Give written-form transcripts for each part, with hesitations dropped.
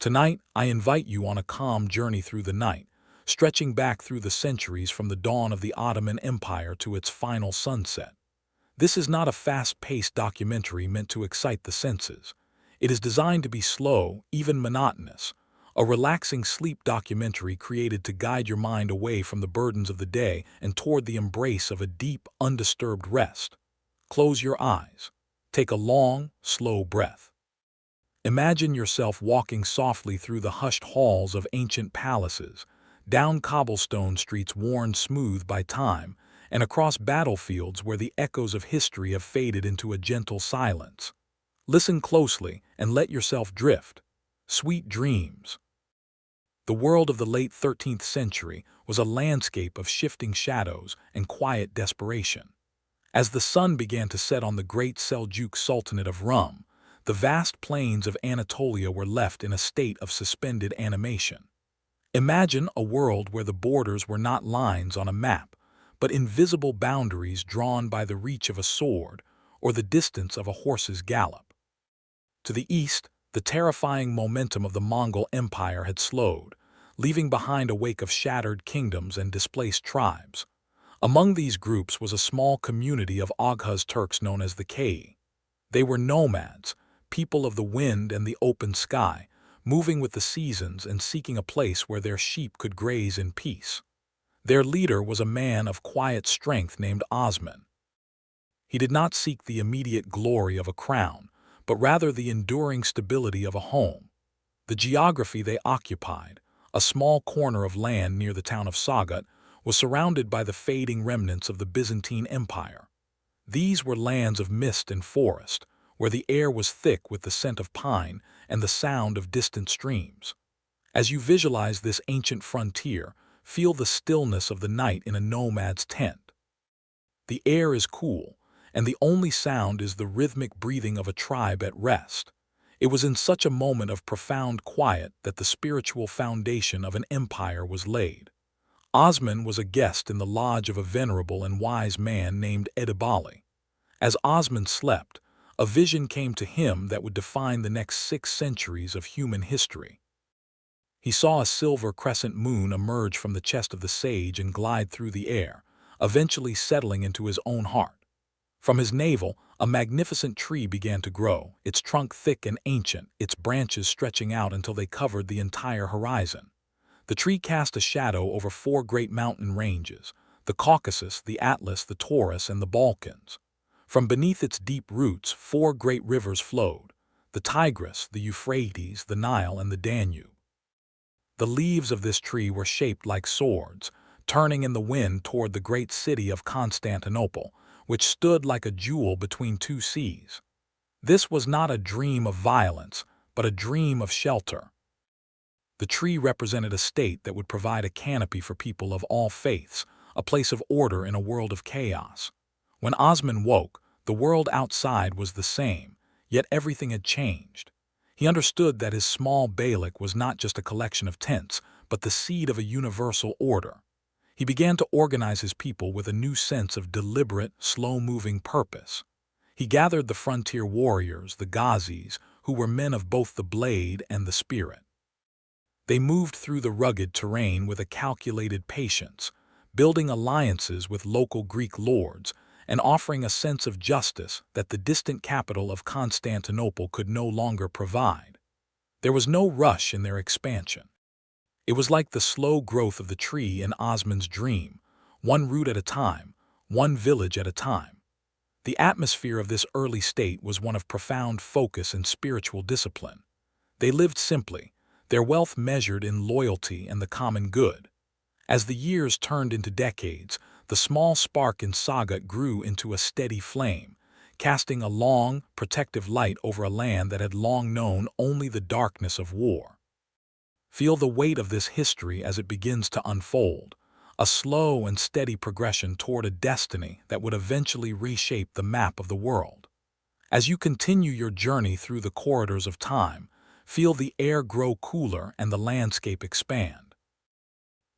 Tonight, I invite you on a calm journey through the night, stretching back through the centuries from the dawn of the Ottoman Empire to its final sunset. This is not a fast-paced documentary meant to excite the senses. It is designed to be slow, even monotonous, a relaxing sleep documentary created to guide your mind away from the burdens of the day and toward the embrace of a deep, undisturbed rest. Close your eyes. Take a long, slow breath. Imagine yourself walking softly through the hushed halls of ancient palaces, down cobblestone streets worn smooth by time, and across battlefields where the echoes of history have faded into a gentle silence. Listen closely and let yourself drift. Sweet dreams. The world of the late 13th century was a landscape of shifting shadows and quiet desperation. As the sun began to set on the great Seljuk Sultanate of Rum, the vast plains of Anatolia were left in a state of suspended animation. Imagine a world where the borders were not lines on a map, but invisible boundaries drawn by the reach of a sword or the distance of a horse's gallop. To the east, the terrifying momentum of the Mongol Empire had slowed, leaving behind a wake of shattered kingdoms and displaced tribes. Among these groups was a small community of Oghuz Turks known as the Kei. They were nomads, people of the wind and the open sky, moving with the seasons and seeking a place where their sheep could graze in peace. Their leader was a man of quiet strength named Osman. He did not seek the immediate glory of a crown, but rather the enduring stability of a home. The geography they occupied, a small corner of land near the town of Söğüt, was surrounded by the fading remnants of the Byzantine Empire. These were lands of mist and forest, where the air was thick with the scent of pine and the sound of distant streams. As you visualize this ancient frontier, feel the stillness of the night in a nomad's tent. The air is cool, and the only sound is the rhythmic breathing of a tribe at rest. It was in such a moment of profound quiet that the spiritual foundation of an empire was laid. Osman was a guest in the lodge of a venerable and wise man named Edebali. As Osman slept, a vision came to him that would define the next 6 centuries of human history. He saw a silver crescent moon emerge from the chest of the sage and glide through the air, eventually settling into his own heart. From his navel, a magnificent tree began to grow, its trunk thick and ancient, its branches stretching out until they covered the entire horizon. The tree cast a shadow over 4 great mountain ranges, the Caucasus, the Atlas, the Taurus, and the Balkans. From beneath its deep roots, 4 great rivers flowed, the Tigris, the Euphrates, the Nile, and the Danube. The leaves of this tree were shaped like swords, turning in the wind toward the great city of Constantinople, which stood like a jewel between 2 seas. This was not a dream of violence, but a dream of shelter. The tree represented a state that would provide a canopy for people of all faiths, a place of order in a world of chaos. When Osman woke, the world outside was the same, yet everything had changed. He understood that his small Beylik was not just a collection of tents, but the seed of a universal order. He began to organize his people with a new sense of deliberate, slow-moving purpose. He gathered the frontier warriors, the Gazis, who were men of both the blade and the spirit. They moved through the rugged terrain with a calculated patience, building alliances with local Greek lords, and offering a sense of justice that the distant capital of Constantinople could no longer provide. There was no rush in their expansion. It was like the slow growth of the tree in Osman's dream, one root at a time, one village at a time. The atmosphere of this early state was one of profound focus and spiritual discipline. They lived simply, their wealth measured in loyalty and the common good. As the years turned into decades, the small spark in Söğüt grew into a steady flame, casting a long, protective light over a land that had long known only the darkness of war. Feel the weight of this history as it begins to unfold, a slow and steady progression toward a destiny that would eventually reshape the map of the world. As you continue your journey through the corridors of time, feel the air grow cooler and the landscape expand.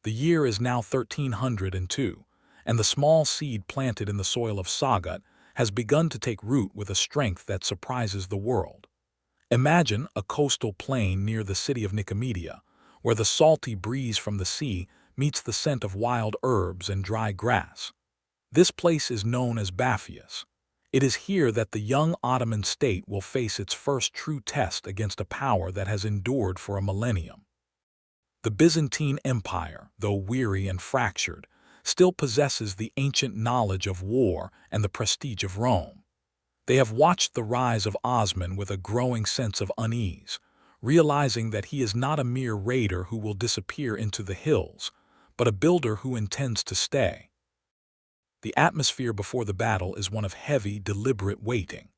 The year is now 1302, and the small seed planted in the soil of Söğüt has begun to take root with a strength that surprises the world. Imagine a coastal plain near the city of Nicomedia, where the salty breeze from the sea meets the scent of wild herbs and dry grass. This place is known as Baphius. It is here that the young Ottoman state will face its first true test against a power that has endured for a millennium. The Byzantine Empire, though weary and fractured, still possesses the ancient knowledge of war and the prestige of Rome. They have watched the rise of Osman with a growing sense of unease, realizing that he is not a mere raider who will disappear into the hills, but a builder who intends to stay. The atmosphere before the battle is one of heavy, deliberate waiting.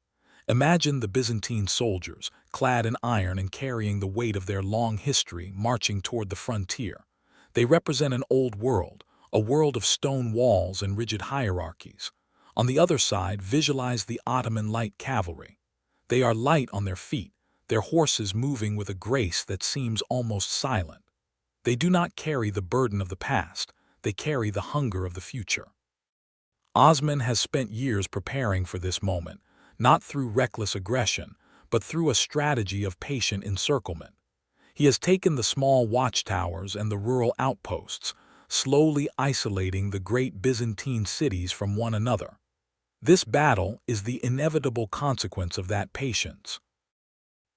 Imagine the Byzantine soldiers, clad in iron and carrying the weight of their long history, marching toward the frontier. They represent an old world, a world of stone walls and rigid hierarchies. On the other side, visualize the Ottoman light cavalry. They are light on their feet, their horses moving with a grace that seems almost silent. They do not carry the burden of the past, they carry the hunger of the future. Osman has spent years preparing for this moment, not through reckless aggression, but through a strategy of patient encirclement. He has taken the small watchtowers and the rural outposts, slowly isolating the great Byzantine cities from one another. This battle is the inevitable consequence of that patience.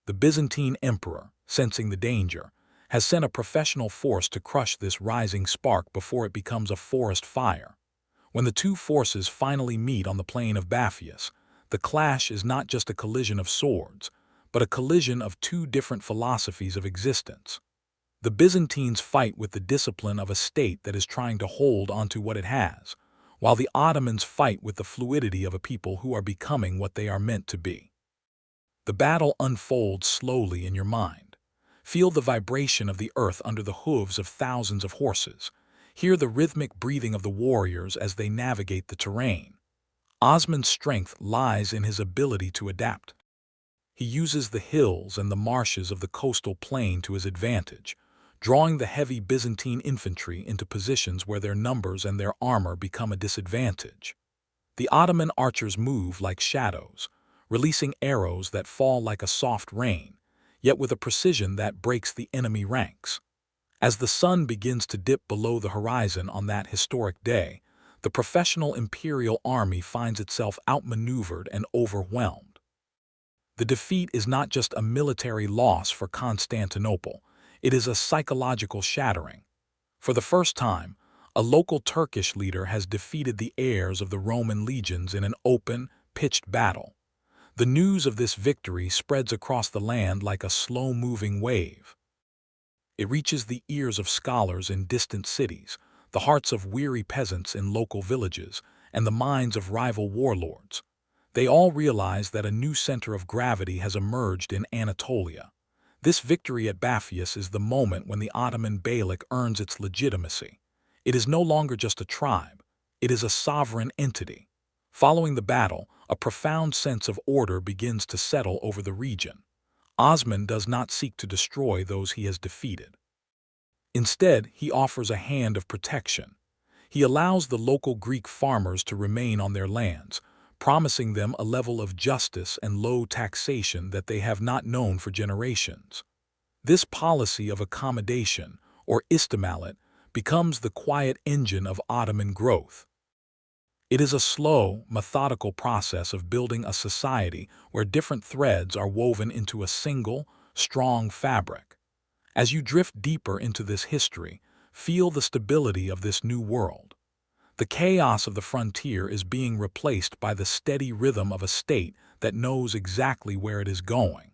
The Byzantine emperor, sensing the danger, has sent a professional force to crush this rising spark before it becomes a forest fire. When the two forces finally meet on the plain of Baphius, the clash is not just a collision of swords, but a collision of two different philosophies of existence. The Byzantines fight with the discipline of a state that is trying to hold onto what it has, while the Ottomans fight with the fluidity of a people who are becoming what they are meant to be. The battle unfolds slowly in your mind. Feel the vibration of the earth under the hooves of thousands of horses. Hear the rhythmic breathing of the warriors as they navigate the terrain. Osman's strength lies in his ability to adapt. He uses the hills and the marshes of the coastal plain to his advantage, drawing the heavy Byzantine infantry into positions where their numbers and their armor become a disadvantage. The Ottoman archers move like shadows, releasing arrows that fall like a soft rain, yet with a precision that breaks the enemy ranks. As the sun begins to dip below the horizon on that historic day, the professional imperial army finds itself outmaneuvered and overwhelmed. The defeat is not just a military loss for Constantinople, it is a psychological shattering. For the first time, a local Turkish leader has defeated the heirs of the Roman legions in an open, pitched battle. The news of this victory spreads across the land like a slow-moving wave. It reaches the ears of scholars in distant cities, the hearts of weary peasants in local villages, and the minds of rival warlords. They all realize that a new center of gravity has emerged in Anatolia. This victory at Baphius is the moment when the Ottoman Beylik earns its legitimacy. It is no longer just a tribe, it is a sovereign entity. Following the battle, a profound sense of order begins to settle over the region. Osman does not seek to destroy those he has defeated. Instead, he offers a hand of protection. He allows the local Greek farmers to remain on their lands, promising them a level of justice and low taxation that they have not known for generations. This policy of accommodation, or istimalet, becomes the quiet engine of Ottoman growth. It is a slow, methodical process of building a society where different threads are woven into a single, strong fabric. As you drift deeper into this history, feel the stability of this new world. The chaos of the frontier is being replaced by the steady rhythm of a state that knows exactly where it is going.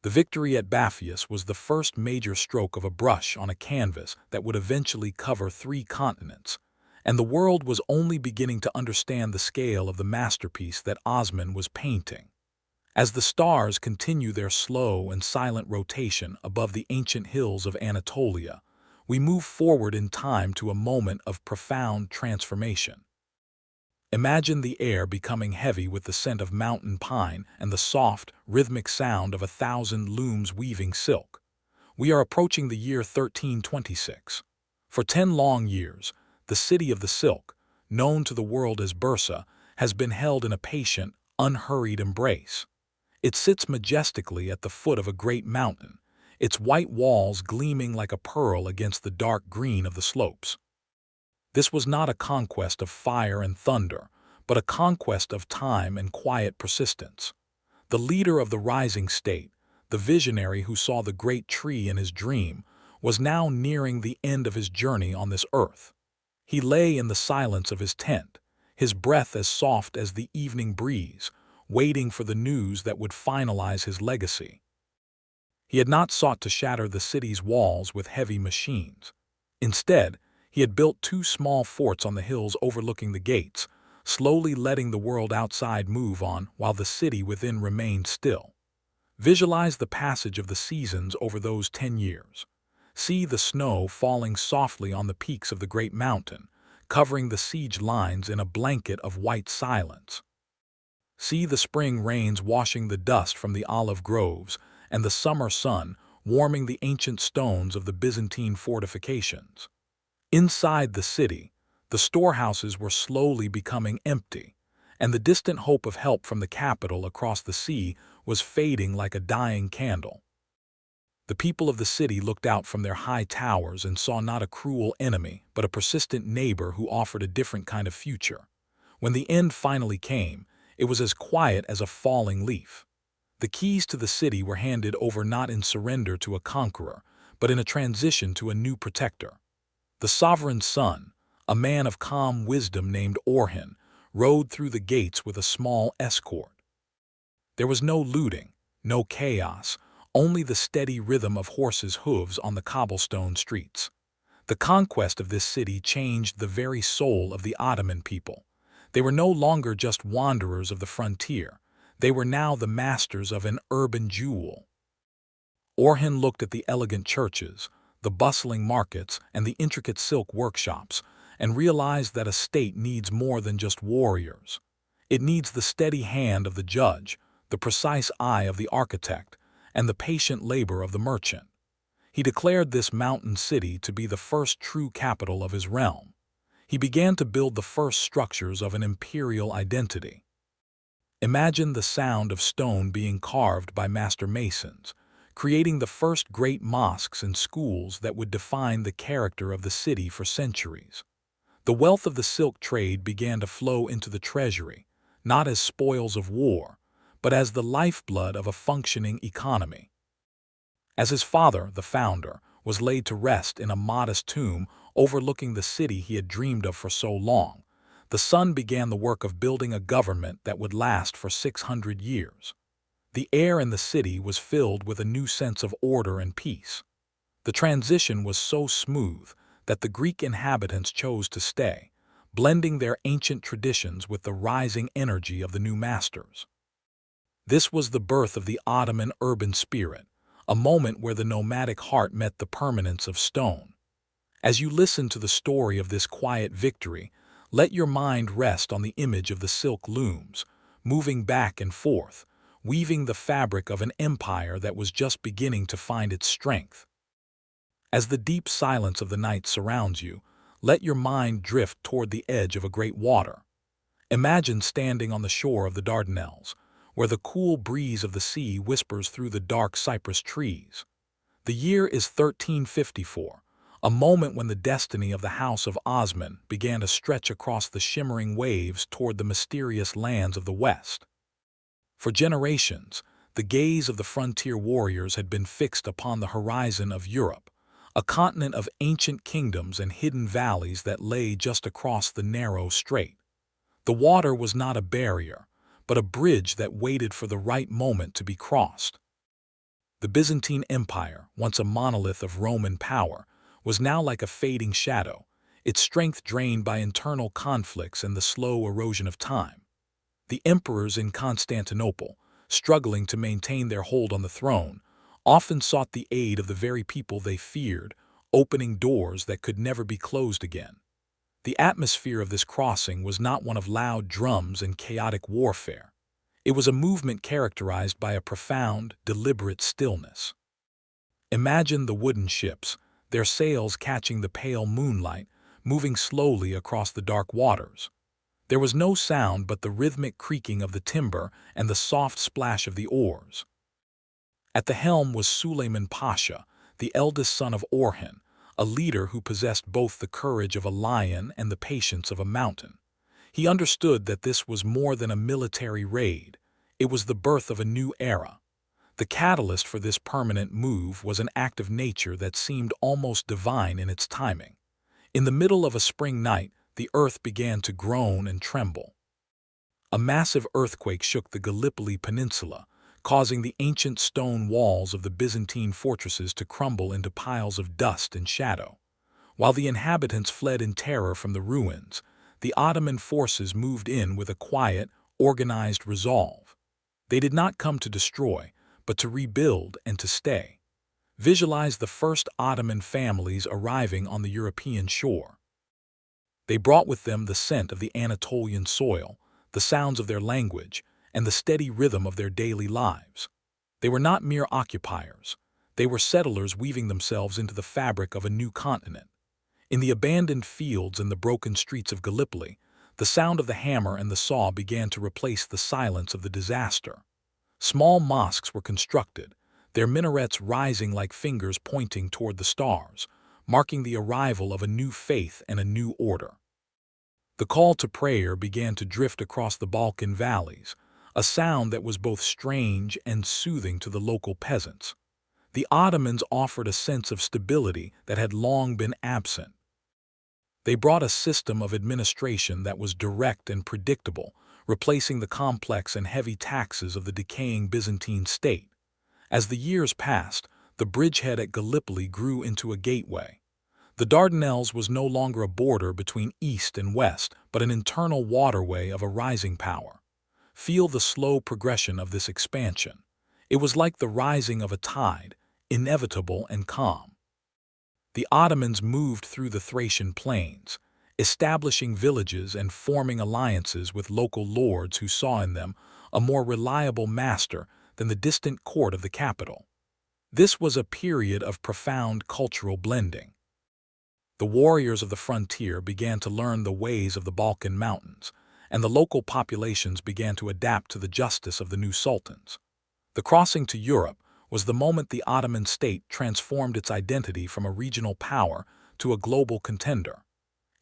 The victory at Baphius was the first major stroke of a brush on a canvas that would eventually cover 3 continents, and the world was only beginning to understand the scale of the masterpiece that Osman was painting. As the stars continue their slow and silent rotation above the ancient hills of Anatolia, we move forward in time to a moment of profound transformation. Imagine the air becoming heavy with the scent of mountain pine and the soft, rhythmic sound of 1,000 looms weaving silk. We are approaching the year 1326. For 10 long years, the city of the silk, known to the world as Bursa, has been held in a patient, unhurried embrace. It sits majestically at the foot of a great mountain, its white walls gleaming like a pearl against the dark green of the slopes. This was not a conquest of fire and thunder, but a conquest of time and quiet persistence. The leader of the rising state, the visionary who saw the great tree in his dream, was now nearing the end of his journey on this earth. He lay in the silence of his tent, his breath as soft as the evening breeze, waiting for the news that would finalize his legacy. He had not sought to shatter the city's walls with heavy machines. Instead, he had built two small forts on the hills overlooking the gates, slowly letting the world outside move on while the city within remained still. Visualize the passage of the seasons over those 10 years. See the snow falling softly on the peaks of the great mountain, covering the siege lines in a blanket of white silence. See the spring rains washing the dust from the olive groves and the summer sun warming the ancient stones of the Byzantine fortifications. Inside the city, the storehouses were slowly becoming empty, and the distant hope of help from the capital across the sea was fading like a dying candle. The people of the city looked out from their high towers and saw not a cruel enemy, but a persistent neighbor who offered a different kind of future. When the end finally came, it was as quiet as a falling leaf. The keys to the city were handed over not in surrender to a conqueror, but in a transition to a new protector. The sovereign's son, a man of calm wisdom named Orhan, rode through the gates with a small escort. There was no looting, no chaos, only the steady rhythm of horses' hooves on the cobblestone streets. The conquest of this city changed the very soul of the Ottoman people. They were no longer just wanderers of the frontier. They were now the masters of an urban jewel. Orhan looked at the elegant churches, the bustling markets, and the intricate silk workshops, and realized that a state needs more than just warriors. It needs the steady hand of the judge, the precise eye of the architect, and the patient labor of the merchant. He declared this mountain city to be the first true capital of his realm. He began to build the first structures of an imperial identity. Imagine the sound of stone being carved by master masons, creating the first great mosques and schools that would define the character of the city for centuries. The wealth of the silk trade began to flow into the treasury, not as spoils of war, but as the lifeblood of a functioning economy. As his father, the founder, was laid to rest in a modest tomb overlooking the city he had dreamed of for so long, the son began the work of building a government that would last for 600 years. The air in the city was filled with a new sense of order and peace. The transition was so smooth that the Greek inhabitants chose to stay, blending their ancient traditions with the rising energy of the new masters. This was the birth of the Ottoman urban spirit, a moment where the nomadic heart met the permanence of stone. As you listen to the story of this quiet victory, let your mind rest on the image of the silk looms, moving back and forth, weaving the fabric of an empire that was just beginning to find its strength. As the deep silence of the night surrounds you, let your mind drift toward the edge of a great water. Imagine standing on the shore of the Dardanelles, where the cool breeze of the sea whispers through the dark cypress trees. The year is 1354, a moment when the destiny of the House of Osman began to stretch across the shimmering waves toward the mysterious lands of the West. For generations, the gaze of the frontier warriors had been fixed upon the horizon of Europe, a continent of ancient kingdoms and hidden valleys that lay just across the narrow strait. The water was not a barrier, but a bridge that waited for the right moment to be crossed. The Byzantine Empire, once a monolith of Roman power, was now like a fading shadow, its strength drained by internal conflicts and the slow erosion of time. The emperors in Constantinople, struggling to maintain their hold on the throne, often sought the aid of the very people they feared, opening doors that could never be closed again. The atmosphere of this crossing was not one of loud drums and chaotic warfare. It was a movement characterized by a profound, deliberate stillness. Imagine the wooden ships, their sails catching the pale moonlight, moving slowly across the dark waters. There was no sound but the rhythmic creaking of the timber and the soft splash of the oars. At the helm was Suleiman Pasha, the eldest son of Orhan, a leader who possessed both the courage of a lion and the patience of a mountain. He understood that this was more than a military raid. It was the birth of a new era. The catalyst for this permanent move was an act of nature that seemed almost divine in its timing. In the middle of a spring night, the earth began to groan and tremble. A massive earthquake shook the Gallipoli Peninsula, causing the ancient stone walls of the Byzantine fortresses to crumble into piles of dust and shadow. While the inhabitants fled in terror from the ruins, the Ottoman forces moved in with a quiet, organized resolve. They did not come to destroy, but to rebuild and to stay. Visualize the first Ottoman families arriving on the European shore. They brought with them the scent of the Anatolian soil, the sounds of their language, and the steady rhythm of their daily lives. They were not mere occupiers. They were settlers weaving themselves into the fabric of a new continent. In the abandoned fields and the broken streets of Gallipoli, the sound of the hammer and the saw began to replace the silence of the disaster. Small mosques were constructed, their minarets rising like fingers pointing toward the stars, marking the arrival of a new faith and a new order. The call to prayer began to drift across the Balkan valleys, a sound that was both strange and soothing to the local peasants. The Ottomans offered a sense of stability that had long been absent. They brought a system of administration that was direct and predictable, replacing the complex and heavy taxes of the decaying Byzantine state. As the years passed, the bridgehead at Gallipoli grew into a gateway. The Dardanelles was no longer a border between east and west, but an internal waterway of a rising power. Feel the slow progression of this expansion. It was like the rising of a tide, inevitable and calm. The Ottomans moved through the Thracian plains, establishing villages and forming alliances with local lords who saw in them a more reliable master than the distant court of the capital. This was a period of profound cultural blending. The warriors of the frontier began to learn the ways of the Balkan mountains, and the local populations began to adapt to the justice of the new sultans. The crossing to Europe was the moment the Ottoman state transformed its identity from a regional power to a global contender.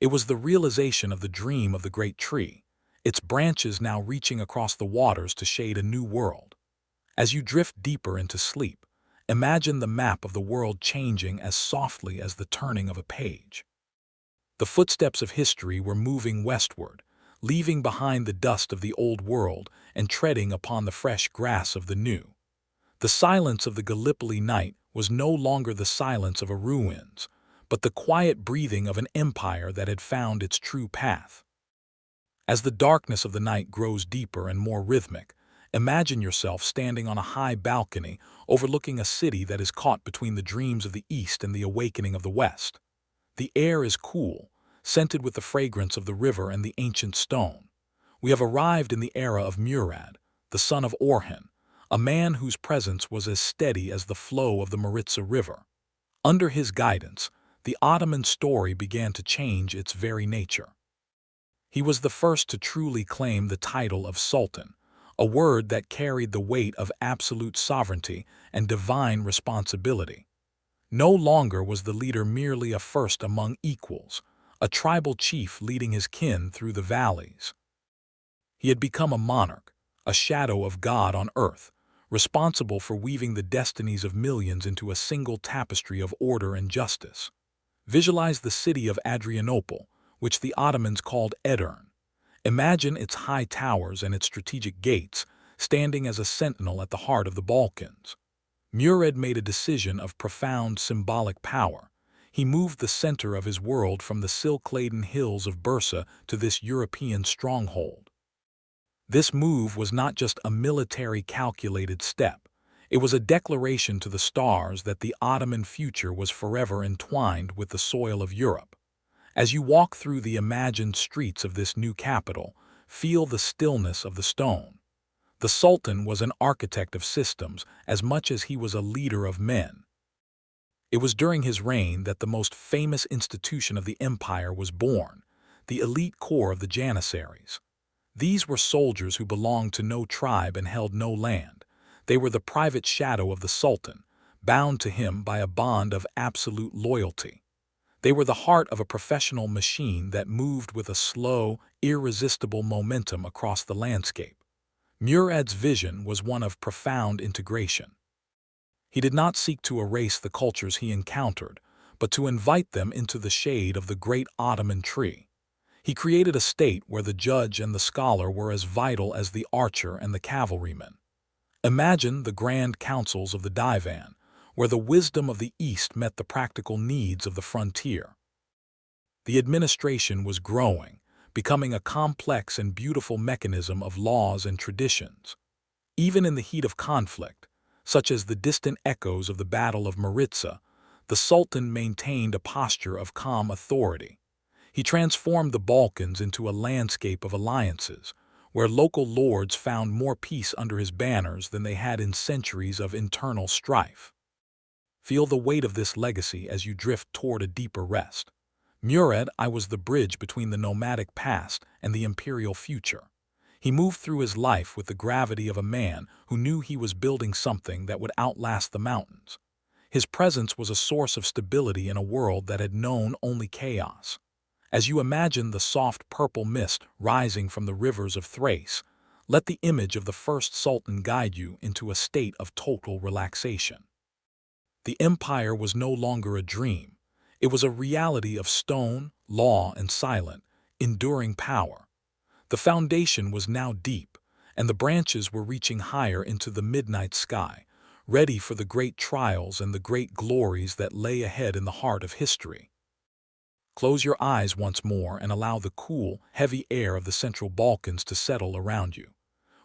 It was the realization of the dream of the great tree, its branches now reaching across the waters to shade a new world. As you drift deeper into sleep, imagine the map of the world changing as softly as the turning of a page. The footsteps of history were moving westward, leaving behind the dust of the old world and treading upon the fresh grass of the new. The silence of the Gallipoli night was no longer the silence of a ruins, but the quiet breathing of an empire that had found its true path. As the darkness of the night grows deeper and more rhythmic, imagine yourself standing on a high balcony overlooking a city that is caught between the dreams of the East and the awakening of the West. The air is cool, scented with the fragrance of the river and the ancient stone. We have arrived in the era of Murad, the son of Orhan, a man whose presence was as steady as the flow of the Maritsa River. Under his guidance, the Ottoman story began to change its very nature. He was the first to truly claim the title of Sultan, a word that carried the weight of absolute sovereignty and divine responsibility. No longer was the leader merely a first among equals, a tribal chief leading his kin through the valleys. He had become a monarch, a shadow of God on earth, responsible for weaving the destinies of millions into a single tapestry of order and justice. Visualize the city of Adrianople, which the Ottomans called Edirne. Imagine its high towers and its strategic gates, standing as a sentinel at the heart of the Balkans. Murad made a decision of profound symbolic power. He moved the center of his world from the silk-laden hills of Bursa to this European stronghold. This move was not just a military calculated step. It was a declaration to the stars that the Ottoman future was forever entwined with the soil of Europe. As you walk through the imagined streets of this new capital, feel the stillness of the stone. The Sultan was an architect of systems as much as he was a leader of men. It was during his reign that the most famous institution of the empire was born, the elite core of the Janissaries. These were soldiers who belonged to no tribe and held no land. They were the private shadow of the Sultan, bound to him by a bond of absolute loyalty. They were the heart of a professional machine that moved with a slow, irresistible momentum across the landscape. Murad's vision was one of profound integration. He did not seek to erase the cultures he encountered, but to invite them into the shade of the great Ottoman tree. He created a state where the judge and the scholar were as vital as the archer and the cavalryman. Imagine the grand councils of the Divan, where the wisdom of the East met the practical needs of the frontier. The administration was growing, becoming a complex and beautiful mechanism of laws and traditions. Even in the heat of conflict, such as the distant echoes of the Battle of Maritza, the Sultan maintained a posture of calm authority. He transformed the Balkans into a landscape of alliances, where local lords found more peace under his banners than they had in centuries of internal strife. Feel the weight of this legacy as you drift toward a deeper rest. Murad I was the bridge between the nomadic past and the imperial future. He moved through his life with the gravity of a man who knew he was building something that would outlast the mountains. His presence was a source of stability in a world that had known only chaos. As you imagine the soft purple mist rising from the rivers of Thrace, let the image of the first Sultan guide you into a state of total relaxation. The empire was no longer a dream. It was a reality of stone, law, and silent, enduring power. The foundation was now deep, and the branches were reaching higher into the midnight sky, ready for the great trials and the great glories that lay ahead in the heart of history. Close your eyes once more and allow the cool, heavy air of the Central Balkans to settle around you.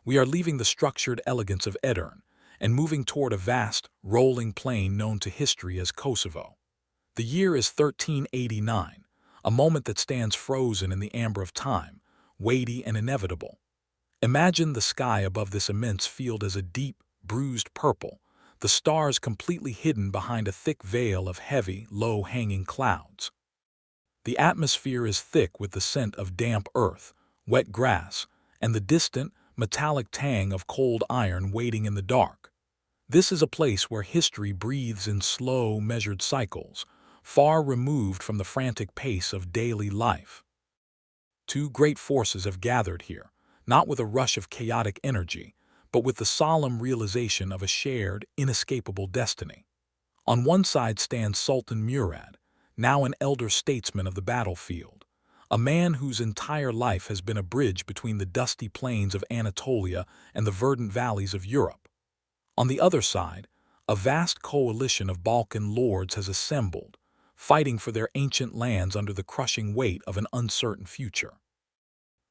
We are leaving the structured elegance of Edirne and moving toward a vast, rolling plain known to history as Kosovo. The year is 1389, a moment that stands frozen in the amber of time, weighty and inevitable. Imagine the sky above this immense field as a deep, bruised purple, the stars completely hidden behind a thick veil of heavy, low-hanging clouds. The atmosphere is thick with the scent of damp earth, wet grass, and the distant, metallic tang of cold iron waiting in the dark. This is a place where history breathes in slow, measured cycles, far removed from the frantic pace of daily life. Two great forces have gathered here, not with a rush of chaotic energy, but with the solemn realization of a shared, inescapable destiny. On one side stands Sultan Murad, now an elder statesman of the battlefield, a man whose entire life has been a bridge between the dusty plains of Anatolia and the verdant valleys of Europe. On the other side, a vast coalition of Balkan lords has assembled, fighting for their ancient lands under the crushing weight of an uncertain future.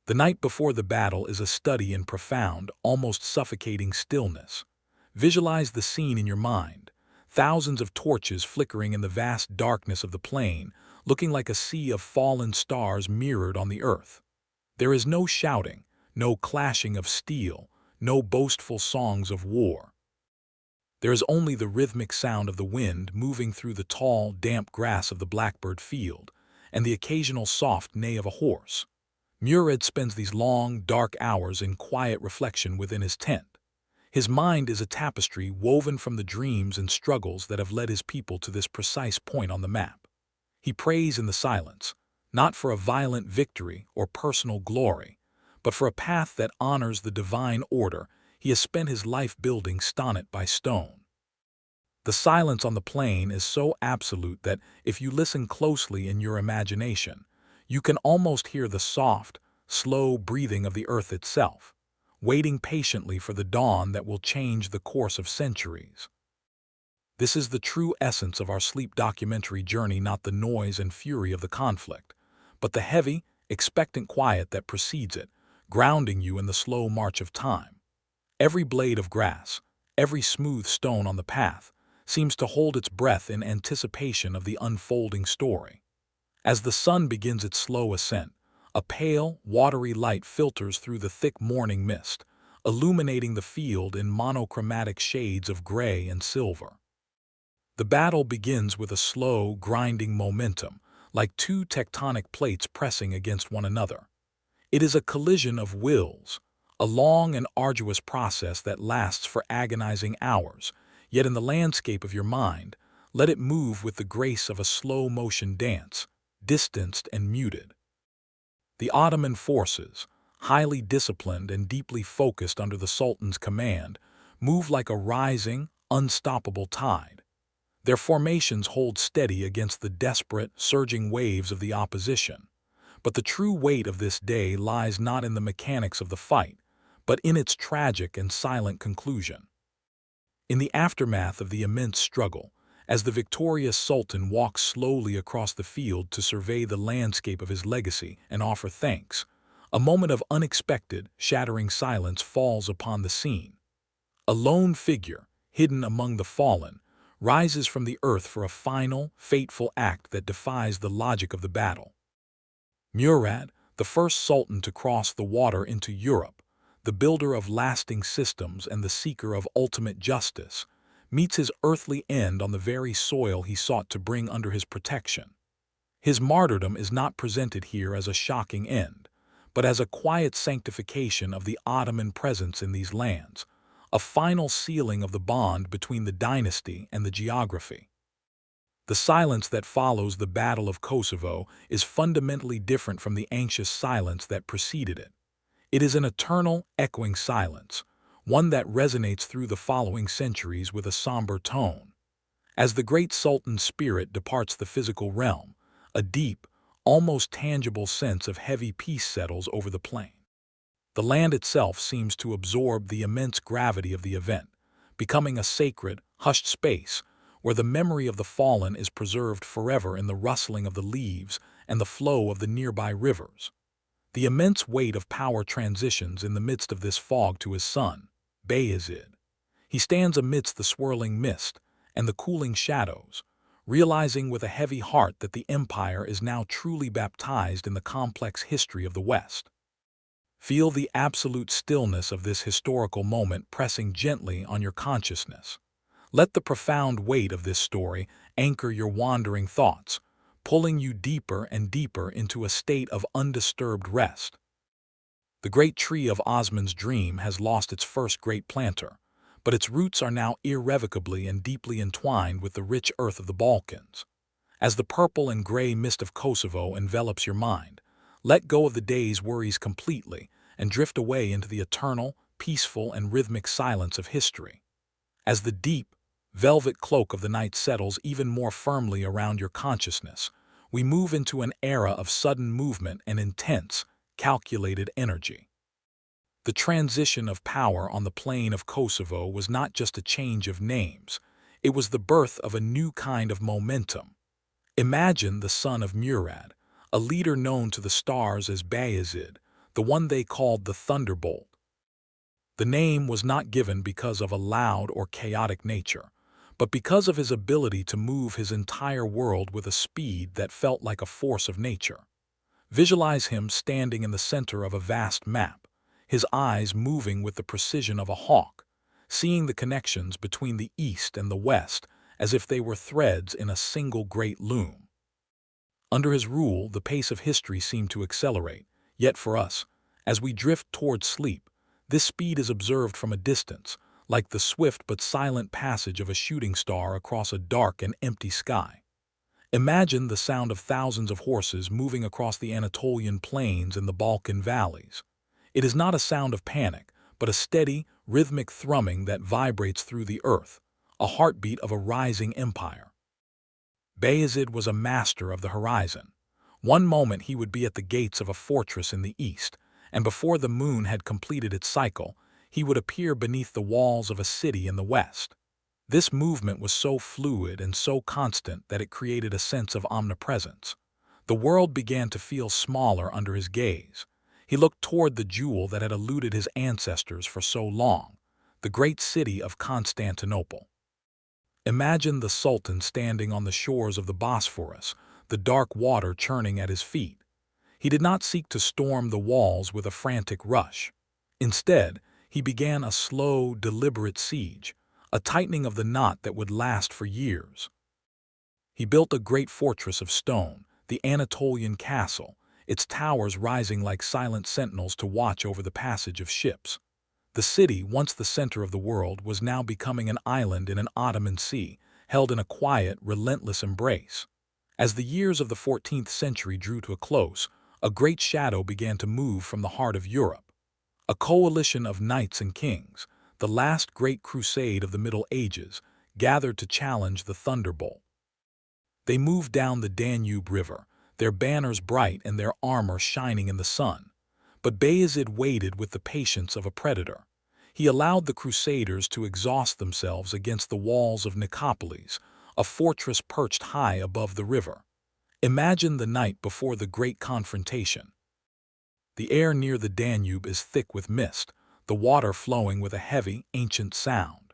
The night before the battle is a study in profound, almost suffocating stillness. Visualize the scene in your mind, thousands of torches flickering in the vast darkness of the plain, looking like a sea of fallen stars mirrored on the earth. There is no shouting, no clashing of steel, no boastful songs of war. There is only the rhythmic sound of the wind moving through the tall, damp grass of the blackbird field, and the occasional soft neigh of a horse. Murad spends these long, dark hours in quiet reflection within his tent. His mind is a tapestry woven from the dreams and struggles that have led his people to this precise point on the map. He prays in the silence, not for a violent victory or personal glory, but for a path that honors the divine order he has spent his life building stone by stone. The silence on the plain is so absolute that if you listen closely in your imagination, you can almost hear the soft, slow breathing of the earth itself, waiting patiently for the dawn that will change the course of centuries. This is the true essence of our sleep documentary journey, not the noise and fury of the conflict, but the heavy, expectant quiet that precedes it, grounding you in the slow march of time. Every blade of grass, every smooth stone on the path, seems to hold its breath in anticipation of the unfolding story. As the sun begins its slow ascent, a pale, watery light filters through the thick morning mist, illuminating the field in monochromatic shades of gray and silver. The battle begins with a slow, grinding momentum, like two tectonic plates pressing against one another. It is a collision of wills, a long and arduous process that lasts for agonizing hours, yet in the landscape of your mind, let it move with the grace of a slow-motion dance, distanced and muted. The Ottoman forces, highly disciplined and deeply focused under the Sultan's command, move like a rising, unstoppable tide. Their formations hold steady against the desperate, surging waves of the opposition. But the true weight of this day lies not in the mechanics of the fight, but in its tragic and silent conclusion. In the aftermath of the immense struggle, as the victorious Sultan walks slowly across the field to survey the landscape of his legacy and offer thanks, a moment of unexpected, shattering silence falls upon the scene. A lone figure, hidden among the fallen, rises from the earth for a final, fateful act that defies the logic of the battle. Murad, the first Sultan to cross the water into Europe, the builder of lasting systems and the seeker of ultimate justice, meets his earthly end on the very soil he sought to bring under his protection. His martyrdom is not presented here as a shocking end, but as a quiet sanctification of the Ottoman presence in these lands, a final sealing of the bond between the dynasty and the geography. The silence that follows the Battle of Kosovo is fundamentally different from the anxious silence that preceded it. It is an eternal, echoing silence, one that resonates through the following centuries with a somber tone. As the great Sultan's spirit departs the physical realm, a deep, almost tangible sense of heavy peace settles over the plain. The land itself seems to absorb the immense gravity of the event, becoming a sacred, hushed space where the memory of the fallen is preserved forever in the rustling of the leaves and the flow of the nearby rivers. The immense weight of power transitions in the midst of this fog to his son, Bayezid. He stands amidst the swirling mist and the cooling shadows, realizing with a heavy heart that the empire is now truly baptized in the complex history of the West. Feel the absolute stillness of this historical moment pressing gently on your consciousness. Let the profound weight of this story anchor your wandering thoughts, pulling you deeper and deeper into a state of undisturbed rest. The great tree of Osman's dream has lost its first great planter, but its roots are now irrevocably and deeply entwined with the rich earth of the Balkans. As the purple and gray mist of Kosovo envelops your mind, let go of the day's worries completely and drift away into the eternal, peaceful, and rhythmic silence of history. As the deep, velvet cloak of the night settles even more firmly around your consciousness, we move into an era of sudden movement and intense, calculated energy. The transition of power on the plain of Kosovo was not just a change of names, it was the birth of a new kind of momentum. Imagine the son of Murad, a leader known to the stars as Bayezid, the one they called the Thunderbolt. The name was not given because of a loud or chaotic nature, but because of his ability to move his entire world with a speed that felt like a force of nature. Visualize him standing in the center of a vast map, his eyes moving with the precision of a hawk, seeing the connections between the East and the West as if they were threads in a single great loom. Under his rule, the pace of history seemed to accelerate, yet for us, as we drift toward sleep, this speed is observed from a distance, like the swift but silent passage of a shooting star across a dark and empty sky. Imagine the sound of thousands of horses moving across the Anatolian plains and the Balkan valleys. It is not a sound of panic, but a steady, rhythmic thrumming that vibrates through the earth, a heartbeat of a rising empire. Bayezid was a master of the horizon. One moment he would be at the gates of a fortress in the east, and before the moon had completed its cycle, he would appear beneath the walls of a city in the west. This movement was so fluid and so constant that it created a sense of omnipresence. The world began to feel smaller under his gaze. He looked toward the jewel that had eluded his ancestors for so long, the great city of Constantinople. Imagine the Sultan standing on the shores of the Bosphorus, the dark water churning at his feet. He did not seek to storm the walls with a frantic rush. Instead, he began a slow, deliberate siege, a tightening of the knot that would last for years. He built a great fortress of stone, the Anatolian castle, its towers rising like silent sentinels to watch over the passage of ships. The city, once the center of the world, was now becoming an island in an Ottoman sea, held in a quiet, relentless embrace. As the years of the 14th century drew to a close, a great shadow began to move from the heart of Europe. A coalition of knights and kings, the last great crusade of the Middle Ages, gathered to challenge the Thunderbolt. They moved down the Danube River, their banners bright and their armor shining in the sun. But Bayezid waited with the patience of a predator. He allowed the Crusaders to exhaust themselves against the walls of Nicopolis, a fortress perched high above the river. Imagine the night before the great confrontation. The air near the Danube is thick with mist, the water flowing with a heavy, ancient sound.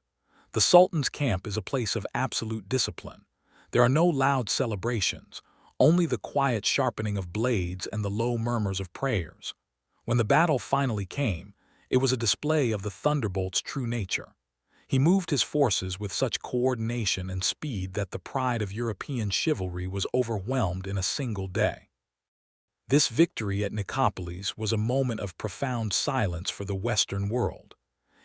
The Sultan's camp is a place of absolute discipline. There are no loud celebrations, only the quiet sharpening of blades and the low murmurs of prayers. When the battle finally came, it was a display of the Thunderbolt's true nature. He moved his forces with such coordination and speed that the pride of European chivalry was overwhelmed in a single day. This victory at Nicopolis was a moment of profound silence for the Western world.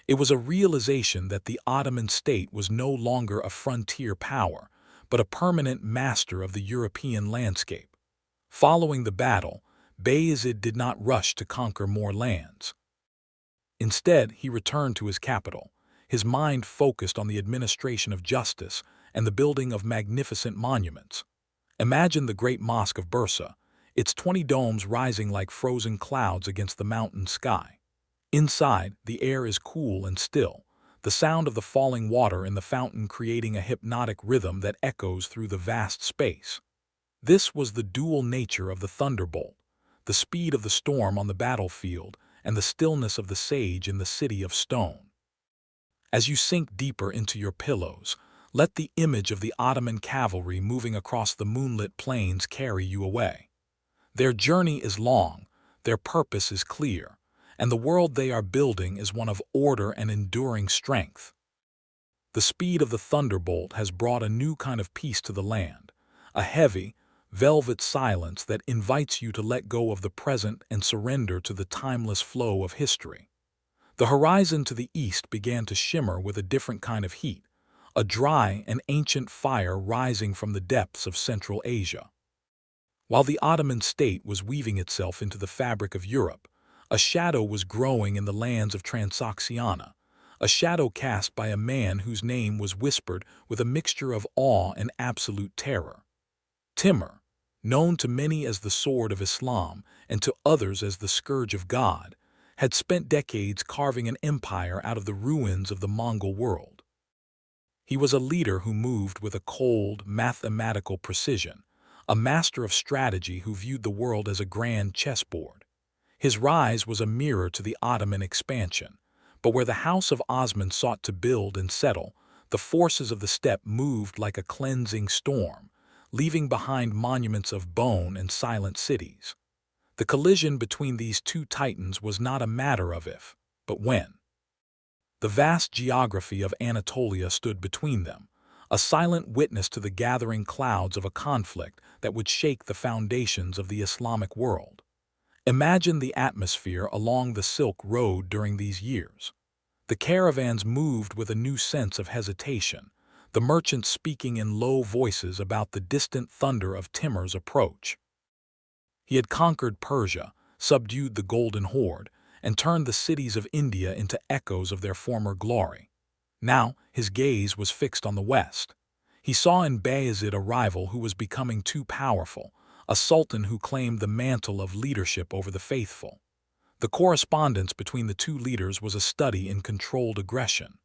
It was a realization that the Ottoman state was no longer a frontier power, but a permanent master of the European landscape. Following the battle, Bayezid did not rush to conquer more lands. Instead, he returned to his capital, his mind focused on the administration of justice and the building of magnificent monuments. Imagine the Great Mosque of Bursa, its 20 domes rising like frozen clouds against the mountain sky. Inside, the air is cool and still, the sound of the falling water in the fountain creating a hypnotic rhythm that echoes through the vast space. This was the dual nature of the Thunderbolt, the speed of the storm on the battlefield and the stillness of the sage in the city of stone. As you sink deeper into your pillows, let the image of the Ottoman cavalry moving across the moonlit plains carry you away. Their journey is long, their purpose is clear, and the world they are building is one of order and enduring strength. The speed of the Thunderbolt has brought a new kind of peace to the land, a heavy, velvet silence that invites you to let go of the present and surrender to the timeless flow of history. The horizon to the east began to shimmer with a different kind of heat, a dry and ancient fire rising from the depths of Central Asia. While the Ottoman state was weaving itself into the fabric of Europe, a shadow was growing in the lands of Transoxiana, a shadow cast by a man whose name was whispered with a mixture of awe and absolute terror. Timur, known to many as the Sword of Islam and to others as the Scourge of God, had spent decades carving an empire out of the ruins of the Mongol world. He was a leader who moved with a cold, mathematical precision, a master of strategy who viewed the world as a grand chessboard. His rise was a mirror to the Ottoman expansion, but where the House of Osman sought to build and settle, the forces of the steppe moved like a cleansing storm, leaving behind monuments of bone and silent cities. The collision between these two titans was not a matter of if, but when. The vast geography of Anatolia stood between them, a silent witness to the gathering clouds of a conflict that would shake the foundations of the Islamic world. Imagine the atmosphere along the Silk Road during these years. The caravans moved with a new sense of hesitation, the merchants speaking in low voices about the distant thunder of Timur's approach. He had conquered Persia, subdued the Golden Horde, and turned the cities of India into echoes of their former glory. Now, his gaze was fixed on the west. He saw in Bayezid a rival who was becoming too powerful, a sultan who claimed the mantle of leadership over the faithful. The correspondence between the two leaders was a study in controlled aggression.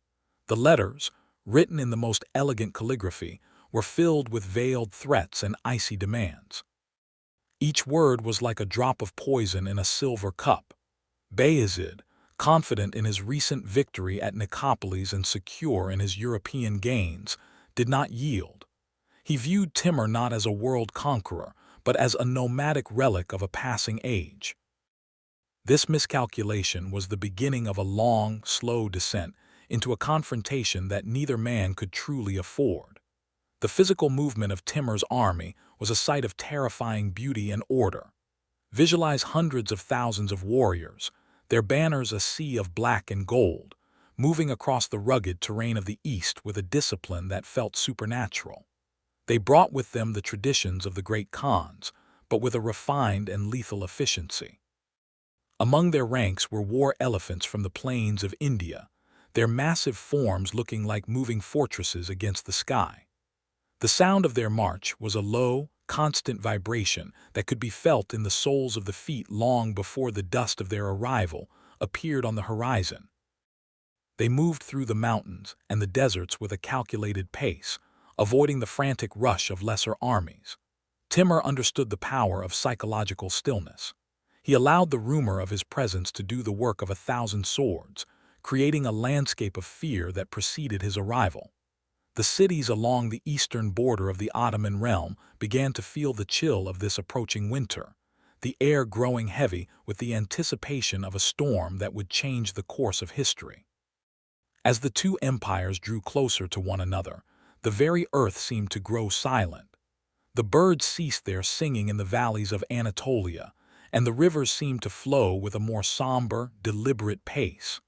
The letters, written in the most elegant calligraphy, were filled with veiled threats and icy demands. Each word was like a drop of poison in a silver cup. Bayezid, confident in his recent victory at Nicopolis and secure in his European gains, did not yield. He viewed Timur not as a world conqueror, but as a nomadic relic of a passing age. This miscalculation was the beginning of a long, slow descent into a confrontation that neither man could truly afford. The physical movement of Timur's army was a sight of terrifying beauty and order. Visualize hundreds of thousands of warriors, their banners a sea of black and gold, moving across the rugged terrain of the East with a discipline that felt supernatural. They brought with them the traditions of the great Khans, but with a refined and lethal efficiency. Among their ranks were war elephants from the plains of India, their massive forms looking like moving fortresses against the sky. The sound of their march was a low, constant vibration that could be felt in the soles of the feet long before the dust of their arrival appeared on the horizon. They moved through the mountains and the deserts with a calculated pace, avoiding the frantic rush of lesser armies. Timur understood the power of psychological stillness. He allowed the rumor of his presence to do the work of 1,000 swords, creating a landscape of fear that preceded his arrival. The cities along the eastern border of the Ottoman realm began to feel the chill of this approaching winter, the air growing heavy with the anticipation of a storm that would change the course of history. As the two empires drew closer to one another, the very earth seemed to grow silent. The birds ceased their singing in the valleys of Anatolia, and the rivers seemed to flow with a more somber, deliberate pace.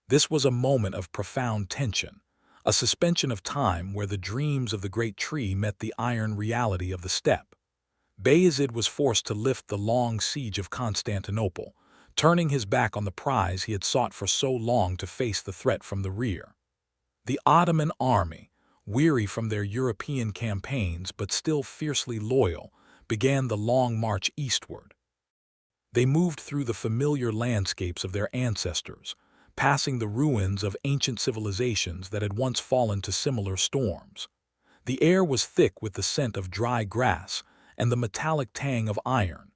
This was a moment of profound tension, a suspension of time where the dreams of the great tree met the iron reality of the steppe. Bayezid was forced to lift the long siege of Constantinople, turning his back on the prize he had sought for so long to face the threat from the rear. The Ottoman army, weary from their European campaigns but still fiercely loyal, began the long march eastward. They moved through the familiar landscapes of their ancestors, passing the ruins of ancient civilizations that had once fallen to similar storms. The air was thick with the scent of dry grass and the metallic tang of iron.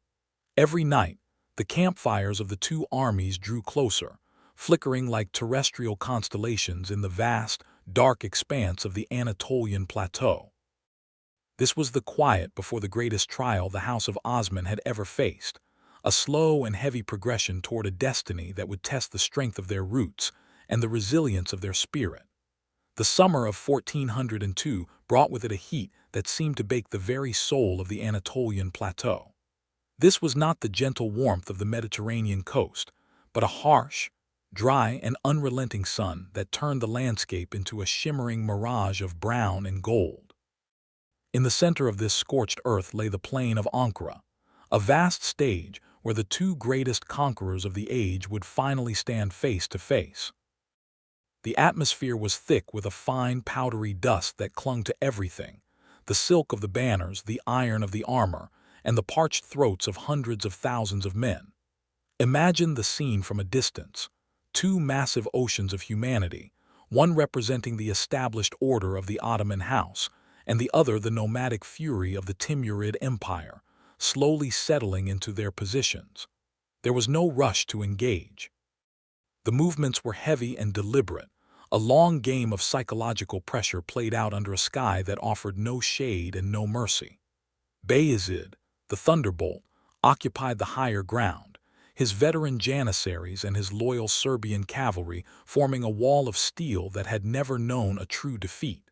Every night, the campfires of the two armies drew closer, flickering like terrestrial constellations in the vast, dark expanse of the Anatolian plateau. This was the quiet before the greatest trial the House of Osman had ever faced, a slow and heavy progression toward a destiny that would test the strength of their roots and the resilience of their spirit. The summer of 1402 brought with it a heat that seemed to bake the very soul of the Anatolian plateau. This was not the gentle warmth of the Mediterranean coast, but a harsh, dry, and unrelenting sun that turned the landscape into a shimmering mirage of brown and gold. In the center of this scorched earth lay the plain of Ankara, a vast stage where the two greatest conquerors of the age would finally stand face to face. The atmosphere was thick with a fine, powdery dust that clung to everything, the silk of the banners, the iron of the armor, and the parched throats of hundreds of thousands of men. Imagine the scene from a distance. Two massive oceans of humanity, one representing the established order of the Ottoman house, and the other the nomadic fury of the Timurid Empire, slowly settling into their positions. There was no rush to engage. The movements were heavy and deliberate, a long game of psychological pressure played out under a sky that offered no shade and no mercy. Bayezid, the Thunderbolt, occupied the higher ground, his veteran janissaries and his loyal Serbian cavalry forming a wall of steel that had never known a true defeat.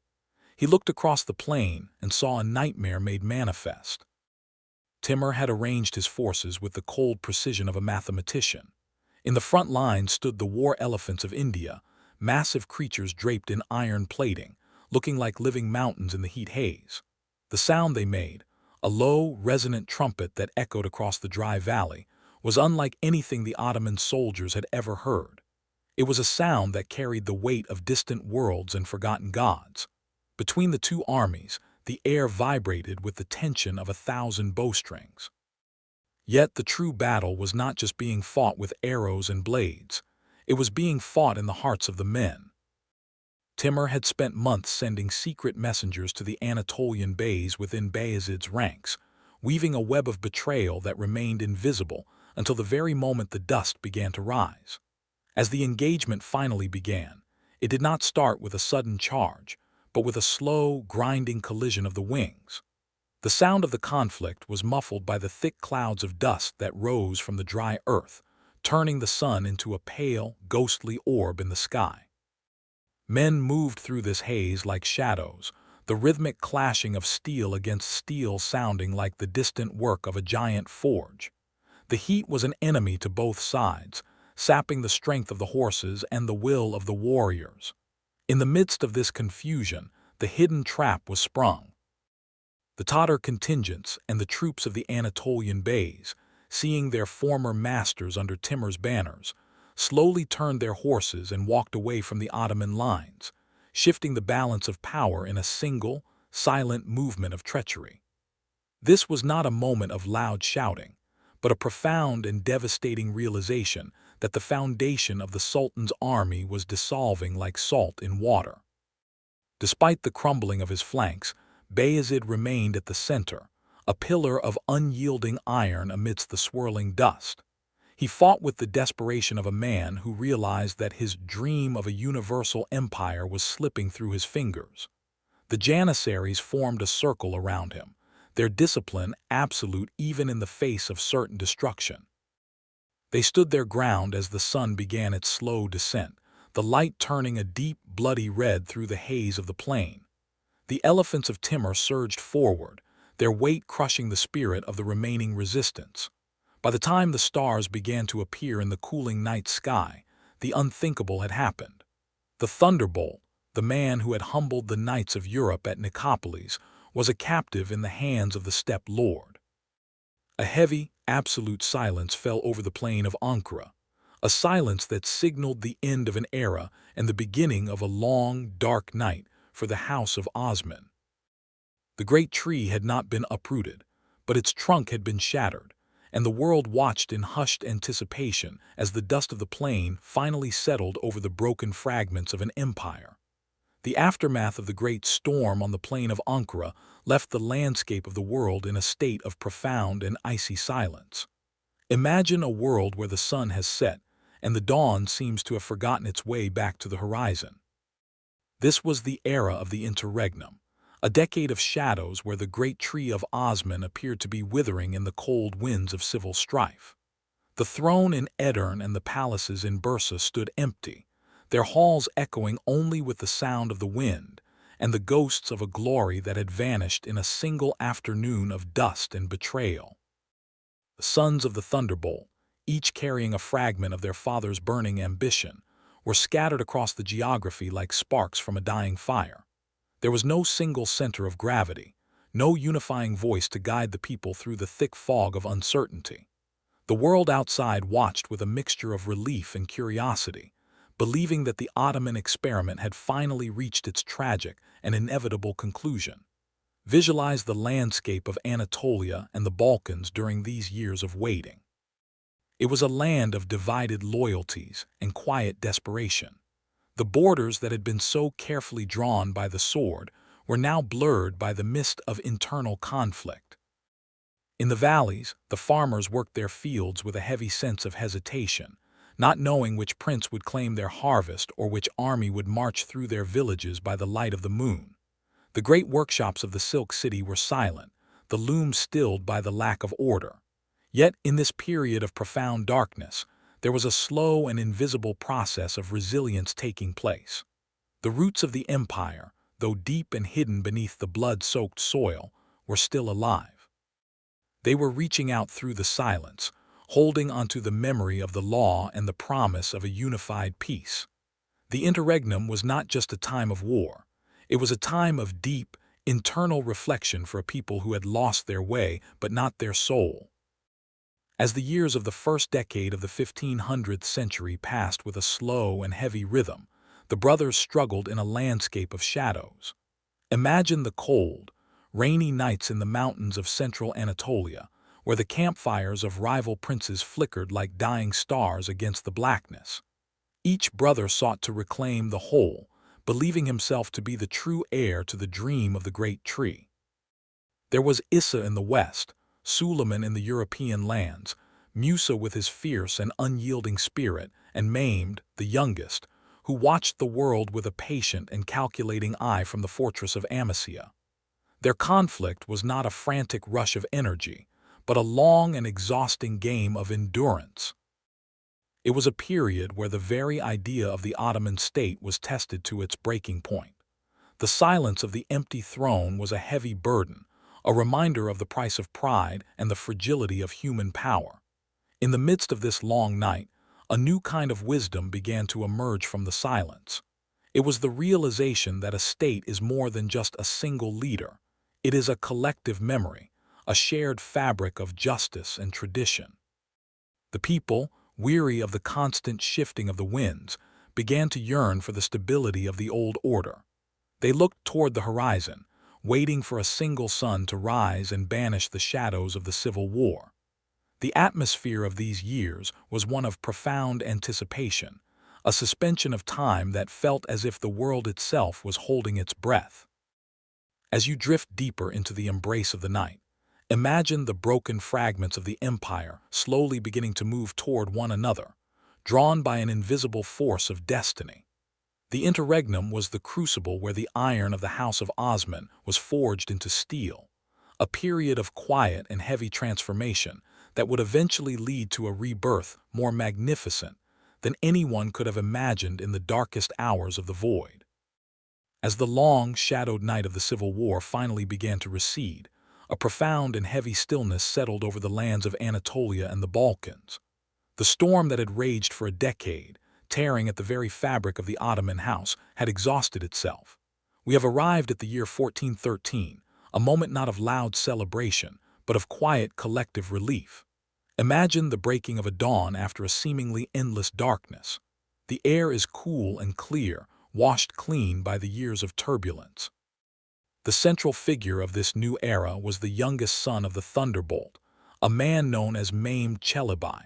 He looked across the plain and saw a nightmare made manifest. Timur had arranged his forces with the cold precision of a mathematician. In the front line stood the war elephants of India, massive creatures draped in iron plating, looking like living mountains in the heat haze. The sound they made, a low, resonant trumpet that echoed across the dry valley, was unlike anything the Ottoman soldiers had ever heard. It was a sound that carried the weight of distant worlds and forgotten gods. Between the two armies, the air vibrated with the tension of 1,000 bowstrings. Yet the true battle was not just being fought with arrows and blades. It was being fought in the hearts of the men. Timur had spent months sending secret messengers to the Anatolian beys within Bayezid's ranks, weaving a web of betrayal that remained invisible until the very moment the dust began to rise. As the engagement finally began, it did not start with a sudden charge, but with a slow, grinding collision of the wings. The sound of the conflict was muffled by the thick clouds of dust that rose from the dry earth, turning the sun into a pale, ghostly orb in the sky. Men moved through this haze like shadows, the rhythmic clashing of steel against steel sounding like the distant work of a giant forge. The heat was an enemy to both sides, sapping the strength of the horses and the will of the warriors. In the midst of this confusion, the hidden trap was sprung. The Tatar contingents and the troops of the Anatolian beys, seeing their former masters under Timur's banners, slowly turned their horses and walked away from the Ottoman lines, shifting the balance of power in a single, silent movement of treachery. This was not a moment of loud shouting, but a profound and devastating realization that the foundation of the Sultan's army was dissolving like salt in water. Despite the crumbling of his flanks, Bayezid remained at the center, a pillar of unyielding iron amidst the swirling dust. He fought with the desperation of a man who realized that his dream of a universal empire was slipping through his fingers. The Janissaries formed a circle around him, their discipline absolute even in the face of certain destruction. They stood their ground as the sun began its slow descent, the light turning a deep, bloody red through the haze of the plain. The elephants of Timur surged forward, their weight crushing the spirit of the remaining resistance. By the time the stars began to appear in the cooling night sky, the unthinkable had happened. The Thunderbolt, the man who had humbled the knights of Europe at Nicopolis, was a captive in the hands of the steppe lord. A heavy, absolute silence fell over the plain of Ankara, a silence that signaled the end of an era and the beginning of a long, dark night for the house of Osman. The great tree had not been uprooted, but its trunk had been shattered, and the world watched in hushed anticipation as the dust of the plain finally settled over the broken fragments of an empire. The aftermath of the great storm on the plain of Ankara left the landscape of the world in a state of profound and icy silence. Imagine a world where the sun has set, and the dawn seems to have forgotten its way back to the horizon. This was the era of the Interregnum, a decade of shadows where the great tree of Osman appeared to be withering in the cold winds of civil strife. The throne in Edirne and the palaces in Bursa stood empty, their halls echoing only with the sound of the wind and the ghosts of a glory that had vanished in a single afternoon of dust and betrayal. The sons of the Thunderbolt, each carrying a fragment of their father's burning ambition, were scattered across the geography like sparks from a dying fire. There was no single center of gravity, no unifying voice to guide the people through the thick fog of uncertainty. The world outside watched with a mixture of relief and curiosity, believing that the Ottoman experiment had finally reached its tragic and inevitable conclusion. Visualize the landscape of Anatolia and the Balkans during these years of waiting. It was a land of divided loyalties and quiet desperation. The borders that had been so carefully drawn by the sword were now blurred by the mist of internal conflict. In the valleys, the farmers worked their fields with a heavy sense of hesitation, not knowing which prince would claim their harvest or which army would march through their villages by the light of the moon. The great workshops of the Silk City were silent, the looms stilled by the lack of order. Yet, in this period of profound darkness, there was a slow and invisible process of resilience taking place. The roots of the empire, though deep and hidden beneath the blood-soaked soil, were still alive. They were reaching out through the silence, holding onto the memory of the law and the promise of a unified peace. The Interregnum was not just a time of war. It was a time of deep, internal reflection for a people who had lost their way but not their soul. As the years of the first decade of the 1500th century passed with a slow and heavy rhythm, the brothers struggled in a landscape of shadows. Imagine the cold, rainy nights in the mountains of central Anatolia, where the campfires of rival princes flickered like dying stars against the blackness. Each brother sought to reclaim the whole, believing himself to be the true heir to the dream of the great tree. There was Issa in the west, Suleiman in the European lands, Musa with his fierce and unyielding spirit, and Mehmed, the youngest, who watched the world with a patient and calculating eye from the fortress of Amasya. Their conflict was not a frantic rush of energy, but a long and exhausting game of endurance. It was a period where the very idea of the Ottoman state was tested to its breaking point. The silence of the empty throne was a heavy burden, a reminder of the price of pride and the fragility of human power. In the midst of this long night, a new kind of wisdom began to emerge from the silence. It was the realization that a state is more than just a single leader. It is a collective memory, a shared fabric of justice and tradition. The people, weary of the constant shifting of the winds, began to yearn for the stability of the old order. They looked toward the horizon, waiting for a single sun to rise and banish the shadows of the civil war. The atmosphere of these years was one of profound anticipation, a suspension of time that felt as if the world itself was holding its breath. As you drift deeper into the embrace of the night, imagine the broken fragments of the empire slowly beginning to move toward one another, drawn by an invisible force of destiny. The Interregnum was the crucible where the iron of the House of Osman was forged into steel, a period of quiet and heavy transformation that would eventually lead to a rebirth more magnificent than anyone could have imagined in the darkest hours of the void. As the long, shadowed night of the Civil War finally began to recede, a profound and heavy stillness settled over the lands of Anatolia and the Balkans. The storm that had raged for a decade, tearing at the very fabric of the Ottoman house, had exhausted itself. We have arrived at the year 1413, a moment not of loud celebration, but of quiet collective relief. Imagine the breaking of a dawn after a seemingly endless darkness. The air is cool and clear, washed clean by the years of turbulence. The central figure of this new era was the youngest son of the Thunderbolt, a man known as Mehmed I.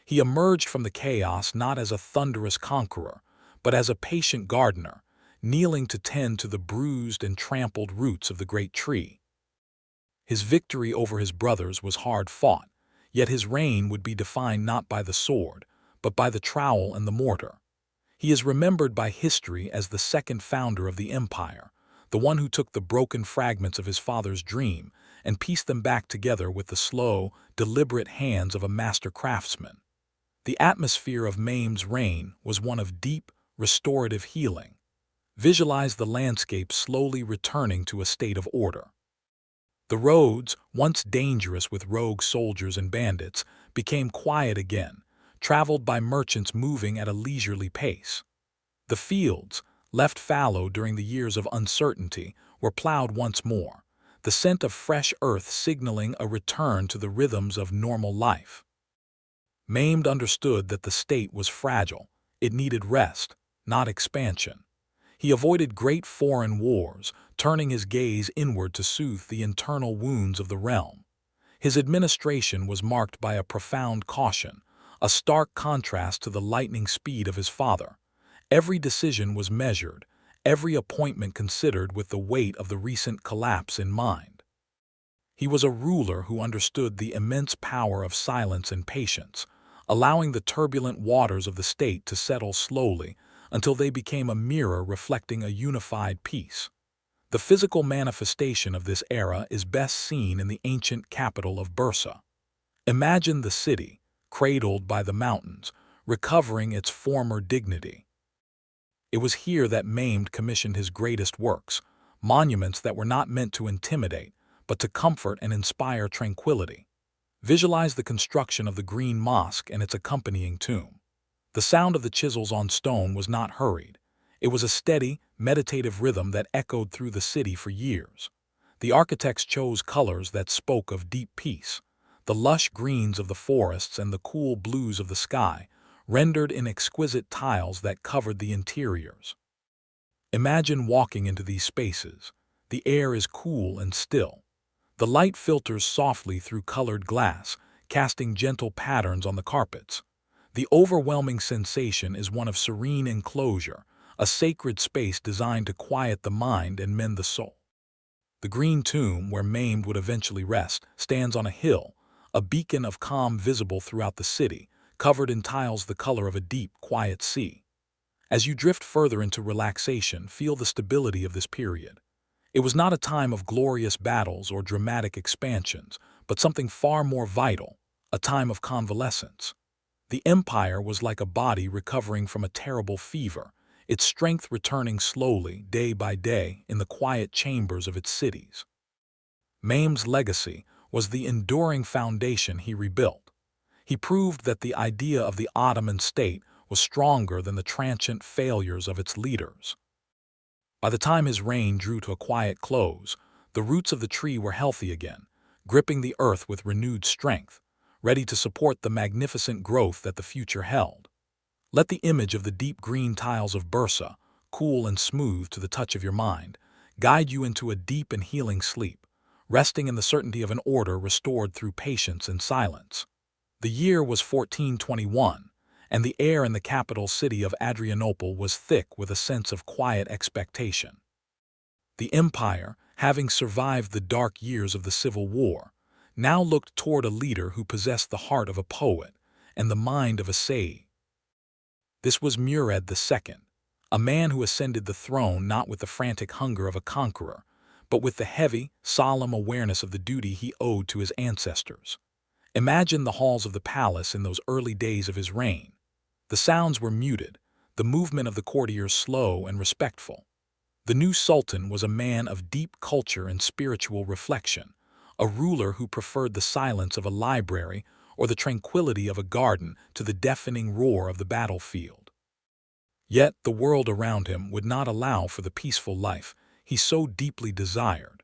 He emerged from the chaos not as a thunderous conqueror, but as a patient gardener, kneeling to tend to the bruised and trampled roots of the great tree. His victory over his brothers was hard-fought, yet his reign would be defined not by the sword, but by the trowel and the mortar. He is remembered by history as the second founder of the empire, the one who took the broken fragments of his father's dream and pieced them back together with the slow, deliberate hands of a master craftsman. The atmosphere of Mehmed's reign was one of deep, restorative healing. Visualize the landscape slowly returning to a state of order. The roads, once dangerous with rogue soldiers and bandits, became quiet again, traveled by merchants moving at a leisurely pace. The fields, left fallow during the years of uncertainty, were plowed once more, the scent of fresh earth signaling a return to the rhythms of normal life. Mehmed understood that the state was fragile. It needed rest, not expansion. He avoided great foreign wars, turning his gaze inward to soothe the internal wounds of the realm. His administration was marked by a profound caution, a stark contrast to the lightning speed of his father. Every decision was measured, every appointment considered with the weight of the recent collapse in mind. He was a ruler who understood the immense power of silence and patience, allowing the turbulent waters of the state to settle slowly until they became a mirror reflecting a unified peace. The physical manifestation of this era is best seen in the ancient capital of Bursa. Imagine the city, cradled by the mountains, recovering its former dignity. It was here that Mehmed commissioned his greatest works, monuments that were not meant to intimidate, but to comfort and inspire tranquility. Visualize the construction of the Green Mosque and its accompanying tomb. The sound of the chisels on stone was not hurried. It was a steady, meditative rhythm that echoed through the city for years. The architects chose colors that spoke of deep peace, the lush greens of the forests and the cool blues of the sky, rendered in exquisite tiles that covered the interiors. Imagine walking into these spaces. The air is cool and still. The light filters softly through colored glass, casting gentle patterns on the carpets. The overwhelming sensation is one of serene enclosure, a sacred space designed to quiet the mind and mend the soul. The green tomb, where Mehmed would eventually rest, stands on a hill, a beacon of calm visible throughout the city, covered in tiles the color of a deep, quiet sea. As you drift further into relaxation, feel the stability of this period. It was not a time of glorious battles or dramatic expansions, but something far more vital, a time of convalescence. The empire was like a body recovering from a terrible fever, its strength returning slowly, day by day, in the quiet chambers of its cities. Mehmed's legacy was the enduring foundation he rebuilt. He proved that the idea of the Ottoman state was stronger than the transient failures of its leaders. By the time his reign drew to a quiet close, the roots of the tree were healthy again, gripping the earth with renewed strength, ready to support the magnificent growth that the future held. Let the image of the deep green tiles of Bursa, cool and smooth to the touch of your mind, guide you into a deep and healing sleep, resting in the certainty of an order restored through patience and silence. The year was 1421, and the air in the capital city of Adrianople was thick with a sense of quiet expectation. The empire, having survived the dark years of the Civil War, now looked toward a leader who possessed the heart of a poet and the mind of a sage. This was Murad II, a man who ascended the throne not with the frantic hunger of a conqueror, but with the heavy, solemn awareness of the duty he owed to his ancestors. Imagine the halls of the palace in those early days of his reign. The sounds were muted, the movement of the courtiers slow and respectful. The new sultan was a man of deep culture and spiritual reflection, a ruler who preferred the silence of a library or the tranquility of a garden to the deafening roar of the battlefield. Yet the world around him would not allow for the peaceful life he so deeply desired.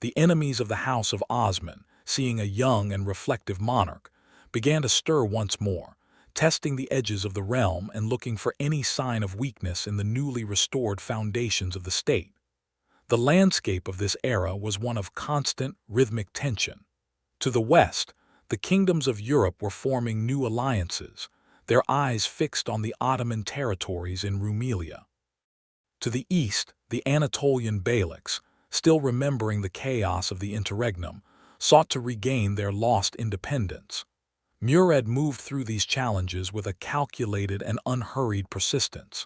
The enemies of the house of Osman, seeing a young and reflective monarch, began to stir once more, testing the edges of the realm and looking for any sign of weakness in the newly restored foundations of the state. The landscape of this era was one of constant, rhythmic tension. To the west, the kingdoms of Europe were forming new alliances, their eyes fixed on the Ottoman territories in Rumelia. To the east, the Anatolian beyliks, still remembering the chaos of the Interregnum, sought to regain their lost independence. Murad moved through these challenges with a calculated and unhurried persistence.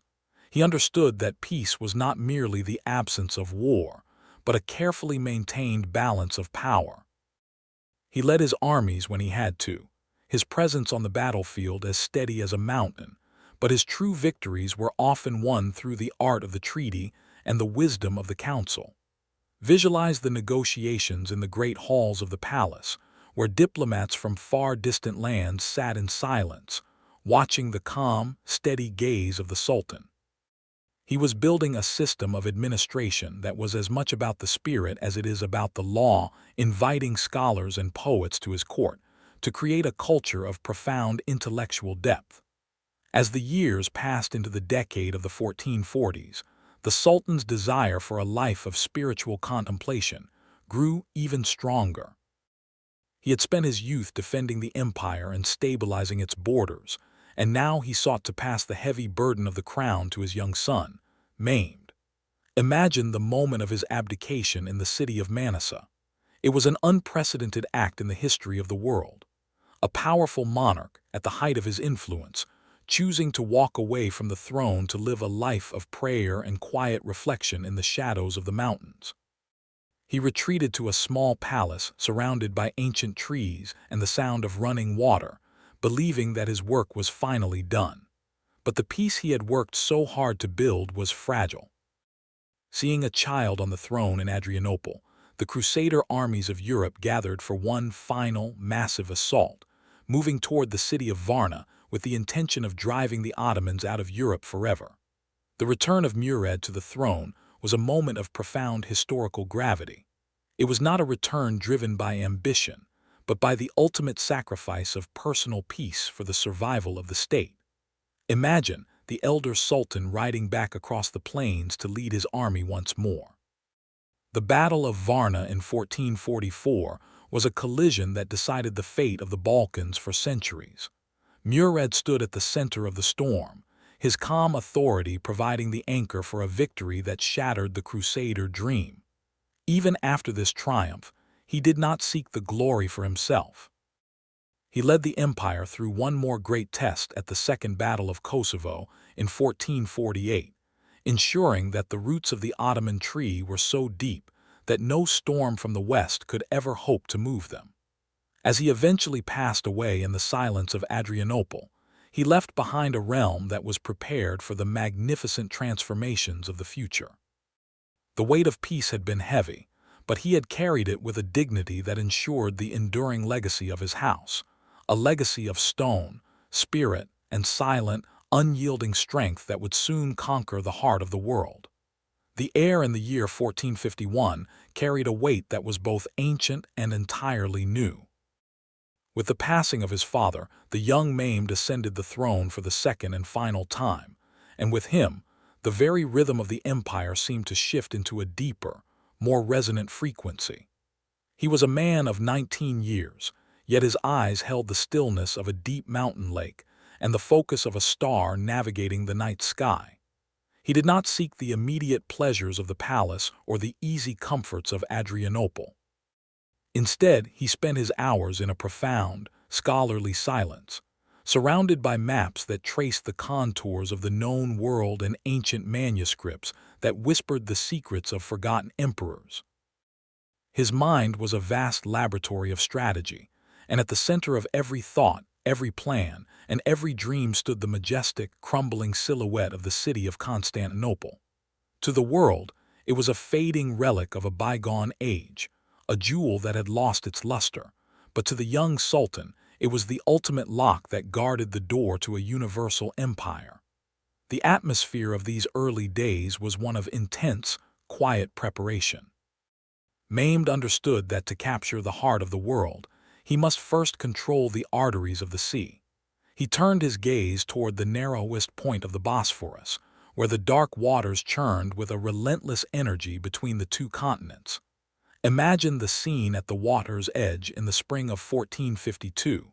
He understood that peace was not merely the absence of war, but a carefully maintained balance of power. He led his armies when he had to, his presence on the battlefield as steady as a mountain, but his true victories were often won through the art of the treaty and the wisdom of the council. Visualize the negotiations in the great halls of the palace, where diplomats from far distant lands sat in silence, watching the calm, steady gaze of the Sultan. He was building a system of administration that was as much about the spirit as it is about the law, inviting scholars and poets to his court, to create a culture of profound intellectual depth. As the years passed into the decade of the 1440s, the Sultan's desire for a life of spiritual contemplation grew even stronger. He had spent his youth defending the empire and stabilizing its borders, and now he sought to pass the heavy burden of the crown to his young son, Mehmed. Imagine the moment of his abdication in the city of Manisa. It was an unprecedented act in the history of the world. A powerful monarch, at the height of his influence, choosing to walk away from the throne to live a life of prayer and quiet reflection in the shadows of the mountains. He retreated to a small palace surrounded by ancient trees and the sound of running water, believing that his work was finally done. But the peace he had worked so hard to build was fragile. Seeing a child on the throne in Adrianople, the Crusader armies of Europe gathered for one final, massive assault, moving toward the city of Varna with the intention of driving the Ottomans out of Europe forever. The return of Murad to the throne was a moment of profound historical gravity. It was not a return driven by ambition, but by the ultimate sacrifice of personal peace for the survival of the state. Imagine the elder sultan riding back across the plains to lead his army once more. The Battle of Varna in 1444 was a collision that decided the fate of the Balkans for centuries. Murad stood at the center of the storm, his calm authority providing the anchor for a victory that shattered the Crusader dream. Even after this triumph, he did not seek the glory for himself. He led the empire through one more great test at the Second Battle of Kosovo in 1448, ensuring that the roots of the Ottoman tree were so deep that no storm from the west could ever hope to move them. As he eventually passed away in the silence of Adrianople, he left behind a realm that was prepared for the magnificent transformations of the future. The weight of peace had been heavy, but he had carried it with a dignity that ensured the enduring legacy of his house, a legacy of stone, spirit, and silent, unyielding strength that would soon conquer the heart of the world. The heir in the year 1451 carried a weight that was both ancient and entirely new. With the passing of his father, the young Mehmed ascended the throne for the second and final time, and with him, the very rhythm of the empire seemed to shift into a deeper, more resonant frequency. He was a man of 19 years, yet his eyes held the stillness of a deep mountain lake and the focus of a star navigating the night sky. He did not seek the immediate pleasures of the palace or the easy comforts of Adrianople. Instead, he spent his hours in a profound, scholarly silence, surrounded by maps that traced the contours of the known world and ancient manuscripts that whispered the secrets of forgotten emperors. His mind was a vast laboratory of strategy, and at the center of every thought, every plan, and every dream stood the majestic, crumbling silhouette of the city of Constantinople. To the world, it was a fading relic of a bygone age, a jewel that had lost its luster, but to the young sultan, it was the ultimate lock that guarded the door to a universal empire. The atmosphere of these early days was one of intense, quiet preparation. Mehmed understood that to capture the heart of the world, he must first control the arteries of the sea. He turned his gaze toward the narrowest point of the Bosphorus, where the dark waters churned with a relentless energy between the two continents. Imagine the scene at the water's edge in the spring of 1452.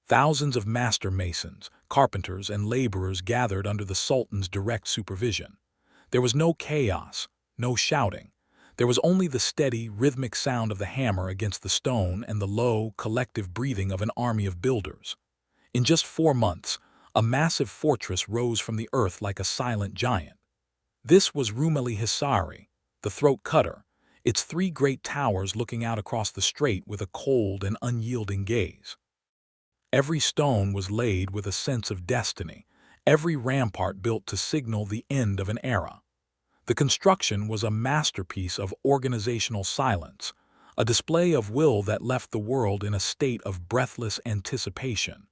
Thousands of master masons, carpenters, and laborers gathered under the Sultan's direct supervision. There was no chaos, no shouting. There was only the steady, rhythmic sound of the hammer against the stone and the low, collective breathing of an army of builders. In just 4 months, a massive fortress rose from the earth like a silent giant. This was Rumelia Hisari, the throat cutter, its 3 great towers looking out across the strait with a cold and unyielding gaze. Every stone was laid with a sense of destiny, every rampart built to signal the end of an era. The construction was a masterpiece of organizational silence, a display of will that left the world in a state of breathless anticipation.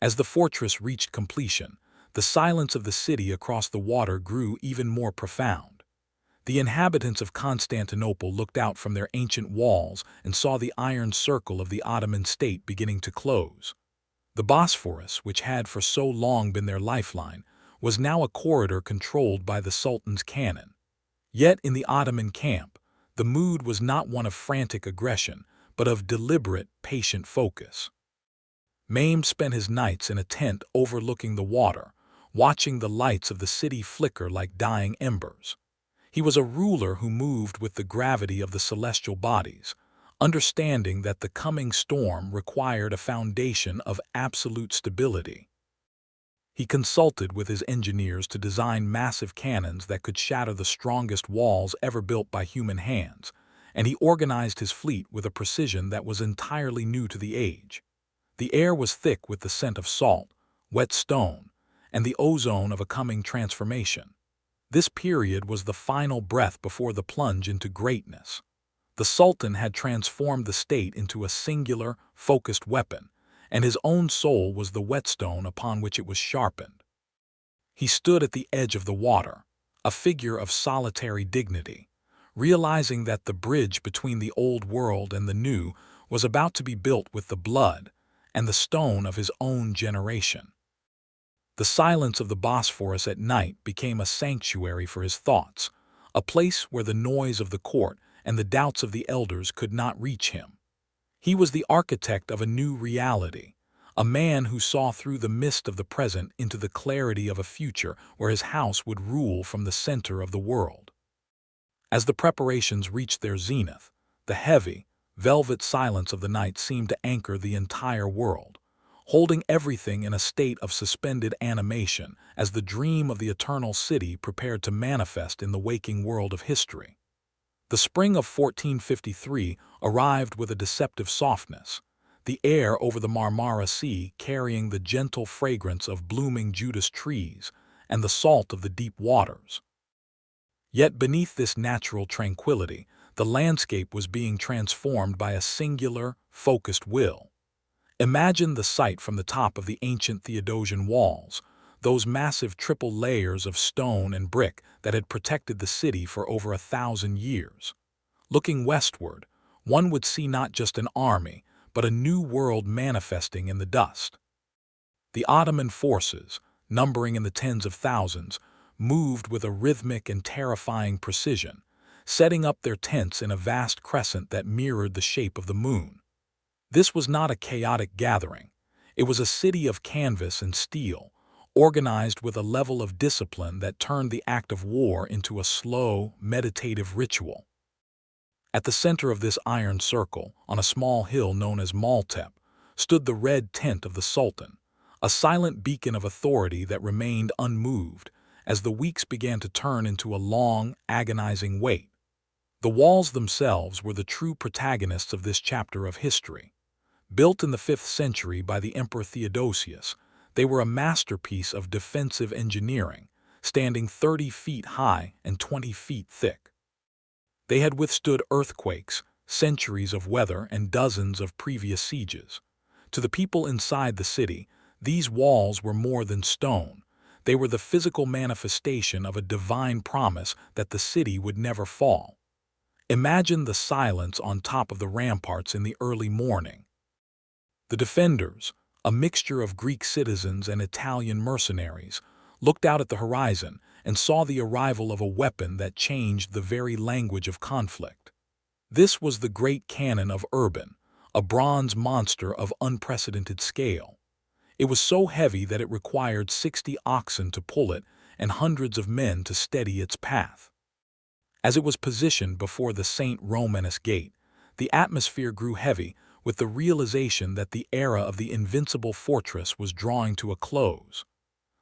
As the fortress reached completion, the silence of the city across the water grew even more profound. The inhabitants of Constantinople looked out from their ancient walls and saw the iron circle of the Ottoman state beginning to close. The Bosphorus, which had for so long been their lifeline, was now a corridor controlled by the Sultan's cannon. Yet in the Ottoman camp, the mood was not one of frantic aggression, but of deliberate, patient focus. Mehmed spent his nights in a tent overlooking the water, watching the lights of the city flicker like dying embers. He was a ruler who moved with the gravity of the celestial bodies, understanding that the coming storm required a foundation of absolute stability. He consulted with his engineers to design massive cannons that could shatter the strongest walls ever built by human hands, and he organized his fleet with a precision that was entirely new to the age. The air was thick with the scent of salt, wet stone, and the ozone of a coming transformation. This period was the final breath before the plunge into greatness. The Sultan had transformed the state into a singular, focused weapon, and his own soul was the whetstone upon which it was sharpened. He stood at the edge of the water, a figure of solitary dignity, realizing that the bridge between the old world and the new was about to be built with the blood and the stone of his own generation. The silence of the Bosphorus at night became a sanctuary for his thoughts, a place where the noise of the court and the doubts of the elders could not reach him. He was the architect of a new reality, a man who saw through the mist of the present into the clarity of a future where his house would rule from the center of the world. As the preparations reached their zenith, the heavy, velvet silence of the night seemed to anchor the entire world, holding everything in a state of suspended animation as the dream of the eternal city prepared to manifest in the waking world of history. The spring of 1453 arrived with a deceptive softness. the air over the Marmara Sea carrying the gentle fragrance of blooming Judas trees and the salt of the deep waters. Yet beneath this natural tranquility, the landscape was being transformed by a singular, focused will. Imagine the sight from the top of the ancient Theodosian walls, those massive triple layers of stone and brick that had protected the city for over 1,000 years. Looking westward, one would see not just an army, but a new world manifesting in the dust. The Ottoman forces, numbering in the tens of thousands, moved with a rhythmic and terrifying precision, setting up their tents in a vast crescent that mirrored the shape of the moon. This was not a chaotic gathering. It was a city of canvas and steel, organized with a level of discipline that turned the act of war into a slow, meditative ritual. At the center of this iron circle, on a small hill known as Maltep, stood the red tent of the Sultan, a silent beacon of authority that remained unmoved as the weeks began to turn into a long, agonizing wait. The walls themselves were the true protagonists of this chapter of history. Built in the 5th century by the Emperor Theodosius, they were a masterpiece of defensive engineering, standing 30 feet high and 20 feet thick. They had withstood earthquakes, centuries of weather, and dozens of previous sieges. To the people inside the city, these walls were more than stone. They were the physical manifestation of a divine promise that the city would never fall. Imagine the silence on top of the ramparts in the early morning. The defenders, a mixture of Greek citizens and Italian mercenaries, looked out at the horizon and saw the arrival of a weapon that changed the very language of conflict. This was the great cannon of Urban, a bronze monster of unprecedented scale. It was so heavy that it required 60 oxen to pull it and hundreds of men to steady its path. As it was positioned before the St. Romanus Gate, the atmosphere grew heavy with the realization that the era of the invincible fortress was drawing to a close.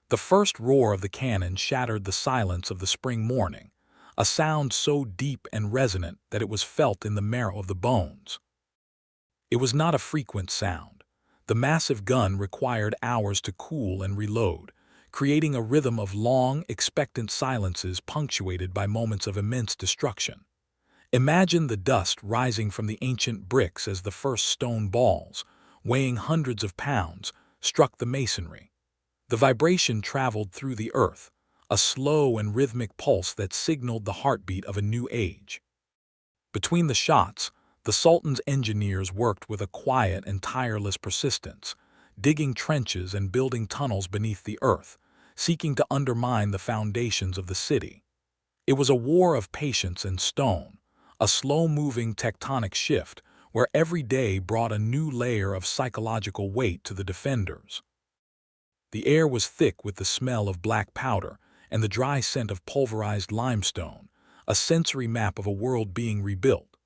The first roar of the cannon shattered the silence of the spring morning, a sound so deep and resonant that it was felt in the marrow of the bones. It was not a frequent sound. The massive gun required hours to cool and reload, creating a rhythm of long, expectant silences punctuated by moments of immense destruction. Imagine the dust rising from the ancient bricks as the first stone balls, weighing hundreds of pounds, struck the masonry. The vibration traveled through the earth, a slow and rhythmic pulse that signaled the heartbeat of a new age. Between the shots, the Sultan's engineers worked with a quiet and tireless persistence, digging trenches and building tunnels beneath the earth, seeking to undermine the foundations of the city. It was a war of patience and stone, a slow-moving tectonic shift where every day brought a new layer of psychological weight to the defenders. The air was thick with the smell of black powder and the dry scent of pulverized limestone, a sensory map of a world being rebuilt.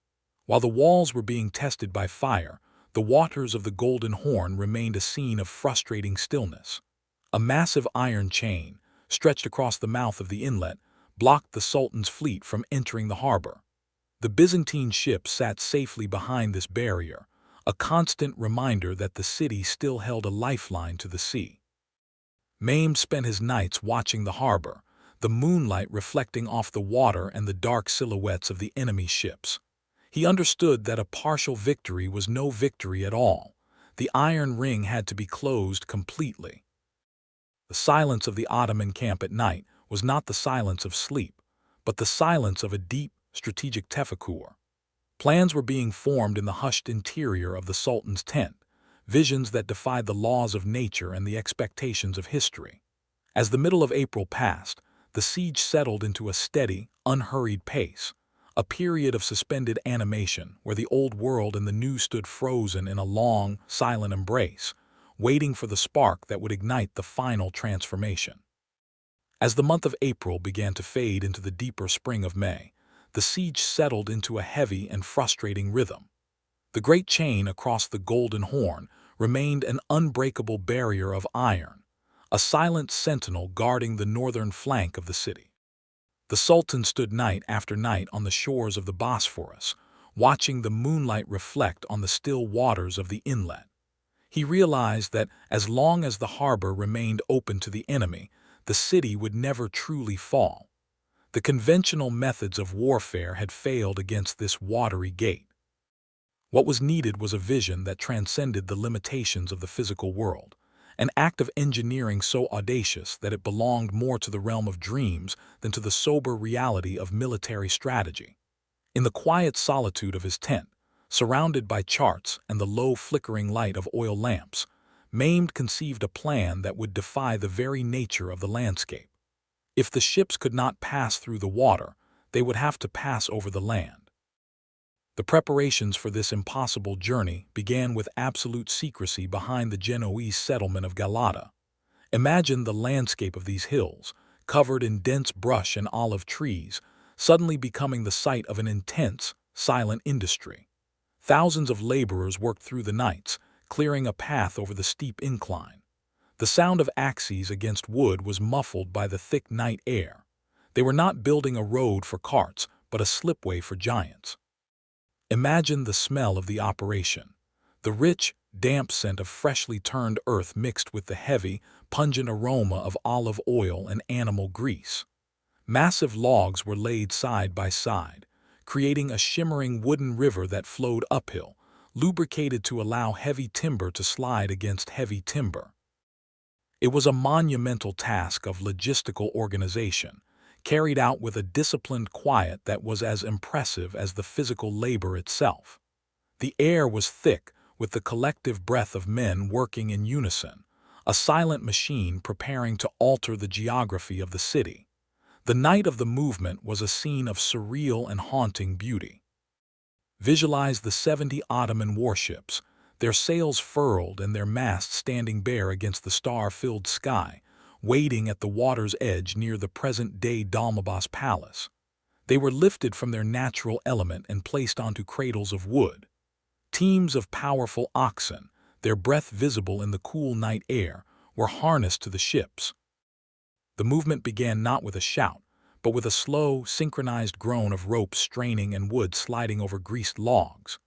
While the walls were being tested by fire, the waters of the Golden Horn remained a scene of frustrating stillness. A massive iron chain, stretched across the mouth of the inlet, blocked the Sultan's fleet from entering the harbor. The Byzantine ships sat safely behind this barrier, a constant reminder that the city still held a lifeline to the sea. Mehmed spent his nights watching the harbor, the moonlight reflecting off the water and the dark silhouettes of the enemy ships. He understood that a partial victory was no victory at all. The iron ring had to be closed completely. The silence of the Ottoman camp at night was not the silence of sleep, but the silence of a deep, strategic tefekkür. Plans were being formed in the hushed interior of the Sultan's tent, visions that defied the laws of nature and the expectations of history. As the middle of April passed, the siege settled into a steady, unhurried pace, a period of suspended animation where the old world and the new stood frozen in a long, silent embrace, waiting for the spark that would ignite the final transformation. As the month of April began to fade into the deeper spring of May, the siege settled into a heavy and frustrating rhythm. The great chain across the Golden Horn remained an unbreakable barrier of iron, a silent sentinel guarding the northern flank of the city. The Sultan stood night after night on the shores of the Bosphorus, watching the moonlight reflect on the still waters of the inlet. He realized that as long as the harbor remained open to the enemy, the city would never truly fall. The conventional methods of warfare had failed against this watery gate. What was needed was a vision that transcended the limitations of the physical world, an act of engineering so audacious that it belonged more to the realm of dreams than to the sober reality of military strategy. In the quiet solitude of his tent, surrounded by charts and the low flickering light of oil lamps, Mehmed conceived a plan that would defy the very nature of the landscape. If the ships could not pass through the water, they would have to pass over the land. The preparations for this impossible journey began with absolute secrecy behind the Genoese settlement of Galata. Imagine the landscape of these hills, covered in dense brush and olive trees, suddenly becoming the site of an intense, silent industry. Thousands of laborers worked through the nights, clearing a path over the steep incline. The sound of axes against wood was muffled by the thick night air. They were not building a road for carts, but a slipway for giants. Imagine the smell of the operation. The rich, damp scent of freshly turned earth mixed with the heavy, pungent aroma of olive oil and animal grease. Massive logs were laid side by side, creating a shimmering wooden river that flowed uphill, lubricated to allow heavy timber to slide against heavy timber. It was a monumental task of logistical organization, carried out with a disciplined quiet that was as impressive as the physical labor itself. The air was thick with the collective breath of men working in unison, a silent machine preparing to alter the geography of the city. The night of the movement was a scene of surreal and haunting beauty. Visualize the 70 Ottoman warships, their sails furled and their masts standing bare against the star-filled sky, waiting at the water's edge near the present-day Dolmabahce Palace. They were lifted from their natural element and placed onto cradles of wood. Teams of powerful oxen, their breath visible in the cool night air, were harnessed to the ships. The movement began not with a shout, but with a slow, synchronized groan of ropes straining and wood sliding over greased logs.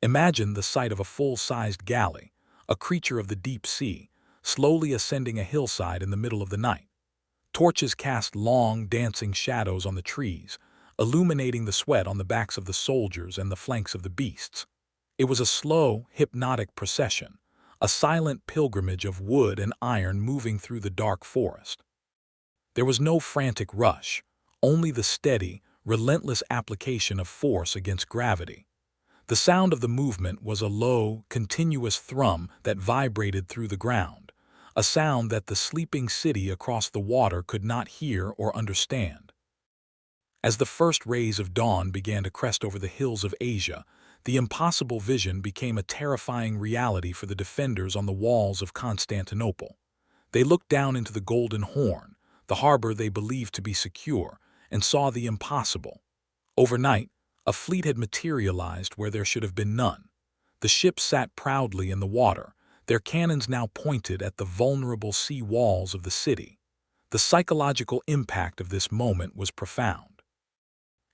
Imagine the sight of a full-sized galley, a creature of the deep sea, slowly ascending a hillside in the middle of the night. Torches cast long, dancing shadows on the trees, illuminating the sweat on the backs of the soldiers and the flanks of the beasts. It was a slow, hypnotic procession, a silent pilgrimage of wood and iron moving through the dark forest. There was no frantic rush, only the steady, relentless application of force against gravity. The sound of the movement was a low, continuous thrum that vibrated through the ground, a sound that the sleeping city across the water could not hear or understand. As the first rays of dawn began to crest over the hills of Asia, the impossible vision became a terrifying reality for the defenders on the walls of Constantinople. They looked down into the Golden Horn, the harbor they believed to be secure, and saw the impossible. Overnight, a fleet had materialized where there should have been none. The ships sat proudly in the water, their cannons now pointed at the vulnerable sea walls of the city. The psychological impact of this moment was profound.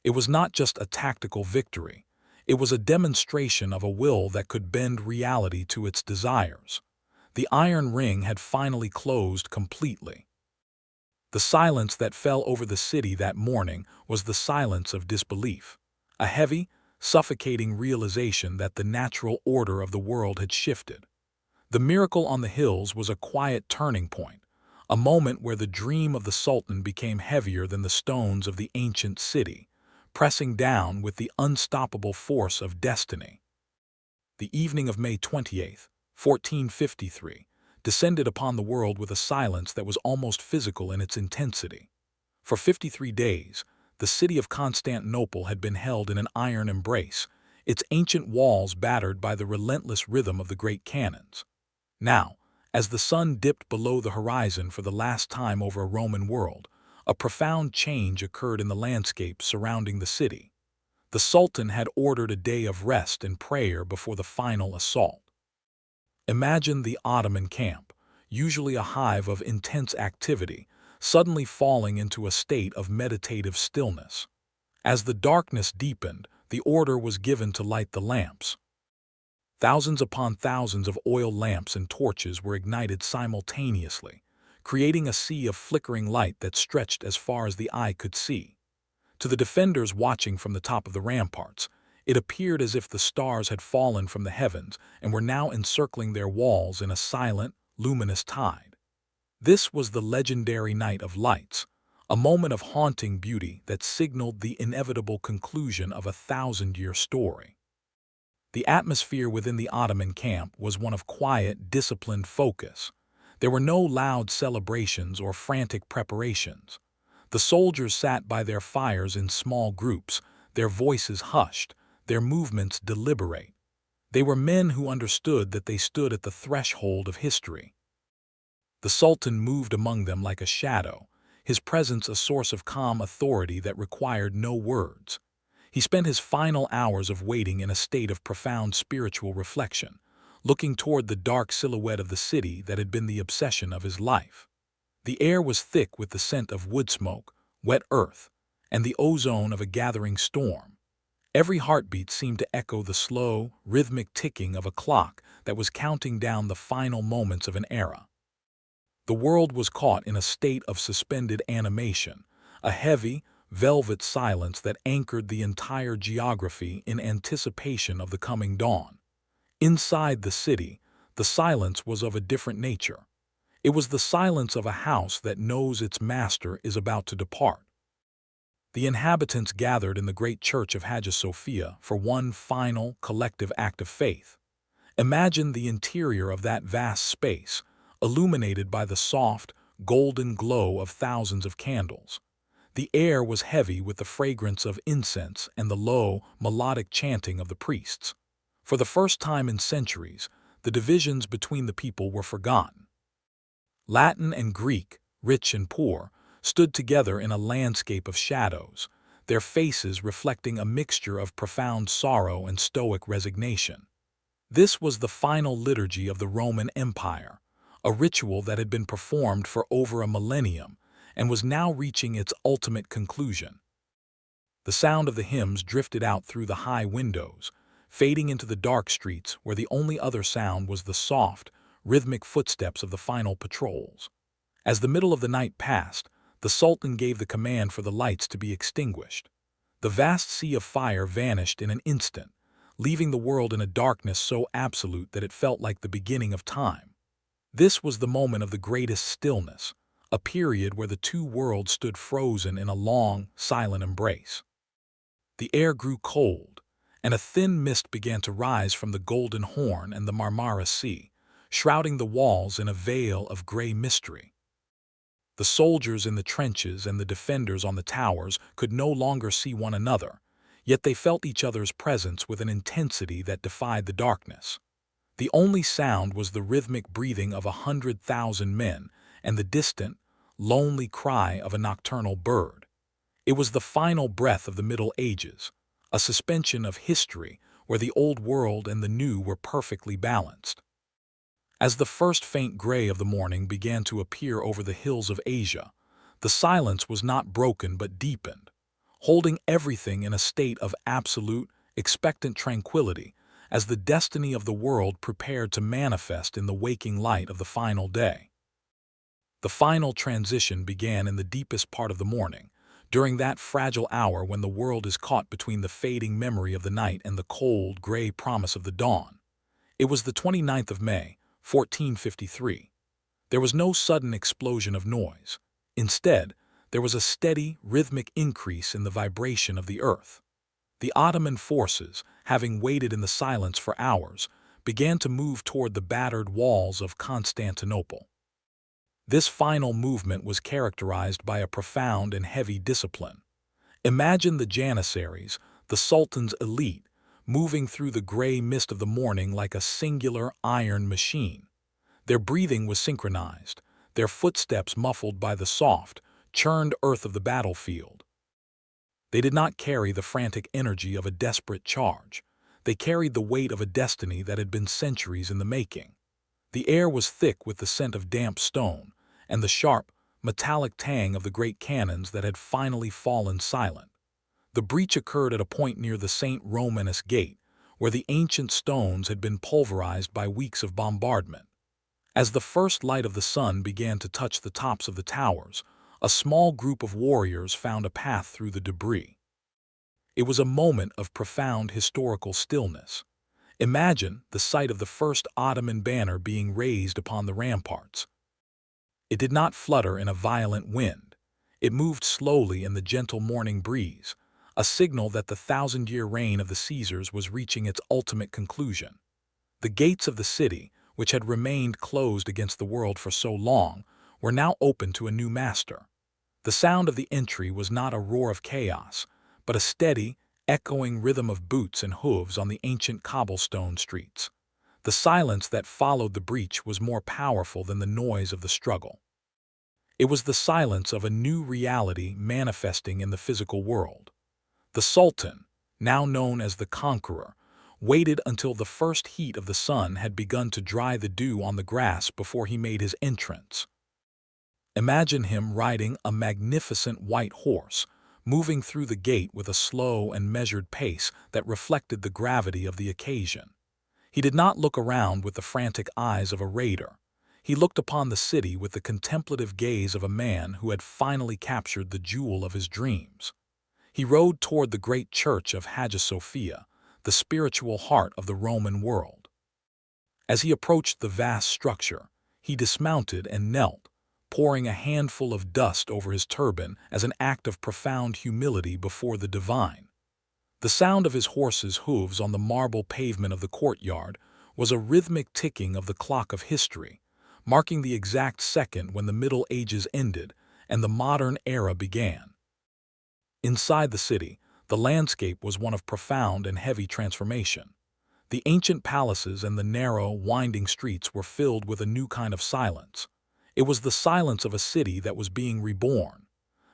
It was not just a tactical victory, it was a demonstration of a will that could bend reality to its desires. The iron ring had finally closed completely. The silence that fell over the city that morning was the silence of disbelief, a heavy, suffocating realization that the natural order of the world had shifted. The miracle on the hills was a quiet turning point, a moment where the dream of the Sultan became heavier than the stones of the ancient city, pressing down with the unstoppable force of destiny. The evening of May 28, 1453, descended upon the world with a silence that was almost physical in its intensity. For 53 days, the city of Constantinople had been held in an iron embrace, its ancient walls battered by the relentless rhythm of the great cannons. Now, as the sun dipped below the horizon for the last time over a Roman world, a profound change occurred in the landscape surrounding the city. The Sultan had ordered a day of rest and prayer before the final assault. Imagine the Ottoman camp, usually a hive of intense activity, suddenly falling into a state of meditative stillness. As the darkness deepened, the order was given to light the lamps. Thousands upon thousands of oil lamps and torches were ignited simultaneously, creating a sea of flickering light that stretched as far as the eye could see. To the defenders watching from the top of the ramparts, it appeared as if the stars had fallen from the heavens and were now encircling their walls in a silent, luminous tide. This was the legendary Night of Lights, a moment of haunting beauty that signaled the inevitable conclusion of a thousand-year story. The atmosphere within the Ottoman camp was one of quiet, disciplined focus. There were no loud celebrations or frantic preparations. The soldiers sat by their fires in small groups, their voices hushed, their movements deliberate. They were men who understood that they stood at the threshold of history. The Sultan moved among them like a shadow, his presence a source of calm authority that required no words. He spent his final hours of waiting in a state of profound spiritual reflection, looking toward the dark silhouette of the city that had been the obsession of his life. The air was thick with the scent of wood smoke, wet earth, and the ozone of a gathering storm. Every heartbeat seemed to echo the slow, rhythmic ticking of a clock that was counting down the final moments of an era. The world was caught in a state of suspended animation, a heavy, velvet silence that anchored the entire geography in anticipation of the coming dawn. Inside the city, the silence was of a different nature. It was the silence of a house that knows its master is about to depart. The inhabitants gathered in the great church of Hagia Sophia for one final, collective act of faith. Imagine the interior of that vast space, illuminated by the soft, golden glow of thousands of candles. The air was heavy with the fragrance of incense and the low, melodic chanting of the priests. For the first time in centuries, the divisions between the people were forgotten. Latin and Greek, rich and poor, stood together in a landscape of shadows, their faces reflecting a mixture of profound sorrow and stoic resignation. This was the final liturgy of the Roman Empire, a ritual that had been performed for over a millennium and was now reaching its ultimate conclusion. The sound of the hymns drifted out through the high windows, fading into the dark streets where the only other sound was the soft, rhythmic footsteps of the final patrols. As the middle of the night passed, the Sultan gave the command for the lights to be extinguished. The vast sea of fire vanished in an instant, leaving the world in a darkness so absolute that it felt like the beginning of time. This was the moment of the greatest stillness, a period where the two worlds stood frozen in a long, silent embrace. The air grew cold, and a thin mist began to rise from the Golden Horn and the Marmara Sea, shrouding the walls in a veil of gray mystery. The soldiers in the trenches and the defenders on the towers could no longer see one another, yet they felt each other's presence with an intensity that defied the darkness. The only sound was the rhythmic breathing of 100,000 men and the distant, lonely cry of a nocturnal bird. It was the final breath of the Middle Ages, a suspension of history where the old world and the new were perfectly balanced. As the first faint gray of the morning began to appear over the hills of Asia, the silence was not broken but deepened, holding everything in a state of absolute, expectant tranquility as the destiny of the world prepared to manifest in the waking light of the final day. The final transition began in the deepest part of the morning, during that fragile hour when the world is caught between the fading memory of the night and the cold, gray promise of the dawn. It was the 29th of May, 1453. There was no sudden explosion of noise. Instead, there was a steady, rhythmic increase in the vibration of the earth. The Ottoman forces, having waited in the silence for hours, began to move toward the battered walls of Constantinople. This final movement was characterized by a profound and heavy discipline. Imagine the Janissaries, the Sultan's elite, moving through the gray mist of the morning like a singular iron machine. Their breathing was synchronized, their footsteps muffled by the soft, churned earth of the battlefield. They did not carry the frantic energy of a desperate charge. They carried the weight of a destiny that had been centuries in the making. The air was thick with the scent of damp stone and the sharp, metallic tang of the great cannons that had finally fallen silent. The breach occurred at a point near the St. Romanus Gate, where the ancient stones had been pulverized by weeks of bombardment. As the first light of the sun began to touch the tops of the towers, a small group of warriors found a path through the debris. It was a moment of profound historical stillness. Imagine the sight of the first Ottoman banner being raised upon the ramparts. It did not flutter in a violent wind. It moved slowly in the gentle morning breeze, a signal that the thousand-year reign of the Caesars was reaching its ultimate conclusion. The gates of the city, which had remained closed against the world for so long, were now open to a new master. The sound of the entry was not a roar of chaos, but a steady, echoing rhythm of boots and hooves on the ancient cobblestone streets. The silence that followed the breach was more powerful than the noise of the struggle. It was the silence of a new reality manifesting in the physical world. The Sultan, now known as the Conqueror, waited until the first heat of the sun had begun to dry the dew on the grass before he made his entrance. Imagine him riding a magnificent white horse, moving through the gate with a slow and measured pace that reflected the gravity of the occasion. He did not look around with the frantic eyes of a raider. He looked upon the city with the contemplative gaze of a man who had finally captured the jewel of his dreams. He rode toward the great church of Hagia Sophia, the spiritual heart of the Roman world. As he approached the vast structure, he dismounted and knelt, pouring a handful of dust over his turban as an act of profound humility before the divine. The sound of his horse's hooves on the marble pavement of the courtyard was a rhythmic ticking of the clock of history, marking the exact second when the Middle Ages ended and the modern era began. Inside the city, the landscape was one of profound and heavy transformation. The ancient palaces and the narrow, winding streets were filled with a new kind of silence. It was the silence of a city that was being reborn.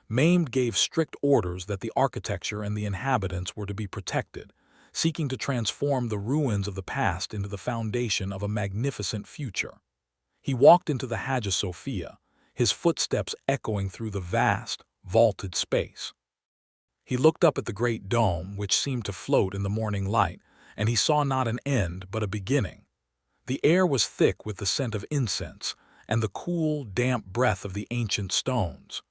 Mehmed gave strict orders that the architecture and the inhabitants were to be protected, seeking to transform the ruins of the past into the foundation of a magnificent future. He walked into the Hagia Sophia, his footsteps echoing through the vast, vaulted space. He looked up at the great dome, which seemed to float in the morning light, and he saw not an end but a beginning. The air was thick with the scent of incense and the cool, damp breath of the ancient stones.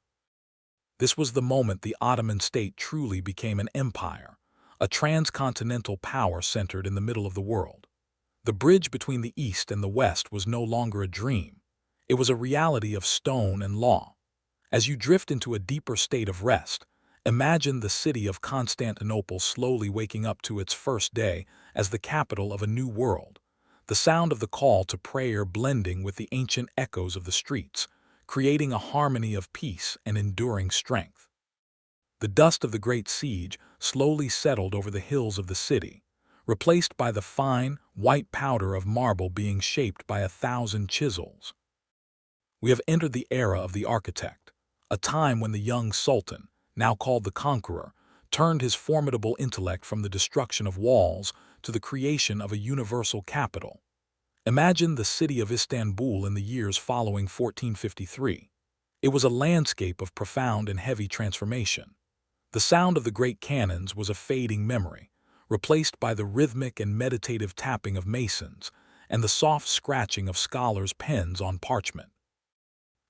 This was the moment the Ottoman state truly became an empire, a transcontinental power centered in the middle of the world. The bridge between the East and the West was no longer a dream. It was a reality of stone and law. As you drift into a deeper state of rest, imagine the city of Constantinople slowly waking up to its first day as the capital of a new world, the sound of the call to prayer blending with the ancient echoes of the streets, creating a harmony of peace and enduring strength. The dust of the great siege slowly settled over the hills of the city, replaced by the fine, white powder of marble being shaped by 1,000 chisels. We have entered the era of the architect, a time when the young Sultan, now called the Conqueror, turned his formidable intellect from the destruction of walls to the creation of a universal capital. Imagine the city of Istanbul in the years following 1453. It was a landscape of profound and heavy transformation. The sound of the great cannons was a fading memory, replaced by the rhythmic and meditative tapping of masons and the soft scratching of scholars' pens on parchment.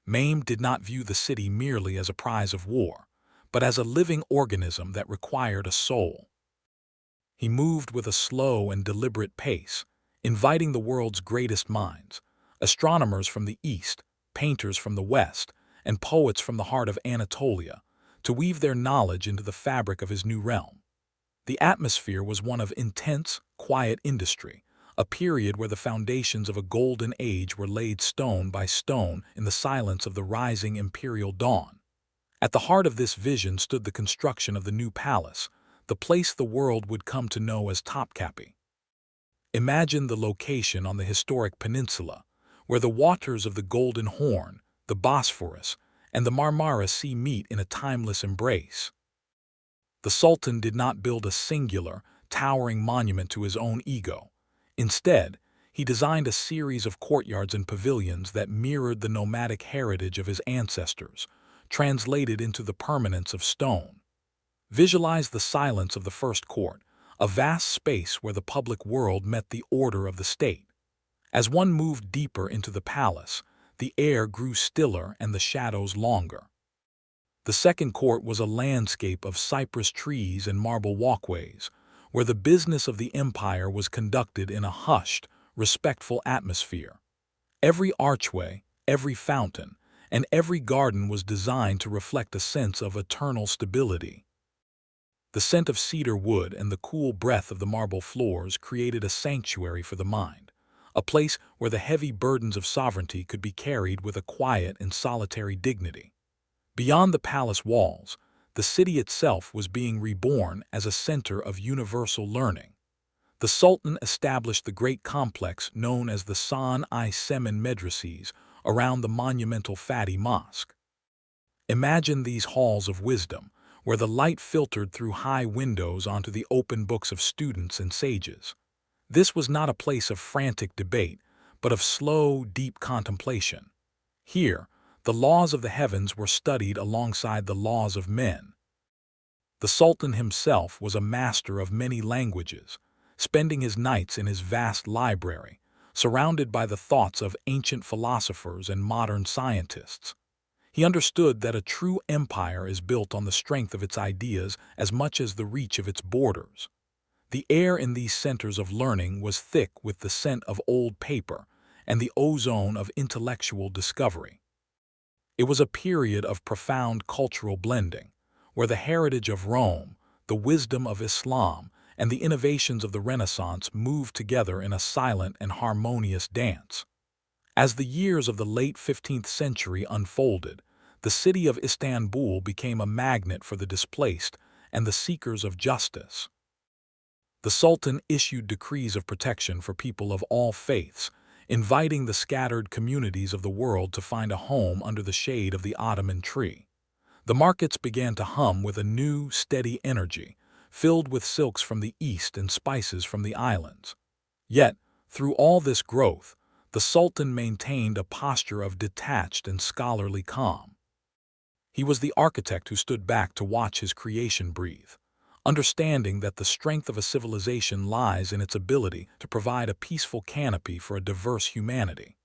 Mehmed did not view the city merely as a prize of war, but as a living organism that required a soul. He moved with a slow and deliberate pace, inviting the world's greatest minds, astronomers from the East, painters from the West, and poets from the heart of Anatolia, to weave their knowledge into the fabric of his new realm. The atmosphere was one of intense, quiet industry, a period where the foundations of a golden age were laid stone by stone in the silence of the rising imperial dawn. At the heart of this vision stood the construction of the new palace, the place the world would come to know as Topkapi. Imagine the location on the historic peninsula, where the waters of the Golden Horn, the Bosphorus, and the Marmara Sea meet in a timeless embrace. The Sultan did not build a singular, towering monument to his own ego. Instead, he designed a series of courtyards and pavilions that mirrored the nomadic heritage of his ancestors, translated into the permanence of stone. Visualize the silence of the first court, a vast space where the public world met the order of the state. As one moved deeper into the palace, the air grew stiller and the shadows longer. The second court was a landscape of cypress trees and marble walkways, where the business of the empire was conducted in a hushed, respectful atmosphere. Every archway, every fountain, and every garden was designed to reflect a sense of eternal stability. The scent of cedar wood and the cool breath of the marble floors created a sanctuary for the mind, a place where the heavy burdens of sovereignty could be carried with a quiet and solitary dignity. Beyond the palace walls, the city itself was being reborn as a center of universal learning. The Sultan established the great complex known as the San-i Semen Medreses around the monumental Fatih Mosque. Imagine these halls of wisdom, where the light filtered through high windows onto the open books of students and sages. This was not a place of frantic debate, but of slow, deep contemplation. Here, the laws of the heavens were studied alongside the laws of men. The Sultan himself was a master of many languages, spending his nights in his vast library, surrounded by the thoughts of ancient philosophers and modern scientists. He understood that a true empire is built on the strength of its ideas as much as the reach of its borders. The air in these centers of learning was thick with the scent of old paper and the ozone of intellectual discovery. It was a period of profound cultural blending, where the heritage of Rome, the wisdom of Islam, and the innovations of the Renaissance moved together in a silent and harmonious dance. As the years of the late 15th century unfolded, the city of Istanbul became a magnet for the displaced and the seekers of justice. The Sultan issued decrees of protection for people of all faiths, inviting the scattered communities of the world to find a home under the shade of the Ottoman tree. The markets began to hum with a new, steady energy, filled with silks from the east and spices from the islands. Yet, through all this growth, the Sultan maintained a posture of detached and scholarly calm. He was the architect who stood back to watch his creation breathe, understanding that the strength of a civilization lies in its ability to provide a peaceful canopy for a diverse humanity.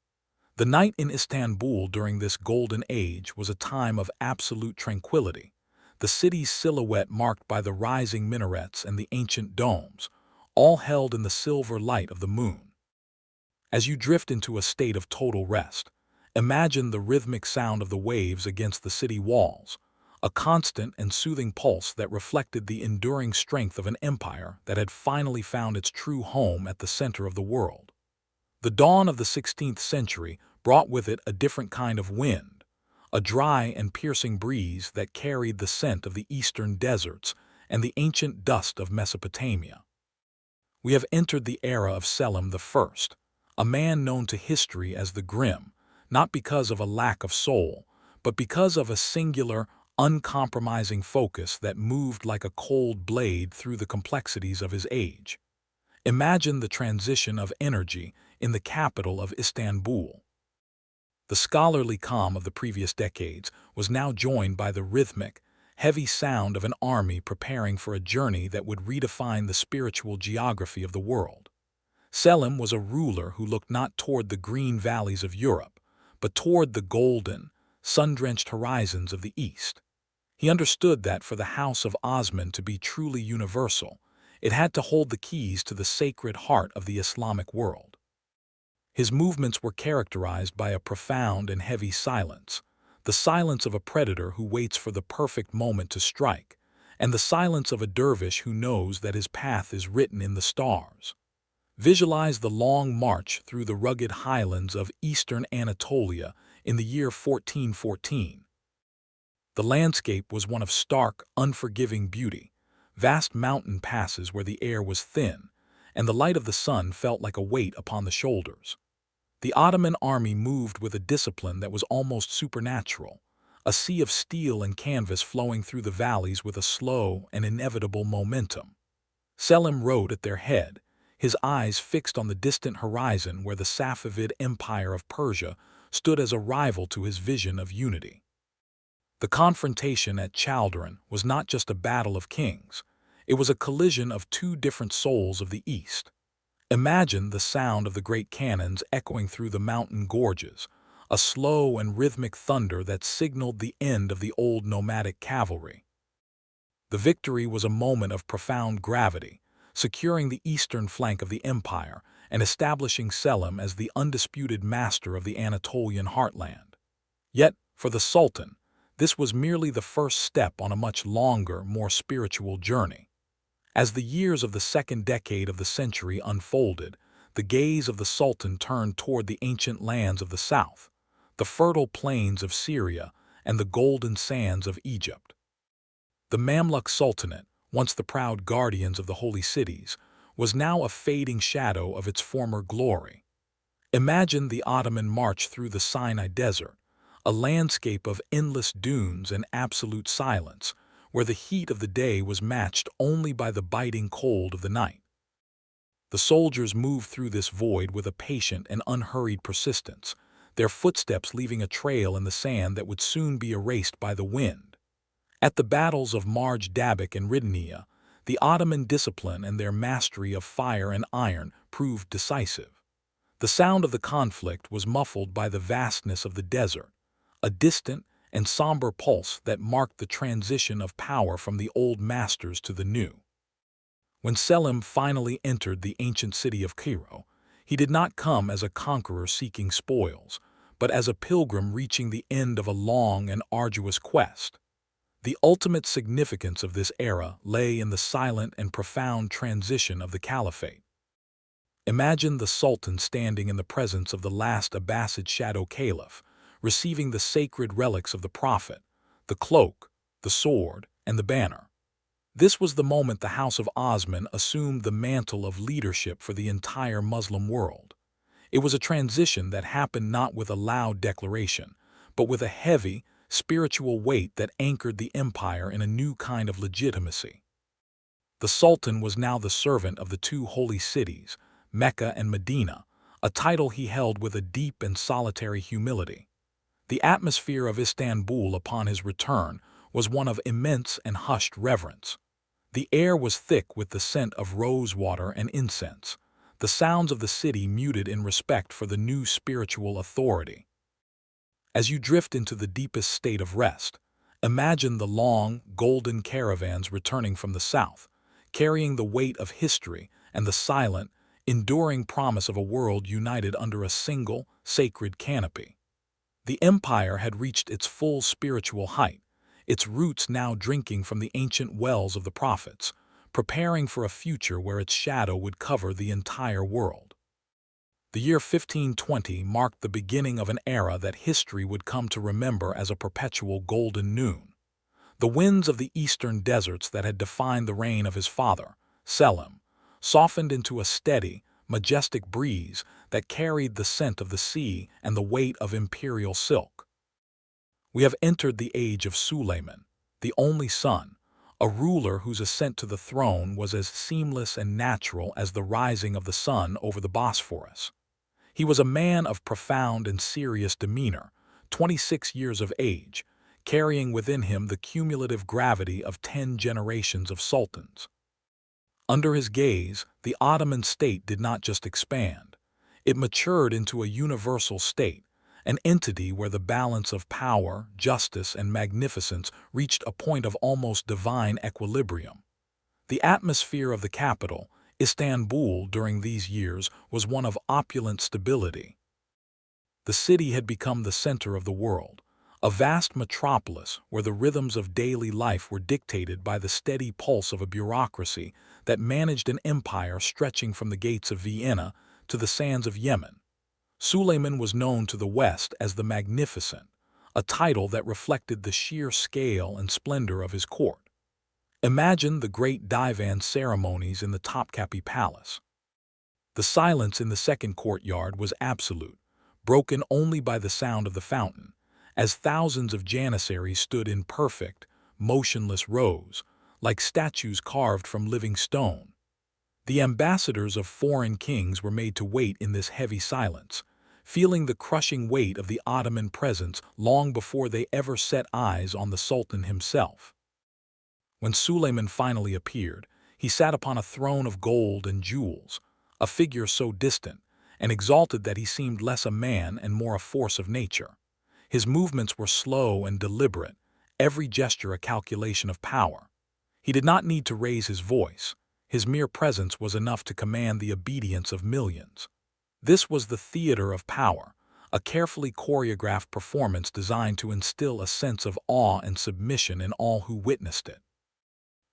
The night in Istanbul during this golden age was a time of absolute tranquility, the city's silhouette marked by the rising minarets and the ancient domes, all held in the silver light of the moon. As you drift into a state of total rest, imagine the rhythmic sound of the waves against the city walls, a constant and soothing pulse that reflected the enduring strength of an empire that had finally found its true home at the center of the world. The dawn of the 16th century brought with it a different kind of wind, a dry and piercing breeze that carried the scent of the eastern deserts and the ancient dust of Mesopotamia. We have entered the era of Selim I, a man known to history as the Grim, not because of a lack of soul, but because of a singular, uncompromising focus that moved like a cold blade through the complexities of his age. Imagine the transition of energy in the capital of Istanbul. The scholarly calm of the previous decades was now joined by the rhythmic, heavy sound of an army preparing for a journey that would redefine the spiritual geography of the world. Selim was a ruler who looked not toward the green valleys of Europe, but toward the golden, sun-drenched horizons of the East. He understood that for the House of Osman to be truly universal, it had to hold the keys to the sacred heart of the Islamic world. His movements were characterized by a profound and heavy silence, the silence of a predator who waits for the perfect moment to strike, and the silence of a dervish who knows that his path is written in the stars. Visualize the long march through the rugged highlands of eastern Anatolia in the year 1414. The landscape was one of stark, unforgiving beauty, vast mountain passes where the air was thin, and the light of the sun felt like a weight upon the shoulders. The Ottoman army moved with a discipline that was almost supernatural, a sea of steel and canvas flowing through the valleys with a slow and inevitable momentum. Selim rode at their head, his eyes fixed on the distant horizon where the Safavid Empire of Persia stood as a rival to his vision of unity. The confrontation at Chaldıran was not just a battle of kings. It was a collision of two different souls of the East. Imagine the sound of the great cannons echoing through the mountain gorges, a slow and rhythmic thunder that signaled the end of the old nomadic cavalry. The victory was a moment of profound gravity, securing the eastern flank of the empire and establishing Selim as the undisputed master of the Anatolian heartland. Yet, for the Sultan, this was merely the first step on a much longer, more spiritual journey. As the years of the second decade of the century unfolded, the gaze of the Sultan turned toward the ancient lands of the south, the fertile plains of Syria and the golden sands of Egypt. The Mamluk Sultanate, once the proud guardians of the holy cities, was now a fading shadow of its former glory. Imagine the Ottoman march through the Sinai Desert, a landscape of endless dunes and absolute silence, where the heat of the day was matched only by the biting cold of the night. The soldiers moved through this void with a patient and unhurried persistence, their footsteps leaving a trail in the sand that would soon be erased by the wind. At the battles of Marj Dabik and Ridania, the Ottoman discipline and their mastery of fire and iron proved decisive. The sound of the conflict was muffled by the vastness of the desert, a distant and somber pulse that marked the transition of power from the old masters to the new. When Selim finally entered the ancient city of Cairo, he did not come as a conqueror seeking spoils, but as a pilgrim reaching the end of a long and arduous quest. The ultimate significance of this era lay in the silent and profound transition of the Caliphate. Imagine the Sultan standing in the presence of the last Abbasid shadow caliph, receiving the sacred relics of the Prophet, the cloak, the sword, and the banner. This was the moment the House of Osman assumed the mantle of leadership for the entire Muslim world. It was a transition that happened not with a loud declaration, but with a heavy, spiritual weight that anchored the empire in a new kind of legitimacy. The Sultan was now the servant of the two holy cities, Mecca and Medina, a title he held with a deep and solitary humility. The atmosphere of Istanbul upon his return was one of immense and hushed reverence. The air was thick with the scent of rosewater and incense, the sounds of the city muted in respect for the new spiritual authority. As you drift into the deepest state of rest, imagine the long, golden caravans returning from the south, carrying the weight of history and the silent, enduring promise of a world united under a single, sacred canopy. The empire had reached its full spiritual height, its roots now drinking from the ancient wells of the prophets, preparing for a future where its shadow would cover the entire world. The year 1520 marked the beginning of an era that history would come to remember as a perpetual golden noon. The winds of the eastern deserts that had defined the reign of his father, Selim, softened into a steady, majestic breeze that carried the scent of the sea and the weight of imperial silk. We have entered the age of Suleiman, the only son, a ruler whose ascent to the throne was as seamless and natural as the rising of the sun over the Bosphorus. He was a man of profound and serious demeanor, 26 years of age, carrying within him the cumulative gravity of 10 generations of sultans. Under his gaze, the Ottoman state did not just expand. It matured into a universal state, an entity where the balance of power, justice, and magnificence reached a point of almost divine equilibrium. The atmosphere of the capital, Istanbul, during these years was one of opulent stability. The city had become the center of the world, a vast metropolis where the rhythms of daily life were dictated by the steady pulse of a bureaucracy that managed an empire stretching from the gates of Vienna to the sands of Yemen. Suleiman was known to the West as the Magnificent, a title that reflected the sheer scale and splendor of his court. Imagine the great divan ceremonies in the Topkapi Palace. The silence in the second courtyard was absolute, broken only by the sound of the fountain, as thousands of janissaries stood in perfect, motionless rows, like statues carved from living stone. The ambassadors of foreign kings were made to wait in this heavy silence, feeling the crushing weight of the Ottoman presence long before they ever set eyes on the Sultan himself. When Suleiman finally appeared, he sat upon a throne of gold and jewels, a figure so distant and exalted that he seemed less a man and more a force of nature. His movements were slow and deliberate, every gesture a calculation of power. He did not need to raise his voice. His mere presence was enough to command the obedience of millions. This was the theater of power, a carefully choreographed performance designed to instill a sense of awe and submission in all who witnessed it.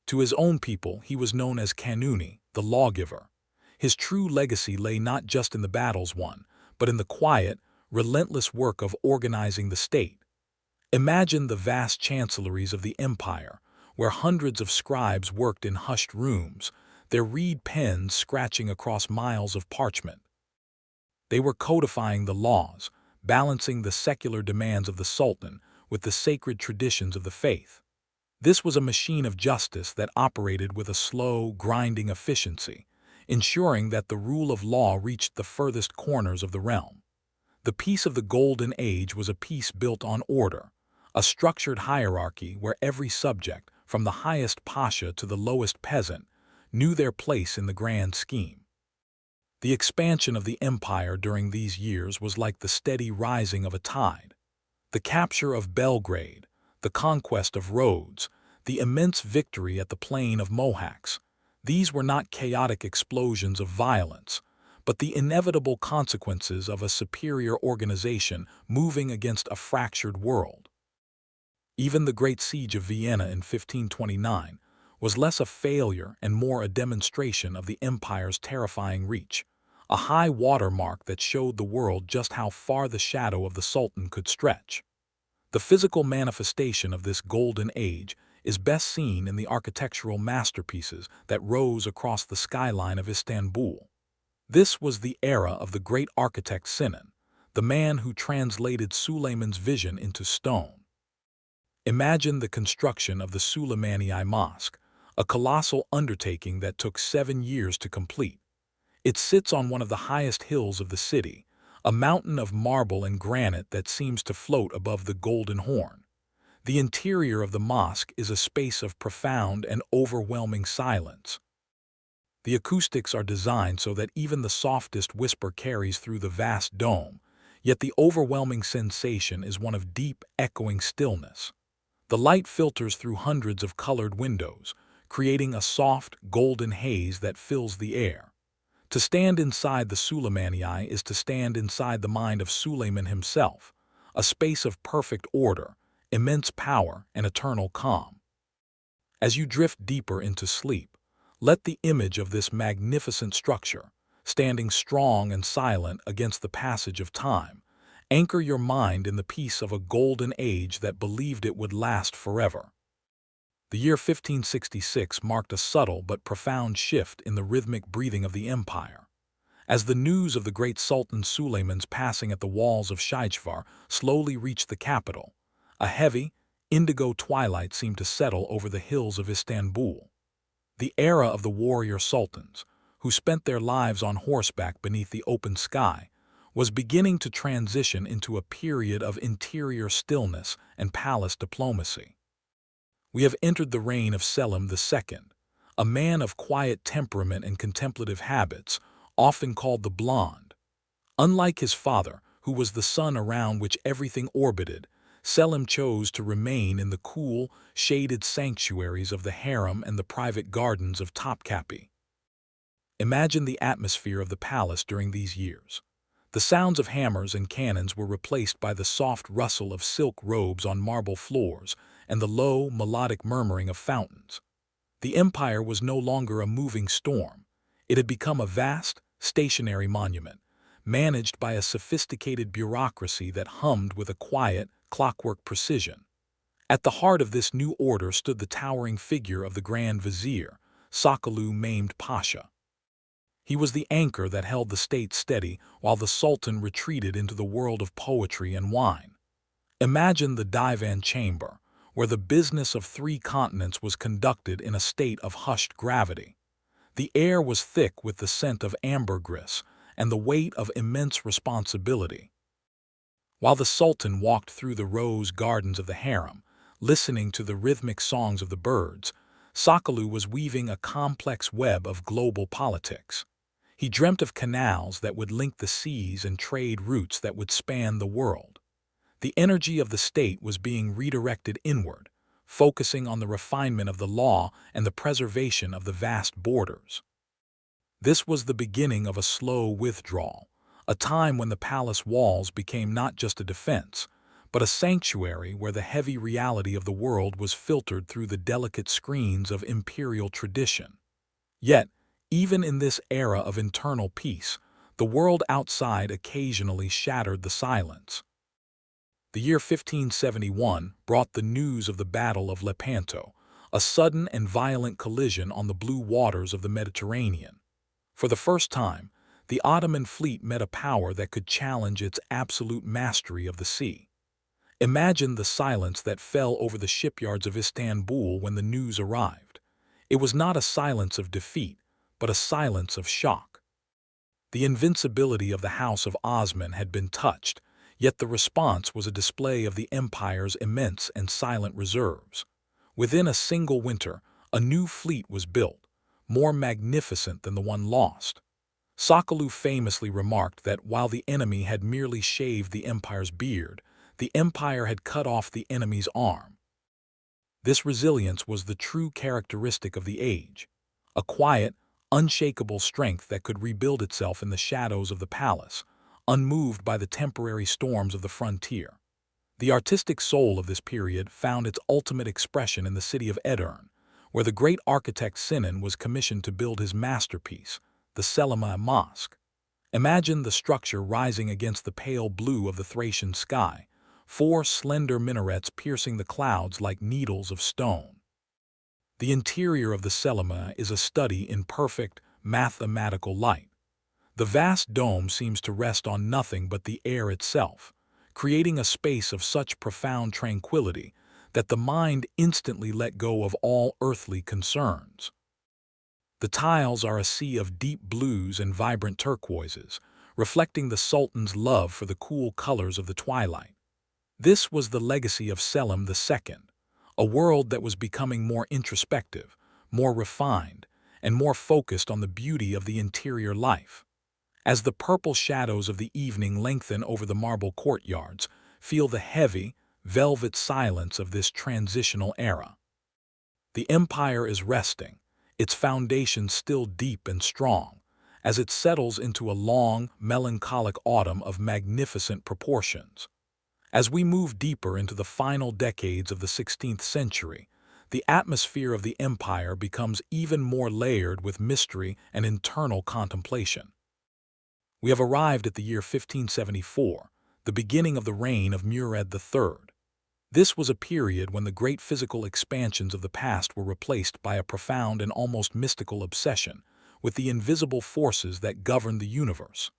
To his own people, he was known as Kanuni, the lawgiver. His true legacy lay not just in the battles won, but in the quiet, relentless work of organizing the state. Imagine the vast chancelleries of the empire, where hundreds of scribes worked in hushed rooms, their reed pens scratching across miles of parchment. They were codifying the laws, balancing the secular demands of the Sultan with the sacred traditions of the faith. This was a machine of justice that operated with a slow, grinding efficiency, ensuring that the rule of law reached the furthest corners of the realm. The peace of the Golden Age was a peace built on order, a structured hierarchy where every subject, from the highest pasha to the lowest peasant, knew their place in the grand scheme. The expansion of the empire during these years was like the steady rising of a tide. The capture of Belgrade, the conquest of Rhodes, the immense victory at the plain of Mohacs, these were not chaotic explosions of violence, but the inevitable consequences of a superior organization moving against a fractured world. Even the Great Siege of Vienna in 1529 was less a failure and more a demonstration of the empire's terrifying reach, a high watermark that showed the world just how far the shadow of the Sultan could stretch. The physical manifestation of this golden age is best seen in the architectural masterpieces that rose across the skyline of Istanbul. This was the era of the great architect Sinan, the man who translated Suleiman's vision into stone. Imagine the construction of the Süleymaniye Mosque, a colossal undertaking that took 7 years to complete. It sits on one of the highest hills of the city, a mountain of marble and granite that seems to float above the Golden Horn. The interior of the mosque is a space of profound and overwhelming silence. The acoustics are designed so that even the softest whisper carries through the vast dome, yet the overwhelming sensation is one of deep, echoing stillness. The light filters through hundreds of colored windows, creating a soft, golden haze that fills the air. To stand inside the Süleymaniye is to stand inside the mind of Suleiman himself, a space of perfect order, immense power, and eternal calm. As you drift deeper into sleep, let the image of this magnificent structure, standing strong and silent against the passage of time, anchor your mind in the peace of a golden age that believed it would last forever. The year 1566 marked a subtle but profound shift in the rhythmic breathing of the empire. As the news of the great Sultan Suleiman's passing at the walls of Shajvar slowly reached the capital, a heavy, indigo twilight seemed to settle over the hills of Istanbul. The era of the warrior sultans, who spent their lives on horseback beneath the open sky, was beginning to transition into a period of interior stillness and palace diplomacy. We have entered the reign of Selim II, a man of quiet temperament and contemplative habits, often called the Blonde. Unlike his father, who was the sun around which everything orbited, Selim chose to remain in the cool, shaded sanctuaries of the harem and the private gardens of Topkapi. Imagine the atmosphere of the palace during these years. The sounds of hammers and cannons were replaced by the soft rustle of silk robes on marble floors and the low, melodic murmuring of fountains. The empire was no longer a moving storm. It had become a vast, stationary monument, managed by a sophisticated bureaucracy that hummed with a quiet, clockwork precision. At the heart of this new order stood the towering figure of the Grand Vizier, Sokollu Mehmed Pasha. He was the anchor that held the state steady while the Sultan retreated into the world of poetry and wine. Imagine the divan chamber, where the business of 3 continents was conducted in a state of hushed gravity. The air was thick with the scent of ambergris, and the weight of immense responsibility. While the Sultan walked through the rose gardens of the harem, listening to the rhythmic songs of the birds, Sakalu was weaving a complex web of global politics. He dreamt of canals that would link the seas and trade routes that would span the world. The energy of the state was being redirected inward, focusing on the refinement of the law and the preservation of the vast borders. This was the beginning of a slow withdrawal, a time when the palace walls became not just a defense, but a sanctuary where the heavy reality of the world was filtered through the delicate screens of imperial tradition. Yet, even in this era of internal peace, the world outside occasionally shattered the silence. The year 1571 brought the news of the Battle of Lepanto, a sudden and violent collision on the blue waters of the Mediterranean. For the first time, the Ottoman fleet met a power that could challenge its absolute mastery of the sea. Imagine the silence that fell over the shipyards of Istanbul when the news arrived. It was not a silence of defeat, but a silence of shock. The invincibility of the House of Osman had been touched, yet the response was a display of the empire's immense and silent reserves. Within a single winter, a new fleet was built, more magnificent than the one lost. Sakalu famously remarked that while the enemy had merely shaved the empire's beard, the empire had cut off the enemy's arm. This resilience was the true characteristic of the age, a quiet, unshakable strength that could rebuild itself in the shadows of the palace, unmoved by the temporary storms of the frontier. The artistic soul of this period found its ultimate expression in the city of Edirne, where the great architect Sinan was commissioned to build his masterpiece, the Selim III Mosque. Imagine the structure rising against the pale blue of the Thracian sky, 4 slender minarets piercing the clouds like needles of stone. The interior of the Selim is a study in perfect, mathematical light. The vast dome seems to rest on nothing but the air itself, creating a space of such profound tranquility that the mind instantly let go of all earthly concerns. The tiles are a sea of deep blues and vibrant turquoises, reflecting the Sultan's love for the cool colors of the twilight. This was the legacy of Selim II, a world that was becoming more introspective, more refined, and more focused on the beauty of the interior life. As the purple shadows of the evening lengthen over the marble courtyards, feel the heavy, velvet silence of this transitional era. The empire is resting, its foundations still deep and strong, as it settles into a long, melancholic autumn of magnificent proportions. As we move deeper into the final decades of the 16th century, the atmosphere of the empire becomes even more layered with mystery and internal contemplation. We have arrived at the year 1574, the beginning of the reign of Murad III. This was a period when the great physical expansions of the past were replaced by a profound and almost mystical obsession with the invisible forces that governed the universe.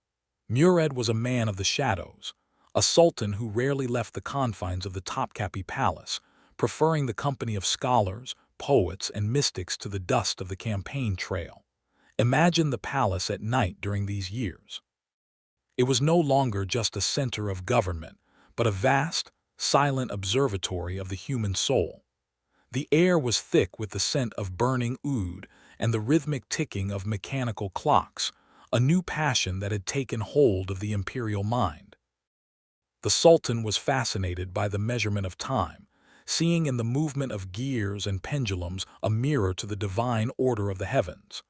Murad was a man of the shadows, a sultan who rarely left the confines of the Topkapi Palace, preferring the company of scholars, poets, and mystics to the dust of the campaign trail. Imagine the palace at night during these years. It was no longer just a center of government, but a vast, silent observatory of the human soul. The air was thick with the scent of burning oud and the rhythmic ticking of mechanical clocks, a new passion that had taken hold of the imperial mind. The Sultan was fascinated by the measurement of time, seeing in the movement of gears and pendulums a mirror to the divine order of the heavens.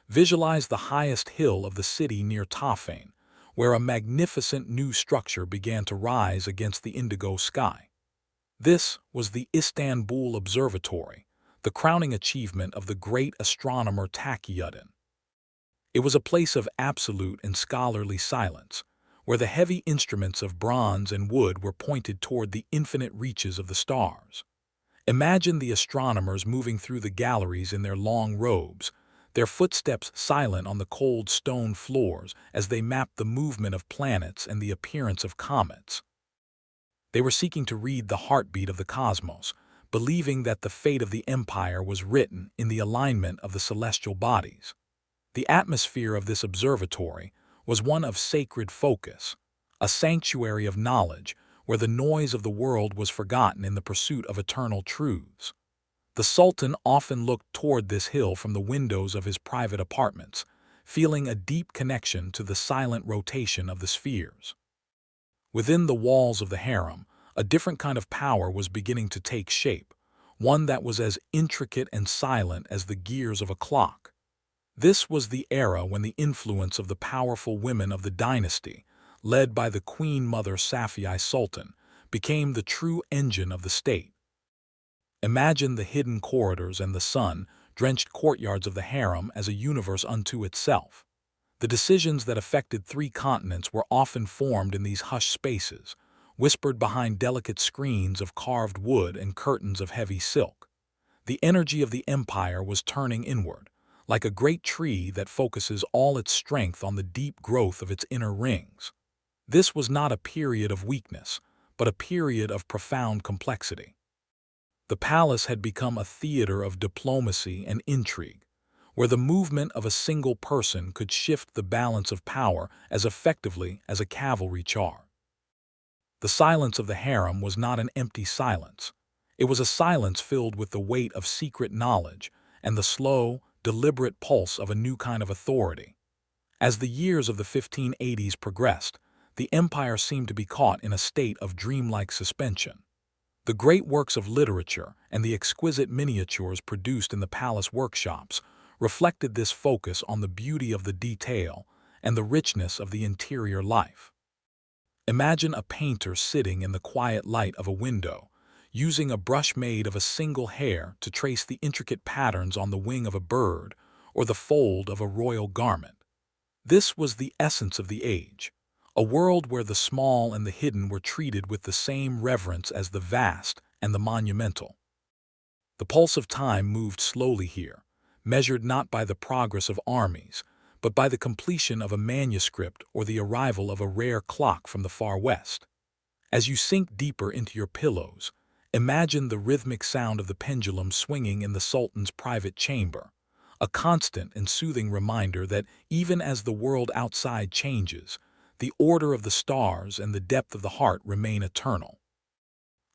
Visualize the highest hill of the city near Tafane, where a magnificent new structure began to rise against the indigo sky. This was the Istanbul Observatory, the crowning achievement of the great astronomer Taqiyuddin. It was a place of absolute and scholarly silence, where the heavy instruments of bronze and wood were pointed toward the infinite reaches of the stars. Imagine the astronomers moving through the galleries in their long robes, their footsteps silent on the cold stone floors as they mapped the movement of planets and the appearance of comets. They were seeking to read the heartbeat of the cosmos, believing that the fate of the empire was written in the alignment of the celestial bodies. The atmosphere of this observatory, was one of sacred focus, a sanctuary of knowledge where the noise of the world was forgotten in the pursuit of eternal truths. The Sultan often looked toward this hill from the windows of his private apartments, feeling a deep connection to the silent rotation of the spheres. Within the walls of the harem, a different kind of power was beginning to take shape, one that was as intricate and silent as the gears of a clock. This was the era when the influence of the powerful women of the dynasty, led by the Queen Mother Safiye Sultan, became the true engine of the state. Imagine the hidden corridors and the sun-drenched courtyards of the harem as a universe unto itself. The decisions that affected 3 continents were often formed in these hushed spaces, whispered behind delicate screens of carved wood and curtains of heavy silk. The energy of the empire was turning inward, like a great tree that focuses all its strength on the deep growth of its inner rings. This was not a period of weakness, but a period of profound complexity. The palace had become a theater of diplomacy and intrigue, where the movement of a single person could shift the balance of power as effectively as a cavalry charge. The silence of the harem was not an empty silence. It was a silence filled with the weight of secret knowledge and the slow, deliberate pulse of a new kind of authority. As the years of the 1580s progressed, the empire seemed to be caught in a state of dreamlike suspension. The great works of literature and the exquisite miniatures produced in the palace workshops reflected this focus on the beauty of the detail and the richness of the interior life. Imagine a painter sitting in the quiet light of a window, using a brush made of a single hair to trace the intricate patterns on the wing of a bird or the fold of a royal garment. This was the essence of the age, a world where the small and the hidden were treated with the same reverence as the vast and the monumental. The pulse of time moved slowly here, measured not by the progress of armies, but by the completion of a manuscript or the arrival of a rare clock from the far west. As you sink deeper into your pillows, imagine the rhythmic sound of the pendulum swinging in the Sultan's private chamber, a constant and soothing reminder that even as the world outside changes, the order of the stars and the depth of the heart remain eternal.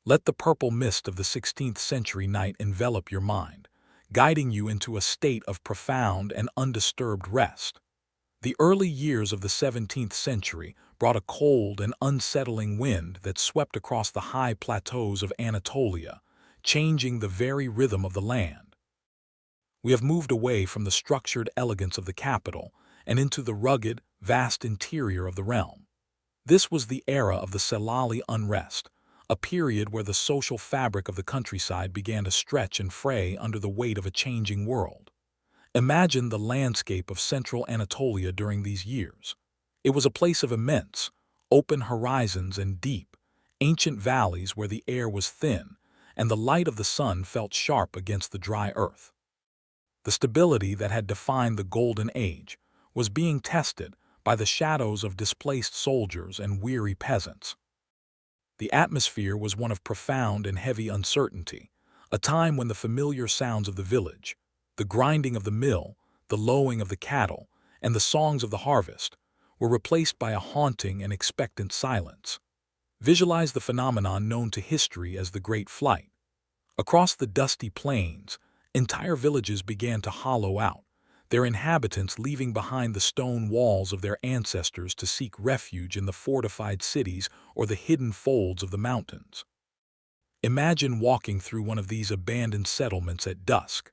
Let the purple mist of the 16th century night envelop your mind, guiding you into a state of profound and undisturbed rest. The early years of the 17th century brought a cold and unsettling wind that swept across the high plateaus of Anatolia, changing the very rhythm of the land. We have moved away from the structured elegance of the capital and into the rugged, vast interior of the realm. This was the era of the Selali unrest, a period where the social fabric of the countryside began to stretch and fray under the weight of a changing world. Imagine the landscape of central Anatolia during these years. It was a place of immense, open horizons and deep, ancient valleys where the air was thin and the light of the sun felt sharp against the dry earth. The stability that had defined the Golden Age was being tested by the shadows of displaced soldiers and weary peasants. The atmosphere was one of profound and heavy uncertainty, a time when the familiar sounds of the village, the grinding of the mill, the lowing of the cattle, and the songs of the harvest were replaced by a haunting and expectant silence. Visualize the phenomenon known to history as the Great Flight. Across the dusty plains, entire villages began to hollow out, their inhabitants leaving behind the stone walls of their ancestors to seek refuge in the fortified cities or the hidden folds of the mountains. Imagine walking through one of these abandoned settlements at dusk.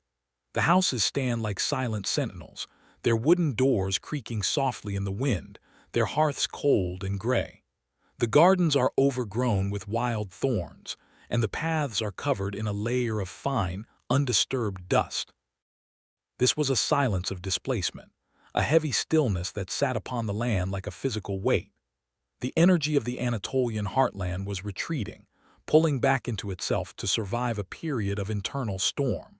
The houses stand like silent sentinels, their wooden doors creaking softly in the wind, their hearths cold and gray. The gardens are overgrown with wild thorns, and the paths are covered in a layer of fine, undisturbed dust. This was a silence of displacement, a heavy stillness that sat upon the land like a physical weight. The energy of the Anatolian heartland was retreating, pulling back into itself to survive a period of internal storm.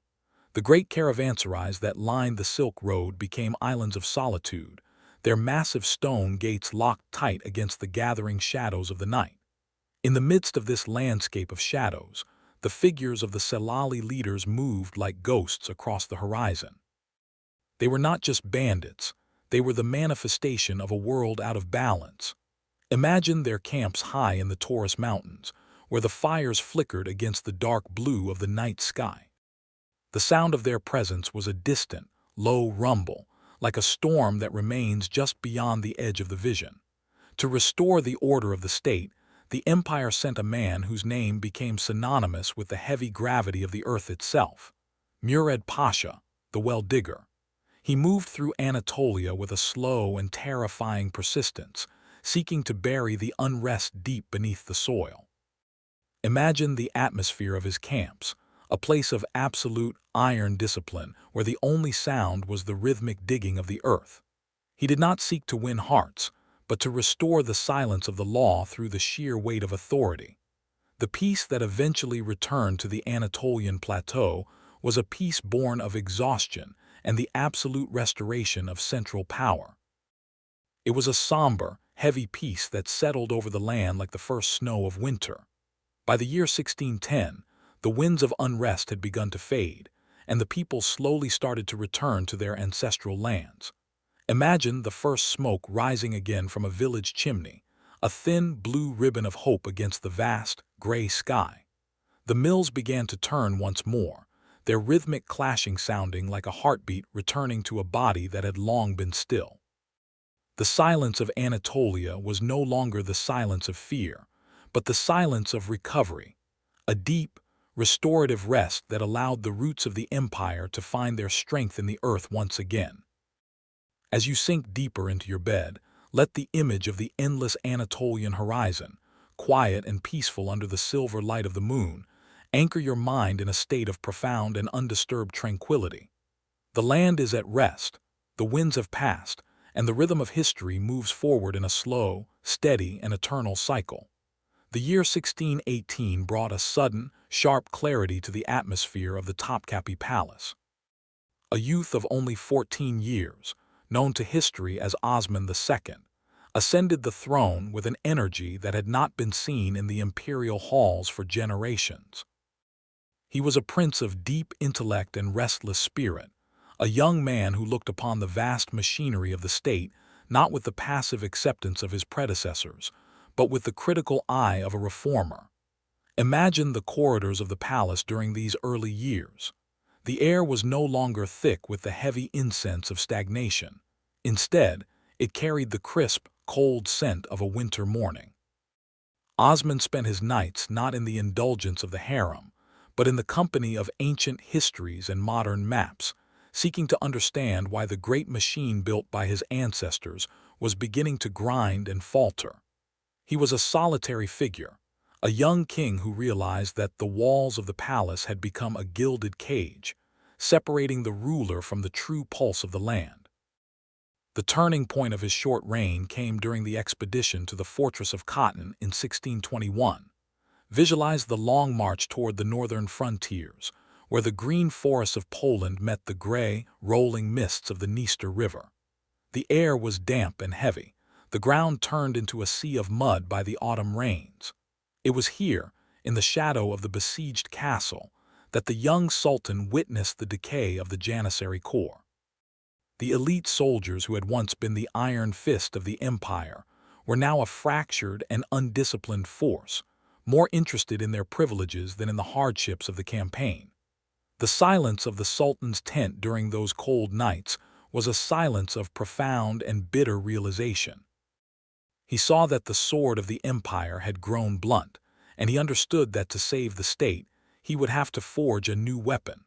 The great caravanserais that lined the Silk Road became islands of solitude, their massive stone gates locked tight against the gathering shadows of the night. In the midst of this landscape of shadows, the figures of the Selali leaders moved like ghosts across the horizon. They were not just bandits, They were the manifestation of a world out of balance. Imagine their camps high in the Taurus Mountains, where the fires flickered against the dark blue of the night sky. The sound of their presence was a distant, low rumble, like a storm that remains just beyond the edge of the vision. To restore the order of the state, the empire sent a man whose name became synonymous with the heavy gravity of the earth itself, Murad Pasha, the well-digger. He moved through Anatolia with a slow and terrifying persistence, seeking to bury the unrest deep beneath the soil. Imagine the atmosphere of his camps, a place of absolute iron discipline where the only sound was the rhythmic digging of the earth. He did not seek to win hearts, but to restore the silence of the law through the sheer weight of authority. The peace that eventually returned to the Anatolian plateau was a peace born of exhaustion and the absolute restoration of central power. It was a somber, heavy peace that settled over the land like the first snow of winter. By the year 1610, the winds of unrest had begun to fade, and the people slowly started to return to their ancestral lands. Imagine the first smoke rising again from a village chimney, a thin blue ribbon of hope against the vast, gray sky. The mills began to turn once more, their rhythmic clashing sounding like a heartbeat returning to a body that had long been still. The silence of Anatolia was no longer the silence of fear, but the silence of recovery, a deep, restorative rest that allowed the roots of the empire to find their strength in the earth once again. As you sink deeper into your bed, let the image of the endless Anatolian horizon, quiet and peaceful under the silver light of the moon, anchor your mind in a state of profound and undisturbed tranquility. The land is at rest, the winds have passed, and the rhythm of history moves forward in a slow, steady, and eternal cycle. The year 1618 brought a sudden, sharp clarity to the atmosphere of the Topkapi Palace. A youth of only 14 years, known to history as Osman II, ascended the throne with an energy that had not been seen in the imperial halls for generations. He was a prince of deep intellect and restless spirit, a young man who looked upon the vast machinery of the state not with the passive acceptance of his predecessors, but with the critical eye of a reformer. Imagine the corridors of the palace during these early years. The air was no longer thick with the heavy incense of stagnation. Instead, it carried the crisp, cold scent of a winter morning. Osman spent his nights not in the indulgence of the harem, but in the company of ancient histories and modern maps, seeking to understand why the great machine built by his ancestors was beginning to grind and falter. He was a solitary figure, a young king who realized that the walls of the palace had become a gilded cage, separating the ruler from the true pulse of the land. The turning point of his short reign came during the expedition to the fortress of Cotton in 1621. Visualize the long march toward the northern frontiers, where the green forests of Poland met the gray, rolling mists of the Dniester River. The air was damp and heavy, the ground turned into a sea of mud by the autumn rains. It was here, in the shadow of the besieged castle, that the young sultan witnessed the decay of the Janissary Corps. The elite soldiers who had once been the iron fist of the empire were now a fractured and undisciplined force, more interested in their privileges than in the hardships of the campaign. The silence of the sultan's tent during those cold nights was a silence of profound and bitter realization. He saw that the sword of the empire had grown blunt, and he understood that to save the state, he would have to forge a new weapon.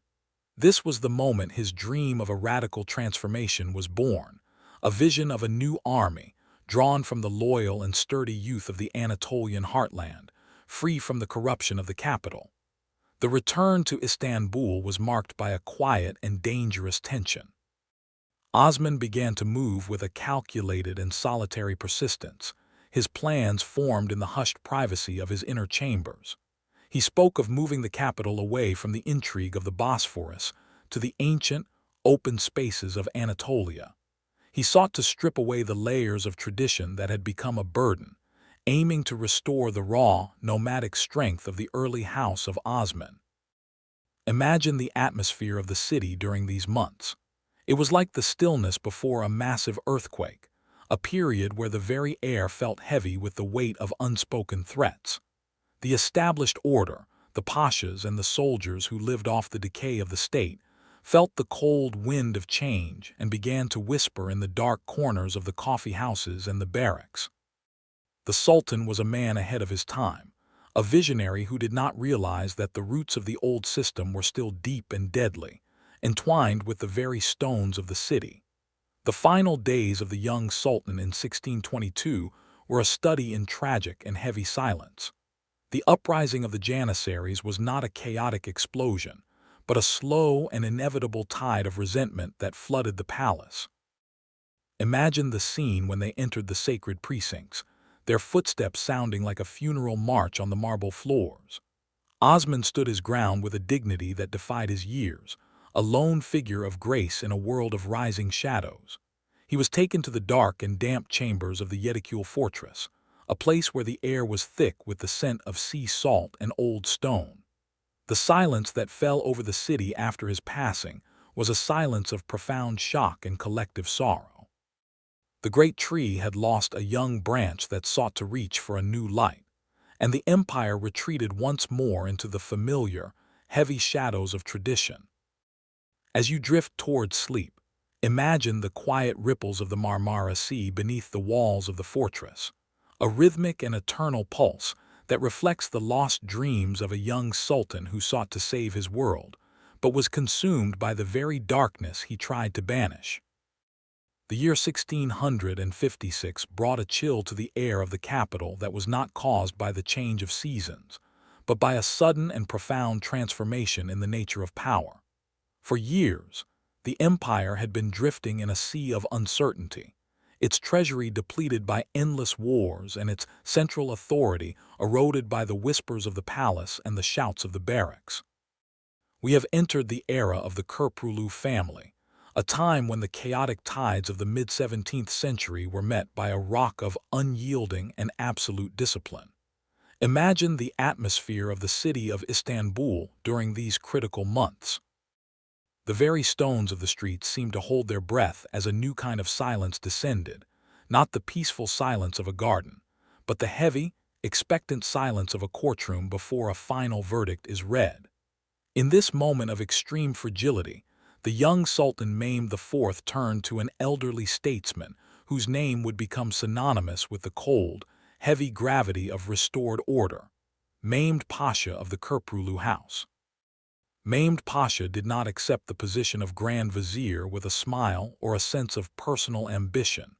This was the moment his dream of a radical transformation was born, a vision of a new army, drawn from the loyal and sturdy youth of the Anatolian heartland, free from the corruption of the capital. The return to Istanbul was marked by a quiet and dangerous tension. Osman began to move with a calculated and solitary persistence, his plans formed in the hushed privacy of his inner chambers. He spoke of moving the capital away from the intrigue of the Bosphorus to the ancient, open spaces of Anatolia. He sought to strip away the layers of tradition that had become a burden, aiming to restore the raw, nomadic strength of the early house of Osman. Imagine the atmosphere of the city during these months. It was like the stillness before a massive earthquake, a period where the very air felt heavy with the weight of unspoken threats. The established order, the pashas and the soldiers who lived off the decay of the state, felt the cold wind of change and began to whisper in the dark corners of the coffee houses and the barracks. The Sultan was a man ahead of his time, a visionary who did not realize that the roots of the old system were still deep and deadly, entwined with the very stones of the city. The final days of the young Sultan in 1622 were a study in tragic and heavy silence. The uprising of the Janissaries was not a chaotic explosion, but a slow and inevitable tide of resentment that flooded the palace. Imagine the scene when they entered the sacred precincts, their footsteps sounding like a funeral march on the marble floors. Osman stood his ground with a dignity that defied his years, a lone figure of grace in a world of rising shadows. He was taken to the dark and damp chambers of the Yedikule fortress, a place where the air was thick with the scent of sea salt and old stone. The silence that fell over the city after his passing was a silence of profound shock and collective sorrow. The great tree had lost a young branch that sought to reach for a new light, and the empire retreated once more into the familiar, heavy shadows of tradition. As you drift toward sleep, imagine the quiet ripples of the Marmara Sea beneath the walls of the fortress, a rhythmic and eternal pulse that reflects the lost dreams of a young sultan who sought to save his world, but was consumed by the very darkness he tried to banish. The year 1656 brought a chill to the air of the capital that was not caused by the change of seasons, but by a sudden and profound transformation in the nature of power. For years, the empire had been drifting in a sea of uncertainty, its treasury depleted by endless wars and its central authority eroded by the whispers of the palace and the shouts of the barracks. We have entered the era of the Kerpulu family, a time when the chaotic tides of the mid-17th century were met by a rock of unyielding and absolute discipline. Imagine the atmosphere of the city of Istanbul during these critical months. The very stones of the streets seemed to hold their breath as a new kind of silence descended, not the peaceful silence of a garden, but the heavy, expectant silence of a courtroom before a final verdict is read. In this moment of extreme fragility, the young Sultan Mehmed IV turned to an elderly statesman whose name would become synonymous with the cold, heavy gravity of restored order, Mehmed Pasha of the Kerpulu house. Mehmed Pasha did not accept the position of Grand Vizier with a smile or a sense of personal ambition.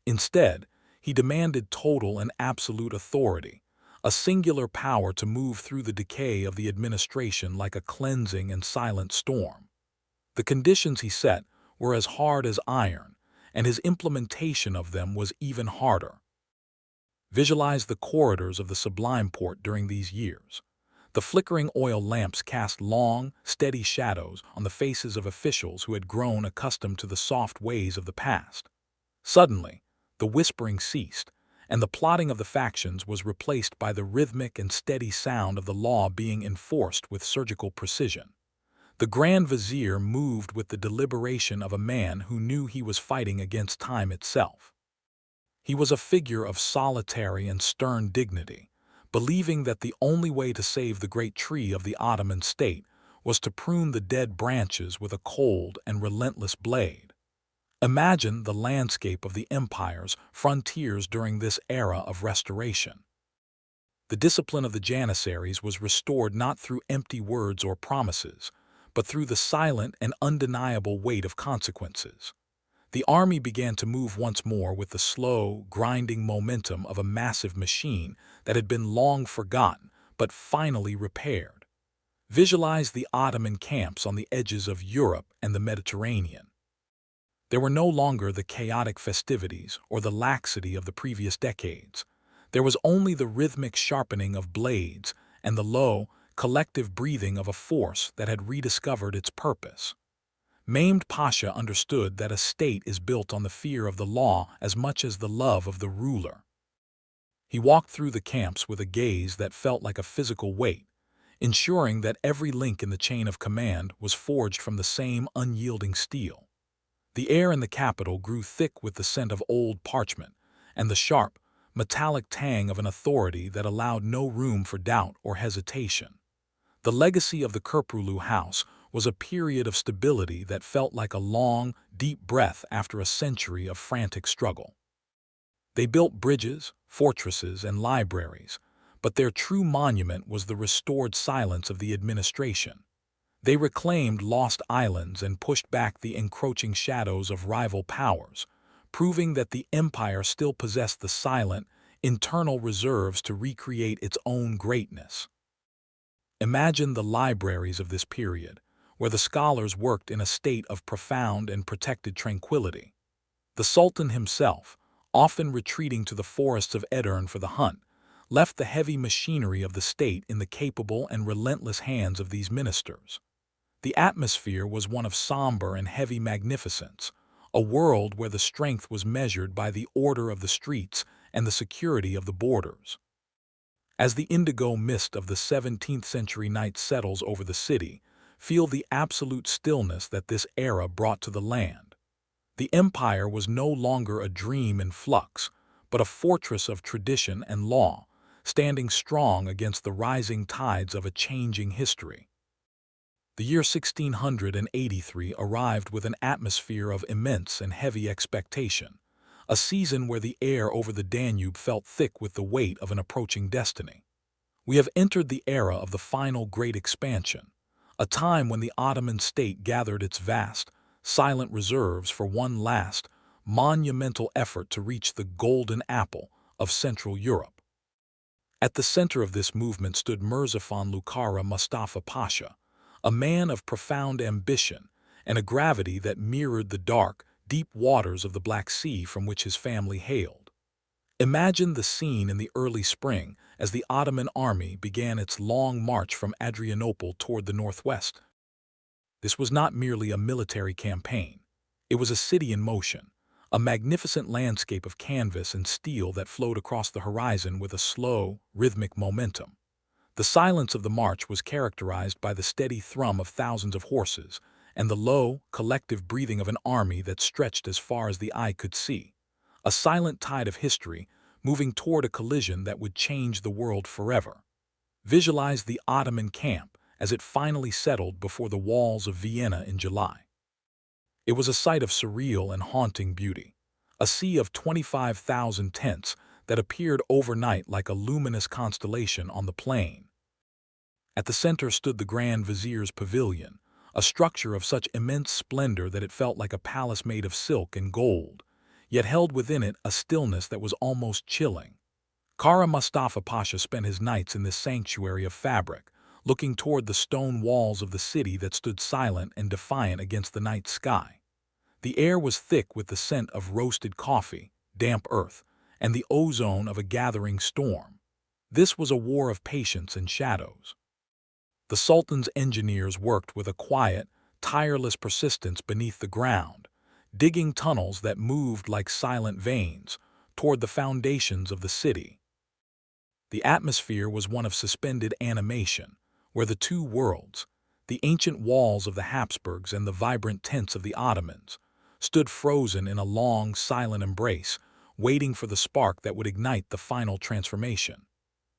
Instead, he demanded total and absolute authority, a singular power to move through the decay of the administration like a cleansing and silent storm. The conditions he set were as hard as iron, and his implementation of them was even harder. Visualize the corridors of the Sublime Porte during these years. The flickering oil lamps cast long, steady shadows on the faces of officials who had grown accustomed to the soft ways of the past. Suddenly, the whispering ceased, and the plotting of the factions was replaced by the rhythmic and steady sound of the law being enforced with surgical precision. The Grand Vizier moved with the deliberation of a man who knew he was fighting against time itself. He was a figure of solitary and stern dignity, believing that the only way to save the great tree of the Ottoman state was to prune the dead branches with a cold and relentless blade. Imagine the landscape of the empire's frontiers during this era of restoration. The discipline of the Janissaries was restored not through empty words or promises, but through the silent and undeniable weight of consequences. The army began to move once more with the slow, grinding momentum of a massive machine that had been long forgotten but finally repaired. Visualize the Ottoman camps on the edges of Europe and the Mediterranean. There were no longer the chaotic festivities or the laxity of the previous decades. There was only the rhythmic sharpening of blades and the low, collective breathing of a force that had rediscovered its purpose. Mehmed Pasha understood that a state is built on the fear of the law as much as the love of the ruler. He walked through the camps with a gaze that felt like a physical weight, ensuring that every link in the chain of command was forged from the same unyielding steel. The air in the capital grew thick with the scent of old parchment and the sharp, metallic tang of an authority that allowed no room for doubt or hesitation. The legacy of the Köprülü house was a period of stability that felt like a long, deep breath after a century of frantic struggle. They built bridges, fortresses, and libraries, but their true monument was the restored silence of the administration. They reclaimed lost islands and pushed back the encroaching shadows of rival powers, proving that the empire still possessed the silent, internal reserves to recreate its own greatness. Imagine the libraries of this period, where the scholars worked in a state of profound and protected tranquility. The Sultan himself, often retreating to the forests of Edirne for the hunt, left the heavy machinery of the state in the capable and relentless hands of these ministers. The atmosphere was one of somber and heavy magnificence, a world where the strength was measured by the order of the streets and the security of the borders. As the indigo mist of the 17th century night settles over the city, feel the absolute stillness that this era brought to the land. The empire was no longer a dream in flux, but a fortress of tradition and law, standing strong against the rising tides of a changing history. The year 1683 arrived with an atmosphere of immense and heavy expectation, a season where the air over the Danube felt thick with the weight of an approaching destiny. We have entered the era of the final great expansion, a time when the Ottoman state gathered its vast, silent reserves for one last, monumental effort to reach the golden apple of Central Europe. At the center of this movement stood Mirzafan Lukara Mustafa Pasha, a man of profound ambition and a gravity that mirrored the dark, deep waters of the Black Sea from which his family hailed. Imagine the scene in the early spring as the Ottoman army began its long march from Adrianople toward the northwest. This was not merely a military campaign. It was a city in motion, a magnificent landscape of canvas and steel that flowed across the horizon with a slow, rhythmic momentum. The silence of the march was characterized by the steady thrum of thousands of horses and the low, collective breathing of an army that stretched as far as the eye could see. A silent tide of history moving toward a collision that would change the world forever. Visualize the Ottoman camp as it finally settled before the walls of Vienna in July. It was a sight of surreal and haunting beauty, a sea of 25,000 tents that appeared overnight like a luminous constellation on the plain. At the center stood the Grand Vizier's pavilion, a structure of such immense splendor that it felt like a palace made of silk and gold, yet held within it a stillness that was almost chilling. Kara Mustafa Pasha spent his nights in this sanctuary of fabric, looking toward the stone walls of the city that stood silent and defiant against the night sky. The air was thick with the scent of roasted coffee, damp earth, and the ozone of a gathering storm. This was a war of patience and shadows. The Sultan's engineers worked with a quiet, tireless persistence beneath the ground, digging tunnels that moved like silent veins toward the foundations of the city. The atmosphere was one of suspended animation, where the two worlds, the ancient walls of the Habsburgs and the vibrant tents of the Ottomans, stood frozen in a long, silent embrace, waiting for the spark that would ignite the final transformation.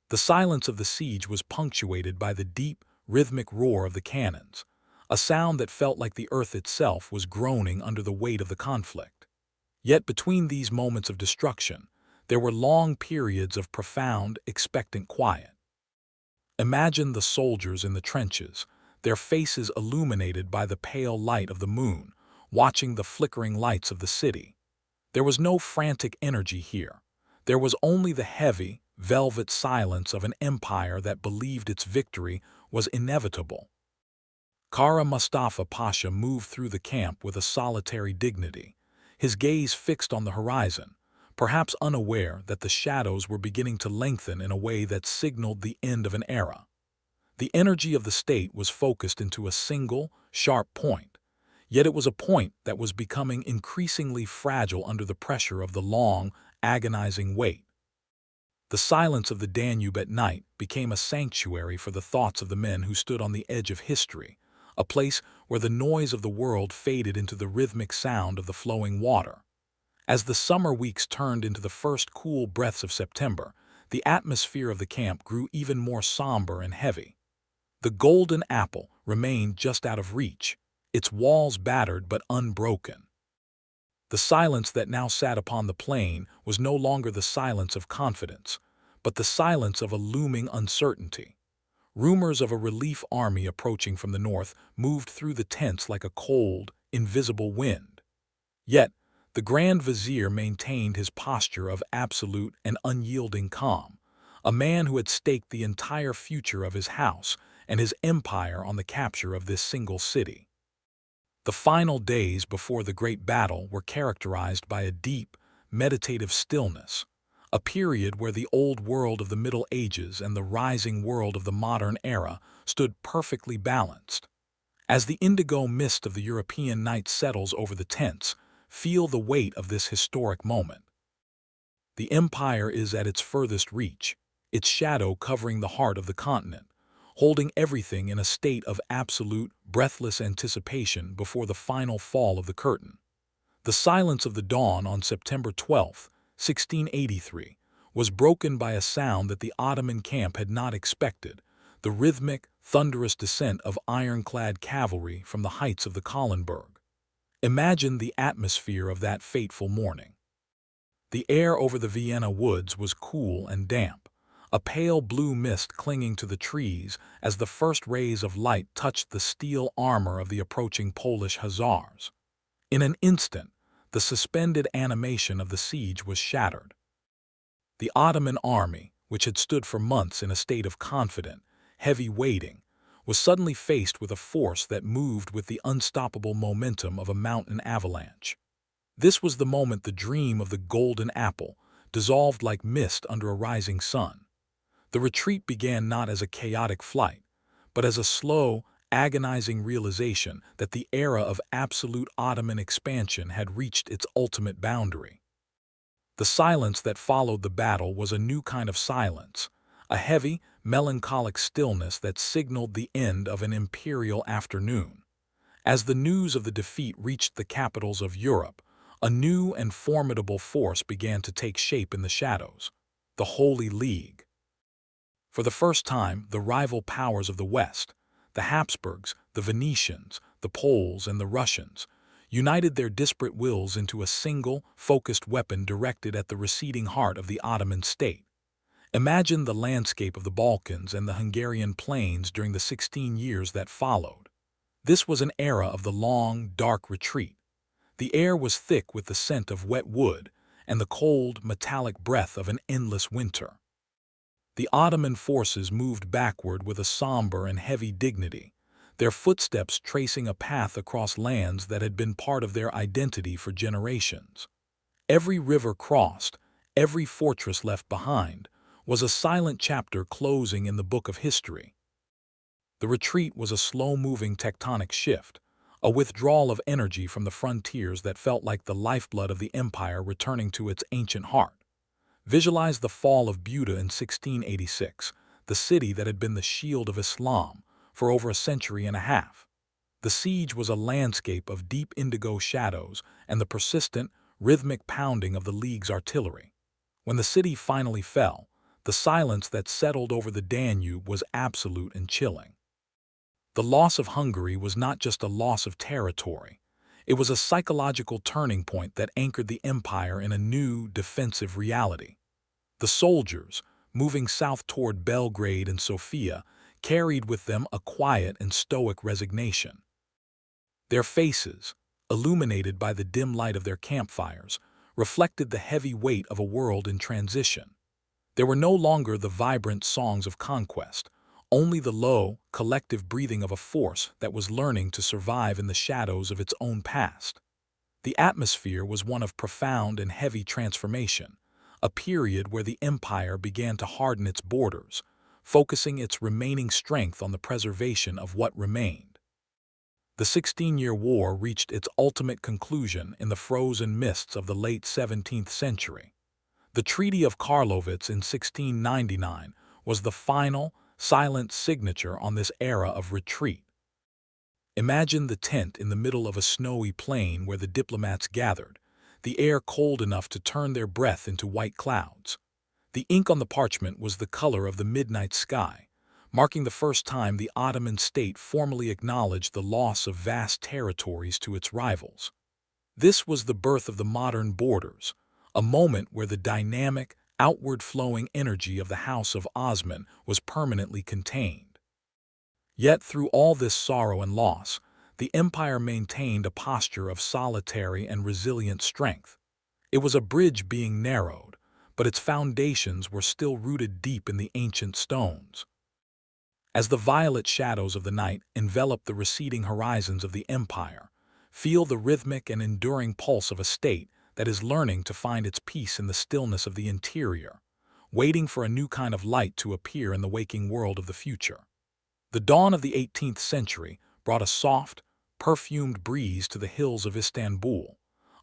The silence of the siege was punctuated by the deep, rhythmic roar of the cannons, a sound that felt like the earth itself was groaning under the weight of the conflict. Yet between these moments of destruction, there were long periods of profound, expectant quiet. Imagine the soldiers in the trenches, their faces illuminated by the pale light of the moon, watching the flickering lights of the city. There was no frantic energy here. There was only the heavy, velvet silence of an empire that believed its victory was inevitable. Kara Mustafa Pasha moved through the camp with a solitary dignity, his gaze fixed on the horizon, perhaps unaware that the shadows were beginning to lengthen in a way that signaled the end of an era. The energy of the state was focused into a single, sharp point, yet it was a point that was becoming increasingly fragile under the pressure of the long, agonizing wait. The silence of the Danube at night became a sanctuary for the thoughts of the men who stood on the edge of history, a place where the noise of the world faded into the rhythmic sound of the flowing water. As the summer weeks turned into the first cool breaths of September, the atmosphere of the camp grew even more somber and heavy. The golden apple remained just out of reach, its walls battered but unbroken. The silence that now sat upon the plain was no longer the silence of confidence, but the silence of a looming uncertainty. Rumors of a relief army approaching from the north moved through the tents like a cold, invisible wind. Yet, the Grand Vizier maintained his posture of absolute and unyielding calm, a man who had staked the entire future of his house and his empire on the capture of this single city. The final days before the great battle were characterized by a deep, meditative stillness, a period where the old world of the Middle Ages and the rising world of the modern era stood perfectly balanced. As the indigo mist of the European night settles over the tents, feel the weight of this historic moment. The empire is at its furthest reach, its shadow covering the heart of the continent, holding everything in a state of absolute, breathless anticipation before the final fall of the curtain. The silence of the dawn on September 12, 1683, was broken by a sound that the Ottoman camp had not expected, the rhythmic, thunderous descent of ironclad cavalry from the heights of the Kahlenberg. Imagine the atmosphere of that fateful morning. The air over the Vienna woods was cool and damp, a pale blue mist clinging to the trees as the first rays of light touched the steel armor of the approaching Polish hussars. In an instant, the suspended animation of the siege was shattered. The Ottoman army, which had stood for months in a state of confident, heavy waiting, was suddenly faced with a force that moved with the unstoppable momentum of a mountain avalanche. This was the moment the dream of the golden apple dissolved like mist under a rising sun. The retreat began not as a chaotic flight, but as a slow, agonizing realization that the era of absolute Ottoman expansion had reached its ultimate boundary. The silence that followed the battle was a new kind of silence, a heavy, melancholic stillness that signaled the end of an imperial afternoon. As the news of the defeat reached the capitals of Europe, a new and formidable force began to take shape in the shadows: the Holy League. For the first time, the rival powers of the West, the Habsburgs, the Venetians, the Poles, and the Russians, united their disparate wills into a single, focused weapon directed at the receding heart of the Ottoman state. Imagine the landscape of the Balkans and the Hungarian plains during the 16 years that followed. This was an era of the long, dark retreat. The air was thick with the scent of wet wood and the cold, metallic breath of an endless winter. The Ottoman forces moved backward with a somber and heavy dignity, their footsteps tracing a path across lands that had been part of their identity for generations. Every river crossed, every fortress left behind, was a silent chapter closing in the book of history. The retreat was a slow-moving tectonic shift, a withdrawal of energy from the frontiers that felt like the lifeblood of the empire returning to its ancient heart. Visualize the fall of Buda in 1686, the city that had been the shield of Islam for over a century and a half. The siege was a landscape of deep indigo shadows and the persistent, rhythmic pounding of the League's artillery. When the city finally fell, the silence that settled over the Danube was absolute and chilling. The loss of Hungary was not just a loss of territory. It was a psychological turning point that anchored the empire in a new, defensive reality. The soldiers, moving south toward Belgrade and Sofia, carried with them a quiet and stoic resignation. Their faces, illuminated by the dim light of their campfires, reflected the heavy weight of a world in transition. There were no longer the vibrant songs of conquest, only the low, collective breathing of a force that was learning to survive in the shadows of its own past. The atmosphere was one of profound and heavy transformation, a period where the empire began to harden its borders, focusing its remaining strength on the preservation of what remained. The 16-year war reached its ultimate conclusion in the frozen mists of the late 17th century. The Treaty of Karlowitz in 1699 was the final, silent signature on this era of retreat. Imagine the tent in the middle of a snowy plain where the diplomats gathered, the air cold enough to turn their breath into white clouds. The ink on the parchment was the color of the midnight sky, marking the first time the Ottoman state formally acknowledged the loss of vast territories to its rivals. This was the birth of the modern borders, a moment where the dynamic, outward-flowing energy of the House of Osman was permanently contained. Yet through all this sorrow and loss, the empire maintained a posture of solitary and resilient strength. It was a bridge being narrowed, but its foundations were still rooted deep in the ancient stones. As the violet shadows of the night envelop the receding horizons of the empire, feel the rhythmic and enduring pulse of a state that is learning to find its peace in the stillness of the interior, waiting for a new kind of light to appear in the waking world of the future. The dawn of the 18th century brought a soft, perfumed breeze to the hills of Istanbul,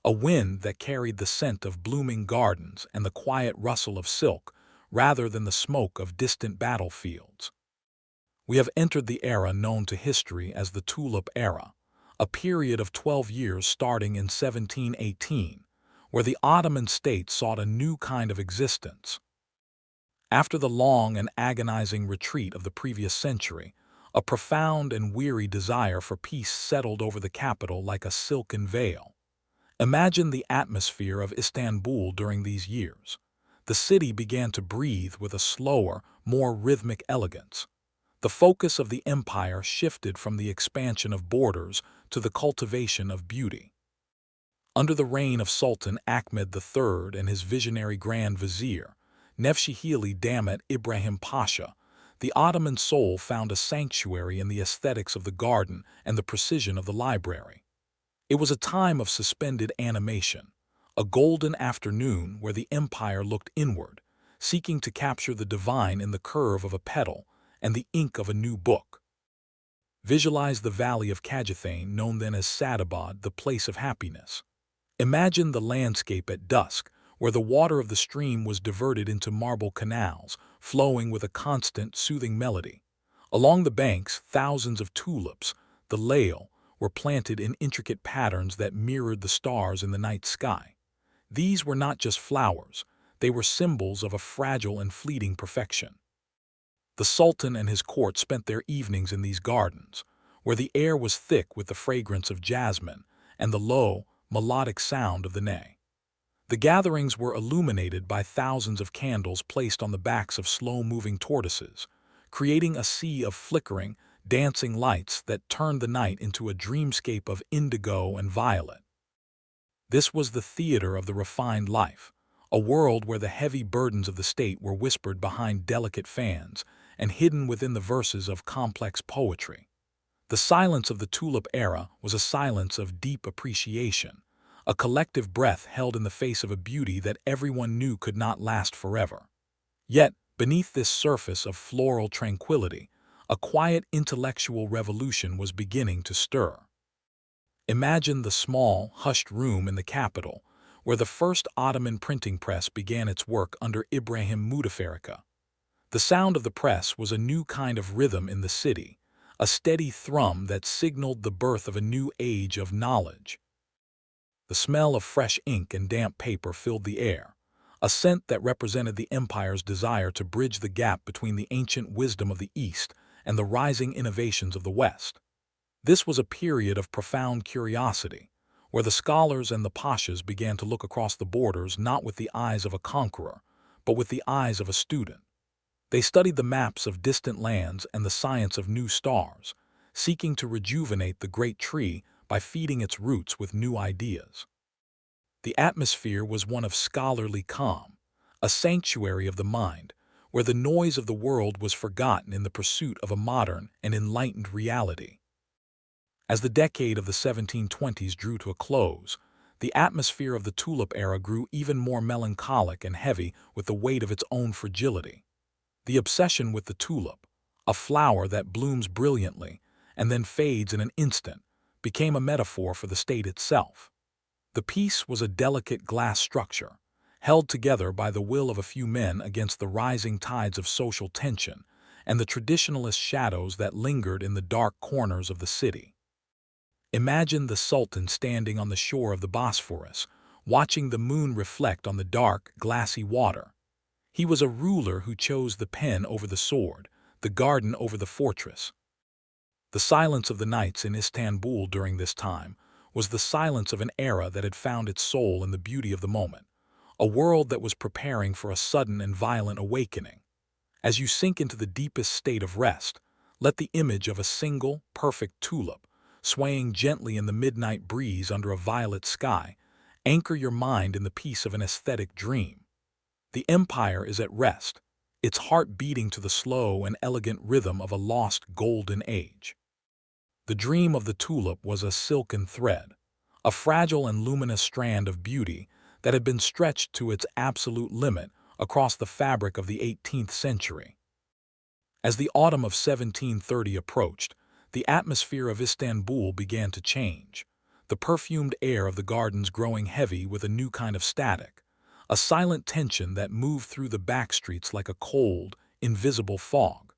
a wind that carried the scent of blooming gardens and the quiet rustle of silk rather than the smoke of distant battlefields. We have entered the era known to history as the Tulip Era, a period of 12 years starting in 1718, where the Ottoman state sought a new kind of existence. After the long and agonizing retreat of the previous century, a profound and weary desire for peace settled over the capital like a silken veil. Imagine the atmosphere of Istanbul during these years. The city began to breathe with a slower, more rhythmic elegance. The focus of the empire shifted from the expansion of borders to the cultivation of beauty. Under the reign of Sultan Ahmed III and his visionary Grand Vizier, Nevşehirli Damat Ibrahim Pasha, the Ottoman soul found a sanctuary in the aesthetics of the garden and the precision of the library. It was a time of suspended animation, a golden afternoon where the empire looked inward, seeking to capture the divine in the curve of a petal and the ink of a new book. Visualize the valley of Cajithane, known then as Sadabad, the place of happiness. Imagine the landscape at dusk, where the water of the stream was diverted into marble canals, flowing with a constant, soothing melody. Along the banks, thousands of tulips, the lail, were planted in intricate patterns that mirrored the stars in the night sky. These were not just flowers, they were symbols of a fragile and fleeting perfection. The Sultan and his court spent their evenings in these gardens, where the air was thick with the fragrance of jasmine and the low, melodic sound of the ney. The gatherings were illuminated by thousands of candles placed on the backs of slow-moving tortoises, creating a sea of flickering, dancing lights that turned the night into a dreamscape of indigo and violet. This was the theater of the refined life, a world where the heavy burdens of the state were whispered behind delicate fans and hidden within the verses of complex poetry. The silence of the Tulip Era was a silence of deep appreciation, a collective breath held in the face of a beauty that everyone knew could not last forever. Yet, beneath this surface of floral tranquility, a quiet intellectual revolution was beginning to stir. Imagine the small, hushed room in the capital, where the first Ottoman printing press began its work under Ibrahim Mutefarika. The sound of the press was a new kind of rhythm in the city, a steady thrum that signaled the birth of a new age of knowledge. The smell of fresh ink and damp paper filled the air, a scent that represented the empire's desire to bridge the gap between the ancient wisdom of the East and the rising innovations of the West. This was a period of profound curiosity, where the scholars and the pashas began to look across the borders not with the eyes of a conqueror, but with the eyes of a student. They studied the maps of distant lands and the science of new stars, seeking to rejuvenate the great tree by feeding its roots with new ideas. The atmosphere was one of scholarly calm, a sanctuary of the mind, where the noise of the world was forgotten in the pursuit of a modern and enlightened reality. As the decade of the 1720s drew to a close, the atmosphere of the Tulip Era grew even more melancholic and heavy with the weight of its own fragility. The obsession with the tulip, a flower that blooms brilliantly and then fades in an instant, became a metaphor for the state itself. The piece was a delicate glass structure, held together by the will of a few men against the rising tides of social tension and the traditionalist shadows that lingered in the dark corners of the city. Imagine the Sultan standing on the shore of the Bosphorus, watching the moon reflect on the dark, glassy water. He was a ruler who chose the pen over the sword, the garden over the fortress. The silence of the nights in Istanbul during this time was the silence of an era that had found its soul in the beauty of the moment, a world that was preparing for a sudden and violent awakening. As you sink into the deepest state of rest, let the image of a single, perfect tulip, swaying gently in the midnight breeze under a violet sky, anchor your mind in the peace of an aesthetic dream. The empire is at rest, its heart beating to the slow and elegant rhythm of a lost golden age. The dream of the tulip was a silken thread, a fragile and luminous strand of beauty that had been stretched to its absolute limit across the fabric of the 18th century. As the autumn of 1730 approached, the atmosphere of Istanbul began to change, the perfumed air of the gardens growing heavy with a new kind of static, a silent tension that moved through the back streets like a cold, invisible fog.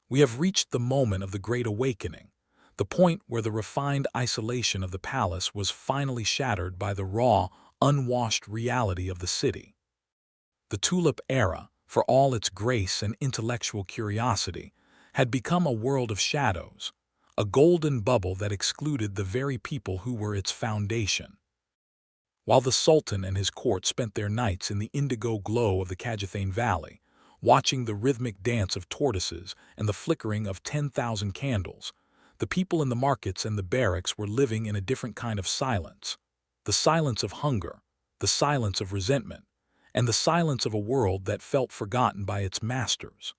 We have reached the moment of the Great Awakening, the point where the refined isolation of the palace was finally shattered by the raw, unwashed reality of the city. The tulip era, for all its grace and intellectual curiosity, had become a world of shadows, a golden bubble that excluded the very people who were its foundation. While the Sultan and his court spent their nights in the indigo glow of the Cajithane Valley, watching the rhythmic dance of tortoises and the flickering of 10,000 candles, the people in the markets and the barracks were living in a different kind of silence, the silence of hunger, the silence of resentment, and the silence of a world that felt forgotten by its masters.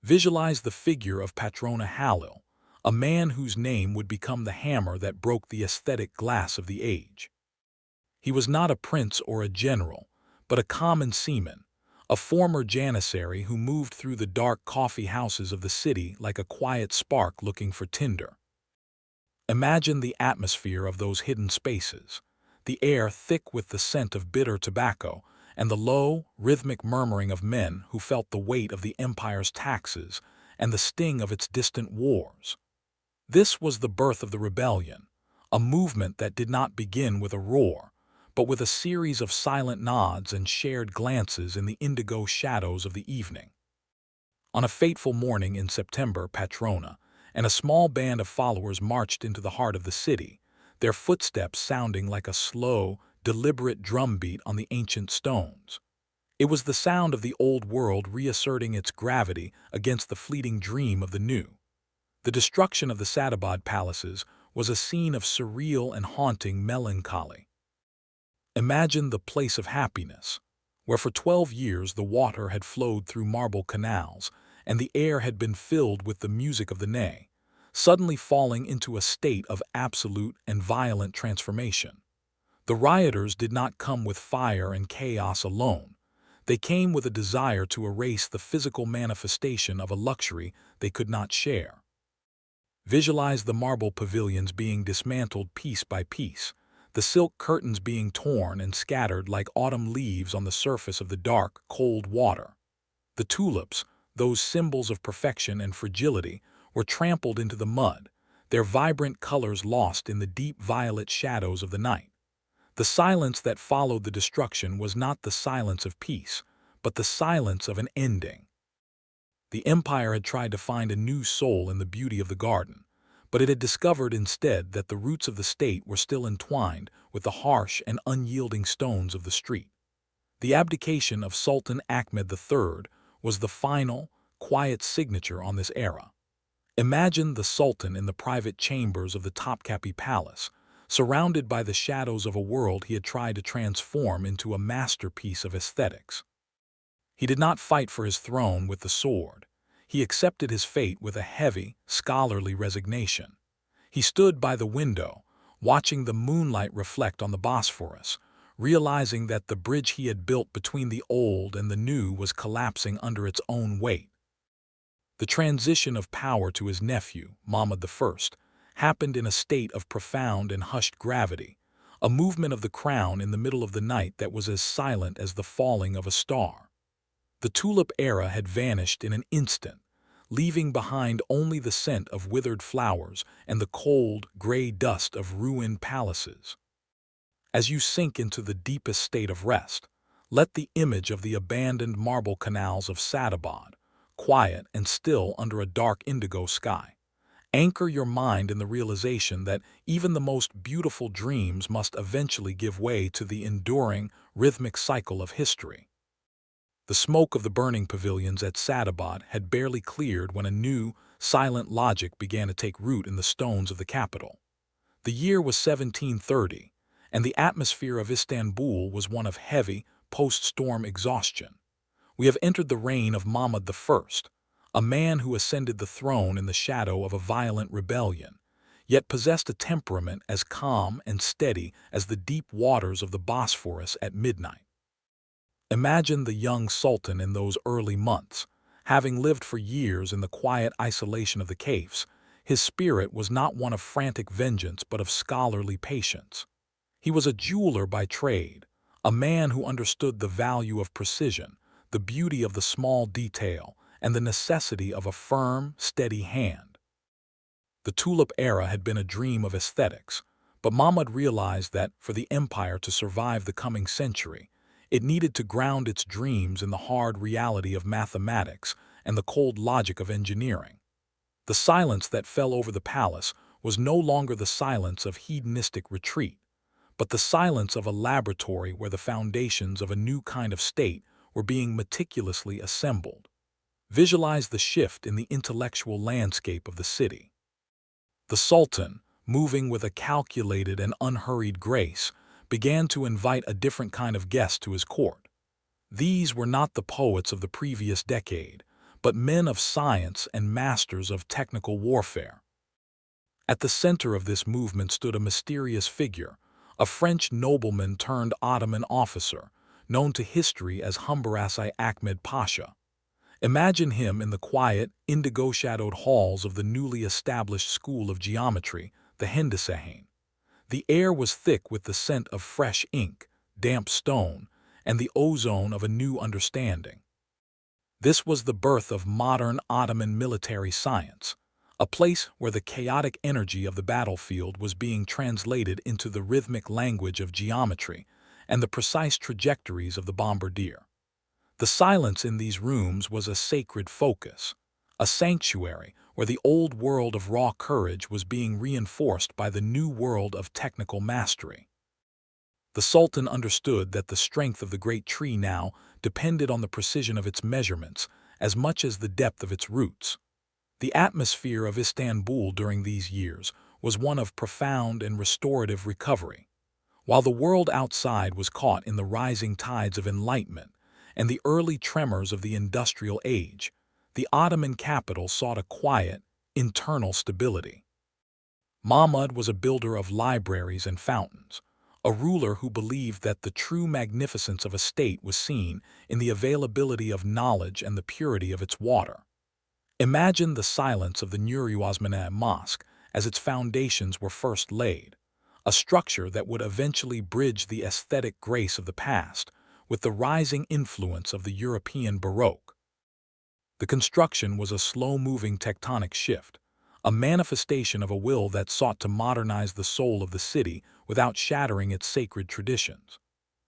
Visualize the figure of Patrona Halil, a man whose name would become the hammer that broke the aesthetic glass of the age. He was not a prince or a general, but a common seaman, a former janissary who moved through the dark coffee houses of the city like a quiet spark looking for tinder. Imagine the atmosphere of those hidden spaces, the air thick with the scent of bitter tobacco, and the low, rhythmic murmuring of men who felt the weight of the empire's taxes and the sting of its distant wars. This was the birth of the rebellion, a movement that did not begin with a roar, but with a series of silent nods and shared glances in the indigo shadows of the evening. On a fateful morning in September, Patrona and a small band of followers marched into the heart of the city, their footsteps sounding like a slow, deliberate drumbeat on the ancient stones. It was the sound of the old world reasserting its gravity against the fleeting dream of the new. The destruction of the Sadabad palaces was a scene of surreal and haunting melancholy. Imagine the place of happiness, where for 12 years the water had flowed through marble canals and the air had been filled with the music of the ney, suddenly falling into a state of absolute and violent transformation. The rioters did not come with fire and chaos alone. They came with a desire to erase the physical manifestation of a luxury they could not share. Visualize the marble pavilions being dismantled piece by piece, the silk curtains being torn and scattered like autumn leaves on the surface of the dark, cold water. The tulips, those symbols of perfection and fragility, were trampled into the mud, their vibrant colors lost in the deep violet shadows of the night. The silence that followed the destruction was not the silence of peace, but the silence of an ending. The empire had tried to find a new soul in the beauty of the garden, but it had discovered instead that the roots of the state were still entwined with the harsh and unyielding stones of the street. The abdication of Sultan Ahmed III was the final, quiet signature on this era. Imagine the Sultan in the private chambers of the Topkapi Palace, surrounded by the shadows of a world he had tried to transform into a masterpiece of aesthetics. He did not fight for his throne with the sword. He accepted his fate with a heavy, scholarly resignation. He stood by the window, watching the moonlight reflect on the Bosphorus, realizing that the bridge he had built between the old and the new was collapsing under its own weight. The transition of power to his nephew, Mahmud I, happened in a state of profound and hushed gravity, a movement of the crown in the middle of the night that was as silent as the falling of a star. The tulip era had vanished in an instant, leaving behind only the scent of withered flowers and the cold, gray dust of ruined palaces. As you sink into the deepest state of rest, let the image of the abandoned marble canals of Sadabad, quiet and still under a dark indigo sky, anchor your mind in the realization that even the most beautiful dreams must eventually give way to the enduring, rhythmic cycle of history. The smoke of the burning pavilions at Sadabad had barely cleared when a new, silent logic began to take root in the stones of the capital. The year was 1730, and the atmosphere of Istanbul was one of heavy, post-storm exhaustion. We have entered the reign of Mahmud I, a man who ascended the throne in the shadow of a violent rebellion, yet possessed a temperament as calm and steady as the deep waters of the Bosphorus at midnight. Imagine the young sultan in those early months. Having lived for years in the quiet isolation of the caves, his spirit was not one of frantic vengeance but of scholarly patience. He was a jeweler by trade, a man who understood the value of precision, the beauty of the small detail, and the necessity of a firm, steady hand. The tulip era had been a dream of aesthetics, but Mahmud realized that, for the empire to survive the coming century, it needed to ground its dreams in the hard reality of mathematics and the cold logic of engineering. The silence that fell over the palace was no longer the silence of hedonistic retreat, but the silence of a laboratory where the foundations of a new kind of state were being meticulously assembled. Visualize the shift in the intellectual landscape of the city. The Sultan, moving with a calculated and unhurried grace, began to invite a different kind of guest to his court. These were not the poets of the previous decade, but men of science and masters of technical warfare. At the center of this movement stood a mysterious figure, a French nobleman turned Ottoman officer, known to history as Humbarasi Ahmed Pasha. Imagine him in the quiet, indigo-shadowed halls of the newly established school of geometry, the Hendesahin. The air was thick with the scent of fresh ink, damp stone, and the ozone of a new understanding. This was the birth of modern Ottoman military science, a place where the chaotic energy of the battlefield was being translated into the rhythmic language of geometry and the precise trajectories of the bombardier. The silence in these rooms was a sacred focus, a sanctuary where the old world of raw courage was being reinforced by the new world of technical mastery. The Sultan understood that the strength of the great tree now depended on the precision of its measurements as much as the depth of its roots. The atmosphere of Istanbul during these years was one of profound and restorative recovery. While the world outside was caught in the rising tides of enlightenment and the early tremors of the industrial age, the Ottoman capital sought a quiet, internal stability. Mahmud was a builder of libraries and fountains, a ruler who believed that the true magnificence of a state was seen in the availability of knowledge and the purity of its water. Imagine the silence of the Nuri Osmaniye Mosque as its foundations were first laid, a structure that would eventually bridge the aesthetic grace of the past with the rising influence of the European Baroque. The construction was a slow-moving tectonic shift, a manifestation of a will that sought to modernize the soul of the city without shattering its sacred traditions.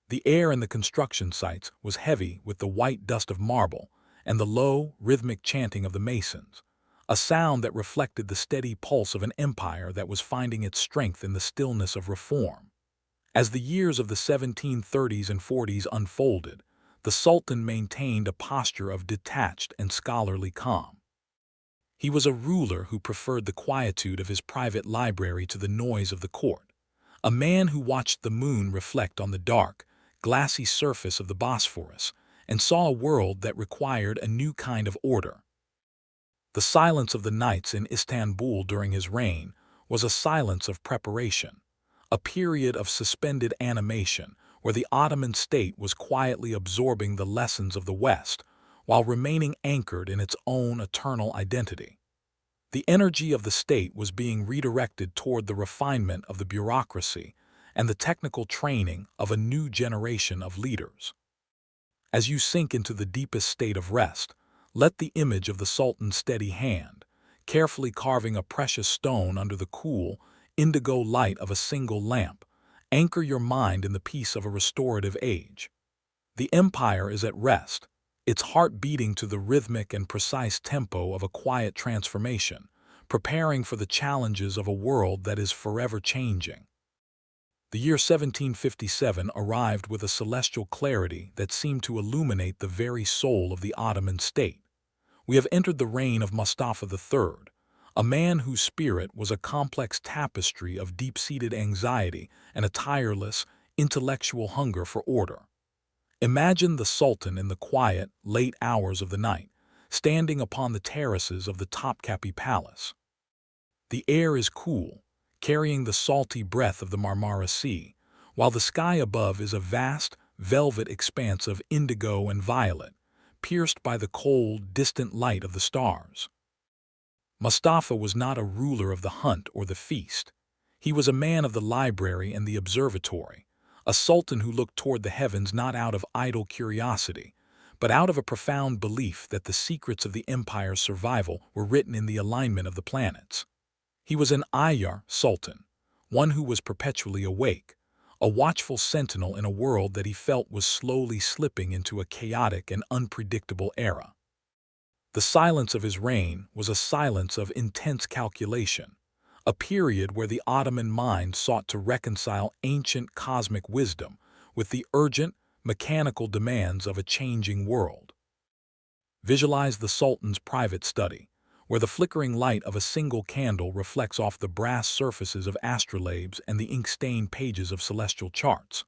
The air in the construction sites was heavy with the white dust of marble and the low, rhythmic chanting of the masons, a sound that reflected the steady pulse of an empire that was finding its strength in the stillness of reform. As the years of the 1730s and 40s unfolded, the Sultan maintained a posture of detached and scholarly calm. He was a ruler who preferred the quietude of his private library to the noise of the court, a man who watched the moon reflect on the dark, glassy surface of the Bosphorus and saw a world that required a new kind of order. The silence of the nights in Istanbul during his reign was a silence of preparation, a period of suspended animation where the Ottoman state was quietly absorbing the lessons of the West while remaining anchored in its own eternal identity. The energy of the state was being redirected toward the refinement of the bureaucracy and the technical training of a new generation of leaders. As you sink into the deepest state of rest, Let the image of the Sultan's steady hand, carefully carving a precious stone under the cool, indigo light of a single lamp, anchor your mind in the peace of a restorative age. The empire is at rest, its heart beating to the rhythmic and precise tempo of a quiet transformation, preparing for the challenges of a world that is forever changing. The year 1757 arrived with a celestial clarity that seemed to illuminate the very soul of the Ottoman state. We have entered the reign of Mustafa III, a man whose spirit was a complex tapestry of deep-seated anxiety and a tireless, intellectual hunger for order. Imagine the Sultan in the quiet, late hours of the night, standing upon the terraces of the Topkapi Palace. The air is cool, carrying the salty breath of the Marmara Sea, while the sky above is a vast, velvet expanse of indigo and violet, pierced by the cold, distant light of the stars. Mustafa was not a ruler of the hunt or the feast. He was a man of the library and the observatory, a sultan who looked toward the heavens not out of idle curiosity, but out of a profound belief that the secrets of the empire's survival were written in the alignment of the planets. He was an Ayyar sultan, one who was perpetually awake, a watchful sentinel in a world that he felt was slowly slipping into a chaotic and unpredictable era. The silence of his reign was a silence of intense calculation, a period where the Ottoman mind sought to reconcile ancient cosmic wisdom with the urgent, mechanical demands of a changing world. Visualize the Sultan's private study, where the flickering light of a single candle reflects off the brass surfaces of astrolabes and the ink-stained pages of celestial charts.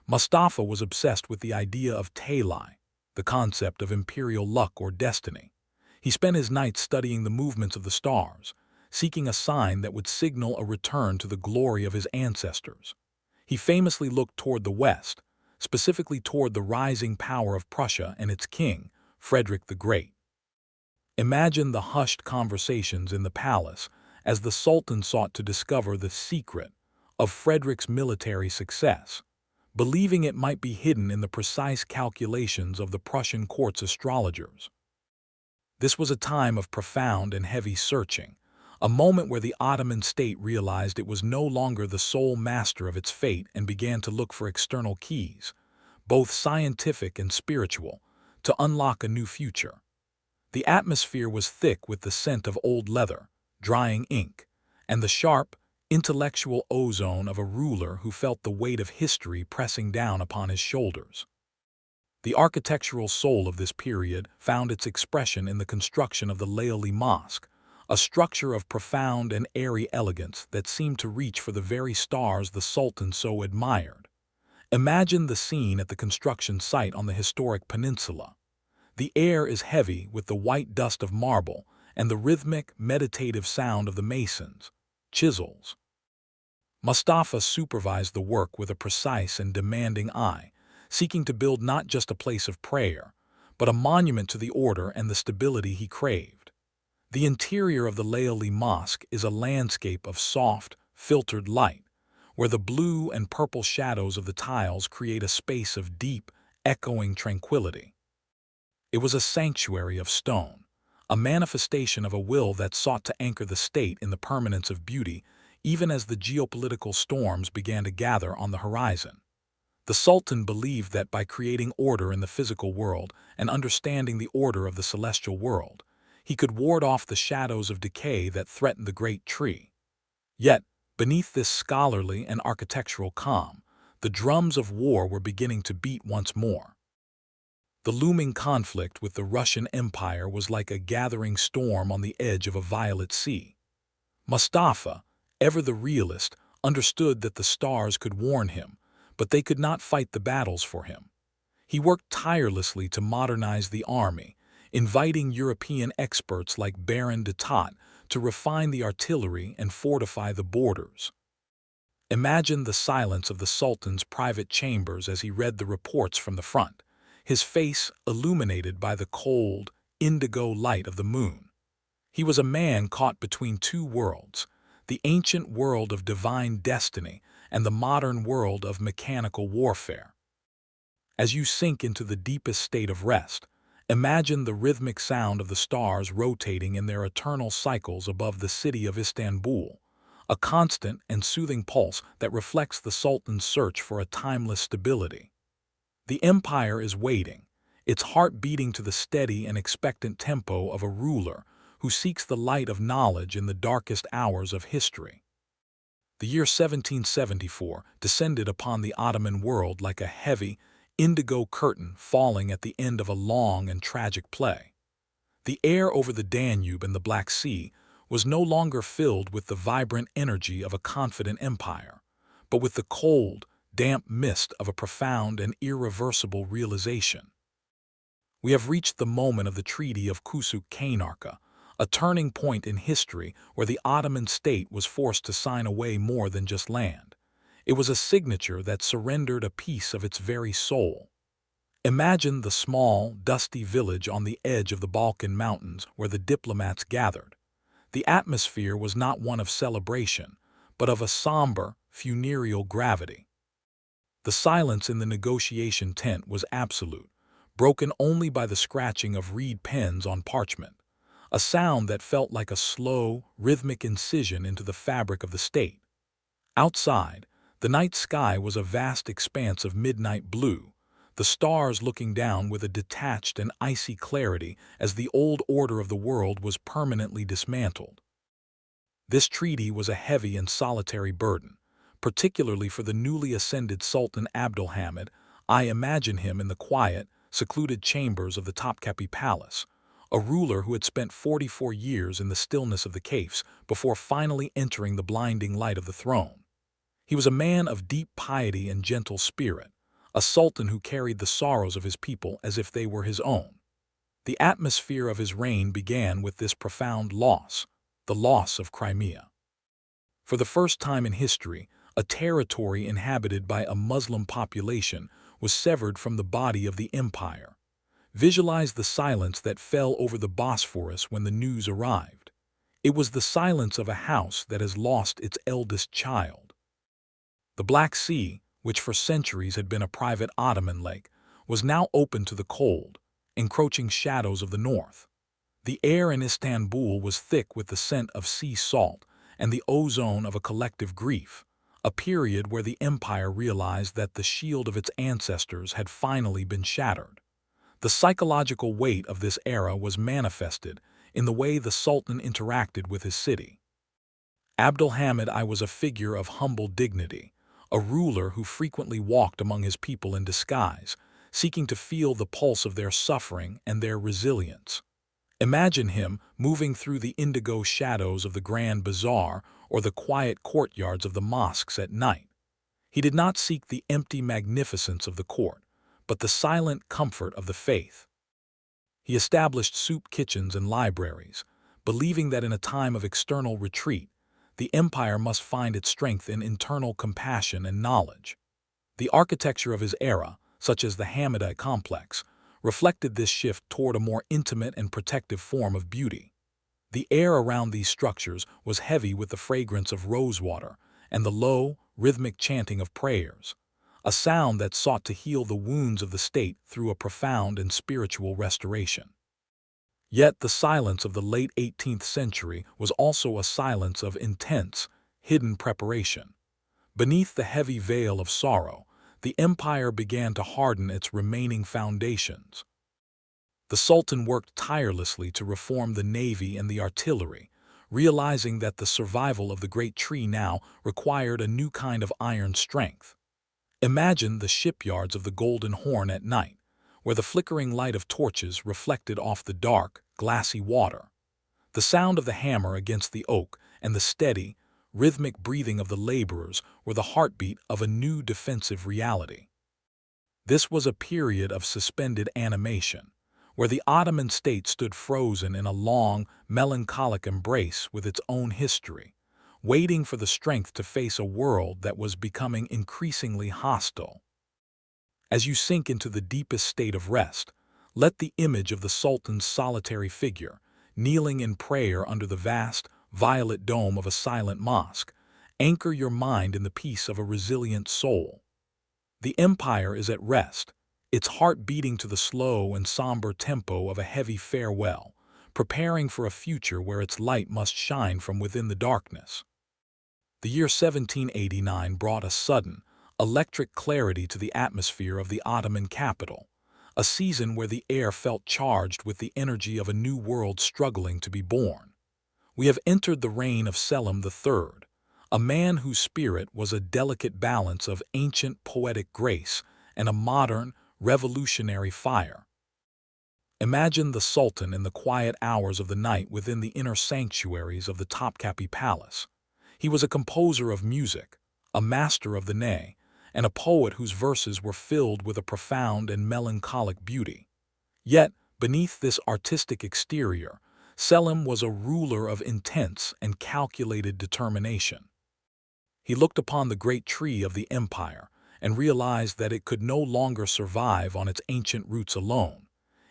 Mustafa was obsessed with the idea of Tayli, the concept of imperial luck or destiny. He spent his nights studying the movements of the stars, seeking a sign that would signal a return to the glory of his ancestors. He famously looked toward the west, specifically toward the rising power of Prussia and its king, Frederick the Great. Imagine the hushed conversations in the palace as the Sultan sought to discover the secret of Frederick's military success, believing it might be hidden in the precise calculations of the Prussian court's astrologers. This was a time of profound and heavy searching, a moment where the Ottoman state realized it was no longer the sole master of its fate and began to look for external keys, both scientific and spiritual, to unlock a new future. The atmosphere was thick with the scent of old leather, drying ink, and the sharp, intellectual ozone of a ruler who felt the weight of history pressing down upon his shoulders. The architectural soul of this period found its expression in the construction of the Layli Mosque, a structure of profound and airy elegance that seemed to reach for the very stars the Sultan so admired. Imagine the scene at the construction site on the historic peninsula. The air is heavy with the white dust of marble and the rhythmic, meditative sound of the masons' chisels. Mustafa supervised the work with a precise and demanding eye, seeking to build not just a place of prayer, but a monument to the order and the stability he craved. The interior of the Layli Mosque is a landscape of soft, filtered light, where the blue and purple shadows of the tiles create a space of deep, echoing tranquility. It was a sanctuary of stone, a manifestation of a will that sought to anchor the state in the permanence of beauty, even as the geopolitical storms began to gather on the horizon. The Sultan believed that by creating order in the physical world and understanding the order of the celestial world, he could ward off the shadows of decay that threatened the great tree. Yet, beneath this scholarly and architectural calm, the drums of war were beginning to beat once more. The looming conflict with the Russian Empire was like a gathering storm on the edge of a violet sea. Mustafa, ever the realist, understood that the stars could warn him, but they could not fight the battles for him. He worked tirelessly to modernize the army, inviting European experts like Baron de Tott to refine the artillery and fortify the borders. Imagine the silence of the Sultan's private chambers as he read the reports from the front, his face illuminated by the cold, indigo light of the moon. He was a man caught between two worlds, the ancient world of divine destiny and the modern world of mechanical warfare. As you sink into the deepest state of rest, Imagine the rhythmic sound of the stars rotating in their eternal cycles above the city of Istanbul, a constant and soothing pulse that reflects the Sultan's search for a timeless stability. The empire is waiting, its heart beating to the steady and expectant tempo of a ruler who seeks the light of knowledge in the darkest hours of history. The year 1774 descended upon the Ottoman world like a heavy, indigo curtain falling at the end of a long and tragic play. The air over the Danube and the Black Sea was no longer filled with the vibrant energy of a confident empire, but with the cold, damp mist of a profound and irreversible realization. We have reached the moment of the Treaty of Kusuk-Kaynarca, a turning point in history where the Ottoman state was forced to sign away more than just land. It was a signature that surrendered a piece of its very soul. Imagine the small, dusty village on the edge of the Balkan Mountains where the diplomats gathered. The atmosphere was not one of celebration, but of a somber, funereal gravity. The silence in the negotiation tent was absolute, broken only by the scratching of reed pens on parchment, a sound that felt like a slow, rhythmic incision into the fabric of the state. Outside, the night sky was a vast expanse of midnight blue, the stars looking down with a detached and icy clarity as the old order of the world was permanently dismantled. This treaty was a heavy and solitary burden, particularly for the newly ascended Sultan Abdülhamid. I imagine him in the quiet, secluded chambers of the Topkapi Palace, a ruler who had spent 44 years in the stillness of the caves before finally entering the blinding light of the throne. He was a man of deep piety and gentle spirit, a sultan who carried the sorrows of his people as if they were his own. The atmosphere of his reign began with this profound loss, the loss of Crimea. For the first time in history, a territory inhabited by a Muslim population was severed from the body of the empire. Visualize the silence that fell over the Bosphorus when the news arrived. It was the silence of a house that has lost its eldest child. The Black Sea, which for centuries had been a private Ottoman lake, was now open to the cold, encroaching shadows of the north. The air in Istanbul was thick with the scent of sea salt and the ozone of a collective grief, a period where the empire realized that the shield of its ancestors had finally been shattered. The psychological weight of this era was manifested in the way the Sultan interacted with his city. Abdülhamid I was a figure of humble dignity, a ruler who frequently walked among his people in disguise, seeking to feel the pulse of their suffering and their resilience. Imagine him moving through the indigo shadows of the Grand Bazaar or the quiet courtyards of the mosques at night. He did not seek the empty magnificence of the court, but the silent comfort of the faith. He established soup kitchens and libraries, believing that in a time of external retreat, the empire must find its strength in internal compassion and knowledge. The architecture of his era, such as the Hamidite complex, reflected this shift toward a more intimate and protective form of beauty. The air around these structures was heavy with the fragrance of rosewater and the low, rhythmic chanting of prayers, a sound that sought to heal the wounds of the state through a profound and spiritual restoration. Yet the silence of the late 18th century was also a silence of intense, hidden preparation. Beneath the heavy veil of sorrow, the empire began to harden its remaining foundations. The Sultan worked tirelessly to reform the navy and the artillery, realizing that the survival of the great tree now required a new kind of iron strength. Imagine the shipyards of the Golden Horn at night, where the flickering light of torches reflected off the dark, glassy water. The sound of the hammer against the oak and the steady, rhythmic breathing of the laborers were the heartbeat of a new defensive reality. This was a period of suspended animation, where the Ottoman state stood frozen in a long, melancholic embrace with its own history, waiting for the strength to face a world that was becoming increasingly hostile. As you sink into the deepest state of rest, let the image of the Sultan's solitary figure, kneeling in prayer under the vast, violet dome of a silent mosque, anchor your mind in the peace of a resilient soul. The empire is at rest, its heart beating to the slow and somber tempo of a heavy farewell, preparing for a future where its light must shine from within the darkness. The year 1789 brought a sudden, electric clarity to the atmosphere of the Ottoman capital, a season where the air felt charged with the energy of a new world struggling to be born. We have entered the reign of Selim III, a man whose spirit was a delicate balance of ancient poetic grace and a modern, revolutionary fire. Imagine the Sultan in the quiet hours of the night within the inner sanctuaries of the Topkapi Palace. He was a composer of music, a master of the ney, and a poet whose verses were filled with a profound and melancholic beauty. Yet, beneath this artistic exterior, Selim was a ruler of intense and calculated determination. He looked upon the great tree of the empire and realized that it could no longer survive on its ancient roots alone.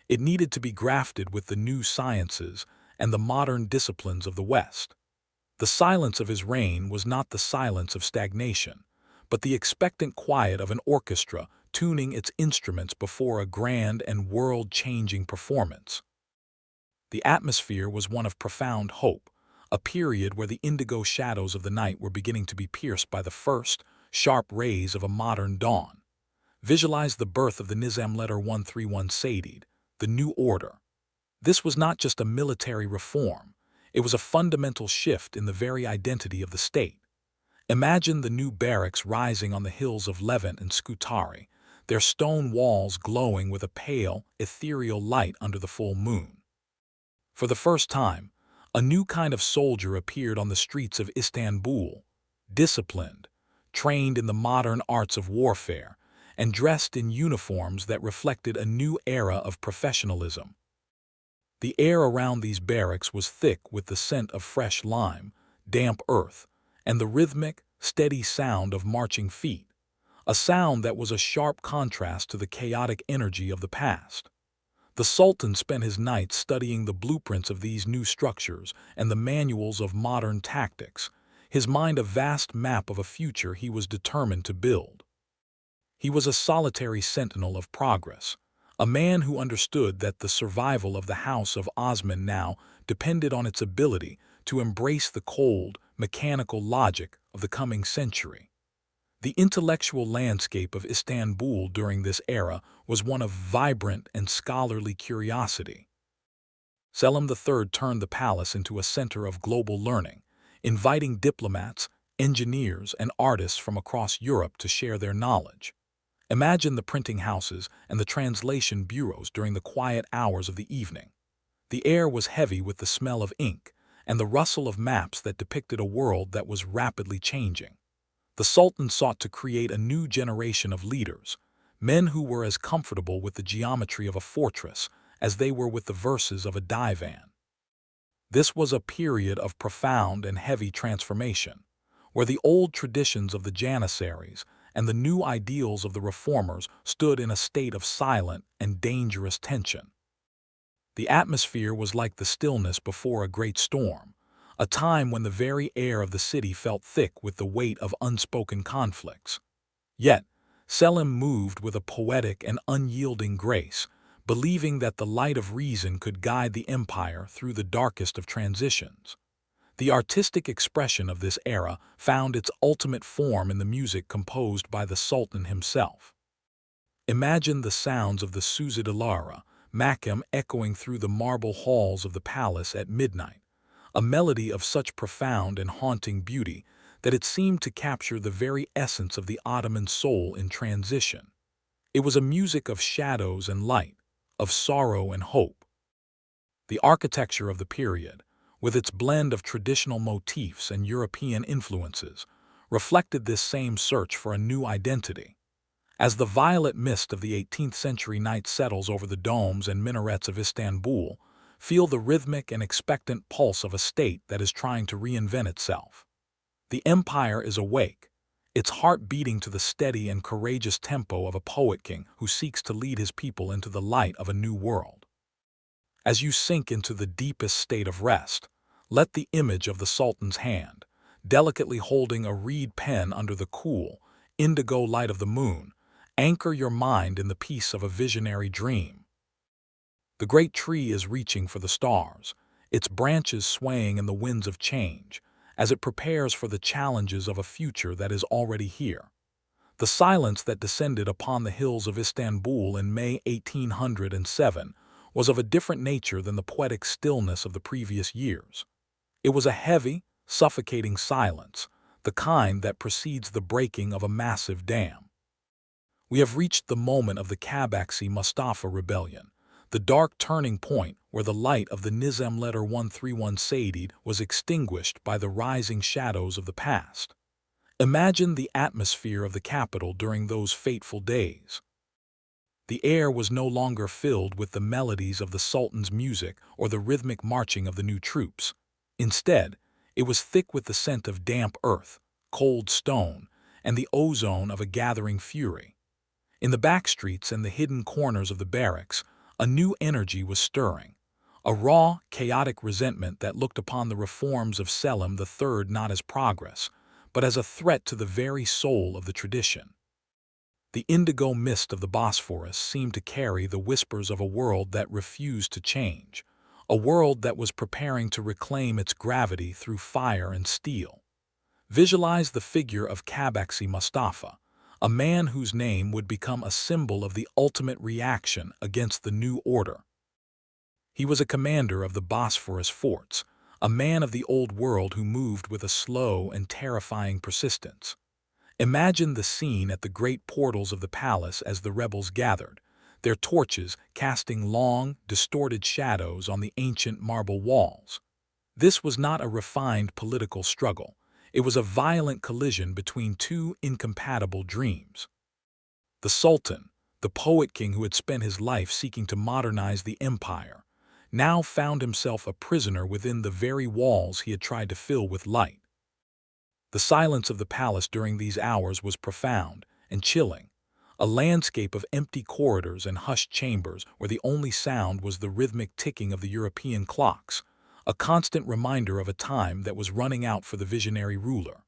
It needed to be grafted with the new sciences and the modern disciplines of the West. The silence of his reign was not the silence of stagnation, but the expectant quiet of an orchestra tuning its instruments before a grand and world-changing performance. The atmosphere was one of profound hope, a period where the indigo shadows of the night were beginning to be pierced by the first, sharp rays of a modern dawn. Visualize the birth of the Nizam letter 131 Sadid, the new order. This was not just a military reform, it was a fundamental shift in the very identity of the state. Imagine the new barracks rising on the hills of Levant and Scutari, their stone walls glowing with a pale, ethereal light under the full moon. For the first time, a new kind of soldier appeared on the streets of Istanbul, disciplined, trained in the modern arts of warfare, and dressed in uniforms that reflected a new era of professionalism. The air around these barracks was thick with the scent of fresh lime, damp earth, and the rhythmic, steady sound of marching feet, a sound that was a sharp contrast to the chaotic energy of the past. The Sultan spent his nights studying the blueprints of these new structures and the manuals of modern tactics, his mind a vast map of a future he was determined to build. He was a solitary sentinel of progress, a man who understood that the survival of the House of Osman now depended on its ability to embrace the cold, mechanical logic of the coming century. The intellectual landscape of Istanbul during this era was one of vibrant and scholarly curiosity. Selim III turned the palace into a center of global learning, inviting diplomats, engineers, and artists from across Europe to share their knowledge. Imagine the printing houses and the translation bureaus during the quiet hours of the evening. The air was heavy with the smell of ink and the rustle of maps that depicted a world that was rapidly changing. The Sultan sought to create a new generation of leaders, men who were as comfortable with the geometry of a fortress as they were with the verses of a divan. This was a period of profound and heavy transformation, where the old traditions of the Janissaries and the new ideals of the reformers stood in a state of silent and dangerous tension. The atmosphere was like the stillness before a great storm, a time when the very air of the city felt thick with the weight of unspoken conflicts. Yet, Selim moved with a poetic and unyielding grace, believing that the light of reason could guide the empire through the darkest of transitions. The artistic expression of this era found its ultimate form in the music composed by the Sultan himself. Imagine the sounds of the Söğüt al-Amara, Mahkem echoing through the marble halls of the palace at midnight, a melody of such profound and haunting beauty that it seemed to capture the very essence of the Ottoman soul in transition. It was a music of shadows and light, of sorrow and hope. The architecture of the period, with its blend of traditional motifs and European influences, reflected this same search for a new identity. As the violet mist of the 18th century night settles over the domes and minarets of Istanbul, feel the rhythmic and expectant pulse of a state that is trying to reinvent itself. The empire is awake, its heart beating to the steady and courageous tempo of a poet king who seeks to lead his people into the light of a new world. As you sink into the deepest state of rest, let the image of the Sultan's hand, delicately holding a reed pen under the cool, indigo light of the moon, Anchor your mind in the peace of a visionary dream. The great tree is reaching for the stars, its branches swaying in the winds of change, as it prepares for the challenges of a future that is already here. The silence that descended upon the hills of Istanbul in May 1807 was of a different nature than the poetic stillness of the previous years. It was a heavy, suffocating silence, the kind that precedes the breaking of a massive dam. We have reached the moment of the Kabaksi Mustafa rebellion, the dark turning point where the light of the Nizam letter 131 Saidid was extinguished by the rising shadows of the past. Imagine the atmosphere of the capital during those fateful days. The air was no longer filled with the melodies of the Sultan's music or the rhythmic marching of the new troops. Instead, it was thick with the scent of damp earth, cold stone, and the ozone of a gathering fury. In the back streets and the hidden corners of the barracks, a new energy was stirring, a raw, chaotic resentment that looked upon the reforms of Selim III not as progress, but as a threat to the very soul of the tradition. The indigo mist of the Bosphorus seemed to carry the whispers of a world that refused to change, a world that was preparing to reclaim its gravity through fire and steel. Visualize the figure of Kabaksi Mustafa, a man whose name would become a symbol of the ultimate reaction against the new order. He was a commander of the Bosphorus forts, a man of the old world who moved with a slow and terrifying persistence. Imagine the scene at the great portals of the palace as the rebels gathered, their torches casting long, distorted shadows on the ancient marble walls. This was not a refined political struggle. It was a violent collision between two incompatible dreams. The Sultan, the poet king who had spent his life seeking to modernize the empire, now found himself a prisoner within the very walls he had tried to fill with light. The silence of the palace during these hours was profound and chilling, a landscape of empty corridors and hushed chambers where the only sound was the rhythmic ticking of the European clocks, a constant reminder of a time that was running out for the visionary ruler.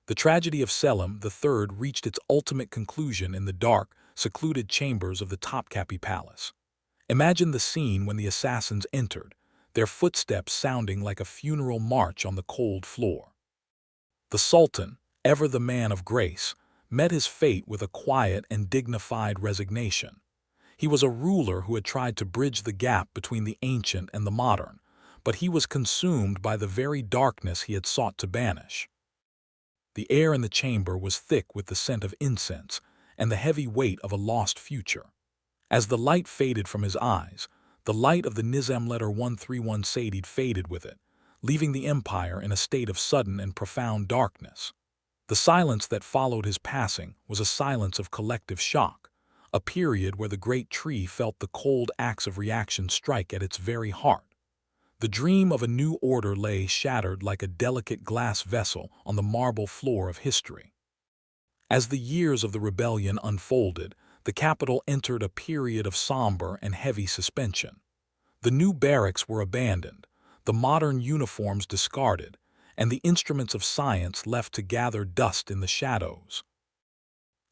The tragedy of Selim III reached its ultimate conclusion in the dark, secluded chambers of the Topkapi Palace. Imagine the scene when the assassins entered, their footsteps sounding like a funeral march on the cold floor. The Sultan, ever the man of grace, met his fate with a quiet and dignified resignation. He was a ruler who had tried to bridge the gap between the ancient and the modern, but he was consumed by the very darkness he had sought to banish. The air in the chamber was thick with the scent of incense and the heavy weight of a lost future. As the light faded from his eyes, the light of the Nizam letter 131 Saidid faded with it, leaving the empire in a state of sudden and profound darkness. The silence that followed his passing was a silence of collective shock, a period where the great tree felt the cold axe of reaction strike at its very heart. The dream of a new order lay shattered like a delicate glass vessel on the marble floor of history. As the years of the rebellion unfolded, the capital entered a period of somber and heavy suspension. The new barracks were abandoned, the modern uniforms discarded, and the instruments of science left to gather dust in the shadows.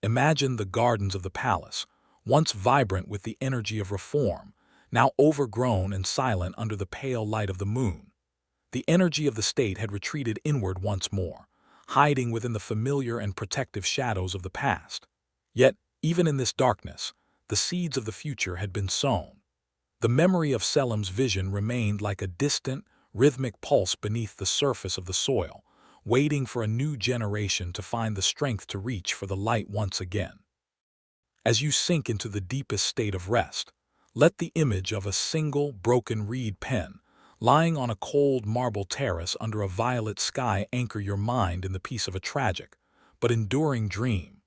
Imagine the gardens of the palace, once vibrant with the energy of reform, now overgrown and silent under the pale light of the moon. The energy of the state had retreated inward once more, hiding within the familiar and protective shadows of the past. Yet, even in this darkness, the seeds of the future had been sown. The memory of Selim's vision remained like a distant, rhythmic pulse beneath the surface of the soil, waiting for a new generation to find the strength to reach for the light once again. As you sink into the deepest state of rest, let the image of a single, broken reed pen, lying on a cold marble terrace under a violet sky anchor your mind in the peace of a tragic, but enduring dream.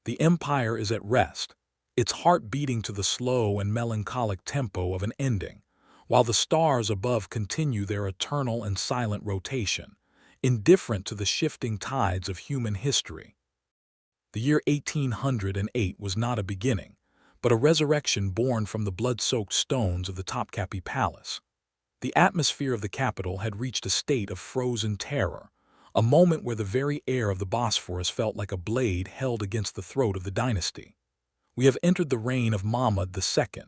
The empire is at rest, its heart beating to the slow and melancholic tempo of an ending, while the stars above continue their eternal and silent rotation, indifferent to the shifting tides of human history. The year 1808 was not a beginning, but a resurrection born from the blood-soaked stones of the Topkapi Palace. The atmosphere of the capital had reached a state of frozen terror, a moment where the very air of the Bosphorus felt like a blade held against the throat of the dynasty. We have entered the reign of Mahmud II,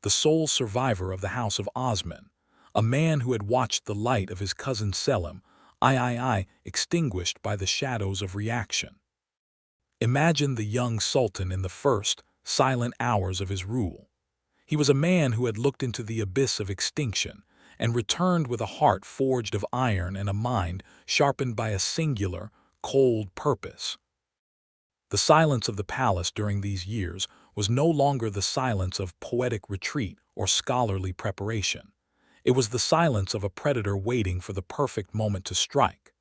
the sole survivor of the House of Osman, a man who had watched the light of his cousin Selim III extinguished by the shadows of reaction. Imagine the young sultan in the first, silent hours of his rule. He was a man who had looked into the abyss of extinction and returned with a heart forged of iron and a mind sharpened by a singular, cold purpose. The silence of the palace during these years was no longer the silence of poetic retreat or scholarly preparation. It was the silence of a predator waiting for the perfect moment to strike.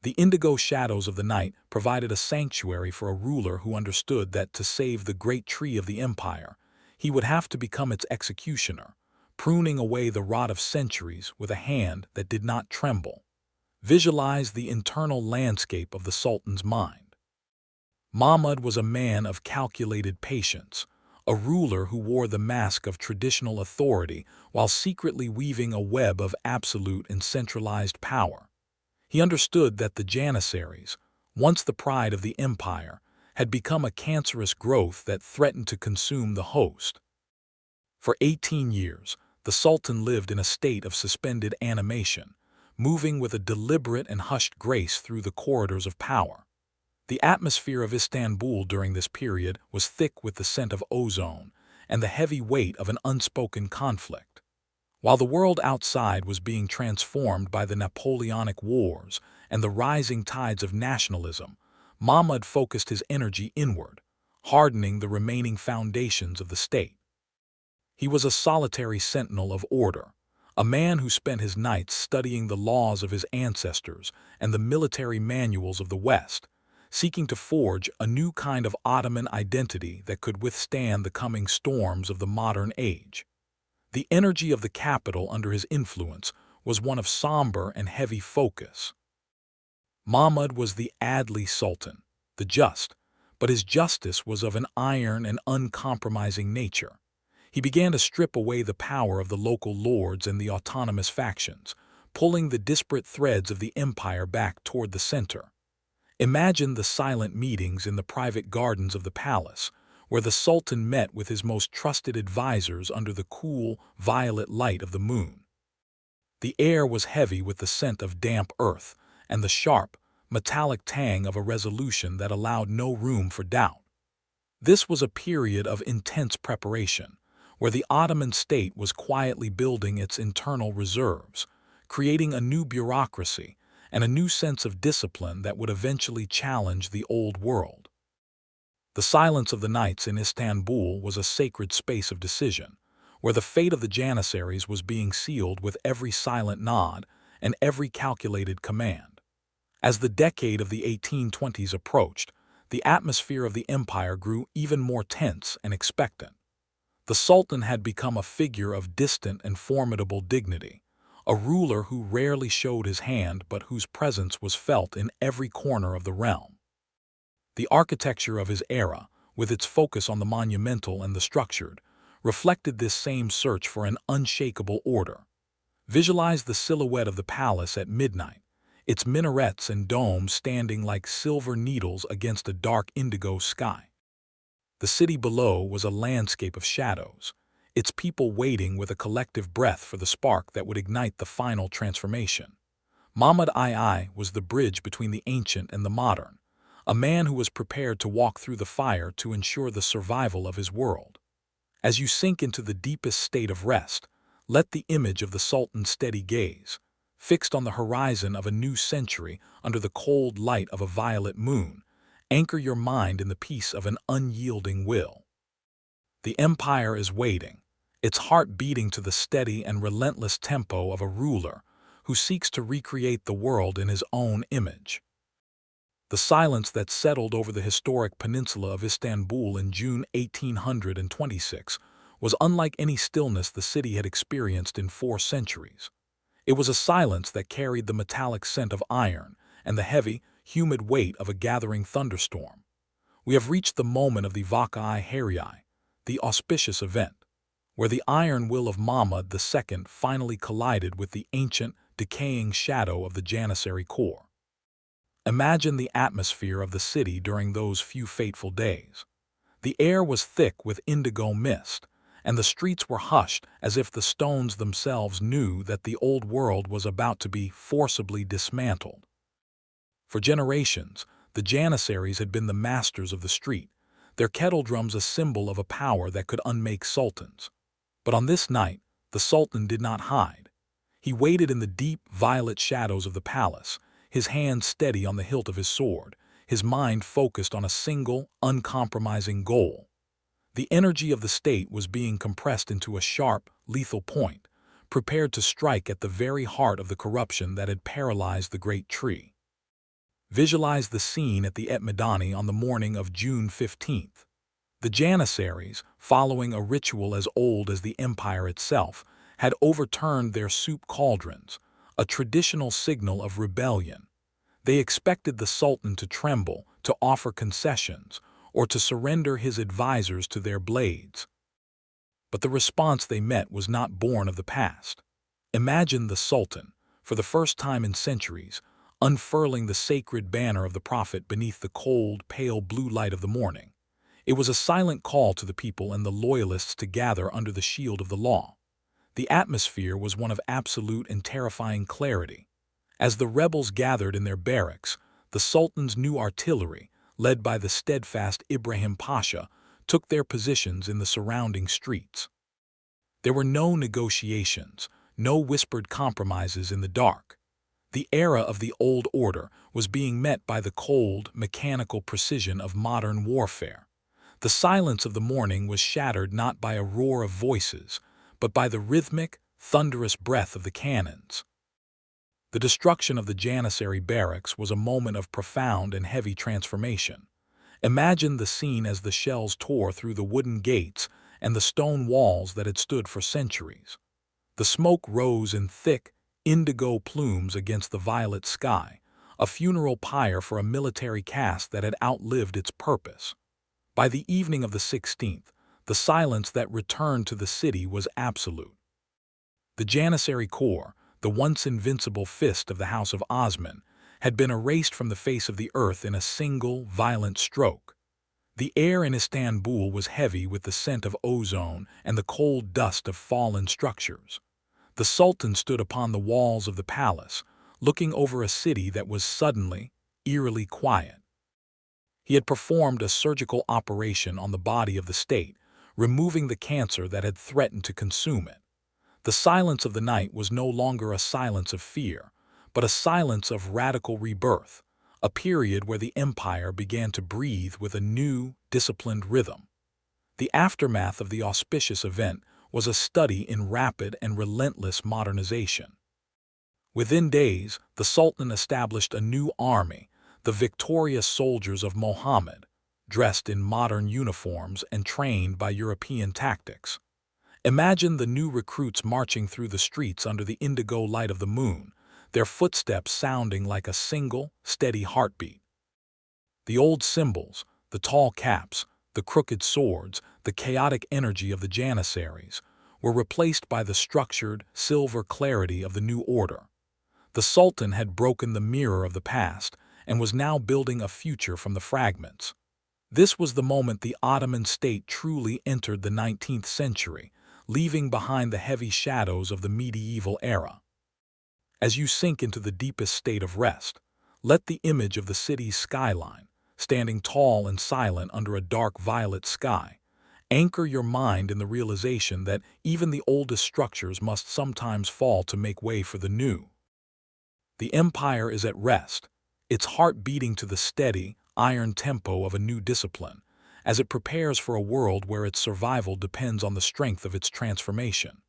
The indigo shadows of the night provided a sanctuary for a ruler who understood that to save the great tree of the empire, he would have to become its executioner, pruning away the rot of centuries with a hand that did not tremble. Visualize the internal landscape of the sultan's mind. Mahmud was a man of calculated patience, a ruler who wore the mask of traditional authority while secretly weaving a web of absolute and centralized power. He understood that the Janissaries, once the pride of the empire, had become a cancerous growth that threatened to consume the host. For 18 years, the Sultan lived in a state of suspended animation, moving with a deliberate and hushed grace through the corridors of power. The atmosphere of Istanbul during this period was thick with the scent of ozone and the heavy weight of an unspoken conflict. While the world outside was being transformed by the Napoleonic Wars and the rising tides of nationalism, Mahmud focused his energy inward, hardening the remaining foundations of the state. He was a solitary sentinel of order, a man who spent his nights studying the laws of his ancestors and the military manuals of the West, seeking to forge a new kind of Ottoman identity that could withstand the coming storms of the modern age. The energy of the capital under his influence was one of somber and heavy focus. Mahmud was the Adli Sultan, the just, but his justice was of an iron and uncompromising nature. He began to strip away the power of the local lords and the autonomous factions, pulling the disparate threads of the empire back toward the center. Imagine the silent meetings in the private gardens of the palace, where the Sultan met with his most trusted advisors under the cool, violet light of the moon. The air was heavy with the scent of damp earth and the sharp, metallic tang of a resolution that allowed no room for doubt. This was a period of intense preparation, where the Ottoman state was quietly building its internal reserves, creating a new bureaucracy and a new sense of discipline that would eventually challenge the old world. The silence of the nights in Istanbul was a sacred space of decision, where the fate of the Janissaries was being sealed with every silent nod and every calculated command. As the decade of the 1820s approached, the atmosphere of the empire grew even more tense and expectant. The Sultan had become a figure of distant and formidable dignity, a ruler who rarely showed his hand but whose presence was felt in every corner of the realm. The architecture of his era, with its focus on the monumental and the structured, reflected this same search for an unshakable order. Visualize the silhouette of the palace at midnight, its minarets and domes standing like silver needles against a dark indigo sky. The city below was a landscape of shadows, its people waiting with a collective breath for the spark that would ignite the final transformation. Murad I was the bridge between the ancient and the modern, a man who was prepared to walk through the fire to ensure the survival of his world. As you sink into the deepest state of rest, let the image of the Sultan's steady gaze, fixed on the horizon of a new century under the cold light of a violet moon, anchor your mind in the peace of an unyielding will. The empire is waiting, its heart beating to the steady and relentless tempo of a ruler who seeks to recreate the world in his own image. The silence that settled over the historic peninsula of Istanbul in June 1826 was unlike any stillness the city had experienced in 4 centuries. It was a silence that carried the metallic scent of iron and the heavy, humid weight of a gathering thunderstorm. We have reached the moment of the Vakı-i the auspicious event, where the iron will of Mahmud II finally collided with the ancient, decaying shadow of the Janissary core. Imagine the atmosphere of the city during those few fateful days. The air was thick with indigo mist, and the streets were hushed as if the stones themselves knew that the old world was about to be forcibly dismantled. For generations, the Janissaries had been the masters of the street, their kettle drums a symbol of a power that could unmake sultans. But on this night, the Sultan did not hide. He waited in the deep, violet shadows of the palace, his hand steady on the hilt of his sword, his mind focused on a single, uncompromising goal. The energy of the state was being compressed into a sharp, lethal point, prepared to strike at the very heart of the corruption that had paralyzed the great tree. Visualize the scene at the Etmedani on the morning of June 15th. The Janissaries, following a ritual as old as the empire itself, had overturned their soup cauldrons, a traditional signal of rebellion. They expected the Sultan to tremble, to offer concessions, or to surrender his advisors to their blades. But the response they met was not born of the past. Imagine the Sultan, for the first time in centuries, unfurling the sacred banner of the Prophet beneath the cold, pale blue light of the morning. It was a silent call to the people and the loyalists to gather under the shield of the law. The atmosphere was one of absolute and terrifying clarity. As the rebels gathered in their barracks, the Sultan's new artillery, led by the steadfast Ibrahim Pasha, took their positions in the surrounding streets. There were no negotiations, no whispered compromises in the dark. The era of the old order was being met by the cold, mechanical precision of modern warfare. The silence of the morning was shattered not by a roar of voices, but by the rhythmic, thunderous breath of the cannons. The destruction of the Janissary barracks was a moment of profound and heavy transformation. Imagine the scene as the shells tore through the wooden gates and the stone walls that had stood for centuries. The smoke rose in thick, indigo plumes against the violet sky, a funeral pyre for a military caste that had outlived its purpose. By the evening of the 16th, the silence that returned to the city was absolute. The Janissary Corps, the once invincible fist of the House of Osman, had been erased from the face of the earth in a single, violent stroke. The air in Istanbul was heavy with the scent of ozone and the cold dust of fallen structures. The Sultan stood upon the walls of the palace, looking over a city that was suddenly, eerily quiet. He had performed a surgical operation on the body of the state, removing the cancer that had threatened to consume it. The silence of the night was no longer a silence of fear, but a silence of radical rebirth, a period where the empire began to breathe with a new, disciplined rhythm. The aftermath of the auspicious event was a study in rapid and relentless modernization. Within days, the Sultan established a new army, the victorious soldiers of Mohammed, dressed in modern uniforms and trained by European tactics. Imagine the new recruits marching through the streets under the indigo light of the moon, their footsteps sounding like a single, steady heartbeat. The old symbols, the tall caps, the crooked swords, the chaotic energy of the Janissaries, were replaced by the structured, silver clarity of the new order. The Sultan had broken the mirror of the past and was now building a future from the fragments. This was the moment the Ottoman state truly entered the 19th century, leaving behind the heavy shadows of the medieval era. As you sink into the deepest state of rest, let the image of the city's skyline, standing tall and silent under a dark violet sky, anchor your mind in the realization that even the oldest structures must sometimes fall to make way for the new. The empire is at rest, its heart beating to the steady, iron tempo of a new discipline, as it prepares for a world where its survival depends on the strength of its transformation.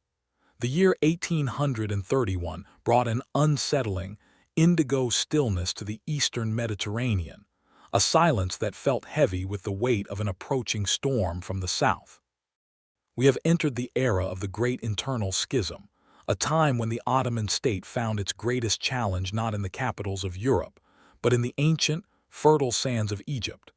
The year 1831 brought an unsettling, indigo stillness to the eastern Mediterranean, a silence that felt heavy with the weight of an approaching storm from the south. We have entered the era of the Great Internal Schism, a time when the Ottoman state found its greatest challenge not in the capitals of Europe, but in the ancient, fertile sands of Egypt.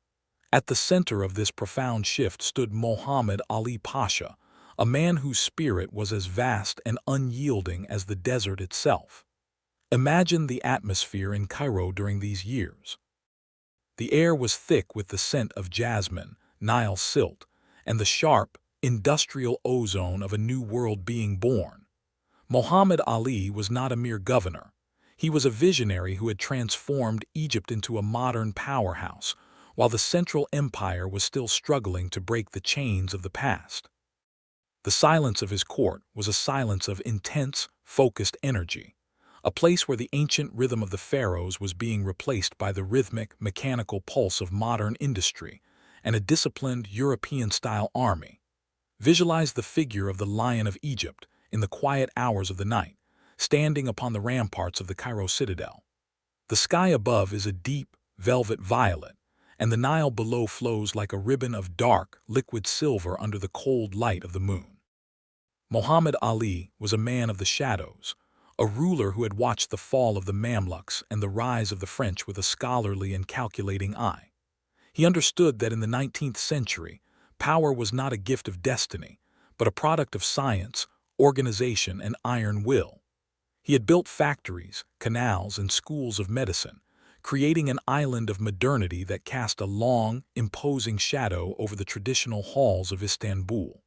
At the center of this profound shift stood Mohammed Ali Pasha, a man whose spirit was as vast and unyielding as the desert itself. Imagine the atmosphere in Cairo during these years. The air was thick with the scent of jasmine, Nile silt, and the sharp, industrial ozone of a new world being born. Muhammad Ali was not a mere governor. He was a visionary who had transformed Egypt into a modern powerhouse, while the Central Empire was still struggling to break the chains of the past. The silence of his court was a silence of intense, focused energy, a place where the ancient rhythm of the pharaohs was being replaced by the rhythmic, mechanical pulse of modern industry and a disciplined European-style army. Visualize the figure of the Lion of Egypt in the quiet hours of the night, standing upon the ramparts of the Cairo citadel. The sky above is a deep, velvet violet, and the Nile below flows like a ribbon of dark, liquid silver under the cold light of the moon. Muhammad Ali was a man of the shadows, a ruler who had watched the fall of the Mamluks and the rise of the French with a scholarly and calculating eye. He understood that in the 19th century, power was not a gift of destiny, but a product of science, organization, and iron will. He had built factories, canals, and schools of medicine, creating an island of modernity that cast a long, imposing shadow over the traditional halls of Istanbul.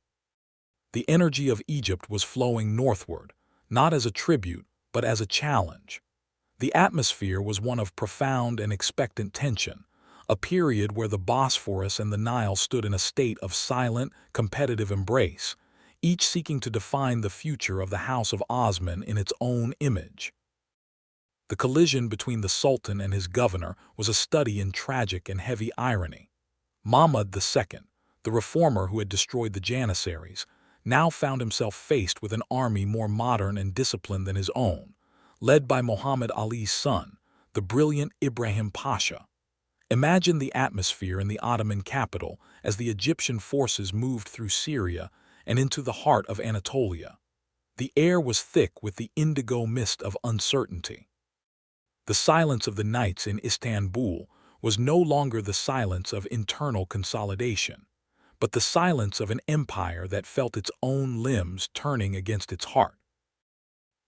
The energy of Egypt was flowing northward, not as a tribute, but as a challenge. The atmosphere was one of profound and expectant tension, a period where the Bosphorus and the Nile stood in a state of silent, competitive embrace, each seeking to define the future of the House of Osman in its own image. The collision between the Sultan and his governor was a study in tragic and heavy irony. Mahmud II, the reformer who had destroyed the Janissaries, now found himself faced with an army more modern and disciplined than his own, led by Muhammad Ali's son, the brilliant Ibrahim Pasha. Imagine the atmosphere in the Ottoman capital as the Egyptian forces moved through Syria and into the heart of Anatolia. The air was thick with the indigo mist of uncertainty. The silence of the nights in Istanbul was no longer the silence of internal consolidation, but the silence of an empire that felt its own limbs turning against its heart.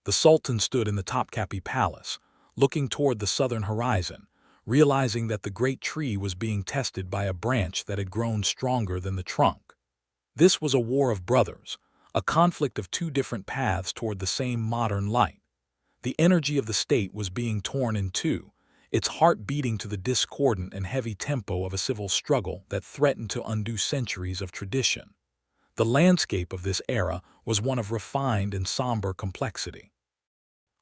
The Sultan stood in the Topkapi Palace, looking toward the southern horizon, realizing that the great tree was being tested by a branch that had grown stronger than the trunk. This was a war of brothers, a conflict of two different paths toward the same modern light. The energy of the state was being torn in two, its heart beating to the discordant and heavy tempo of a civil struggle that threatened to undo centuries of tradition. The landscape of this era was one of refined and somber complexity.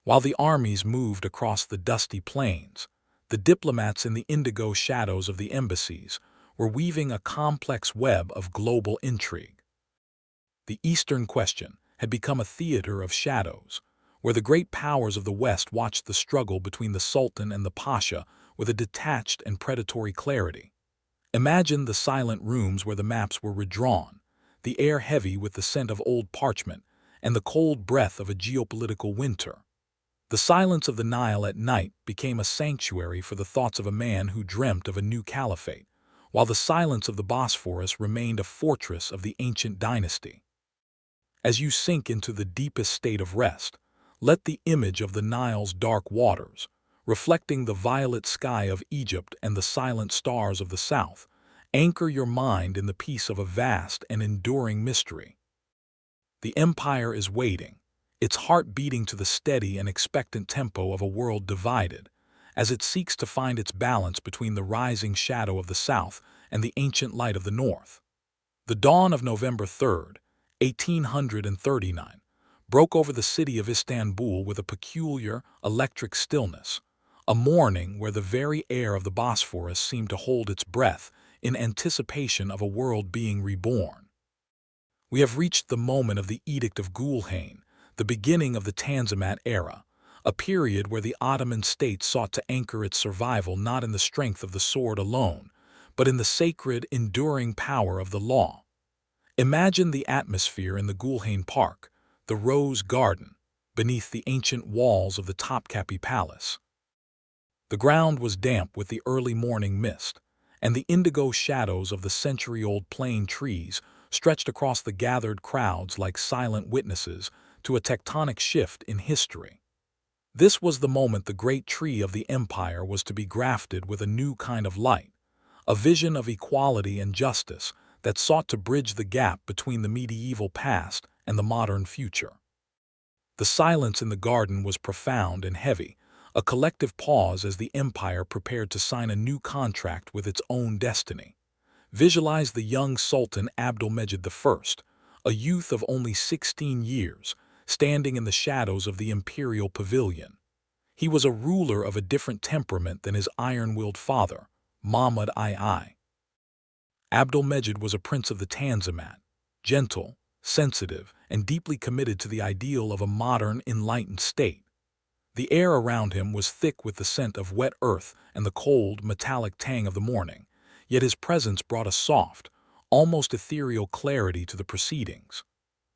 While the armies moved across the dusty plains, the diplomats in the indigo shadows of the embassies were weaving a complex web of global intrigue. The Eastern question had become a theater of shadows, where the great powers of the West watched the struggle between the Sultan and the Pasha with a detached and predatory clarity. Imagine the silent rooms where the maps were redrawn, the air heavy with the scent of old parchment, and the cold breath of a geopolitical winter. The silence of the Nile at night became a sanctuary for the thoughts of a man who dreamt of a new caliphate, while the silence of the Bosphorus remained a fortress of the ancient dynasty. As you sink into the deepest state of rest, let the image of the Nile's dark waters, reflecting the violet sky of Egypt and the silent stars of the south, anchor your mind in the peace of a vast and enduring mystery. The empire is waiting, its heart beating to the steady and expectant tempo of a world divided, as it seeks to find its balance between the rising shadow of the south and the ancient light of the north. The dawn of November 3rd, 1839, broke over the city of Istanbul with a peculiar, electric stillness, a morning where the very air of the Bosphorus seemed to hold its breath in anticipation of a world being reborn. We have reached the moment of the Edict of Gülhane, the beginning of the Tanzimat era, a period where the Ottoman state sought to anchor its survival not in the strength of the sword alone, but in the sacred, enduring power of the law. Imagine the atmosphere in the Gülhane Park, the Rose Garden, beneath the ancient walls of the Topkapi Palace. The ground was damp with the early morning mist, and the indigo shadows of the century-old plane trees stretched across the gathered crowds like silent witnesses to a tectonic shift in history. This was the moment the great tree of the empire was to be grafted with a new kind of light, a vision of equality and justice that sought to bridge the gap between the medieval past and the modern future. The silence in the garden was profound and heavy, a collective pause as the empire prepared to sign a new contract with its own destiny. Visualize the young Sultan Abdülmecid I, a youth of only 16 years, standing in the shadows of the imperial pavilion. He was a ruler of a different temperament than his iron-willed father, Mahmud II. Abdülmecid was a prince of the Tanzimat, gentle, sensitive, and deeply committed to the ideal of a modern, enlightened state. The air around him was thick with the scent of wet earth and the cold, metallic tang of the morning, yet his presence brought a soft, almost ethereal clarity to the proceedings.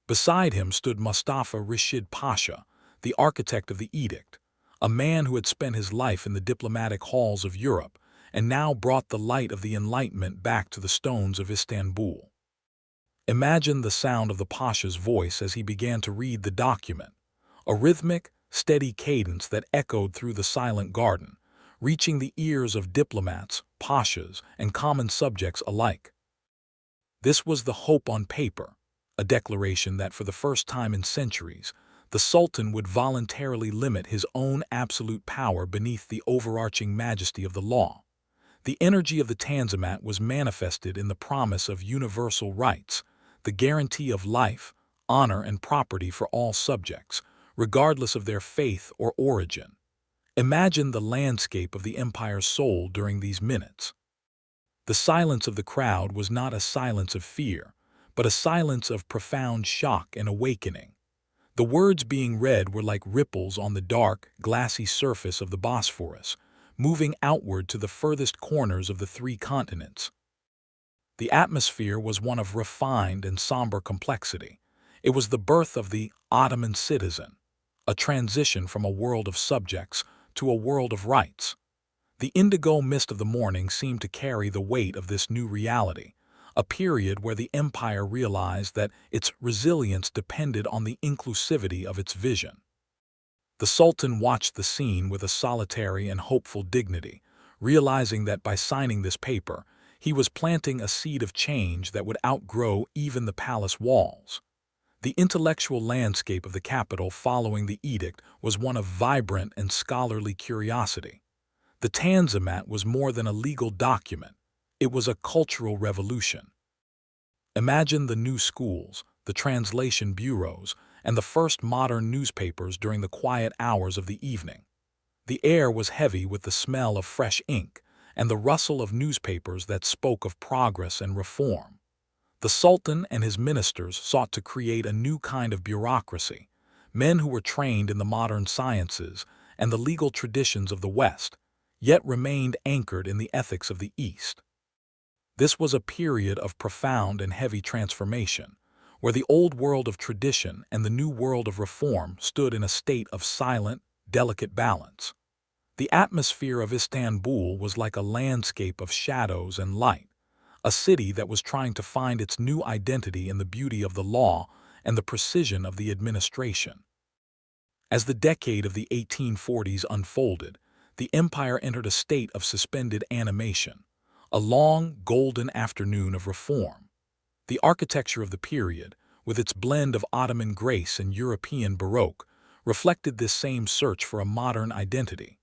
Beside him stood Mustafa Rashid Pasha, the architect of the edict, a man who had spent his life in the diplomatic halls of Europe and now brought the light of the Enlightenment back to the stones of Istanbul. Imagine the sound of the Pasha's voice as he began to read the document, a rhythmic, steady cadence that echoed through the silent garden, reaching the ears of diplomats, pashas, and common subjects alike. This was the hope on paper, a declaration that for the first time in centuries, the Sultan would voluntarily limit his own absolute power beneath the overarching majesty of the law. The energy of the Tanzimat was manifested in the promise of universal rights, the guarantee of life, honor, and property for all subjects, regardless of their faith or origin. Imagine the landscape of the empire's soul during these minutes. The silence of the crowd was not a silence of fear, but a silence of profound shock and awakening. The words being read were like ripples on the dark, glassy surface of the Bosphorus, moving outward to the furthest corners of the three continents. The atmosphere was one of refined and somber complexity. It was the birth of the Ottoman citizen, a transition from a world of subjects to a world of rights. The indigo mist of the morning seemed to carry the weight of this new reality, a period where the empire realized that its resilience depended on the inclusivity of its vision. The Sultan watched the scene with a solitary and hopeful dignity, realizing that by signing this paper, he was planting a seed of change that would outgrow even the palace walls. The intellectual landscape of the capital following the edict was one of vibrant and scholarly curiosity. The Tanzimat was more than a legal document. It was a cultural revolution. Imagine the new schools, the translation bureaus, and the first modern newspapers during the quiet hours of the evening. The air was heavy with the smell of fresh ink and the rustle of newspapers that spoke of progress and reform. The Sultan and his ministers sought to create a new kind of bureaucracy, men who were trained in the modern sciences and the legal traditions of the West, yet remained anchored in the ethics of the East. This was a period of profound and heavy transformation, where the old world of tradition and the new world of reform stood in a state of silent, delicate balance. The atmosphere of Istanbul was like a landscape of shadows and light, a city that was trying to find its new identity in the beauty of the law and the precision of the administration. As the decade of the 1840s unfolded, the empire entered a state of suspended animation, a long, golden afternoon of reform. The architecture of the period, with its blend of Ottoman grace and European Baroque, reflected this same search for a modern identity.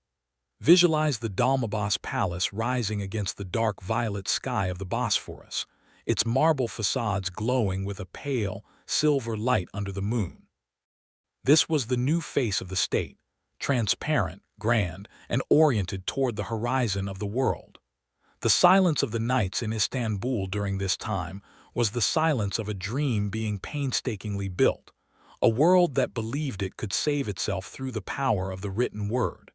Visualize the Dolmabahce Palace rising against the dark violet sky of the Bosphorus, its marble facades glowing with a pale, silver light under the moon. This was the new face of the state, transparent, grand, and oriented toward the horizon of the world. The silence of the nights in Istanbul during this time was the silence of a dream being painstakingly built, a world that believed it could save itself through the power of the written word.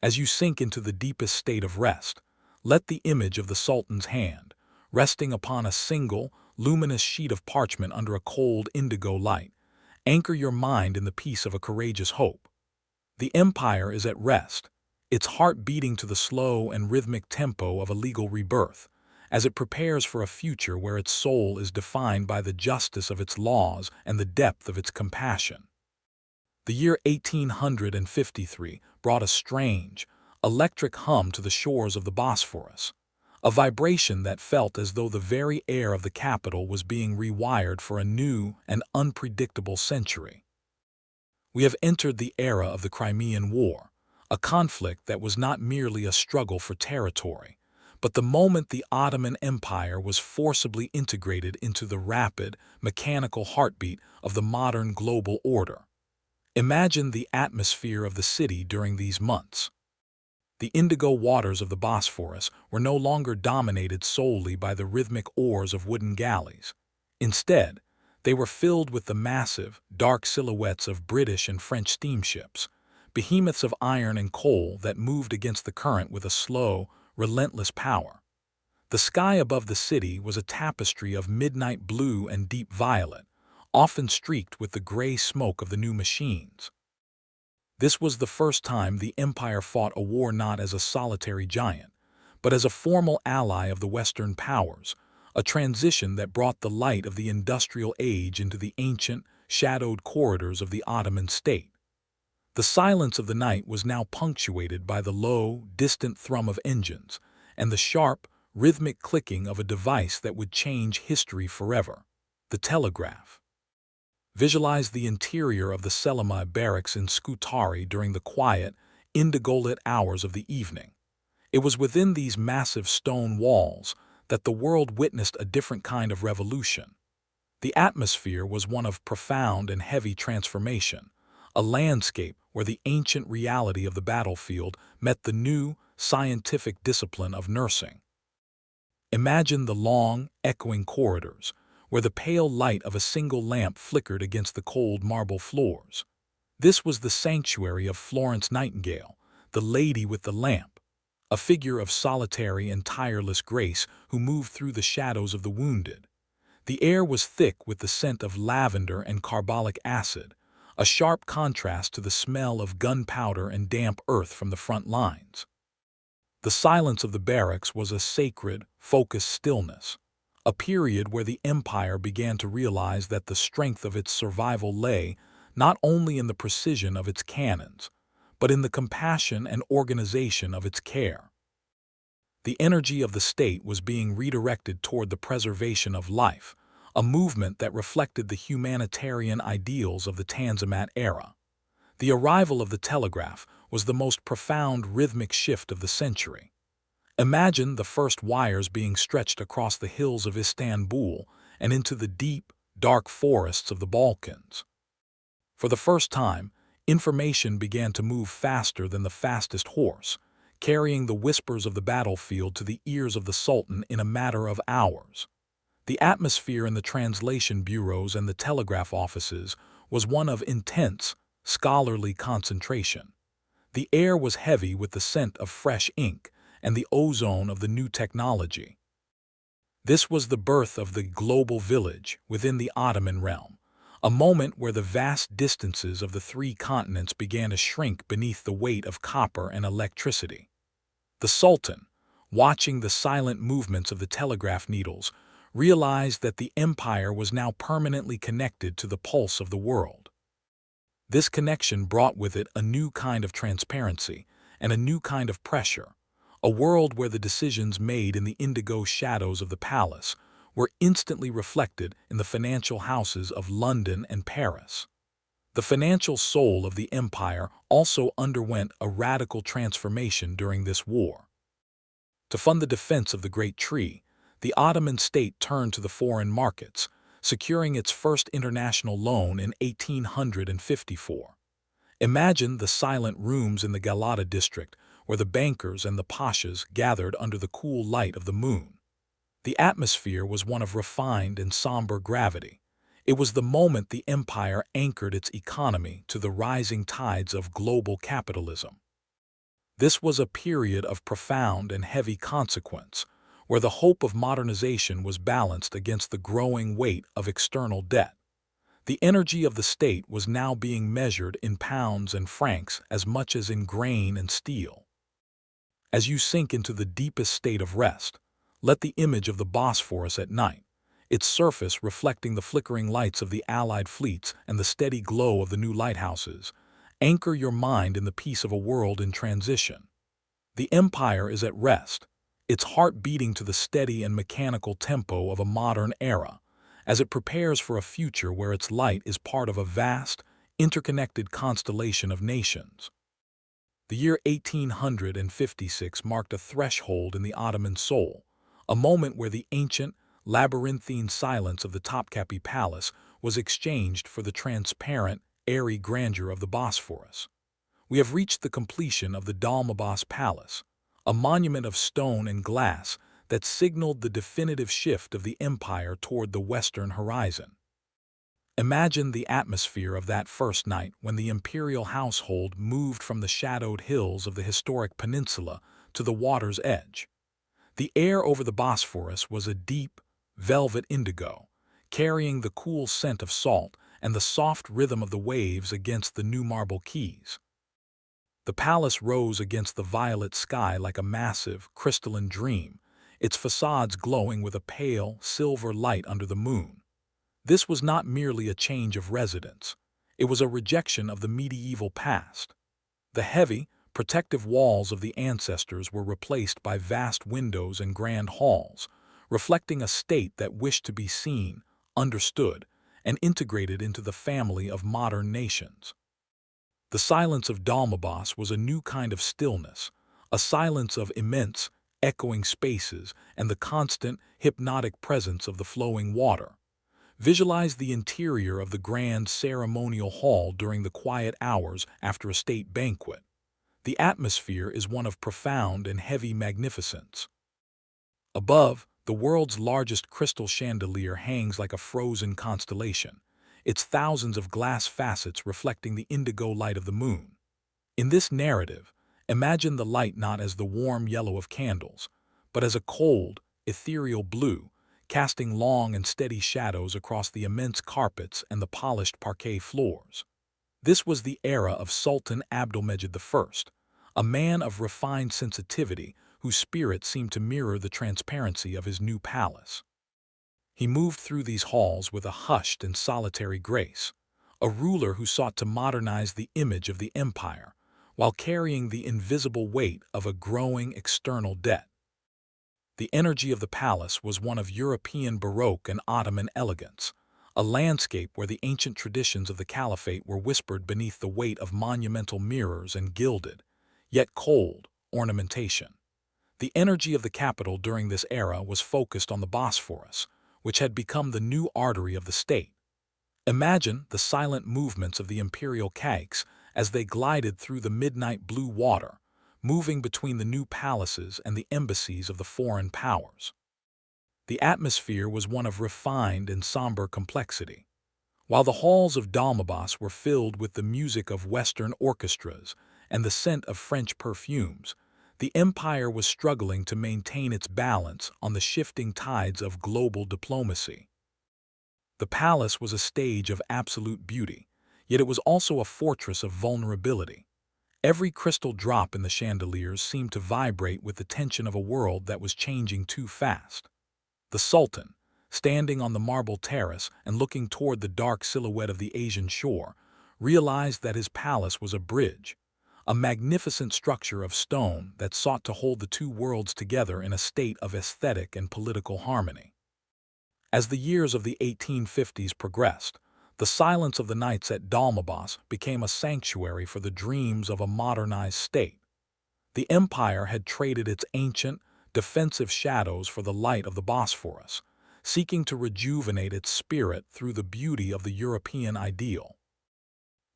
As you sink into the deepest state of rest, let the image of the Sultan's hand, resting upon a single, luminous sheet of parchment under a cold indigo light, anchor your mind in the peace of a courageous hope. The empire is at rest, its heart beating to the slow and rhythmic tempo of a legal rebirth, as it prepares for a future where its soul is defined by the justice of its laws and the depth of its compassion. The year 1853 brought a strange, electric hum to the shores of the Bosphorus, a vibration that felt as though the very air of the capital was being rewired for a new and unpredictable century. We have entered the era of the Crimean War, a conflict that was not merely a struggle for territory, but the moment the Ottoman Empire was forcibly integrated into the rapid, mechanical heartbeat of the modern global order. Imagine the atmosphere of the city during these months. The indigo waters of the Bosphorus were no longer dominated solely by the rhythmic oars of wooden galleys. Instead, they were filled with the massive, dark silhouettes of British and French steamships, behemoths of iron and coal that moved against the current with a slow, relentless power. The sky above the city was a tapestry of midnight blue and deep violet, often streaked with the gray smoke of the new machines. This was the first time the empire fought a war not as a solitary giant, but as a formal ally of the Western powers, a transition that brought the light of the industrial age into the ancient, shadowed corridors of the Ottoman state. The silence of the night was now punctuated by the low, distant thrum of engines and the sharp, rhythmic clicking of a device that would change history forever: the telegraph. Visualize the interior of the Selim III barracks in Scutari during the quiet, indigo-lit hours of the evening. It was within these massive stone walls that the world witnessed a different kind of revolution. The atmosphere was one of profound and heavy transformation, a landscape where the ancient reality of the battlefield met the new, scientific discipline of nursing. Imagine the long, echoing corridors, where the pale light of a single lamp flickered against the cold marble floors. This was the sanctuary of Florence Nightingale, the lady with the lamp, a figure of solitary and tireless grace who moved through the shadows of the wounded. The air was thick with the scent of lavender and carbolic acid, a sharp contrast to the smell of gunpowder and damp earth from the front lines. The silence of the barracks was a sacred, focused stillness, a period where the empire began to realize that the strength of its survival lay not only in the precision of its cannons, but in the compassion and organization of its care. The energy of the state was being redirected toward the preservation of life, a movement that reflected the humanitarian ideals of the Tanzimat era. The arrival of the telegraph was the most profound rhythmic shift of the century. Imagine the first wires being stretched across the hills of Istanbul and into the deep, dark forests of the Balkans. For the first time, information began to move faster than the fastest horse, carrying the whispers of the battlefield to the ears of the Sultan in a matter of hours. The atmosphere in the translation bureaus and the telegraph offices was one of intense, scholarly concentration. The air was heavy with the scent of fresh ink and the ozone of the new technology. This was the birth of the global village within the Ottoman realm, a moment where the vast distances of the three continents began to shrink beneath the weight of copper and electricity. The Sultan, watching the silent movements of the telegraph needles, realized that the empire was now permanently connected to the pulse of the world. This connection brought with it a new kind of transparency and a new kind of pressure, a world where the decisions made in the indigo shadows of the palace were instantly reflected in the financial houses of London and Paris. The financial soul of the empire also underwent a radical transformation during this war. To fund the defense of the Great Tree, the Ottoman state turned to the foreign markets, securing its first international loan in 1854. Imagine the silent rooms in the Galata district where the bankers and the pashas gathered under the cool light of the moon. The atmosphere was one of refined and somber gravity. It was the moment the empire anchored its economy to the rising tides of global capitalism. This was a period of profound and heavy consequence, where the hope of modernization was balanced against the growing weight of external debt. The energy of the state was now being measured in pounds and francs as much as in grain and steel. As you sink into the deepest state of rest, let the image of the Bosphorus at night, its surface reflecting the flickering lights of the Allied fleets and the steady glow of the new lighthouses. Anchor your mind in the peace of a world in transition. The empire is at rest, its heart beating to the steady and mechanical tempo of a modern era, as it prepares for a future where its light is part of a vast, interconnected constellation of nations. The year 1856 marked a threshold in the Ottoman soul, a moment where the ancient, labyrinthine silence of the Topkapi Palace was exchanged for the transparent, airy grandeur of the Bosphorus. We have reached the completion of the Dolmabahce Palace, a monument of stone and glass that signaled the definitive shift of the empire toward the western horizon. Imagine the atmosphere of that first night when the imperial household moved from the shadowed hills of the historic peninsula to the water's edge. The air over the Bosphorus was a deep, velvet indigo, carrying the cool scent of salt and the soft rhythm of the waves against the new marble quays. The palace rose against the violet sky like a massive, crystalline dream, its facades glowing with a pale, silver light under the moon. This was not merely a change of residence. It was a rejection of the medieval past. The heavy, protective walls of the ancestors were replaced by vast windows and grand halls, reflecting a state that wished to be seen, understood, and integrated into the family of modern nations. The silence of Dolmabahce was a new kind of stillness, a silence of immense, echoing spaces and the constant, hypnotic presence of the flowing water. Visualize the interior of the grand ceremonial hall during the quiet hours after a state banquet. The atmosphere is one of profound and heavy magnificence. Above, the world's largest crystal chandelier hangs like a frozen constellation, its thousands of glass facets reflecting the indigo light of the moon. In this narrative, imagine the light not as the warm yellow of candles, but as a cold, ethereal blue, casting long and steady shadows across the immense carpets and the polished parquet floors. This was the era of Sultan Abdülmecid I, a man of refined sensitivity whose spirit seemed to mirror the transparency of his new palace. He moved through these halls with a hushed and solitary grace, a ruler who sought to modernize the image of the empire while carrying the invisible weight of a growing external debt. The energy of the palace was one of European Baroque and Ottoman elegance, a landscape where the ancient traditions of the Caliphate were whispered beneath the weight of monumental mirrors and gilded, yet cold, ornamentation. The energy of the capital during this era was focused on the Bosphorus, which had become the new artery of the state. Imagine the silent movements of the imperial caiques as they glided through the midnight blue water, moving between the new palaces and the embassies of the foreign powers. The atmosphere was one of refined and somber complexity. While the halls of Dolmabahce were filled with the music of Western orchestras and the scent of French perfumes, the empire was struggling to maintain its balance on the shifting tides of global diplomacy. The palace was a stage of absolute beauty, yet it was also a fortress of vulnerability. Every crystal drop in the chandeliers seemed to vibrate with the tension of a world that was changing too fast. The Sultan, standing on the marble terrace and looking toward the dark silhouette of the Asian shore, realized that his palace was a bridge, a magnificent structure of stone that sought to hold the two worlds together in a state of aesthetic and political harmony. As the years of the 1850s progressed, the silence of the nights at Dolmabahce became a sanctuary for the dreams of a modernized state. The empire had traded its ancient, defensive shadows for the light of the Bosphorus, seeking to rejuvenate its spirit through the beauty of the European ideal.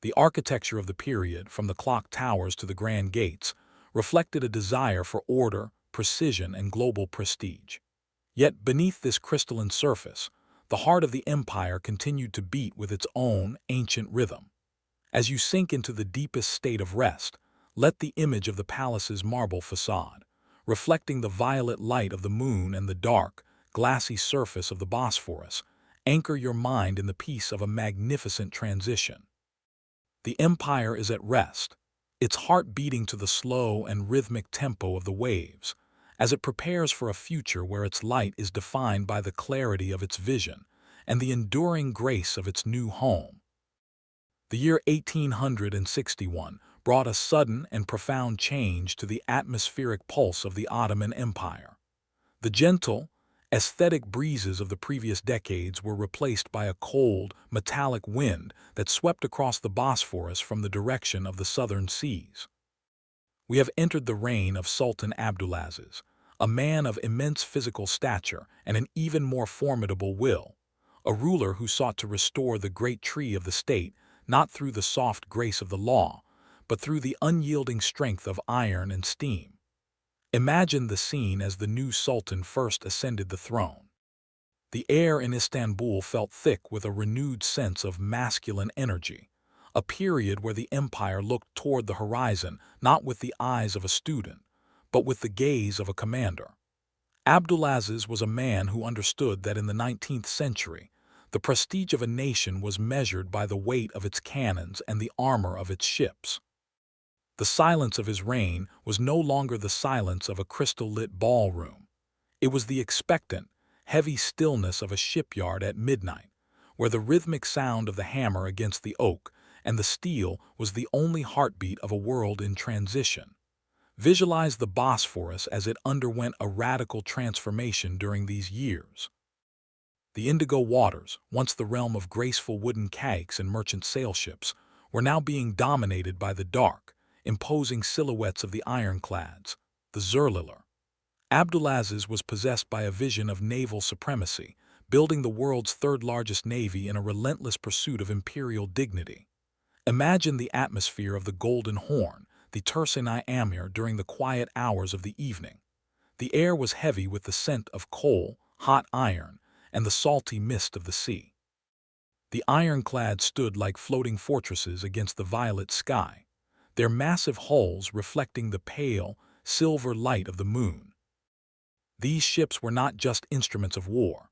The architecture of the period, from the clock towers to the grand gates, reflected a desire for order, precision, and global prestige. Yet beneath this crystalline surface, the heart of the empire continued to beat with its own ancient rhythm. As you sink into the deepest state of rest, let the image of the palace's marble facade, reflecting the violet light of the moon and the dark, glassy surface of the Bosphorus, anchor your mind in the peace of a magnificent transition. The empire is at rest, its heart beating to the slow and rhythmic tempo of the waves, as it prepares for a future where its light is defined by the clarity of its vision and the enduring grace of its new home. The year 1861 brought a sudden and profound change to the atmospheric pulse of the Ottoman Empire. The gentle, aesthetic breezes of the previous decades were replaced by a cold, metallic wind that swept across the Bosphorus from the direction of the southern seas. We have entered the reign of Sultan Abdulaziz, a man of immense physical stature and an even more formidable will, a ruler who sought to restore the great tree of the state not through the soft grace of the law, but through the unyielding strength of iron and steam. Imagine the scene as the new sultan first ascended the throne. The air in Istanbul felt thick with a renewed sense of masculine energy, a period where the empire looked toward the horizon not with the eyes of a student, but with the gaze of a commander. Abdulaziz was a man who understood that in the 19th century, the prestige of a nation was measured by the weight of its cannons and the armor of its ships. The silence of his reign was no longer the silence of a crystal-lit ballroom. It was the expectant, heavy stillness of a shipyard at midnight, where the rhythmic sound of the hammer against the oak and the steel was the only heartbeat of a world in transition. Visualize the Bosphorus as it underwent a radical transformation during these years. The indigo waters, once the realm of graceful wooden caiques and merchant sailships, were now being dominated by the dark, imposing silhouettes of the ironclads, the Zırhlılar. Abdulaziz was possessed by a vision of naval supremacy, building the world's third-largest navy in a relentless pursuit of imperial dignity. Imagine the atmosphere of the Golden Horn, the Tersin-i Amir during the quiet hours of the evening. The air was heavy with the scent of coal, hot iron, and the salty mist of the sea. The ironclads stood like floating fortresses against the violet sky, their massive hulls reflecting the pale, silver light of the moon. These ships were not just instruments of war.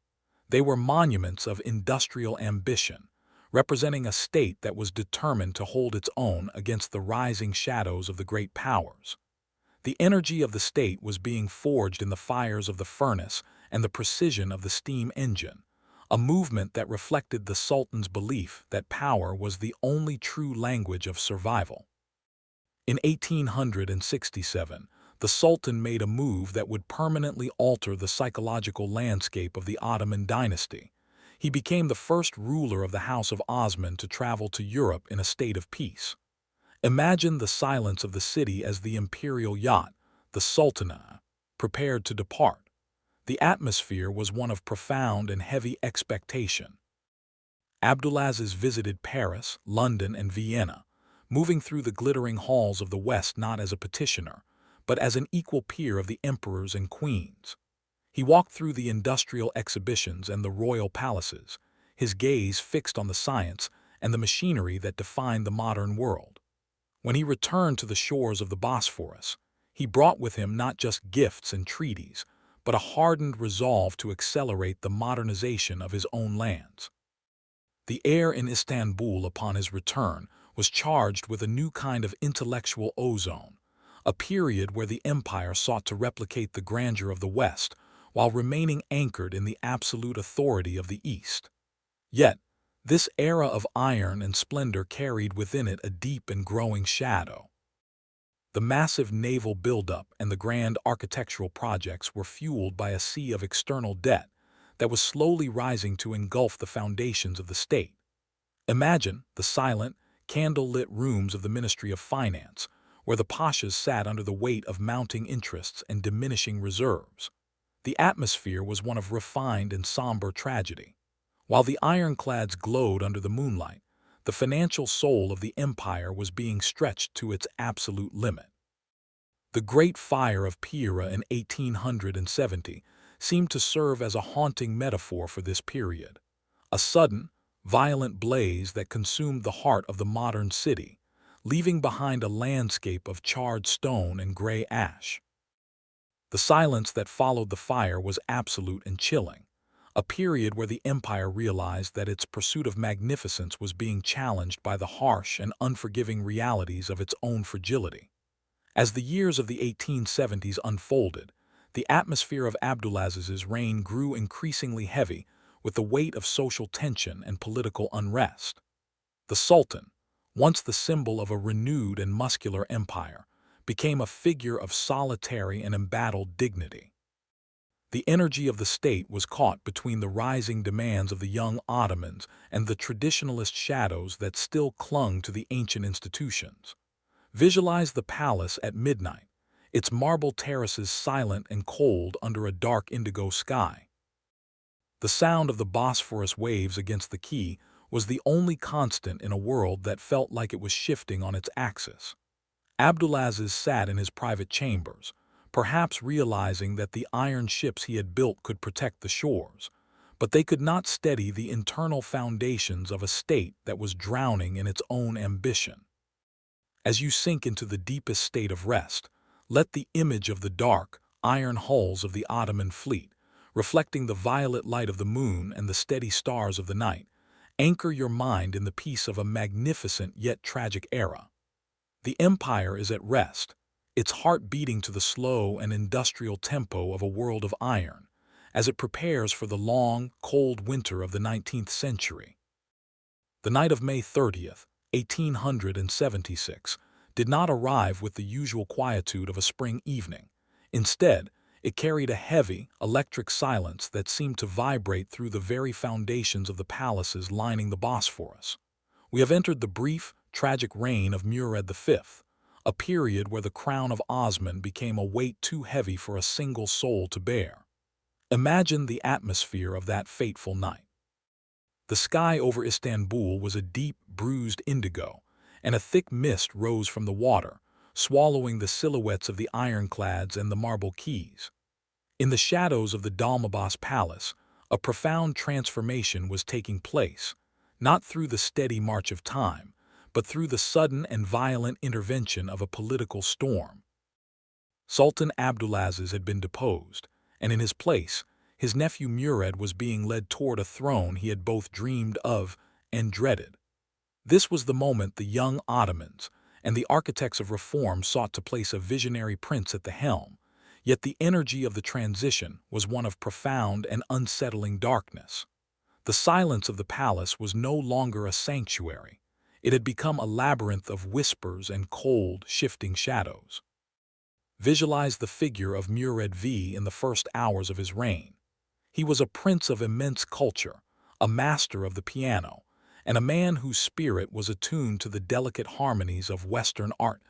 They were monuments of industrial ambition, representing a state that was determined to hold its own against the rising shadows of the great powers. The energy of the state was being forged in the fires of the furnace and the precision of the steam engine, a movement that reflected the Sultan's belief that power was the only true language of survival. In 1867, the Sultan made a move that would permanently alter the psychological landscape of the Ottoman dynasty. He became the first ruler of the House of Osman to travel to Europe in a state of peace. Imagine the silence of the city as the imperial yacht, the Sultana, prepared to depart. The atmosphere was one of profound and heavy expectation. Abdulaziz visited Paris, London, and Vienna, moving through the glittering halls of the West not as a petitioner, but as an equal peer of the emperors and queens. He walked through the industrial exhibitions and the royal palaces, his gaze fixed on the science and the machinery that defined the modern world. When he returned to the shores of the Bosphorus, he brought with him not just gifts and treaties, but a hardened resolve to accelerate the modernization of his own lands. The air in Istanbul upon his return was charged with a new kind of intellectual ozone, a period where the empire sought to replicate the grandeur of the West while remaining anchored in the absolute authority of the East. Yet, this era of iron and splendor carried within it a deep and growing shadow. The massive naval buildup and the grand architectural projects were fueled by a sea of external debt that was slowly rising to engulf the foundations of the state. Imagine the silent, candle-lit rooms of the Ministry of Finance, where the pashas sat under the weight of mounting interests and diminishing reserves. The atmosphere was one of refined and somber tragedy. While the ironclads glowed under the moonlight, the financial soul of the empire was being stretched to its absolute limit. The Great Fire of Pera in 1870 seemed to serve as a haunting metaphor for this period, a sudden, violent blaze that consumed the heart of the modern city, leaving behind a landscape of charred stone and gray ash. The silence that followed the fire was absolute and chilling, a period where the empire realized that its pursuit of magnificence was being challenged by the harsh and unforgiving realities of its own fragility. As the years of the 1870s unfolded, The atmosphere of Abdulaziz's reign grew increasingly heavy with the weight of social tension and political unrest. The Sultan, once the symbol of a renewed and muscular empire, became a figure of solitary and embattled dignity. The energy of the state was caught between the rising demands of the young Ottomans and the traditionalist shadows that still clung to the ancient institutions. Visualize the palace at midnight, its marble terraces silent and cold under a dark indigo sky. The sound of the Bosphorus waves against the quay was the only constant in a world that felt like it was shifting on its axis. Abdulaziz sat in his private chambers, perhaps realizing that the iron ships he had built could protect the shores, but they could not steady the internal foundations of a state that was drowning in its own ambition. As you sink into the deepest state of rest, let the image of the dark, iron hulls of the Ottoman fleet, reflecting the violet light of the moon and the steady stars of the night, anchor your mind in the peace of a magnificent yet tragic era. The empire is at rest, its heart beating to the slow and industrial tempo of a world of iron, as it prepares for the long, cold winter of the 19th century. The night of May 30th, 1876, did not arrive with the usual quietude of a spring evening. Instead, it carried a heavy, electric silence that seemed to vibrate through the very foundations of the palaces lining the Bosphorus. We have entered the brief, tragic reign of Murad V, a period where the crown of Osman became a weight too heavy for a single soul to bear. Imagine the atmosphere of that fateful night. The sky over Istanbul was a deep, bruised indigo, and a thick mist rose from the water, swallowing the silhouettes of the ironclads and the marble quays. In the shadows of the Dolmabahce Palace, a profound transformation was taking place, not through the steady march of time, but through the sudden and violent intervention of a political storm. Sultan Abdulaziz had been deposed, and in his place, his nephew Murad was being led toward a throne he had both dreamed of and dreaded. This was the moment the young Ottomans and the architects of reform sought to place a visionary prince at the helm, yet the energy of the transition was one of profound and unsettling darkness. The silence of the palace was no longer a sanctuary. It had become a labyrinth of whispers and cold, shifting shadows. Visualize the figure of Murad V in the first hours of his reign. He was a prince of immense culture, a master of the piano, and a man whose spirit was attuned to the delicate harmonies of Western art.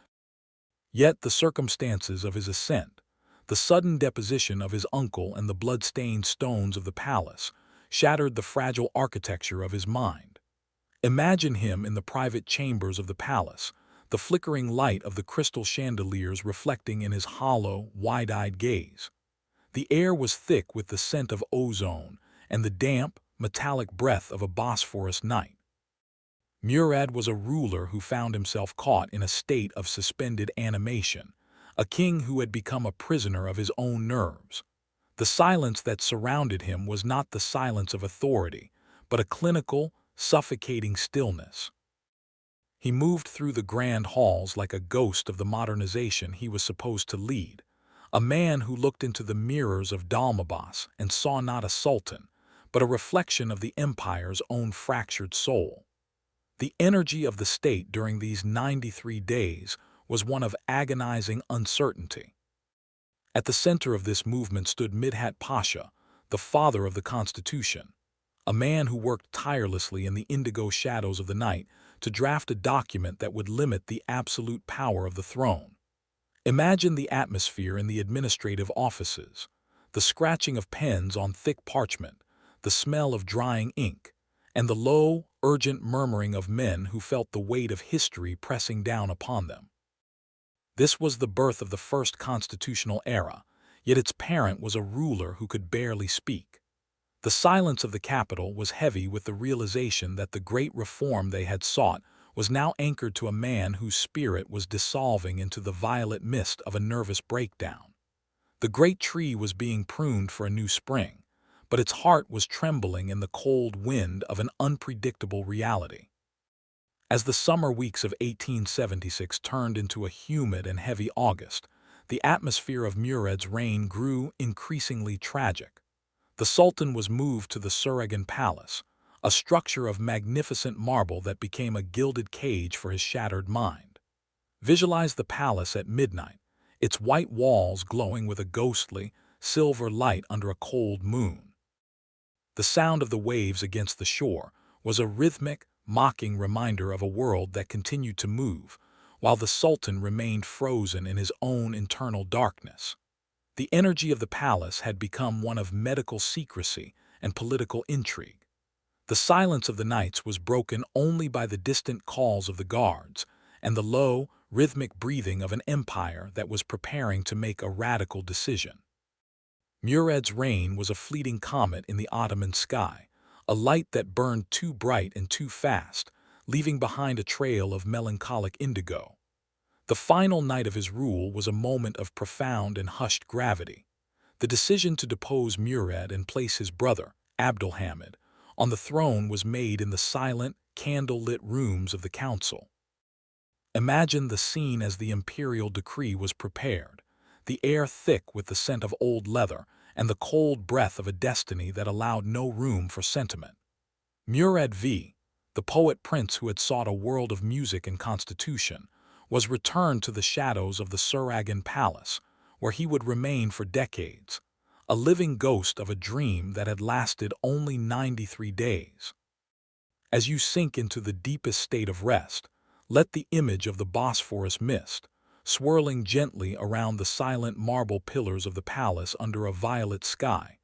Yet the circumstances of his ascent, the sudden deposition of his uncle and the blood-stained stones of the palace, shattered the fragile architecture of his mind. Imagine him in the private chambers of the palace, the flickering light of the crystal chandeliers reflecting in his hollow, wide-eyed gaze. The air was thick with the scent of ozone and the damp, metallic breath of a Bosphorus night. Murad was a ruler who found himself caught in a state of suspended animation, a king who had become a prisoner of his own nerves. The silence that surrounded him was not the silence of authority, but a clinical, suffocating stillness. He moved through the grand halls like a ghost of the modernization he was supposed to lead, a man who looked into the mirrors of Dolmabahce and saw not a sultan, but a reflection of the empire's own fractured soul. The energy of the state during these 93 days was one of agonizing uncertainty. At the center of this movement stood Midhat Pasha, the father of the Constitution, a man who worked tirelessly in the indigo shadows of the night to draft a document that would limit the absolute power of the throne. Imagine the atmosphere in the administrative offices, the scratching of pens on thick parchment, the smell of drying ink, and the low, urgent murmuring of men who felt the weight of history pressing down upon them. This was the birth of the first constitutional era, yet its parent was a ruler who could barely speak. The silence of the capital was heavy with the realization that the great reform they had sought was now anchored to a man whose spirit was dissolving into the violet mist of a nervous breakdown. The great tree was being pruned for a new spring, but its heart was trembling in the cold wind of an unpredictable reality. As the summer weeks of 1876 turned into a humid and heavy August, the atmosphere of Murad's reign grew increasingly tragic. The Sultan was moved to the Söğüt Palace, a structure of magnificent marble that became a gilded cage for his shattered mind. Visualize the palace at midnight, its white walls glowing with a ghostly, silver light under a cold moon. The sound of the waves against the shore was a rhythmic, mocking reminder of a world that continued to move, while the Sultan remained frozen in his own internal darkness. The energy of the palace had become one of medical secrecy and political intrigue. The silence of the nights was broken only by the distant calls of the guards and the low, rhythmic breathing of an empire that was preparing to make a radical decision. Murad's reign was a fleeting comet in the Ottoman sky, a light that burned too bright and too fast, leaving behind a trail of melancholic indigo. The final night of his rule was a moment of profound and hushed gravity. The decision to depose Murad and place his brother, Abdülhamid, on the throne was made in the silent, candle-lit rooms of the council. Imagine the scene as the imperial decree was prepared, the air thick with the scent of old leather and the cold breath of a destiny that allowed no room for sentiment. Murad V, the poet prince who had sought a world of music and constitution, was returned to the shadows of the Söğüt Palace, where he would remain for decades, a living ghost of a dream that had lasted only 93 days. As you sink into the deepest state of rest, let the image of the Bosphorus mist, swirling gently around the silent marble pillars of the palace under a violet sky,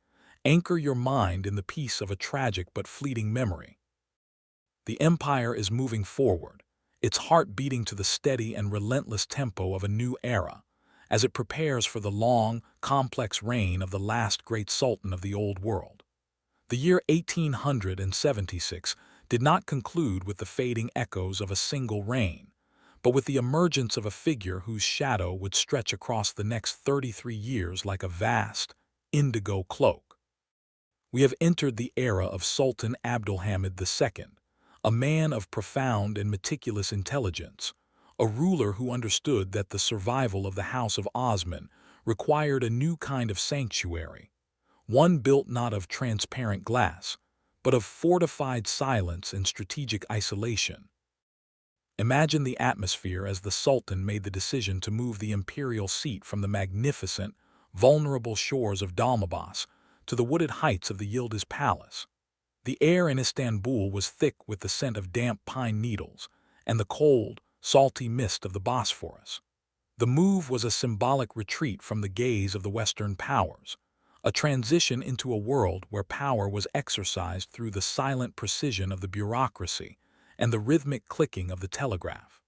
anchor your mind in the peace of a tragic but fleeting memory. The empire is moving forward, its heart beating to the steady and relentless tempo of a new era, as it prepares for the long, complex reign of the last great sultan of the Old World. The year 1876 did not conclude with the fading echoes of a single reign, but with the emergence of a figure whose shadow would stretch across the next 33 years like a vast, indigo cloak. We have entered the era of Sultan Abdülhamid II, a man of profound and meticulous intelligence, a ruler who understood that the survival of the House of Osman required a new kind of sanctuary, one built not of transparent glass, but of fortified silence and strategic isolation. Imagine the atmosphere as the Sultan made the decision to move the imperial seat from the magnificent, vulnerable shores of Dalmabas to the wooded heights of the Yıldız Palace. The air in Istanbul was thick with the scent of damp pine needles and the cold, salty mist of the Bosphorus. The move was a symbolic retreat from the gaze of the Western powers, a transition into a world where power was exercised through the silent precision of the bureaucracy and the rhythmic clicking of the telegraph.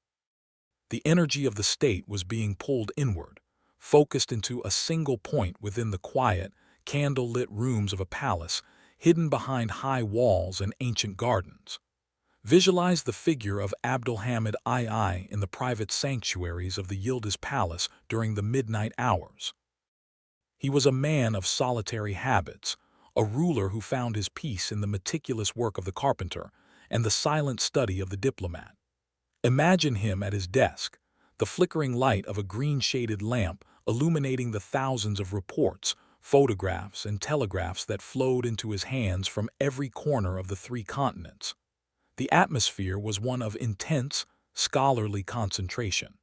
The energy of the state was being pulled inward, focused into a single point within the quiet, candle-lit rooms of a palace hidden behind high walls and ancient gardens. Visualize the figure of Abdülhamid II in the private sanctuaries of the Yıldız Palace during the midnight hours. He was a man of solitary habits, a ruler who found his peace in the meticulous work of the carpenter and the silent study of the diplomat. Imagine him at his desk, the flickering light of a green-shaded lamp illuminating the thousands of reports, photographs, and telegraphs that flowed into his hands from every corner of the 3 continents. The atmosphere was one of intense, scholarly concentration.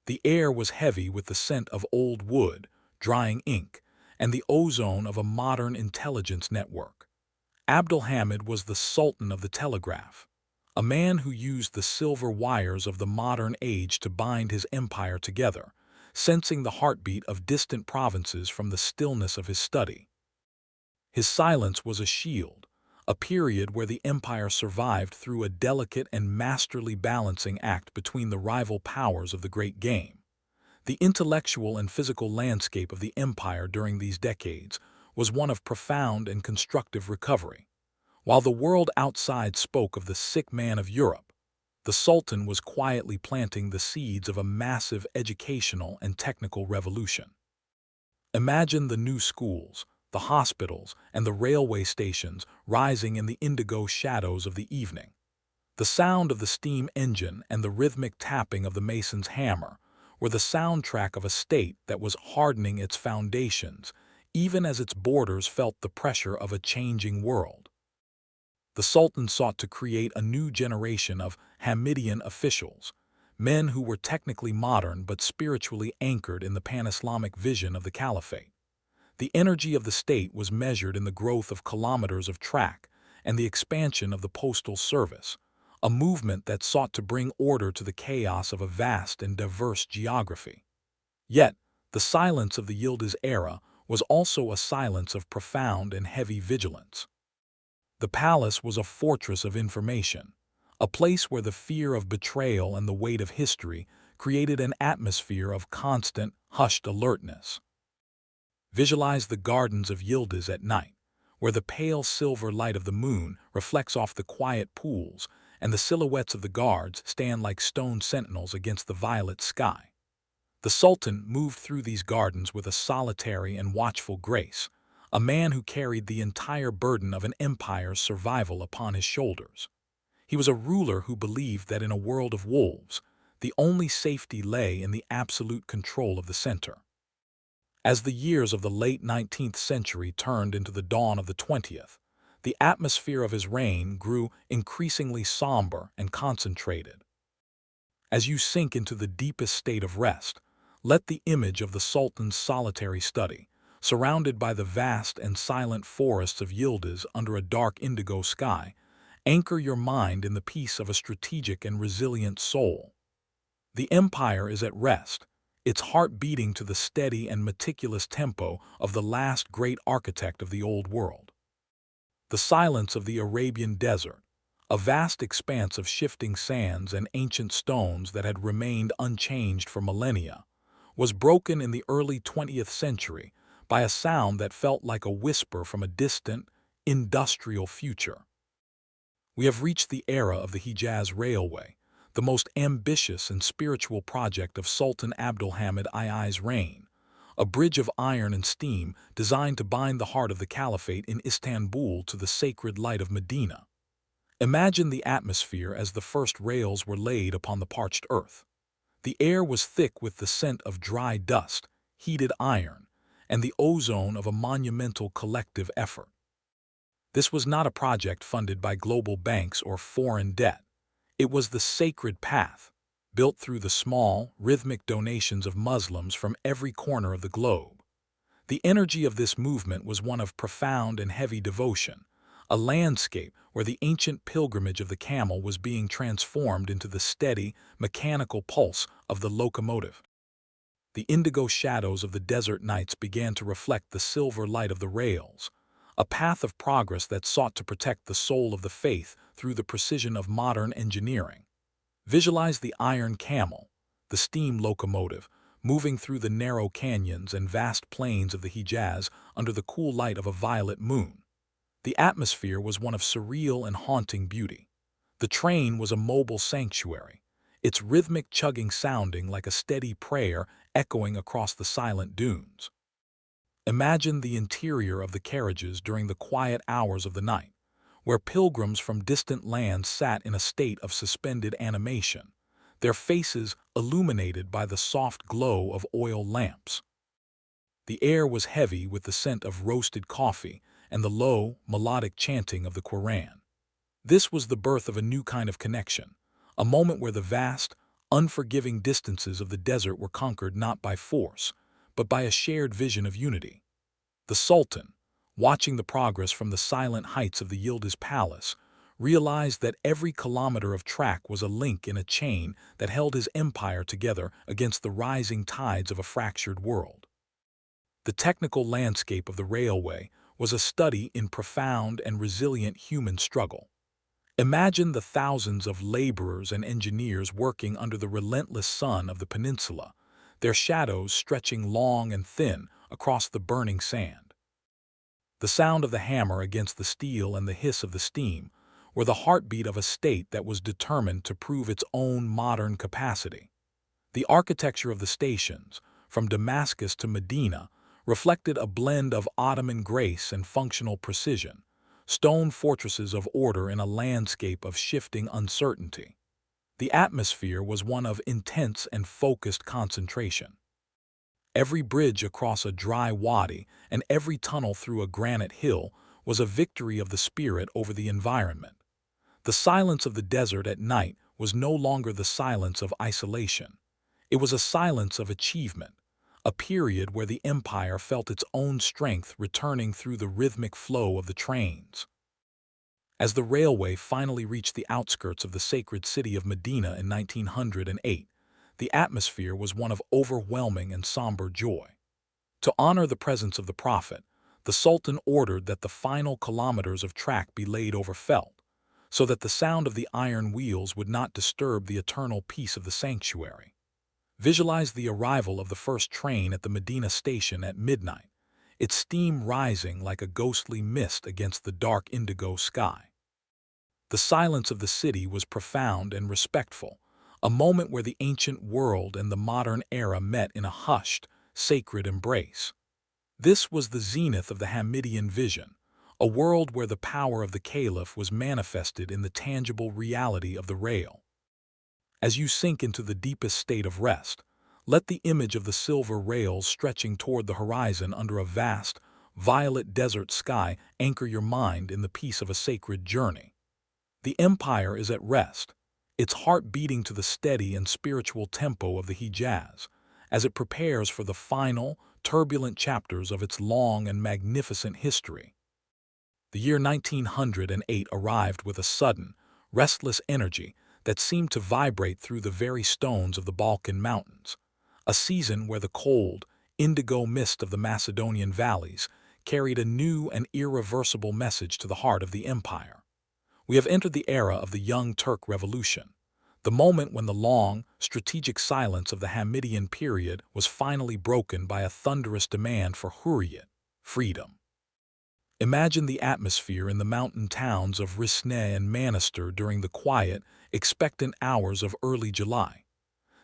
The air was heavy with the scent of old wood, drying ink, and the ozone of a modern intelligence network. Abdülhamid was the Sultan of the telegraph, a man who used the silver wires of the modern age to bind his empire together, sensing the heartbeat of distant provinces from the stillness of his study. His silence was a shield, a period where the empire survived through a delicate and masterly balancing act between the rival powers of the great game. The intellectual and physical landscape of the empire during these decades was one of profound and constructive recovery. While the world outside spoke of the sick man of Europe, the Sultan was quietly planting the seeds of a massive educational and technical revolution. Imagine the new schools, the hospitals, and the railway stations rising in the indigo shadows of the evening. The sound of the steam engine and the rhythmic tapping of the mason's hammer were the soundtrack of a state that was hardening its foundations, even as its borders felt the pressure of a changing world. The Sultan sought to create a new generation of Hamidian officials, men who were technically modern but spiritually anchored in the pan-Islamic vision of the Caliphate. The energy of the state was measured in the growth of kilometers of track and the expansion of the postal service, a movement that sought to bring order to the chaos of a vast and diverse geography. Yet, the silence of the Yıldız era was also a silence of profound and heavy vigilance. The palace was a fortress of information, a place where the fear of betrayal and the weight of history created an atmosphere of constant, hushed alertness. Visualize the gardens of Yıldız at night, where the pale silver light of the moon reflects off the quiet pools and the silhouettes of the guards stand like stone sentinels against the violet sky. The Sultan moved through these gardens with a solitary and watchful grace, a man who carried the entire burden of an empire's survival upon his shoulders. He was a ruler who believed that in a world of wolves, the only safety lay in the absolute control of the center. As the years of the late 19th century turned into the dawn of the 20th, the atmosphere of his reign grew increasingly somber and concentrated. As you sink into the deepest state of rest, let the image of the Sultan's solitary study, surrounded by the vast and silent forests of Yıldız under a dark indigo sky, anchor your mind in the peace of a strategic and resilient soul. The empire is at rest, its heart beating to the steady and meticulous tempo of the last great architect of the Old World. The silence of the Arabian desert, a vast expanse of shifting sands and ancient stones that had remained unchanged for millennia, was broken in the early 20th century by a sound that felt like a whisper from a distant, industrial future. We have reached the era of the Hijaz Railway, the most ambitious and spiritual project of Sultan Abdülhamid II's reign, a bridge of iron and steam designed to bind the heart of the Caliphate in Istanbul to the sacred light of Medina. Imagine the atmosphere as the first rails were laid upon the parched earth. The air was thick with the scent of dry dust, heated iron, and the ozone of a monumental collective effort. This was not a project funded by global banks or foreign debt. It was the sacred path, built through the small, rhythmic donations of Muslims from every corner of the globe. The energy of this movement was one of profound and heavy devotion, a landscape where the ancient pilgrimage of the camel was being transformed into the steady, mechanical pulse of the locomotive. The indigo shadows of the desert nights began to reflect the silver light of the rails, a path of progress that sought to protect the soul of the faith through the precision of modern engineering. Visualize the iron camel, the steam locomotive, moving through the narrow canyons and vast plains of the Hijaz under the cool light of a violet moon. The atmosphere was one of surreal and haunting beauty. The train was a mobile sanctuary, its rhythmic chugging sounding like a steady prayer echoing across the silent dunes. Imagine the interior of the carriages during the quiet hours of the night, where pilgrims from distant lands sat in a state of suspended animation, their faces illuminated by the soft glow of oil lamps. The air was heavy with the scent of roasted coffee and the low, melodic chanting of the Quran. This was the birth of a new kind of connection, a moment where the vast, unforgiving distances of the desert were conquered not by force, but by a shared vision of unity. The Sultan, watching the progress from the silent heights of the Yıldız Palace, realized that every kilometer of track was a link in a chain that held his empire together against the rising tides of a fractured world. The technical landscape of the railway was a study in profound and resilient human struggle. Imagine the thousands of laborers and engineers working under the relentless sun of the peninsula, their shadows stretching long and thin across the burning sand. The sound of the hammer against the steel and the hiss of the steam were the heartbeat of a state that was determined to prove its own modern capacity. The architecture of the stations, from Damascus to Medina, reflected a blend of Ottoman grace and functional precision, stone fortresses of order in a landscape of shifting uncertainty. The atmosphere was one of intense and focused concentration. Every bridge across a dry wadi and every tunnel through a granite hill was a victory of the spirit over the environment. The silence of the desert at night was no longer the silence of isolation. It was a silence of achievement, a period where the empire felt its own strength returning through the rhythmic flow of the trains. As the railway finally reached the outskirts of the sacred city of Medina in 1908, the atmosphere was one of overwhelming and somber joy. To honor the presence of the Prophet, the Sultan ordered that the final kilometers of track be laid over felt, so that the sound of the iron wheels would not disturb the eternal peace of the sanctuary. Visualize the arrival of the first train at the Medina station at midnight, its steam rising like a ghostly mist against the dark indigo sky. The silence of the city was profound and respectful, a moment where the ancient world and the modern era met in a hushed, sacred embrace. This was the zenith of the Hamidian vision, a world where the power of the Caliph was manifested in the tangible reality of the rail. As you sink into the deepest state of rest, let the image of the silver rails stretching toward the horizon under a vast, violet desert sky anchor your mind in the peace of a sacred journey. The empire is at rest, its heart beating to the steady and spiritual tempo of the Hijaz, as it prepares for the final, turbulent chapters of its long and magnificent history. The year 1908 arrived with a sudden, restless energy that seemed to vibrate through the very stones of the Balkan mountains, a season where the cold, indigo mist of the Macedonian valleys carried a new and irreversible message to the heart of the empire. We have entered the era of the Young Turk Revolution, the moment when the long, strategic silence of the Hamidian period was finally broken by a thunderous demand for hurriyet, freedom. Imagine the atmosphere in the mountain towns of Risne and Manister during the quiet, expectant hours of early July.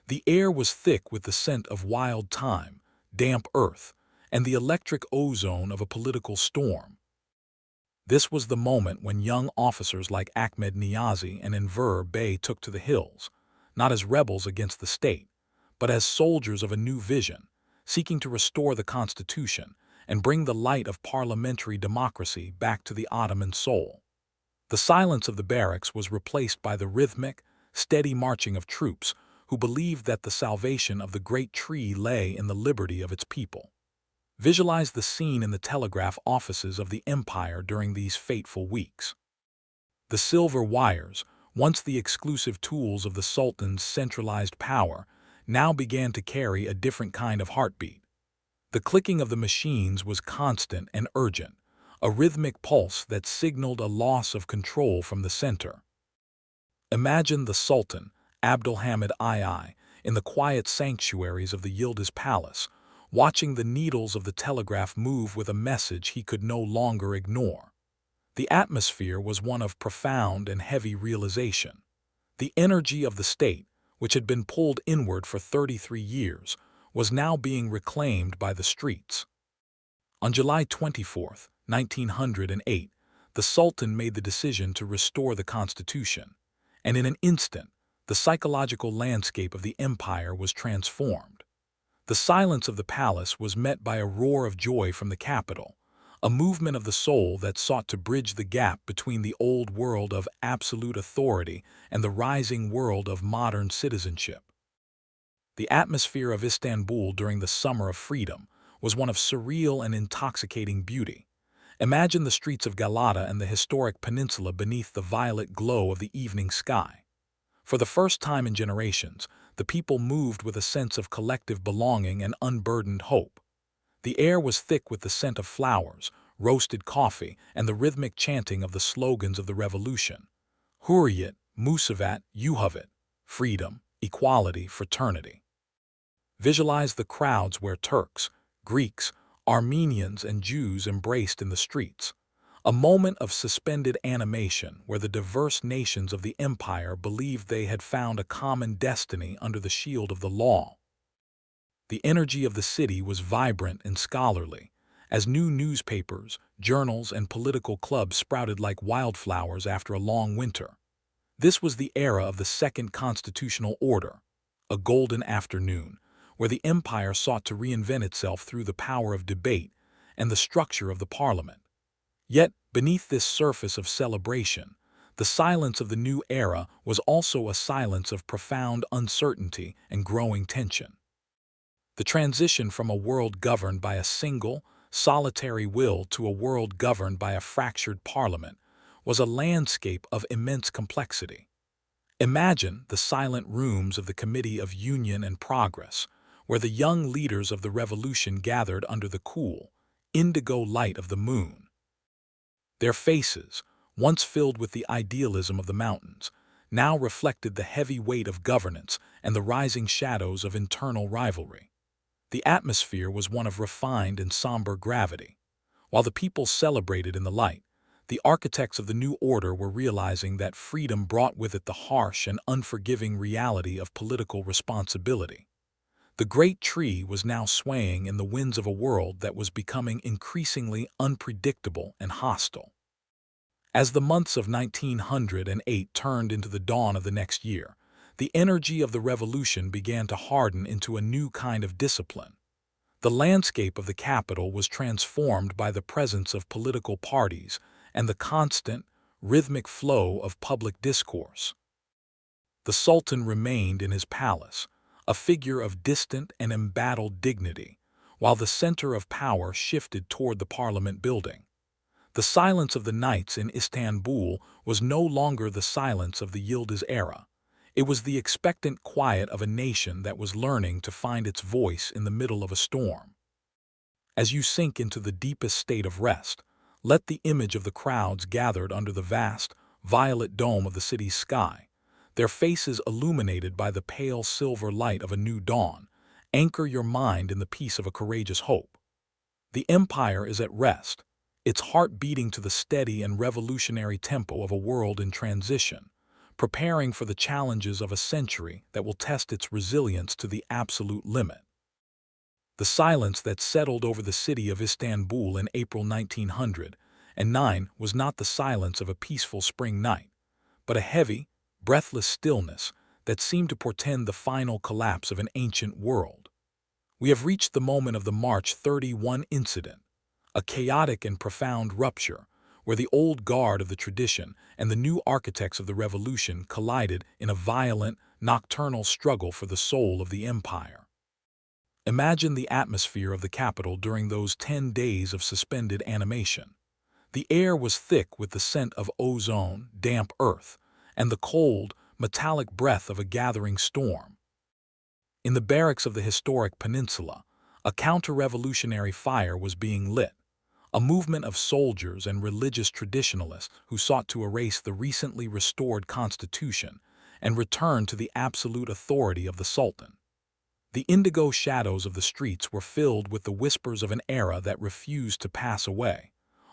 The air was thick with the scent of wild thyme, damp earth, and the electric ozone of a political storm. This was the moment when young officers like Ahmed Niazi and Enver Bey took to the hills, not as rebels against the state, but as soldiers of a new vision, seeking to restore the constitution and bring the light of parliamentary democracy back to the Ottoman soul. The silence of the barracks was replaced by the rhythmic, steady marching of troops who believed that the salvation of the great tree lay in the liberty of its people. Visualize the scene in the telegraph offices of the empire during these fateful weeks. The silver wires, once the exclusive tools of the Sultan's centralized power, now began to carry a different kind of heartbeat. The clicking of the machines was constant and urgent, a rhythmic pulse that signaled a loss of control from the center. Imagine the Sultan, Abdülhamid II, in the quiet sanctuaries of the Yıldız Palace, watching the needles of the telegraph move with a message he could no longer ignore. The atmosphere was one of profound and heavy realization. The energy of the state, which had been pulled inward for 33 years, was now being reclaimed by the streets. On July 24, 1908, the Sultan made the decision to restore the constitution, and in an instant, the psychological landscape of the empire was transformed. The silence of the palace was met by a roar of joy from the capital, a movement of the soul that sought to bridge the gap between the old world of absolute authority and the rising world of modern citizenship. The atmosphere of Istanbul during the Summer of Freedom was one of surreal and intoxicating beauty. Imagine the streets of Galata and the historic peninsula beneath the violet glow of the evening sky. For the first time in generations, the people moved with a sense of collective belonging and unburdened hope. The air was thick with the scent of flowers, roasted coffee, and the rhythmic chanting of the slogans of the revolution. Hurriyet, Musavat, Yuhavat, freedom, equality, fraternity. Visualize the crowds where Turks, Greeks, Armenians, and Jews embraced in the streets. A moment of suspended animation where the diverse nations of the empire believed they had found a common destiny under the shield of the law. The energy of the city was vibrant and scholarly, as new newspapers, journals, and political clubs sprouted like wildflowers after a long winter. This was the era of the Second Constitutional Order, a golden afternoon, where the empire sought to reinvent itself through the power of debate and the structure of the parliament. Yet, beneath this surface of celebration, the silence of the new era was also a silence of profound uncertainty and growing tension. The transition from a world governed by a single, solitary will to a world governed by a fractured parliament was a landscape of immense complexity. Imagine the silent rooms of the Committee of Union and Progress, where the young leaders of the revolution gathered under the cool, indigo light of the moon. Their faces, once filled with the idealism of the mountains, now reflected the heavy weight of governance and the rising shadows of internal rivalry. The atmosphere was one of refined and somber gravity. While the people celebrated in the light, the architects of the new order were realizing that freedom brought with it the harsh and unforgiving reality of political responsibility. The great tree was now swaying in the winds of a world that was becoming increasingly unpredictable and hostile. As the months of 1908 turned into the dawn of the next year, the energy of the revolution began to harden into a new kind of discipline. The landscape of the capital was transformed by the presence of political parties and the constant, rhythmic flow of public discourse. The Sultan remained in his palace, a figure of distant and embattled dignity, while the center of power shifted toward the parliament building. The silence of the nights in Istanbul was no longer the silence of the Yıldız era. It was the expectant quiet of a nation that was learning to find its voice in the middle of a storm. As you sink into the deepest state of rest, let the image of the crowds gathered under the vast, violet dome of the city's sky, their faces illuminated by the pale silver light of a new dawn, anchor your mind in the peace of a courageous hope. The empire is at rest, its heart beating to the steady and revolutionary tempo of a world in transition, preparing for the challenges of a century that will test its resilience to the absolute limit. The silence that settled over the city of Istanbul in April 1909 was not the silence of a peaceful spring night, but a heavy, breathless stillness that seemed to portend the final collapse of an ancient world. We have reached the moment of the March 31 incident, a chaotic and profound rupture where the old guard of the tradition and the new architects of the revolution collided in a violent, nocturnal struggle for the soul of the empire. Imagine the atmosphere of the capital during those 10 days of suspended animation. The air was thick with the scent of ozone, damp earth, and the cold, metallic breath of a gathering storm. In the barracks of the historic peninsula, a counter-revolutionary fire was being lit, a movement of soldiers and religious traditionalists who sought to erase the recently restored constitution and return to the absolute authority of the Sultan. The indigo shadows of the streets were filled with the whispers of an era that refused to pass away,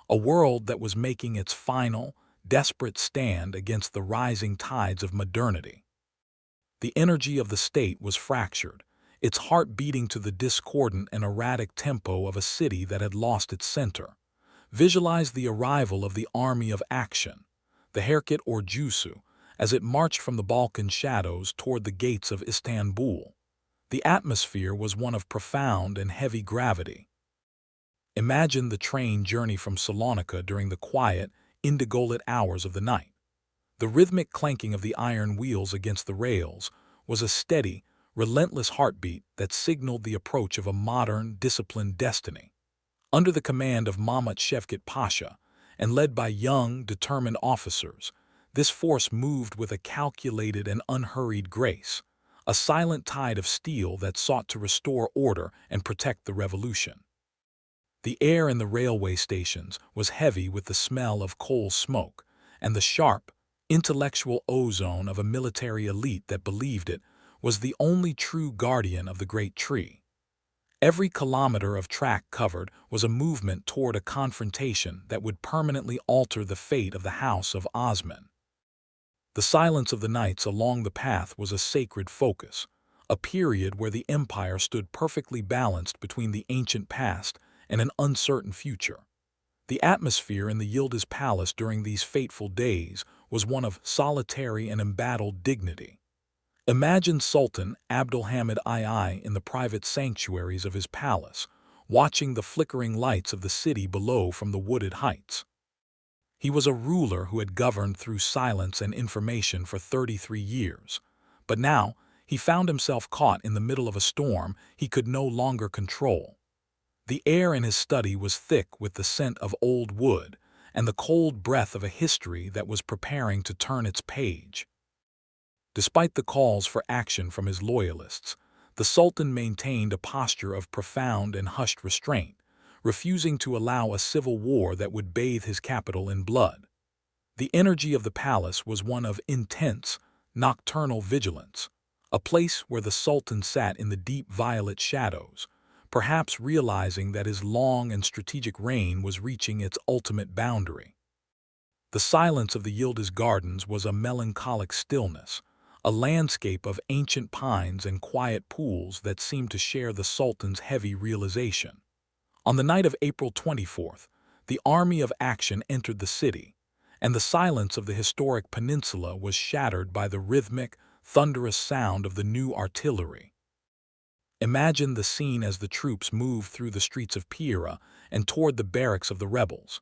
a world that was making its final, desperate stand against the rising tides of modernity. The energy of the state was fractured, its heart beating to the discordant and erratic tempo of a city that had lost its center. Visualize the arrival of the Army of Action, the Hareket Ordusu, as it marched from the Balkan shadows toward the gates of Istanbul. The atmosphere was one of profound and heavy gravity. Imagine the train journey from Salonika during the quiet, indigo-lit hours of the night. The rhythmic clanking of the iron wheels against the rails was a steady, relentless heartbeat that signaled the approach of a modern, disciplined destiny. Under the command of Mahmud Şevket Pasha, and led by young, determined officers, this force moved with a calculated and unhurried grace, a silent tide of steel that sought to restore order and protect the revolution. The air in the railway stations was heavy with the smell of coal smoke and the sharp, intellectual ozone of a military elite that believed it was the only true guardian of the great tree. Every kilometer of track covered was a movement toward a confrontation that would permanently alter the fate of the House of Osman. The silence of the nights along the path was a sacred focus, a period where the empire stood perfectly balanced between the ancient past and an uncertain future. The atmosphere in the Yildiz Palace during these fateful days was one of solitary and embattled dignity. Imagine Sultan Abdülhamid II in the private sanctuaries of his palace, watching the flickering lights of the city below from the wooded heights. He was a ruler who had governed through silence and information for 33 years, but now he found himself caught in the middle of a storm he could no longer control. The air in his study was thick with the scent of old wood and the cold breath of a history that was preparing to turn its page. Despite the calls for action from his loyalists, the Sultan maintained a posture of profound and hushed restraint, refusing to allow a civil war that would bathe his capital in blood. The energy of the palace was one of intense, nocturnal vigilance, a place where the Sultan sat in the deep violet shadows, perhaps realizing that his long and strategic reign was reaching its ultimate boundary. The silence of the Yildiz Gardens was a melancholic stillness, a landscape of ancient pines and quiet pools that seemed to share the Sultan's heavy realization. On the night of April 24th, the army of action entered the city, and the silence of the historic peninsula was shattered by the rhythmic, thunderous sound of the new artillery. Imagine the scene as the troops moved through the streets of Pera and toward the barracks of the rebels.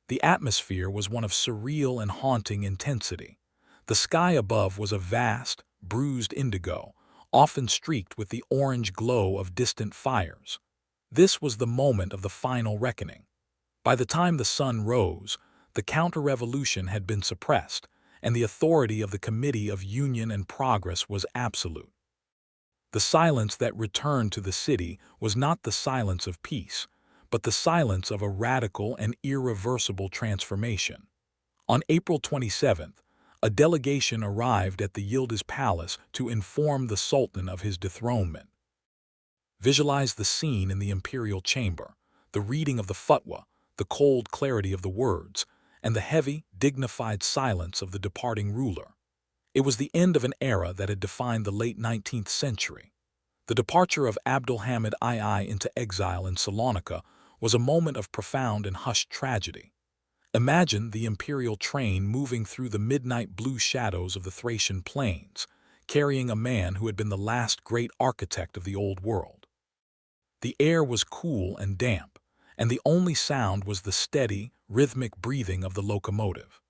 The atmosphere was one of surreal and haunting intensity. The sky above was a vast, bruised indigo, often streaked with the orange glow of distant fires. This was the moment of the final reckoning. By the time the sun rose, the counter-revolution had been suppressed, and the authority of the Committee of Union and Progress was absolute. The silence that returned to the city was not the silence of peace, but the silence of a radical and irreversible transformation. On April 27th, a delegation arrived at the Yildiz Palace to inform the Sultan of his dethronement. Visualize the scene in the imperial chamber, the reading of the fatwa, the cold clarity of the words, and the heavy, dignified silence of the departing ruler. It was the end of an era that had defined the late 19th century. The departure of Abdülhamid II into exile in Salonika was a moment of profound and hushed tragedy. Imagine the imperial train moving through the midnight blue shadows of the Thracian plains, carrying a man who had been the last great architect of the old world. The air was cool and damp, and the only sound was the steady, rhythmic breathing of the locomotive.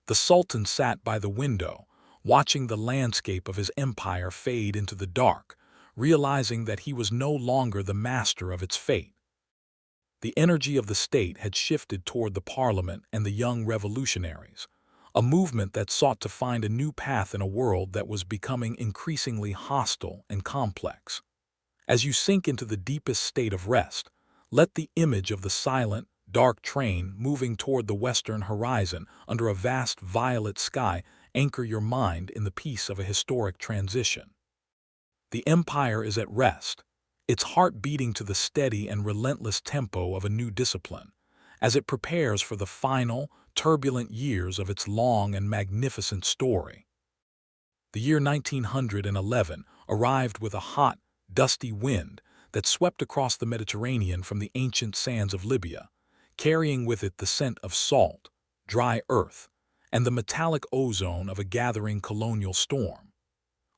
The Sultan sat by the window, watching the landscape of his empire fade into the dark, realizing that he was no longer the master of its fate. The energy of the state had shifted toward the parliament and the young revolutionaries, a movement that sought to find a new path in a world that was becoming increasingly hostile and complex. As you sink into the deepest state of rest, let the image of the silent, dark train moving toward the western horizon under a vast violet sky anchor your mind in the peace of a historic transition. The empire is at rest, its heart beating to the steady and relentless tempo of a new discipline, as it prepares for the final, turbulent years of its long and magnificent story. The year 1911 arrived with a hot, dusty wind that swept across the Mediterranean from the ancient sands of Libya, carrying with it the scent of salt, dry earth, and the metallic ozone of a gathering colonial storm.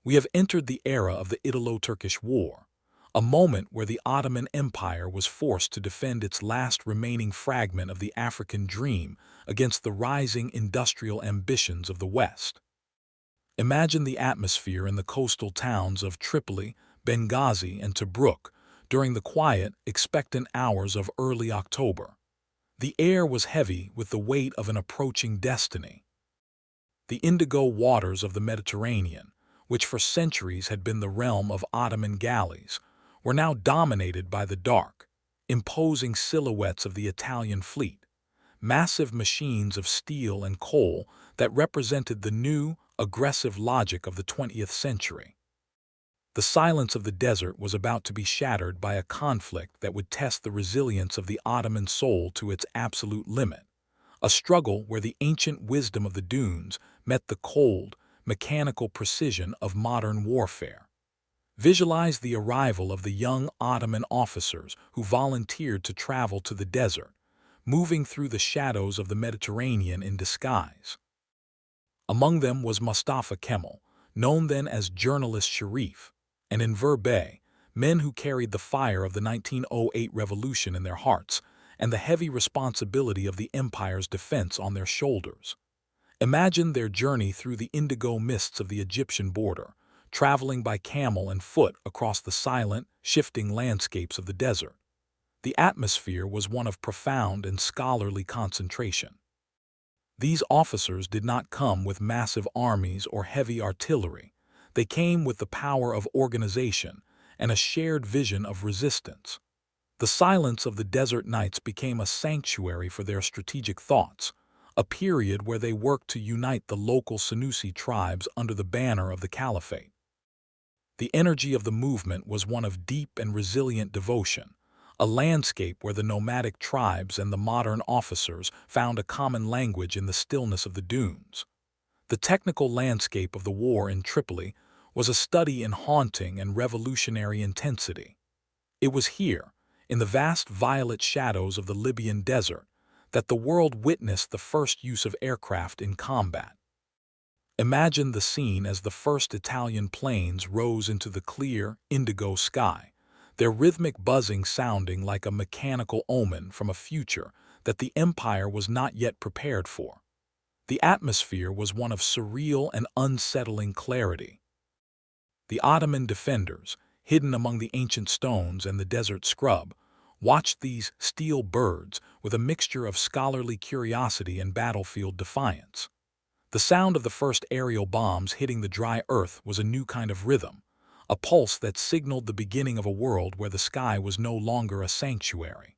We have entered the era of the Italo-Turkish War, a moment where the Ottoman Empire was forced to defend its last remaining fragment of the African dream against the rising industrial ambitions of the West. Imagine the atmosphere in the coastal towns of Tripoli, Benghazi, and Tobruk during the quiet, expectant hours of early October. The air was heavy with the weight of an approaching destiny. The indigo waters of the Mediterranean, which for centuries had been the realm of Ottoman galleys, were now dominated by the dark, imposing silhouettes of the Italian fleet, massive machines of steel and coal that represented the new, aggressive logic of the 20th century. The silence of the desert was about to be shattered by a conflict that would test the resilience of the Ottoman soul to its absolute limit, a struggle where the ancient wisdom of the dunes met the cold, mechanical precision of modern warfare. Visualize the arrival of the young Ottoman officers who volunteered to travel to the desert, moving through the shadows of the Mediterranean in disguise. Among them was Mustafa Kemal, known then as Journalist Sharif, and Enver Bey, men who carried the fire of the 1908 revolution in their hearts and the heavy responsibility of the empire's defense on their shoulders. Imagine their journey through the indigo mists of the Egyptian border, traveling by camel and foot across the silent, shifting landscapes of the desert. The atmosphere was one of profound and scholarly concentration. These officers did not come with massive armies or heavy artillery. They came with the power of organization and a shared vision of resistance. The silence of the desert nights became a sanctuary for their strategic thoughts, a period where they worked to unite the local Senussi tribes under the banner of the Caliphate. The energy of the movement was one of deep and resilient devotion, a landscape where the nomadic tribes and the modern officers found a common language in the stillness of the dunes. The technical landscape of the war in Tripoli was a study in haunting and revolutionary intensity. It was here, in the vast violet shadows of the Libyan desert, that the world witnessed the first use of aircraft in combat. Imagine the scene as the first Italian planes rose into the clear, indigo sky, their rhythmic buzzing sounding like a mechanical omen from a future that the empire was not yet prepared for. The atmosphere was one of surreal and unsettling clarity. The Ottoman defenders, hidden among the ancient stones and the desert scrub, watched these steel birds with a mixture of scholarly curiosity and battlefield defiance. The sound of the first aerial bombs hitting the dry earth was a new kind of rhythm, a pulse that signaled the beginning of a world where the sky was no longer a sanctuary.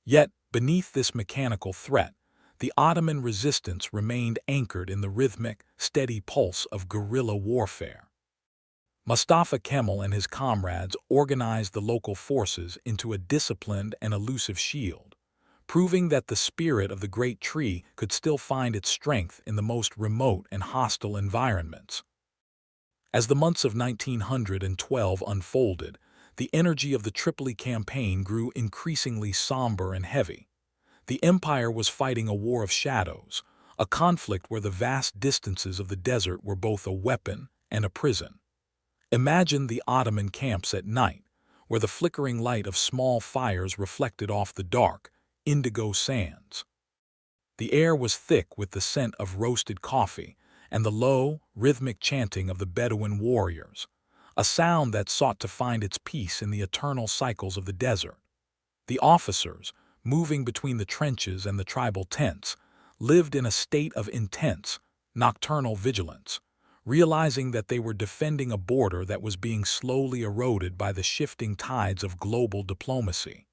Yet, beneath this mechanical threat, the Ottoman resistance remained anchored in the rhythmic, steady pulse of guerrilla warfare. Mustafa Kemal and his comrades organized the local forces into a disciplined and elusive shield, proving that the spirit of the Great Tree could still find its strength in the most remote and hostile environments. As the months of 1912 unfolded, the energy of the Tripoli campaign grew increasingly somber and heavy. The empire was fighting a war of shadows, a conflict where the vast distances of the desert were both a weapon and a prison. Imagine the Ottoman camps at night, where the flickering light of small fires reflected off the dark, indigo sands. The air was thick with the scent of roasted coffee and the low, rhythmic chanting of the Bedouin warriors, a sound that sought to find its peace in the eternal cycles of the desert. The officers, moving between the trenches and the tribal tents, lived in a state of intense, nocturnal vigilance, realizing that they were defending a border that was being slowly eroded by the shifting tides of global diplomacy.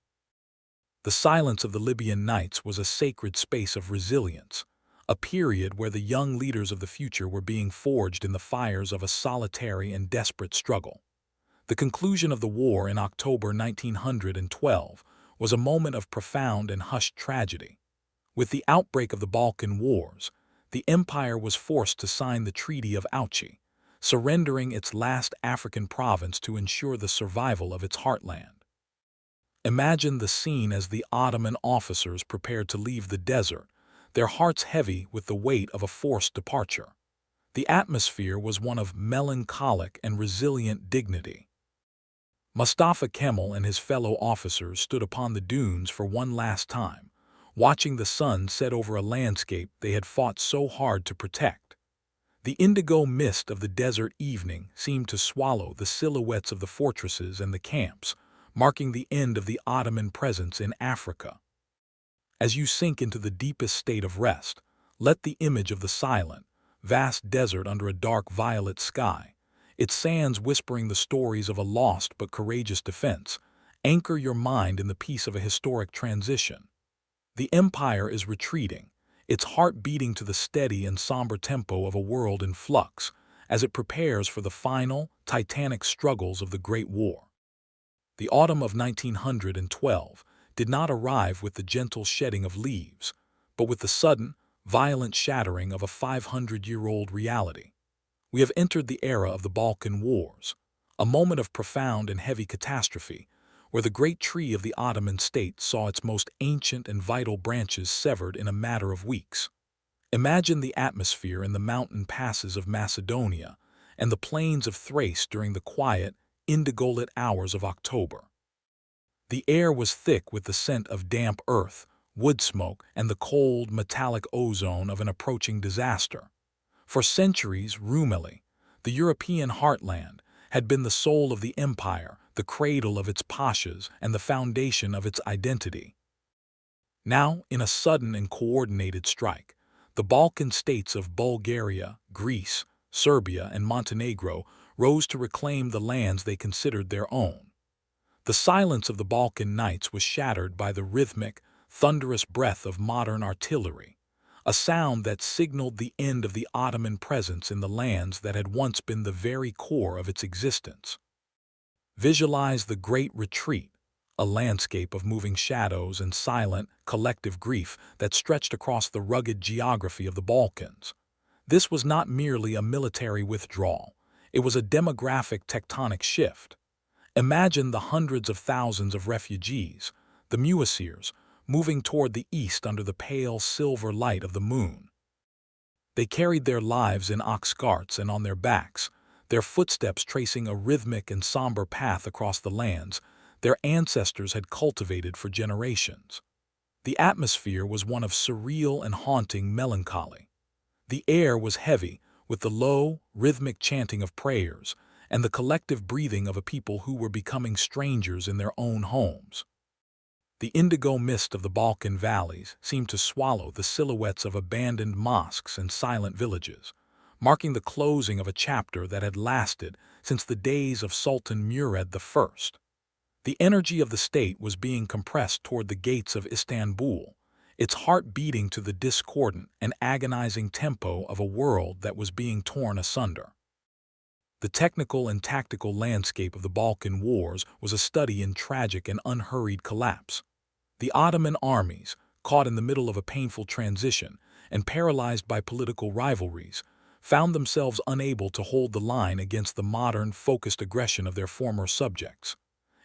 The silence of the Libyan nights was a sacred space of resilience, a period where the young leaders of the future were being forged in the fires of a solitary and desperate struggle. The conclusion of the war in October 1912 was a moment of profound and hushed tragedy. With the outbreak of the Balkan Wars, the empire was forced to sign the Treaty of Auchi, surrendering its last African province to ensure the survival of its heartland. Imagine the scene as the Ottoman officers prepared to leave the desert, their hearts heavy with the weight of a forced departure. The atmosphere was one of melancholic and resilient dignity. Mustafa Kemal and his fellow officers stood upon the dunes for one last time, watching the sun set over a landscape they had fought so hard to protect. The indigo mist of the desert evening seemed to swallow the silhouettes of the fortresses and the camps, marking the end of the Ottoman presence in Africa. As you sink into the deepest state of rest, let the image of the silent, vast desert under a dark violet sky, its sands whispering the stories of a lost but courageous defense, anchor your mind in the peace of a historic transition. The empire is retreating, its heart beating to the steady and somber tempo of a world in flux, as it prepares for the final, titanic struggles of the Great War. The autumn of 1912 did not arrive with the gentle shedding of leaves, but with the sudden, violent shattering of a 500-year-old reality. We have entered the era of the Balkan Wars, a moment of profound and heavy catastrophe, where the great tree of the Ottoman state saw its most ancient and vital branches severed in a matter of weeks. Imagine the atmosphere in the mountain passes of Macedonia and the plains of Thrace during the quiet, indigo-lit hours of October. The air was thick with the scent of damp earth, wood smoke, and the cold, metallic ozone of an approaching disaster. For centuries, Rumelia, the European heartland, had been the soul of the empire, the cradle of its pashas, and the foundation of its identity. Now, in a sudden and coordinated strike, the Balkan states of Bulgaria, Greece, Serbia, and Montenegro rose to reclaim the lands they considered their own. The silence of the Balkan nights was shattered by the rhythmic, thunderous breath of modern artillery, a sound that signaled the end of the Ottoman presence in the lands that had once been the very core of its existence. Visualize the Great Retreat, a landscape of moving shadows and silent, collective grief that stretched across the rugged geography of the Balkans. This was not merely a military withdrawal, it was a demographic tectonic shift. Imagine the hundreds of thousands of refugees, the muassirs, moving toward the east under the pale silver light of the moon. They carried their lives in ox carts and on their backs, their footsteps tracing a rhythmic and somber path across the lands their ancestors had cultivated for generations. The atmosphere was one of surreal and haunting melancholy. The air was heavy with the low, rhythmic chanting of prayers and the collective breathing of a people who were becoming strangers in their own homes. The indigo mist of the Balkan valleys seemed to swallow the silhouettes of abandoned mosques and silent villages, marking the closing of a chapter that had lasted since the days of Sultan Murad I. The energy of the state was being compressed toward the gates of Istanbul, its heart beating to the discordant and agonizing tempo of a world that was being torn asunder. The technical and tactical landscape of the Balkan Wars was a study in tragic and unhurried collapse. The Ottoman armies, caught in the middle of a painful transition and paralyzed by political rivalries, found themselves unable to hold the line against the modern, focused aggression of their former subjects.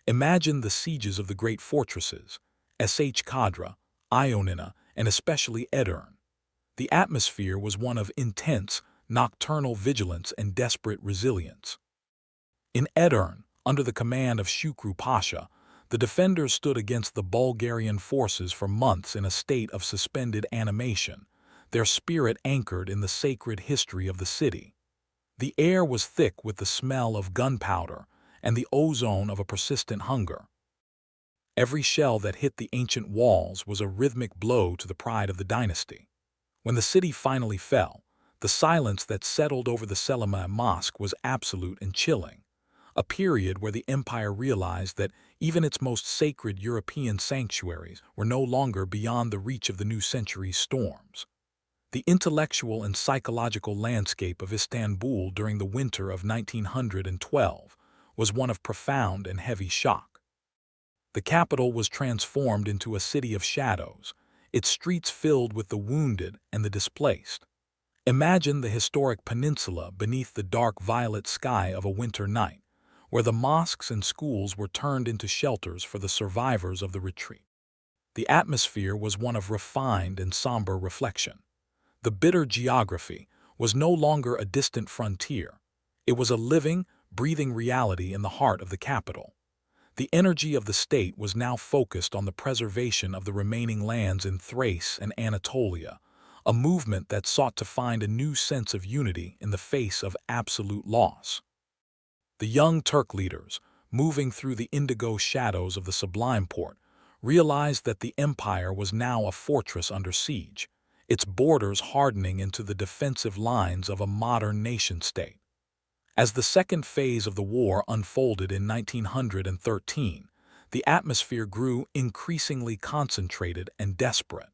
Imagine the sieges of the great fortresses, Kadra, Ioannina, and especially Edirne. The atmosphere was one of intense, nocturnal vigilance and desperate resilience. In Edirne, under the command of Shukru Pasha, the defenders stood against the Bulgarian forces for months in a state of suspended animation, their spirit anchored in the sacred history of the city. The air was thick with the smell of gunpowder and the ozone of a persistent hunger. Every shell that hit the ancient walls was a rhythmic blow to the pride of the dynasty. When the city finally fell, the silence that settled over the Selim III mosque was absolute and chilling, a period where the empire realized that even its most sacred European sanctuaries were no longer beyond the reach of the new century's storms. The intellectual and psychological landscape of Istanbul during the winter of 1912 was one of profound and heavy shock. The capital was transformed into a city of shadows, its streets filled with the wounded and the displaced. Imagine the historic peninsula beneath the dark violet sky of a winter night, where the mosques and schools were turned into shelters for the survivors of the retreat. The atmosphere was one of refined and somber reflection. The bitter geography was no longer a distant frontier. It was a living, breathing reality in the heart of the capital. The energy of the state was now focused on the preservation of the remaining lands in Thrace and Anatolia, a movement that sought to find a new sense of unity in the face of absolute loss. The young Turk leaders, moving through the indigo shadows of the Sublime Porte, realized that the empire was now a fortress under siege, its borders hardening into the defensive lines of a modern nation-state. As the second phase of the war unfolded in 1913, the atmosphere grew increasingly concentrated and desperate.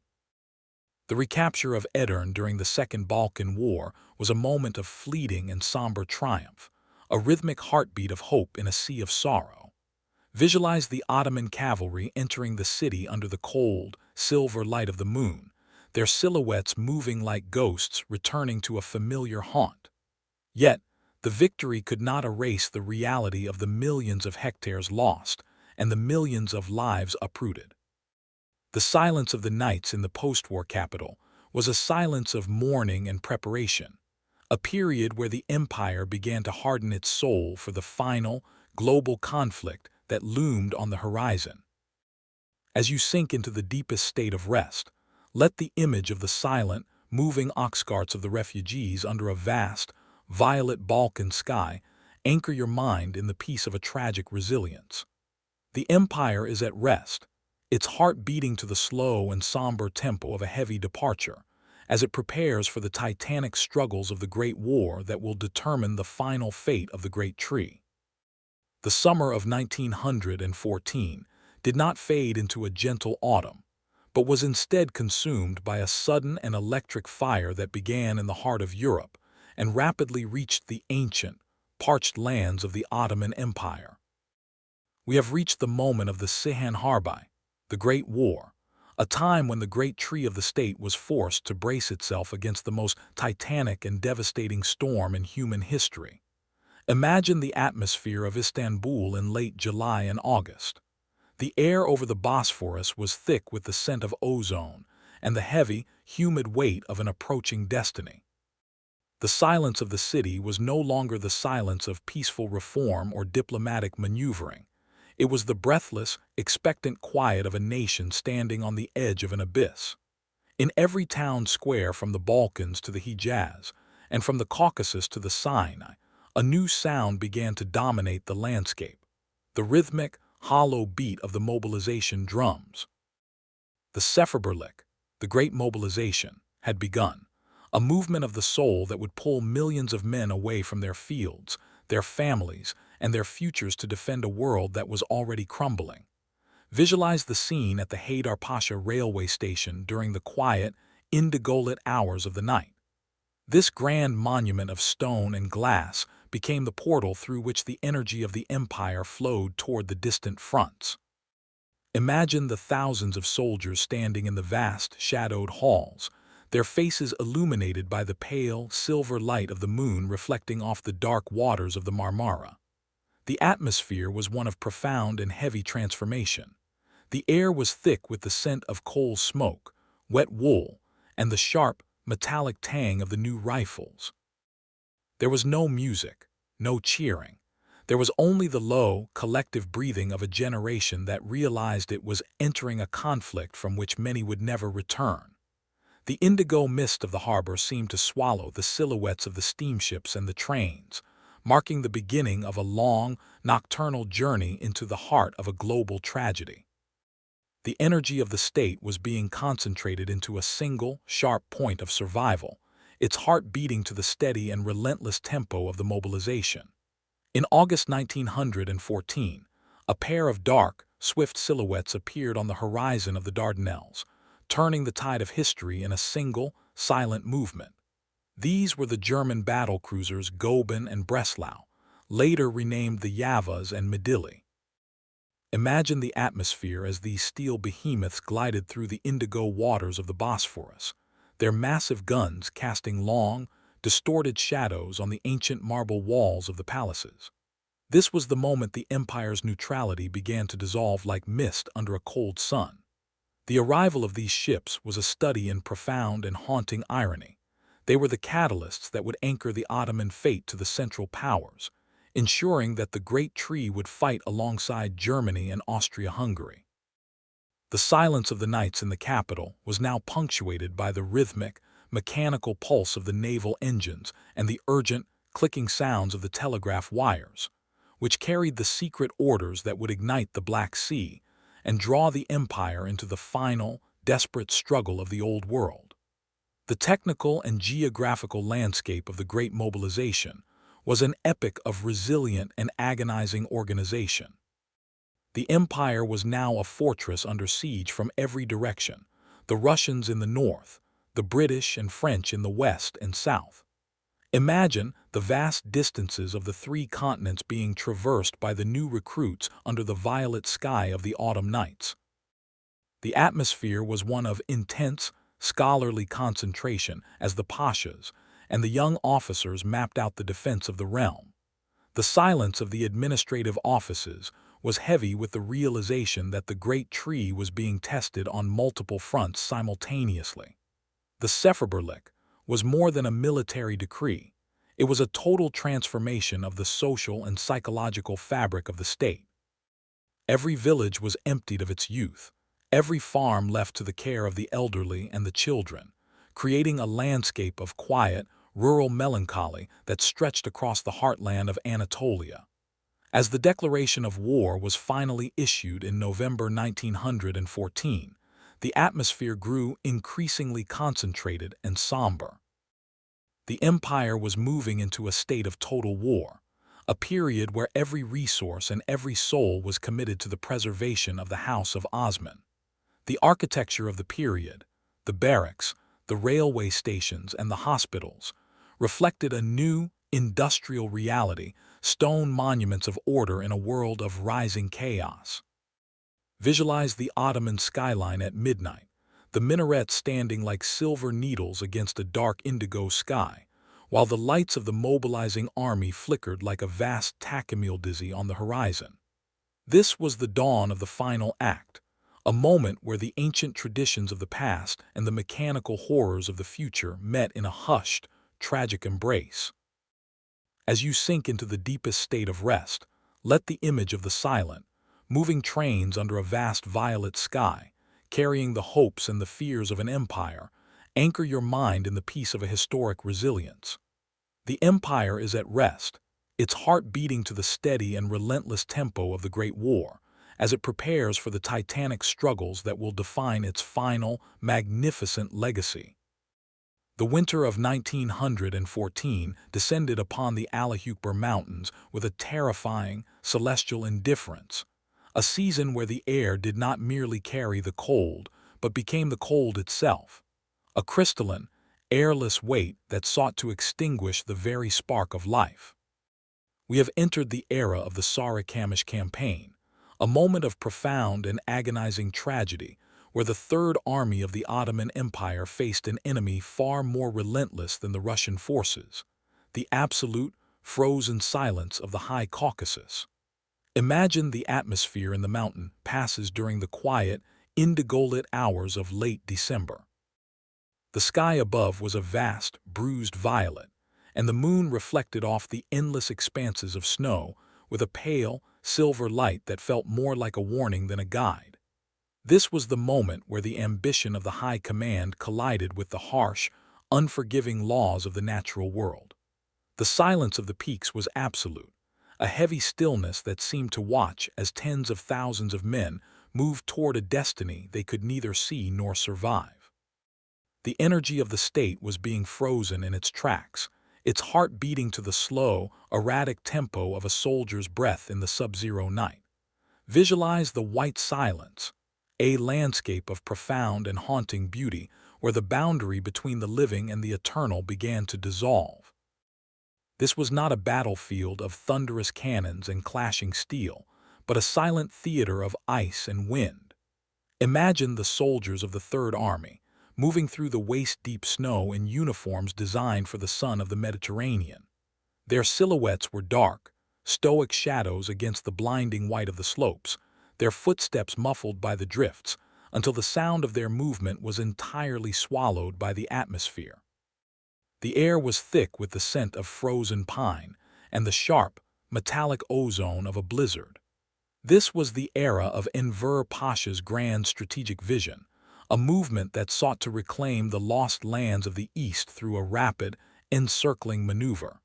The recapture of Edirne during the Second Balkan War was a moment of fleeting and somber triumph, a rhythmic heartbeat of hope in a sea of sorrow. Visualize the Ottoman cavalry entering the city under the cold, silver light of the moon, their silhouettes moving like ghosts returning to a familiar haunt. Yet, the victory could not erase the reality of the millions of hectares lost and the millions of lives uprooted. The silence of the nights in the post-war capital was a silence of mourning and preparation, a period where the empire began to harden its soul for the final, global conflict that loomed on the horizon. As you sink into the deepest state of rest, let the image of the silent, moving ox carts of the refugees under a vast, violet Balkan sky anchor your mind in the peace of a tragic resilience. The empire is at rest, its heart beating to the slow and somber tempo of a heavy departure, as it prepares for the titanic struggles of the Great War that will determine the final fate of the Great Tree. The summer of 1914 did not fade into a gentle autumn, but was instead consumed by a sudden and electric fire that began in the heart of Europe and rapidly reached the ancient, parched lands of the Ottoman Empire. We have reached the moment of the Sihan Harbi, the Great War, a time when the great tree of the state was forced to brace itself against the most titanic and devastating storm in human history. Imagine the atmosphere of Istanbul in late July and August. The air over the Bosphorus was thick with the scent of ozone and the heavy, humid weight of an approaching destiny. The silence of the city was no longer the silence of peaceful reform or diplomatic maneuvering. It was the breathless, expectant quiet of a nation standing on the edge of an abyss. In every town square from the Balkans to the Hejaz, and from the Caucasus to the Sinai, a new sound began to dominate the landscape: the rhythmic, hollow beat of the mobilization drums. The Seferberlik, the Great Mobilization, had begun, a movement of the soul that would pull millions of men away from their fields, their families, and their futures to defend a world that was already crumbling. Visualize the scene at the Haydar Pasha railway station during the quiet, indigo-lit hours of the night. This grand monument of stone and glass became the portal through which the energy of the empire flowed toward the distant fronts. Imagine the thousands of soldiers standing in the vast, shadowed halls, their faces illuminated by the pale, silver light of the moon reflecting off the dark waters of the Marmara. The atmosphere was one of profound and heavy transformation. The air was thick with the scent of coal smoke, wet wool, and the sharp, metallic tang of the new rifles. There was no music, no cheering. There was only the low, collective breathing of a generation that realized it was entering a conflict from which many would never return. The indigo mist of the harbor seemed to swallow the silhouettes of the steamships and the trains, marking the beginning of a long, nocturnal journey into the heart of a global tragedy. The energy of the state was being concentrated into a single, sharp point of survival, its heart beating to the steady and relentless tempo of the mobilization. In August 1914, a pair of dark, swift silhouettes appeared on the horizon of the Dardanelles, turning the tide of history in a single, silent movement. These were the German battlecruisers Goeben and Breslau, later renamed the Yavuz and Midilli. Imagine the atmosphere as these steel behemoths glided through the indigo waters of the Bosphorus, their massive guns casting long, distorted shadows on the ancient marble walls of the palaces. This was the moment the empire's neutrality began to dissolve like mist under a cold sun. The arrival of these ships was a study in profound and haunting irony. They were the catalysts that would anchor the Ottoman fate to the Central Powers, ensuring that the Great Tree would fight alongside Germany and Austria-Hungary. The silence of the nights in the capital was now punctuated by the rhythmic, mechanical pulse of the naval engines and the urgent, clicking sounds of the telegraph wires, which carried the secret orders that would ignite the Black Sea and draw the empire into the final, desperate struggle of the Old World. The technical and geographical landscape of the Great Mobilization was an epic of resilient and agonizing organization. The empire was now a fortress under siege from every direction, the Russians in the north, the British and French in the west and south. Imagine the vast distances of the three continents being traversed by the new recruits under the violet sky of the autumn nights. The atmosphere was one of intense, scholarly concentration as the pashas and the young officers mapped out the defense of the realm. The silence of the administrative offices was heavy with the realization that the great tree was being tested on multiple fronts simultaneously. The Seferberlik was more than a military decree. It was a total transformation of the social and psychological fabric of the state. Every village was emptied of its youth, every farm left to the care of the elderly and the children, creating a landscape of quiet, rural melancholy that stretched across the heartland of Anatolia. As the declaration of war was finally issued in November 1914, the atmosphere grew increasingly concentrated and somber. The empire was moving into a state of total war, a period where every resource and every soul was committed to the preservation of the House of Osman. The architecture of the period, the barracks, the railway stations, and the hospitals, reflected a new, industrial reality, stone monuments of order in a world of rising chaos. Visualize the Ottoman skyline at midnight, the minarets standing like silver needles against a dark indigo sky, while the lights of the mobilizing army flickered like a vast Takamil dizzy on the horizon. This was the dawn of the final act, a moment where the ancient traditions of the past and the mechanical horrors of the future met in a hushed, tragic embrace. As you sink into the deepest state of rest, let the image of the silent, moving trains under a vast violet sky, carrying the hopes and the fears of an empire, anchor your mind in the peace of a historic resilience. The empire is at rest, its heart beating to the steady and relentless tempo of the Great War, as it prepares for the titanic struggles that will define its final, magnificent legacy. The winter of 1914 descended upon the Alahukbar Mountains with a terrifying, celestial indifference, a season where the air did not merely carry the cold, but became the cold itself, a crystalline, airless weight that sought to extinguish the very spark of life. We have entered the era of the Sarikamish campaign, a moment of profound and agonizing tragedy where the Third Army of the Ottoman Empire faced an enemy far more relentless than the Russian forces, the absolute, frozen silence of the High Caucasus. Imagine the atmosphere in the mountain passes during the quiet, indigo-lit hours of late December. The sky above was a vast, bruised violet, and the moon reflected off the endless expanses of snow with a pale, silver light that felt more like a warning than a guide. This was the moment where the ambition of the High Command collided with the harsh, unforgiving laws of the natural world. The silence of the peaks was absolute, a heavy stillness that seemed to watch as tens of thousands of men moved toward a destiny they could neither see nor survive. The energy of the state was being frozen in its tracks, its heart beating to the slow, erratic tempo of a soldier's breath in the sub-zero night. Visualize the white silence, a landscape of profound and haunting beauty where the boundary between the living and the eternal began to dissolve. This was not a battlefield of thunderous cannons and clashing steel, but a silent theater of ice and wind. Imagine the soldiers of the Third Army, moving through the waist-deep snow in uniforms designed for the sun of the Mediterranean. Their silhouettes were dark, stoic shadows against the blinding white of the slopes, their footsteps muffled by the drifts, until the sound of their movement was entirely swallowed by the atmosphere. The air was thick with the scent of frozen pine and the sharp, metallic ozone of a blizzard. This was the era of Enver Pasha's grand strategic vision, a movement that sought to reclaim the lost lands of the East through a rapid, encircling maneuver.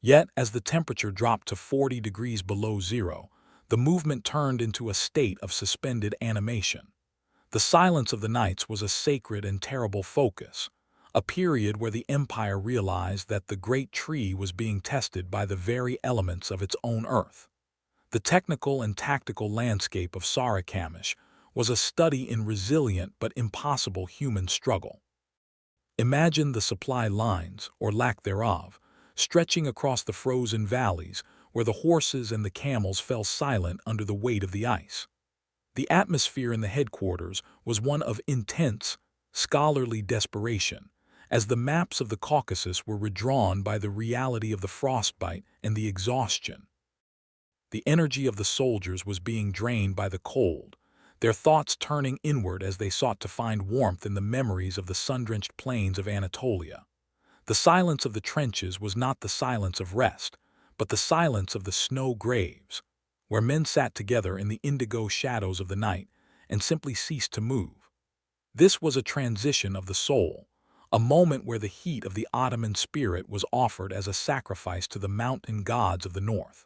Yet, as the temperature dropped to 40 degrees below zero, the movement turned into a state of suspended animation. The silence of the nights was a sacred and terrible focus, a period where the empire realized that the great tree was being tested by the very elements of its own earth. The technical and tactical landscape of Sarikamish was a study in resilient but impossible human struggle. Imagine the supply lines, or lack thereof, stretching across the frozen valleys where the horses and the camels fell silent under the weight of the ice. The atmosphere in the headquarters was one of intense, scholarly desperation, as the maps of the Caucasus were redrawn by the reality of the frostbite and the exhaustion. The energy of the soldiers was being drained by the cold, their thoughts turning inward as they sought to find warmth in the memories of the sun-drenched plains of Anatolia. The silence of the trenches was not the silence of rest, but the silence of the snow graves, where men sat together in the indigo shadows of the night and simply ceased to move. This was a transition of the soul, a moment where the heat of the Ottoman spirit was offered as a sacrifice to the mountain gods of the north.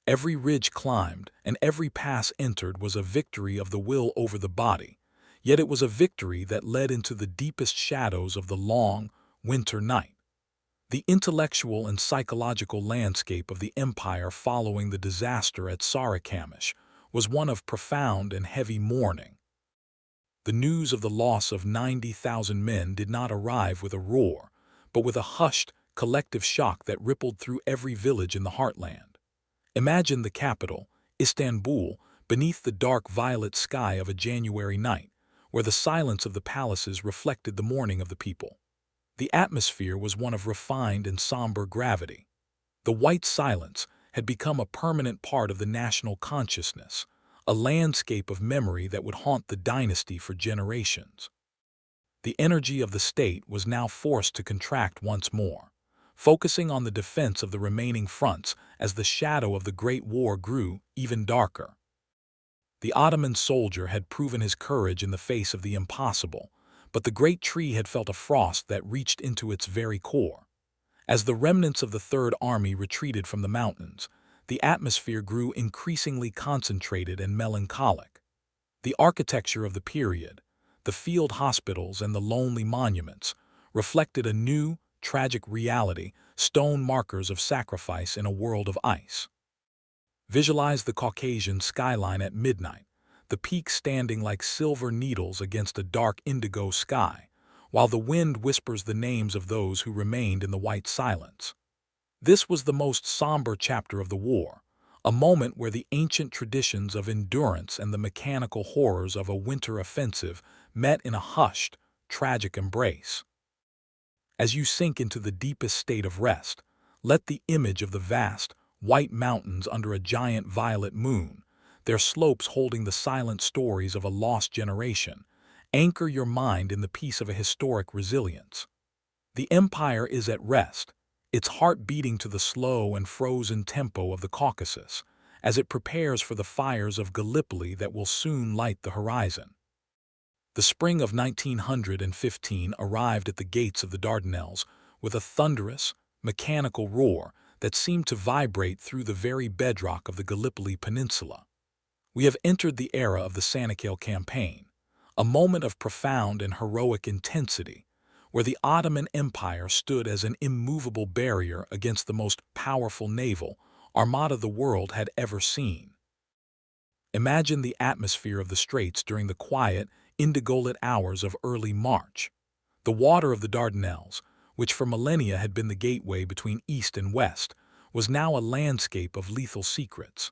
Every ridge climbed and every pass entered was a victory of the will over the body, yet it was a victory that led into the deepest shadows of the long, winter night. The intellectual and psychological landscape of the empire following the disaster at Sarikamish was one of profound and heavy mourning. The news of the loss of 90,000 men did not arrive with a roar, but with a hushed, collective shock that rippled through every village in the heartland. Imagine the capital, Istanbul, beneath the dark violet sky of a January night, where the silence of the palaces reflected the mourning of the people. The atmosphere was one of refined and somber gravity. The white silence had become a permanent part of the national consciousness, a landscape of memory that would haunt the dynasty for generations. The energy of the state was now forced to contract once more, focusing on the defense of the remaining fronts as the shadow of the Great War grew even darker. The Ottoman soldier had proven his courage in the face of the impossible, but the great tree had felt a frost that reached into its very core. As the remnants of the Third Army retreated from the mountains, the atmosphere grew increasingly concentrated and melancholic. The architecture of the period, the field hospitals and the lonely monuments, reflected a new, tragic reality, stone markers of sacrifice in a world of ice. Visualize the Caucasian skyline at midnight, the peaks standing like silver needles against a dark indigo sky, while the wind whispers the names of those who remained in the white silence. This was the most somber chapter of the war, a moment where the ancient traditions of endurance and the mechanical horrors of a winter offensive met in a hushed, tragic embrace. As you sink into the deepest state of rest, let the image of the vast, white mountains under a giant violet moon, their slopes holding the silent stories of a lost generation, anchor your mind in the peace of a historic resilience. The empire is at rest, its heart beating to the slow and frozen tempo of the Caucasus, as it prepares for the fires of Gallipoli that will soon light the horizon. The spring of 1915 arrived at the gates of the Dardanelles with a thunderous, mechanical roar that seemed to vibrate through the very bedrock of the Gallipoli Peninsula. We have entered the era of the Çanakkale campaign, a moment of profound and heroic intensity, where the Ottoman Empire stood as an immovable barrier against the most powerful naval armada the world had ever seen. Imagine the atmosphere of the Straits during the quiet, indigo-lit hours of early March. The water of the Dardanelles, which for millennia had been the gateway between East and West, was now a landscape of lethal secrets.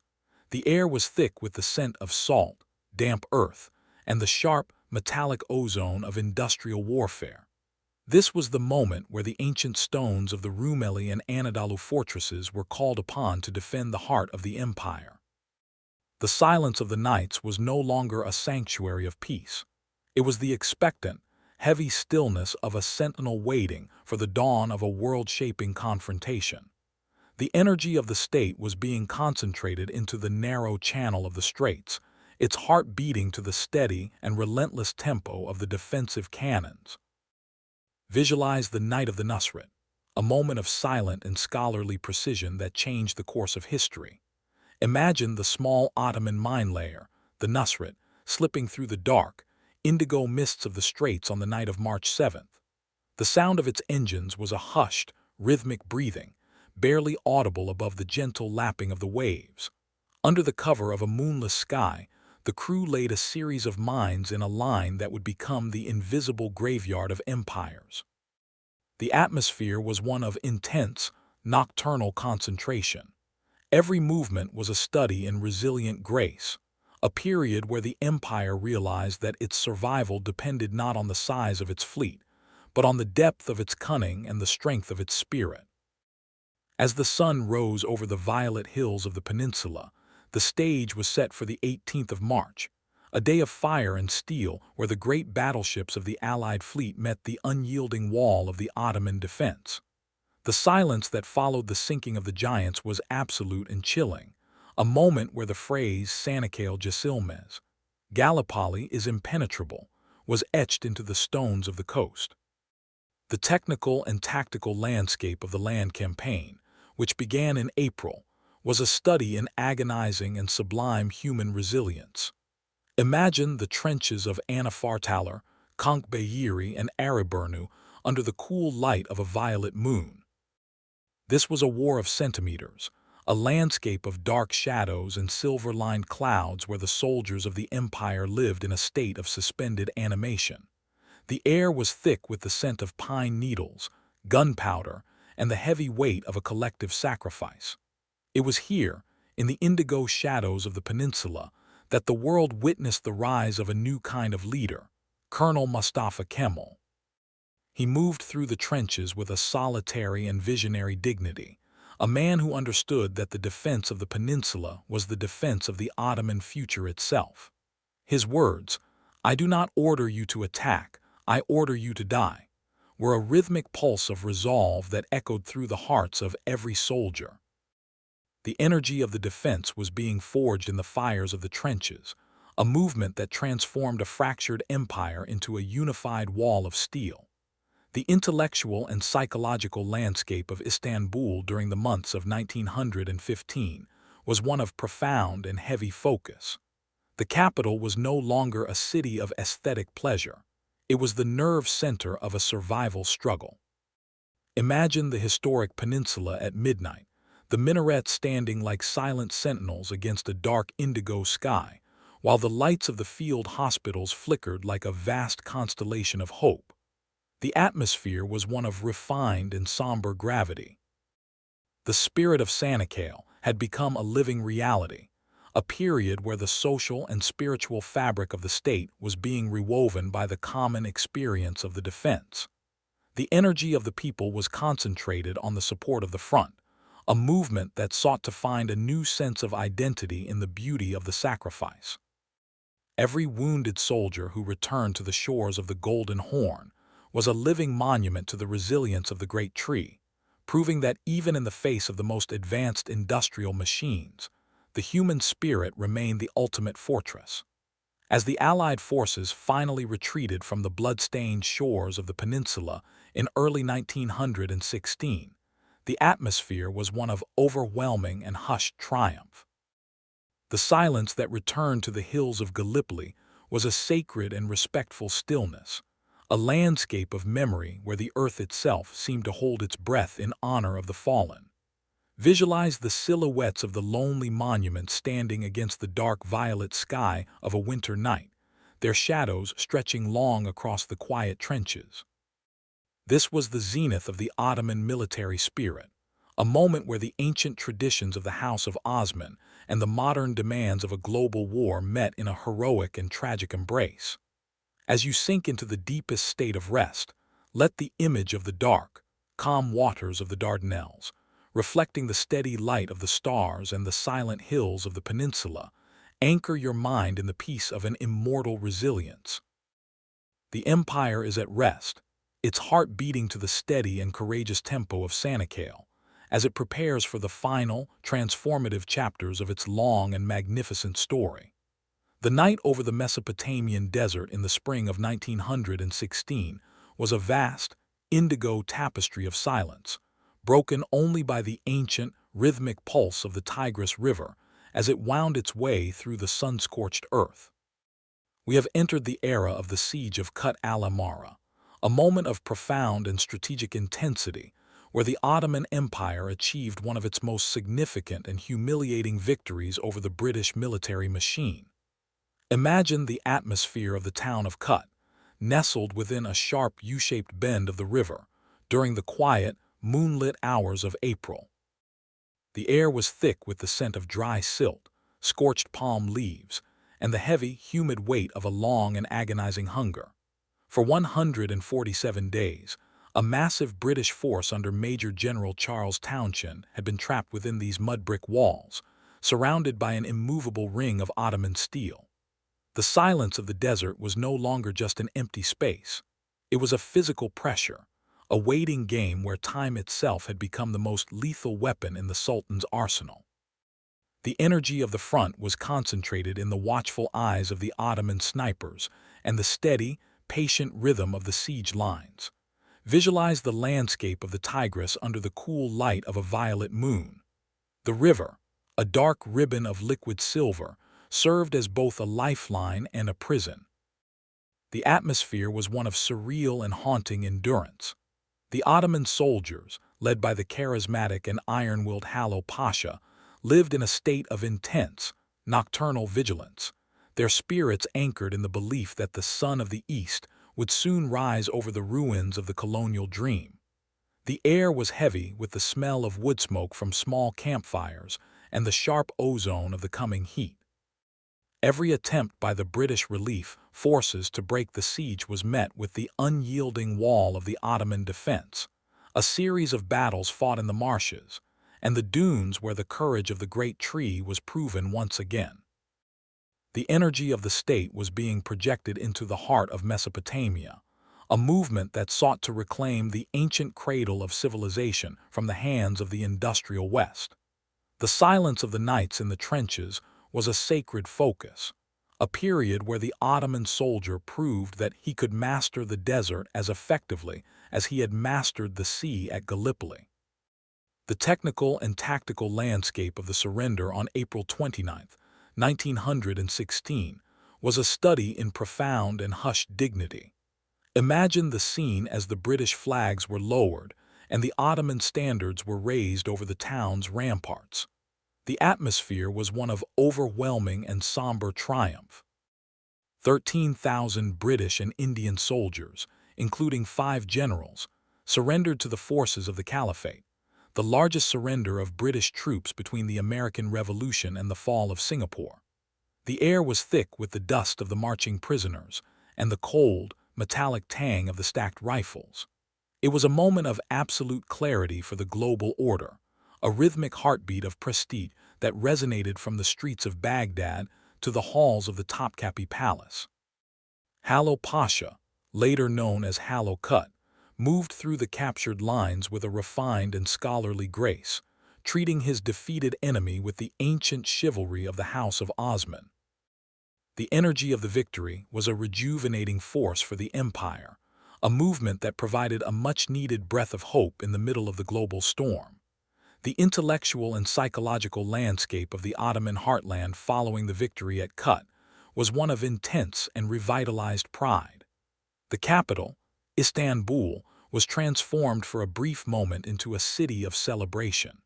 The air was thick with the scent of salt, damp earth, and the sharp, metallic ozone of industrial warfare. This was the moment where the ancient stones of the Rumelia and Anadolu fortresses were called upon to defend the heart of the empire. The silence of the nights was no longer a sanctuary of peace. It was the expectant, heavy stillness of a sentinel waiting for the dawn of a world-shaping confrontation. The energy of the state was being concentrated into the narrow channel of the Straits, its heart beating to the steady and relentless tempo of the defensive cannons. Visualize the Night of the Nusret, a moment of silent and scholarly precision that changed the course of history. Imagine the small Ottoman mine layer, the Nusret, slipping through the dark, indigo mists of the Straits on the night of March 7th. The sound of its engines was a hushed, rhythmic breathing, barely audible above the gentle lapping of the waves. Under the cover of a moonless sky, the crew laid a series of mines in a line that would become the invisible graveyard of empires. The atmosphere was one of intense, nocturnal concentration. Every movement was a study in resilient grace, a period where the empire realized that its survival depended not on the size of its fleet, but on the depth of its cunning and the strength of its spirit. As the sun rose over the violet hills of the peninsula, the stage was set for the 18th of March, a day of fire and steel where the great battleships of the Allied fleet met the unyielding wall of the Ottoman defense. The silence that followed the sinking of the giants was absolute and chilling, a moment where the phrase "Sanakale Jasilmez," Gallipoli is impenetrable, was etched into the stones of the coast. The technical and tactical landscape of the land campaign, which began in April, was a study in agonizing and sublime human resilience. Imagine the trenches of Anafartalar, Konkbayiri, and Araburnu under the cool light of a violet moon. This was a war of centimeters, a landscape of dark shadows and silver-lined clouds where the soldiers of the empire lived in a state of suspended animation. The air was thick with the scent of pine needles, gunpowder, and the heavy weight of a collective sacrifice. It was here, in the indigo shadows of the peninsula, that the world witnessed the rise of a new kind of leader, Colonel Mustafa Kemal. He moved through the trenches with a solitary and visionary dignity, a man who understood that the defense of the peninsula was the defense of the Ottoman future itself. His words, "I do not order you to attack, I order you to die," were a rhythmic pulse of resolve that echoed through the hearts of every soldier. The energy of the defense was being forged in the fires of the trenches, a movement that transformed a fractured empire into a unified wall of steel. The intellectual and psychological landscape of Istanbul during the months of 1915 was one of profound and heavy focus. The capital was no longer a city of aesthetic pleasure. It was the nerve center of a survival struggle. Imagine the historic peninsula at midnight, the minarets standing like silent sentinels against a dark indigo sky, while the lights of the field hospitals flickered like a vast constellation of hope. The atmosphere was one of refined and somber gravity. The spirit of Sanakale had become a living reality, a period where the social and spiritual fabric of the state was being rewoven by the common experience of the defense. The energy of the people was concentrated on the support of the front, a movement that sought to find a new sense of identity in the beauty of the sacrifice. Every wounded soldier who returned to the shores of the Golden Horn was a living monument to the resilience of the Great Tree, proving that even in the face of the most advanced industrial machines, the human spirit remained the ultimate fortress. As the Allied forces finally retreated from the blood-stained shores of the peninsula in early 1916, the atmosphere was one of overwhelming and hushed triumph. The silence that returned to the hills of Gallipoli was a sacred and respectful stillness, a landscape of memory where the earth itself seemed to hold its breath in honor of the fallen. Visualize the silhouettes of the lonely monuments standing against the dark violet sky of a winter night, their shadows stretching long across the quiet trenches. This was the zenith of the Ottoman military spirit, a moment where the ancient traditions of the House of Osman and the modern demands of a global war met in a heroic and tragic embrace. As you sink into the deepest state of rest, let the image of the dark, calm waters of the Dardanelles, reflecting the steady light of the stars and the silent hills of the peninsula, anchor your mind in the peace of an immortal resilience. The empire is at rest, its heart beating to the steady and courageous tempo of Sanakale, as it prepares for the final, transformative chapters of its long and magnificent story. The night over the Mesopotamian desert in the spring of 1916 was a vast, indigo tapestry of silence, broken only by the ancient, rhythmic pulse of the Tigris River as it wound its way through the sun-scorched earth. We have entered the era of the Siege of Crete al-Amara, a moment of profound and strategic intensity where the Ottoman Empire achieved one of its most significant and humiliating victories over the British military machine. Imagine the atmosphere of the town of Kut, nestled within a sharp U-shaped bend of the river, during the quiet, moonlit hours of April. The air was thick with the scent of dry silt, scorched palm leaves, and the heavy, humid weight of a long and agonizing hunger. For 147 days, A massive British force under Major General Charles Townshend had been trapped within these mud-brick walls, surrounded by an immovable ring of Ottoman steel. The silence of the desert was no longer just an empty space. It was a physical pressure, a waiting game where time itself had become the most lethal weapon in the Sultan's arsenal. The energy of the front was concentrated in the watchful eyes of the Ottoman snipers and the steady, patient rhythm of the siege lines. Visualize the landscape of the Tigris under the cool light of a violet moon. The river, a dark ribbon of liquid silver, served as both a lifeline and a prison. The atmosphere was one of surreal and haunting endurance. The Ottoman soldiers, led by the charismatic and iron-willed Halil Pasha, lived in a state of intense, nocturnal vigilance, their spirits anchored in the belief that the sun of the East would soon rise over the ruins of the colonial dream. The air was heavy with the smell of wood smoke from small campfires and the sharp ozone of the coming heat. Every attempt by the British relief forces to break the siege was met with the unyielding wall of the Ottoman defense, a series of battles fought in the marshes, and the dunes where the courage of the great tree was proven once again. The energy of the state was being projected into the heart of Mesopotamia, a movement that sought to reclaim the ancient cradle of civilization from the hands of the industrial West. The silence of the nights in the trenches was a sacred focus, a period where the Ottoman soldier proved that he could master the desert as effectively as he had mastered the sea at Gallipoli. The technical and tactical landscape of the surrender on April 29, 1916, was a study in profound and hushed dignity. Imagine the scene as the British flags were lowered and the Ottoman standards were raised over the town's ramparts. The atmosphere was one of overwhelming and somber triumph. 13,000 British and Indian soldiers, including 5 generals, surrendered to the forces of the Caliphate, the largest surrender of British troops between the American Revolution and the fall of Singapore. The air was thick with the dust of the marching prisoners and the cold, metallic tang of the stacked rifles. It was a moment of absolute clarity for the global order, a rhythmic heartbeat of prestige that resonated from the streets of Baghdad to the halls of the Topkapi Palace. Halil Pasha, later known as Halil Kut, moved through the captured lines with a refined and scholarly grace, treating his defeated enemy with the ancient chivalry of the House of Osman. The energy of the victory was a rejuvenating force for the empire, a movement that provided a much-needed breath of hope in the middle of the global storm. The intellectual and psychological landscape of the Ottoman heartland following the victory at Kut was one of intense and revitalized pride. The capital, Istanbul, was transformed for a brief moment into a city of celebration.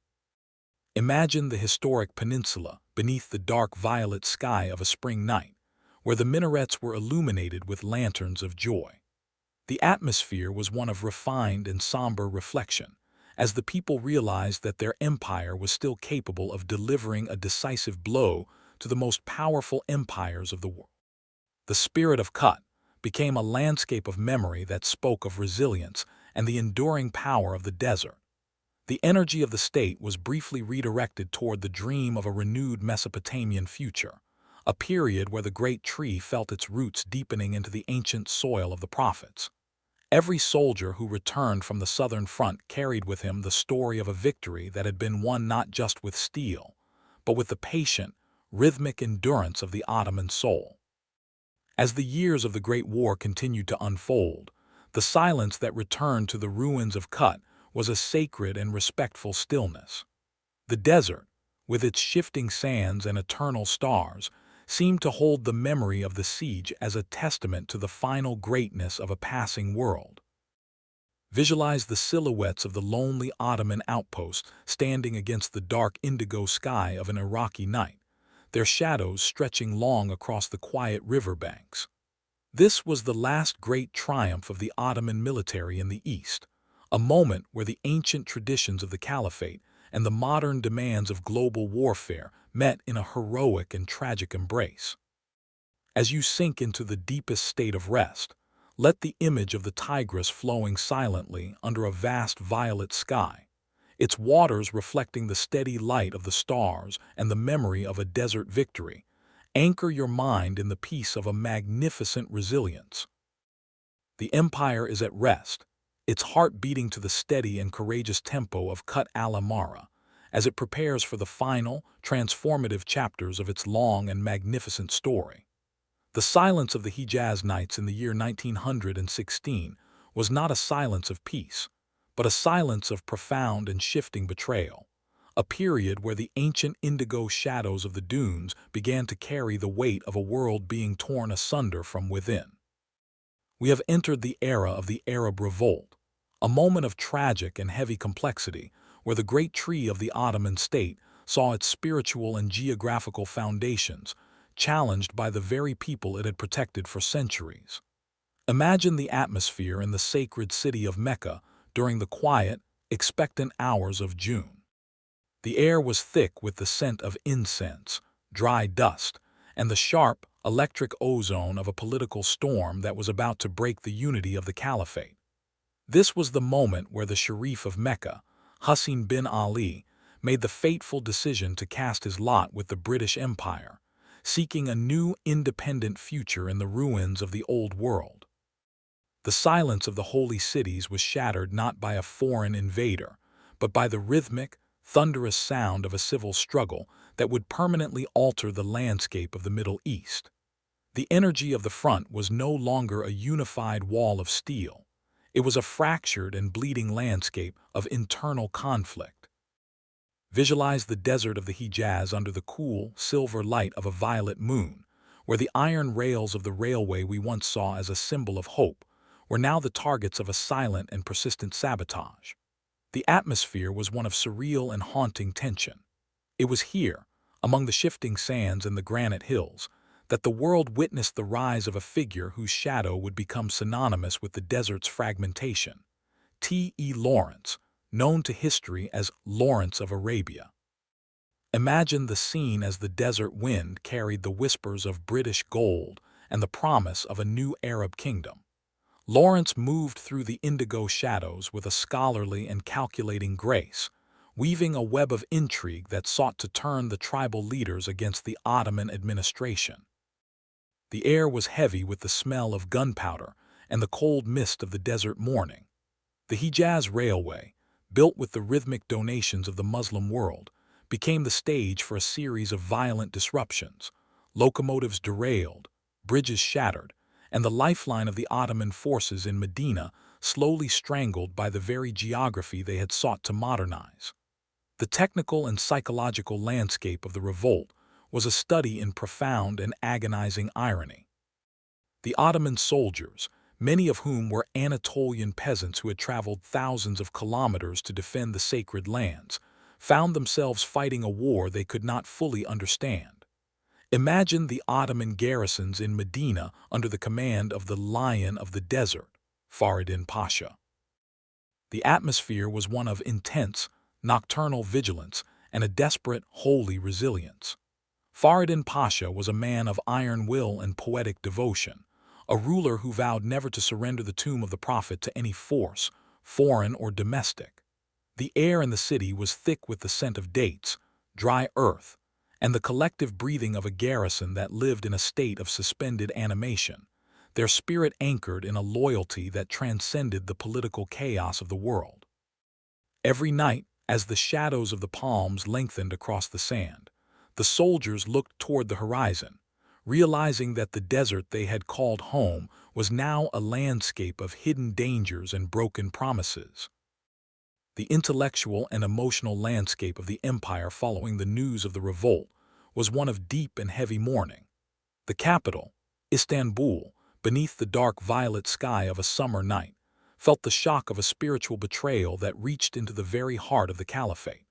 Imagine the historic peninsula beneath the dark violet sky of a spring night, where the minarets were illuminated with lanterns of joy. The atmosphere was one of refined and somber reflection, as the people realized that their empire was still capable of delivering a decisive blow to the most powerful empires of the world. The spirit of Kut became a landscape of memory that spoke of resilience and the enduring power of the desert. The energy of the state was briefly redirected toward the dream of a renewed Mesopotamian future, a period where the great tree felt its roots deepening into the ancient soil of the prophets. Every soldier who returned from the southern front carried with him the story of a victory that had been won not just with steel, but with the patient, rhythmic endurance of the Ottoman soul. As the years of the Great War continued to unfold, the silence that returned to the ruins of Kut was a sacred and respectful stillness. The desert, with its shifting sands and eternal stars, seemed to hold the memory of the siege as a testament to the final greatness of a passing world. Visualize the silhouettes of the lonely Ottoman outposts standing against the dark indigo sky of an Iraqi night, their shadows stretching long across the quiet riverbanks. This was the last great triumph of the Ottoman military in the East, a moment where the ancient traditions of the Caliphate and the modern demands of global warfare met in a heroic and tragic embrace. As you sink into the deepest state of rest, Let the image of the Tigris flowing silently under a vast violet sky, its waters reflecting the steady light of the stars and the memory of a desert victory, anchor your mind in the peace of a magnificent resilience. The empire is at rest, its heart beating to the steady and courageous tempo of al-Amara, as it prepares for the final, transformative chapters of its long and magnificent story. The silence of the Hijaz nights in the year 1916 was not a silence of peace, but a silence of profound and shifting betrayal, a period where the ancient indigo shadows of the dunes began to carry the weight of a world being torn asunder from within. We have entered the era of the Arab Revolt, a moment of tragic and heavy complexity where the great tree of the Ottoman state saw its spiritual and geographical foundations challenged by the very people it had protected for centuries. Imagine the atmosphere in the sacred city of Mecca during the quiet, expectant hours of June. The air was thick with the scent of incense, dry dust, and the sharp, electric ozone of a political storm that was about to break the unity of the Caliphate. This was the moment where the Sharif of Mecca, Hussein bin Ali, made the fateful decision to cast his lot with the British Empire, seeking a new independent future in the ruins of the old world. The silence of the holy cities was shattered not by a foreign invader, but by the rhythmic, thunderous sound of a civil struggle that would permanently alter the landscape of the Middle East. The energy of the front was no longer a unified wall of steel. It was a fractured and bleeding landscape of internal conflict. Visualize the desert of the Hijaz under the cool, silver light of a violet moon, where the iron rails of the railway we once saw as a symbol of hope were now the targets of a silent and persistent sabotage. The atmosphere was one of surreal and haunting tension. It was here, among the shifting sands and the granite hills, that the world witnessed the rise of a figure whose shadow would become synonymous with the desert's fragmentation. T.E. Lawrence, known to history as Lawrence of Arabia. Imagine the scene as the desert wind carried the whispers of British gold and the promise of a new Arab kingdom. Lawrence moved through the indigo shadows with a scholarly and calculating grace, weaving a web of intrigue that sought to turn the tribal leaders against the Ottoman administration. The air was heavy with the smell of gunpowder and the cold mist of the desert morning. The Hijaz Railway, built with the rhythmic donations of the Muslim world, became the stage for a series of violent disruptions. Locomotives derailed, bridges shattered, and the lifeline of the Ottoman forces in Medina slowly strangled by the very geography they had sought to modernize. The technical and psychological landscape of the revolt was a study in profound and agonizing irony. The Ottoman soldiers, many of whom were Anatolian peasants who had traveled thousands of kilometers to defend the sacred lands, found themselves fighting a war they could not fully understand. Imagine the Ottoman garrisons in Medina under the command of the Lion of the Desert, Faridin Pasha. The atmosphere was one of intense, nocturnal vigilance and a desperate, holy resilience. Faridin Pasha was a man of iron will and poetic devotion, a ruler who vowed never to surrender the tomb of the Prophet to any force, foreign or domestic. The air in the city was thick with the scent of dates, dry earth, and the collective breathing of a garrison that lived in a state of suspended animation, their spirit anchored in a loyalty that transcended the political chaos of the world. Every night, as the shadows of the palms lengthened across the sand, the soldiers looked toward the horizon, realizing that the desert they had called home was now a landscape of hidden dangers and broken promises. The intellectual and emotional landscape of the empire following the news of the revolt was one of deep and heavy mourning. The capital, Istanbul, beneath the dark violet sky of a summer night, felt the shock of a spiritual betrayal that reached into the very heart of the Caliphate.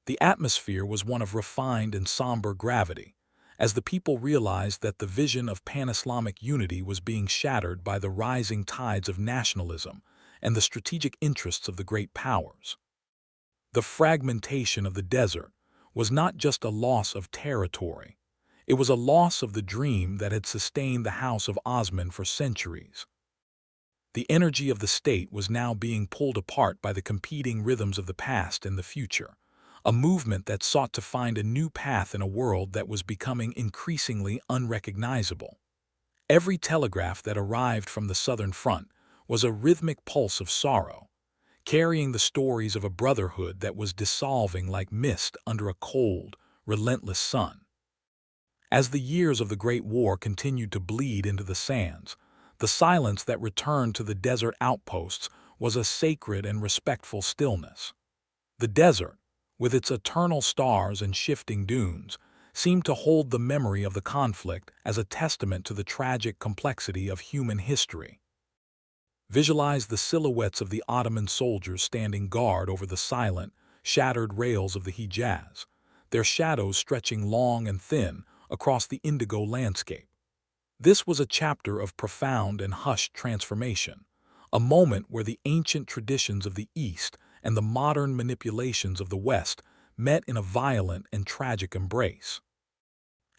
The atmosphere was one of refined and somber gravity, as the people realized that the vision of pan-Islamic unity was being shattered by the rising tides of nationalism and the strategic interests of the great powers. The fragmentation of the desert was not just a loss of territory, it was a loss of the dream that had sustained the House of Osman for centuries. The energy of the state was now being pulled apart by the competing rhythms of the past and the future, a movement that sought to find a new path in a world that was becoming increasingly unrecognizable. Every telegraph that arrived from the southern front was a rhythmic pulse of sorrow, carrying the stories of a brotherhood that was dissolving like mist under a cold, relentless sun. As the years of the Great War continued to bleed into the sands, the silence that returned to the desert outposts was a sacred and respectful stillness. The desert, with its eternal stars and shifting dunes, seemed to hold the memory of the conflict as a testament to the tragic complexity of human history. Visualize the silhouettes of the Ottoman soldiers standing guard over the silent, shattered rails of the Hejaz, their shadows stretching long and thin across the indigo landscape. This was a chapter of profound and hushed transformation, a moment where the ancient traditions of the East and the modern manipulations of the West met in a violent and tragic embrace.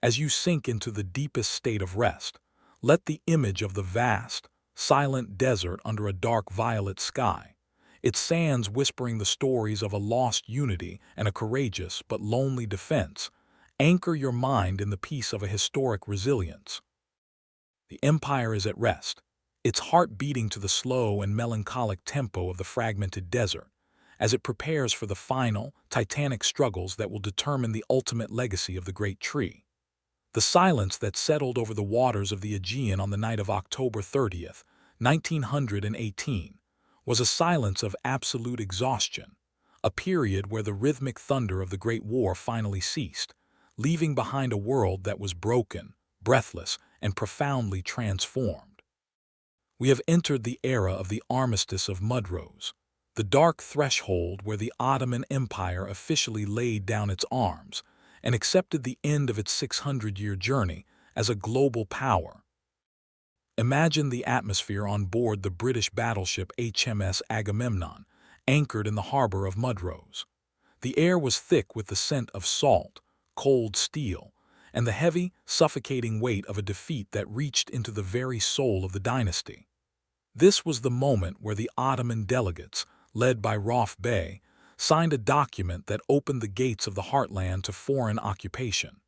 As you sink into the deepest state of rest, let the image of the vast, silent desert under a dark violet sky, its sands whispering the stories of a lost unity and a courageous but lonely defense, anchor your mind in the peace of a historic resilience. The empire is at rest, its heart beating to the slow and melancholic tempo of the fragmented desert, as it prepares for the final, titanic struggles that will determine the ultimate legacy of the Great Tree. The silence that settled over the waters of the Aegean on the night of October 30th, 1918, was a silence of absolute exhaustion, a period where the rhythmic thunder of the Great War finally ceased, leaving behind a world that was broken, breathless, and profoundly transformed. We have entered the era of the Armistice of Mudrose, the dark threshold where the Ottoman Empire officially laid down its arms and accepted the end of its 600-year journey as a global power. Imagine the atmosphere on board the British battleship HMS Agamemnon, anchored in the harbor of Mudrose. The air was thick with the scent of salt, cold steel, and the heavy, suffocating weight of a defeat that reached into the very soul of the dynasty. This was the moment where the Ottoman delegates, led by Rauf Bey, signed a document that opened the gates of the heartland to foreign occupation.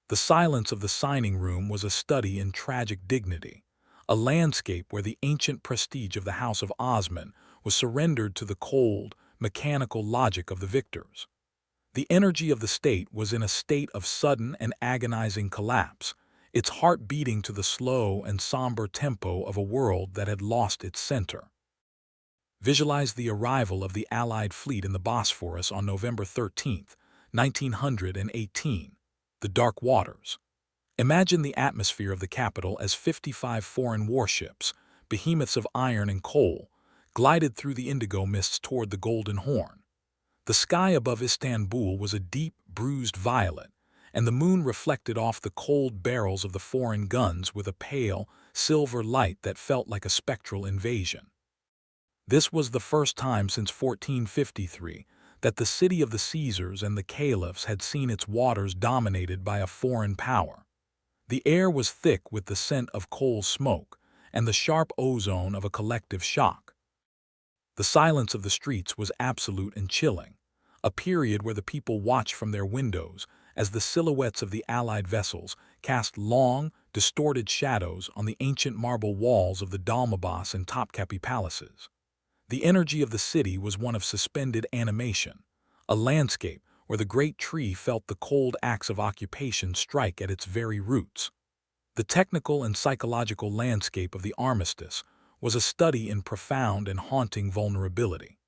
The silence of the signing room was a study in tragic dignity, a landscape where the ancient prestige of the House of Osman was surrendered to the cold, mechanical logic of the victors. The energy of the state was in a state of sudden and agonizing collapse, its heart beating to the slow and somber tempo of a world that had lost its center. Visualize the arrival of the Allied fleet in the Bosphorus on November 13, 1918, the dark waters. Imagine the atmosphere of the capital as 55 foreign warships, behemoths of iron and coal, glided through the indigo mists toward the Golden Horn. The sky above Istanbul was a deep, bruised violet, and the moon reflected off the cold barrels of the foreign guns with a pale, silver light that felt like a spectral invasion. This was the first time since 1453 that the city of the Caesars and the caliphs had seen its waters dominated by a foreign power. The air was thick with the scent of coal smoke and the sharp ozone of a collective shock. The silence of the streets was absolute and chilling, a period where the people watched from their windows as the silhouettes of the Allied vessels cast long, distorted shadows on the ancient marble walls of the Dolmabahce and Topkapi palaces. The energy of the city was one of suspended animation, a landscape where the Great Tree felt the cold axe of occupation strike at its very roots. The technical and psychological landscape of the armistice was a study in profound and haunting vulnerability.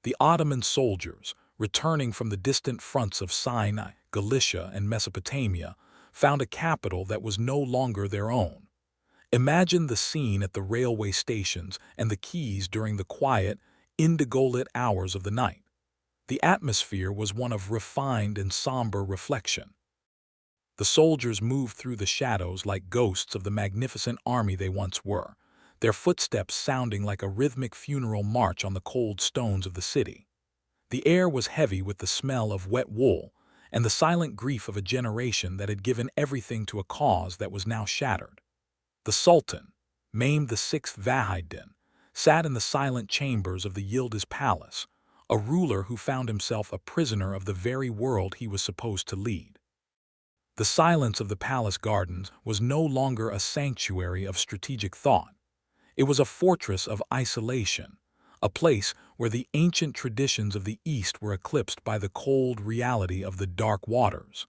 The Ottoman soldiers, returning from the distant fronts of Sinai, Galicia, and Mesopotamia, found a capital that was no longer their own. Imagine the scene at the railway stations and the quays during the quiet, indigo-lit hours of the night. The atmosphere was one of refined and somber reflection. The soldiers moved through the shadows like ghosts of the magnificent army they once were, their footsteps sounding like a rhythmic funeral march on the cold stones of the city. The air was heavy with the smell of wet wool and the silent grief of a generation that had given everything to a cause that was now shattered. The Sultan, Mehmed VI Vahid, sat in the silent chambers of the Yildiz Palace, a ruler who found himself a prisoner of the very world he was supposed to lead. The silence of the palace gardens was no longer a sanctuary of strategic thought. It was a fortress of isolation, a place where the ancient traditions of the East were eclipsed by the cold reality of the dark waters.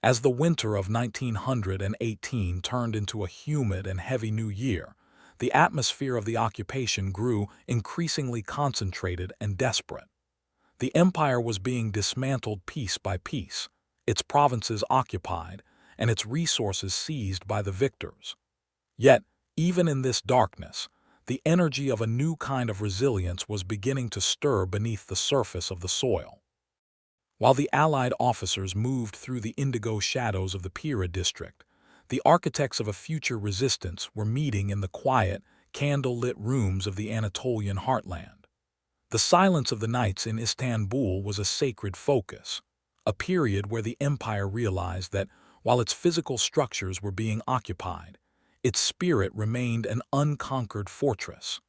As the winter of 1918 turned into a humid and heavy new year, the atmosphere of the occupation grew increasingly concentrated and desperate. The empire was being dismantled piece by piece, its provinces occupied, and its resources seized by the victors. Yet, even in this darkness, the energy of a new kind of resilience was beginning to stir beneath the surface of the soil. While the Allied officers moved through the indigo shadows of the Pira district, the architects of a future resistance were meeting in the quiet, candle-lit rooms of the Anatolian heartland. The silence of the nights in Istanbul was a sacred focus, a period where the empire realized that, while its physical structures were being occupied, its spirit remained an unconquered fortress.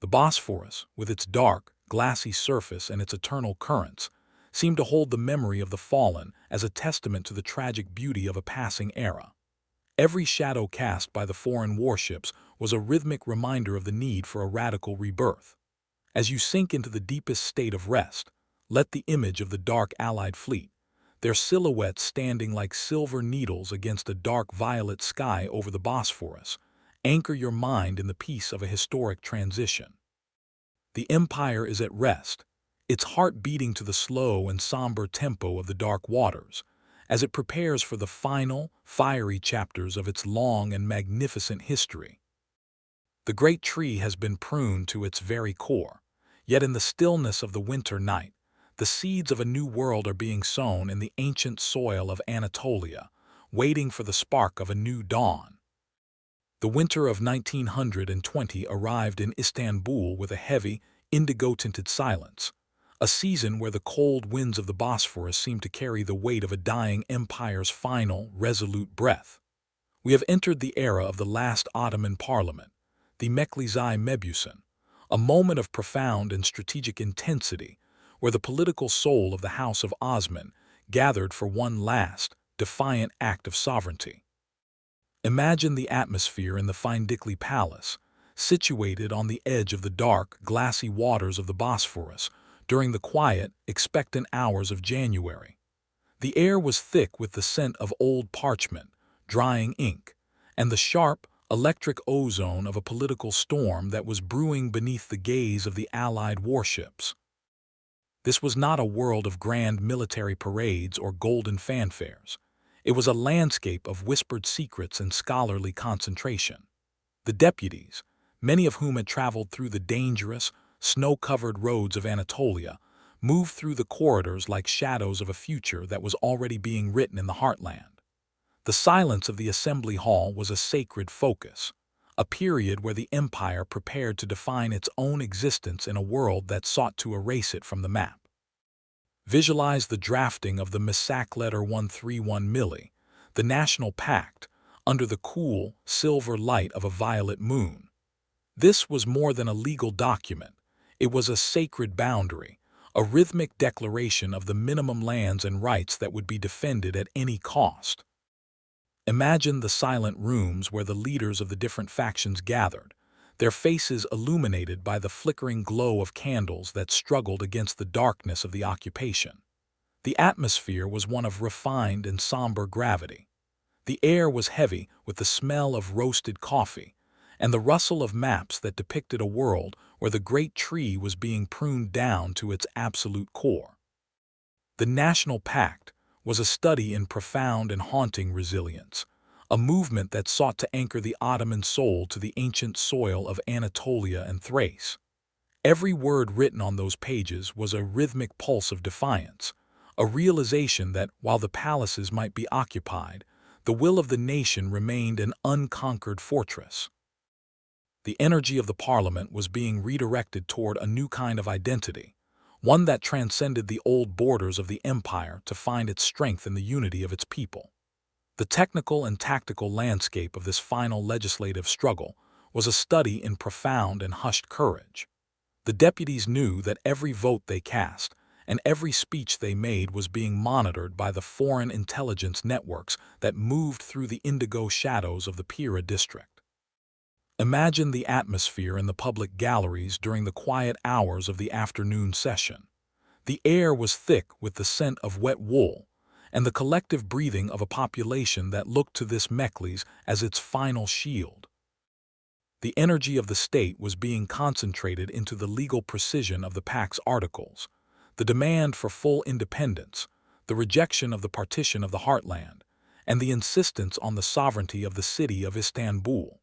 The Bosphorus, with its dark, glassy surface and its eternal currents, seemed to hold the memory of the fallen as a testament to the tragic beauty of a passing era. Every shadow cast by the foreign warships was a rhythmic reminder of the need for a radical rebirth. As you sink into the deepest state of rest, let the image of the dark Allied fleet, their silhouettes standing like silver needles against a dark violet sky over the Bosphorus, anchor your mind in the peace of a historic transition. The empire is at rest, its heart beating to the slow and somber tempo of the dark waters, as it prepares for the final, fiery chapters of its long and magnificent history. The great tree has been pruned to its very core, yet in the stillness of the winter night, the seeds of a new world are being sown in the ancient soil of Anatolia, waiting for the spark of a new dawn. The winter of 1920 arrived in Istanbul with a heavy, indigo-tinted silence, a season where the cold winds of the Bosphorus seemed to carry the weight of a dying empire's final, resolute breath. We have entered the era of the last Ottoman parliament, the Meclizi Mebusan, a moment of profound and strategic intensity where the political soul of the House of Osman gathered for one last, defiant act of sovereignty. Imagine the atmosphere in the Findikli Palace, situated on the edge of the dark, glassy waters of the Bosphorus, during the quiet, expectant hours of January. The air was thick with the scent of old parchment, drying ink, and the sharp, electric ozone of a political storm that was brewing beneath the gaze of the Allied warships. This was not a world of grand military parades or golden fanfares. It was a landscape of whispered secrets and scholarly concentration. The deputies, many of whom had traveled through the dangerous, snow-covered roads of Anatolia, moved through the corridors like shadows of a future that was already being written in the heartland. The silence of the assembly hall was a sacred focus, a period where the empire prepared to define its own existence in a world that sought to erase it from the map. Visualize the drafting of the Misak Letter 131 Milli, the National Pact, under the cool, silver light of a violet moon. This was more than a legal document. It was a sacred boundary, a rhythmic declaration of the minimum lands and rights that would be defended at any cost. Imagine the silent rooms where the leaders of the different factions gathered, their faces illuminated by the flickering glow of candles that struggled against the darkness of the occupation. The atmosphere was one of refined and somber gravity. The air was heavy with the smell of roasted coffee, and the rustle of maps that depicted a world where the great tree was being pruned down to its absolute core. The National Pact was a study in profound and haunting resilience, a movement that sought to anchor the Ottoman soul to the ancient soil of Anatolia and Thrace. Every word written on those pages was a rhythmic pulse of defiance, a realization that, while the palaces might be occupied, the will of the nation remained an unconquered fortress. The energy of the parliament was being redirected toward a new kind of identity, one that transcended the old borders of the empire to find its strength in the unity of its people. The technical and tactical landscape of this final legislative struggle was a study in profound and hushed courage. The deputies knew that every vote they cast and every speech they made was being monitored by the foreign intelligence networks that moved through the indigo shadows of the Pira district. Imagine the atmosphere in the public galleries during the quiet hours of the afternoon session. The air was thick with the scent of wet wool and the collective breathing of a population that looked to this Meclis as its final shield. The energy of the state was being concentrated into the legal precision of the Pact's articles, the demand for full independence, the rejection of the partition of the heartland, and the insistence on the sovereignty of the city of Istanbul.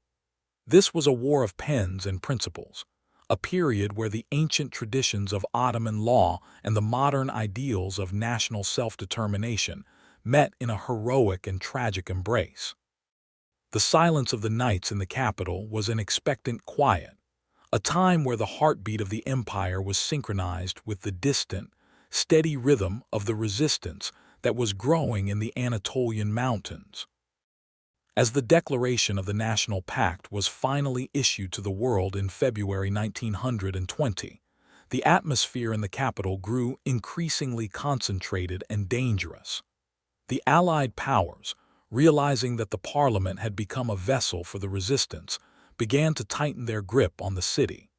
This was a war of pens and principles, a period where the ancient traditions of Ottoman law and the modern ideals of national self-determination met in a heroic and tragic embrace. The silence of the nights in the capital was an expectant quiet, a time where the heartbeat of the empire was synchronized with the distant, steady rhythm of the resistance that was growing in the Anatolian mountains. As the declaration of the National Pact was finally issued to the world in February 1920, the atmosphere in the capital grew increasingly concentrated and dangerous. The Allied powers, realizing that the parliament had become a vessel for the resistance, began to tighten their grip on the city.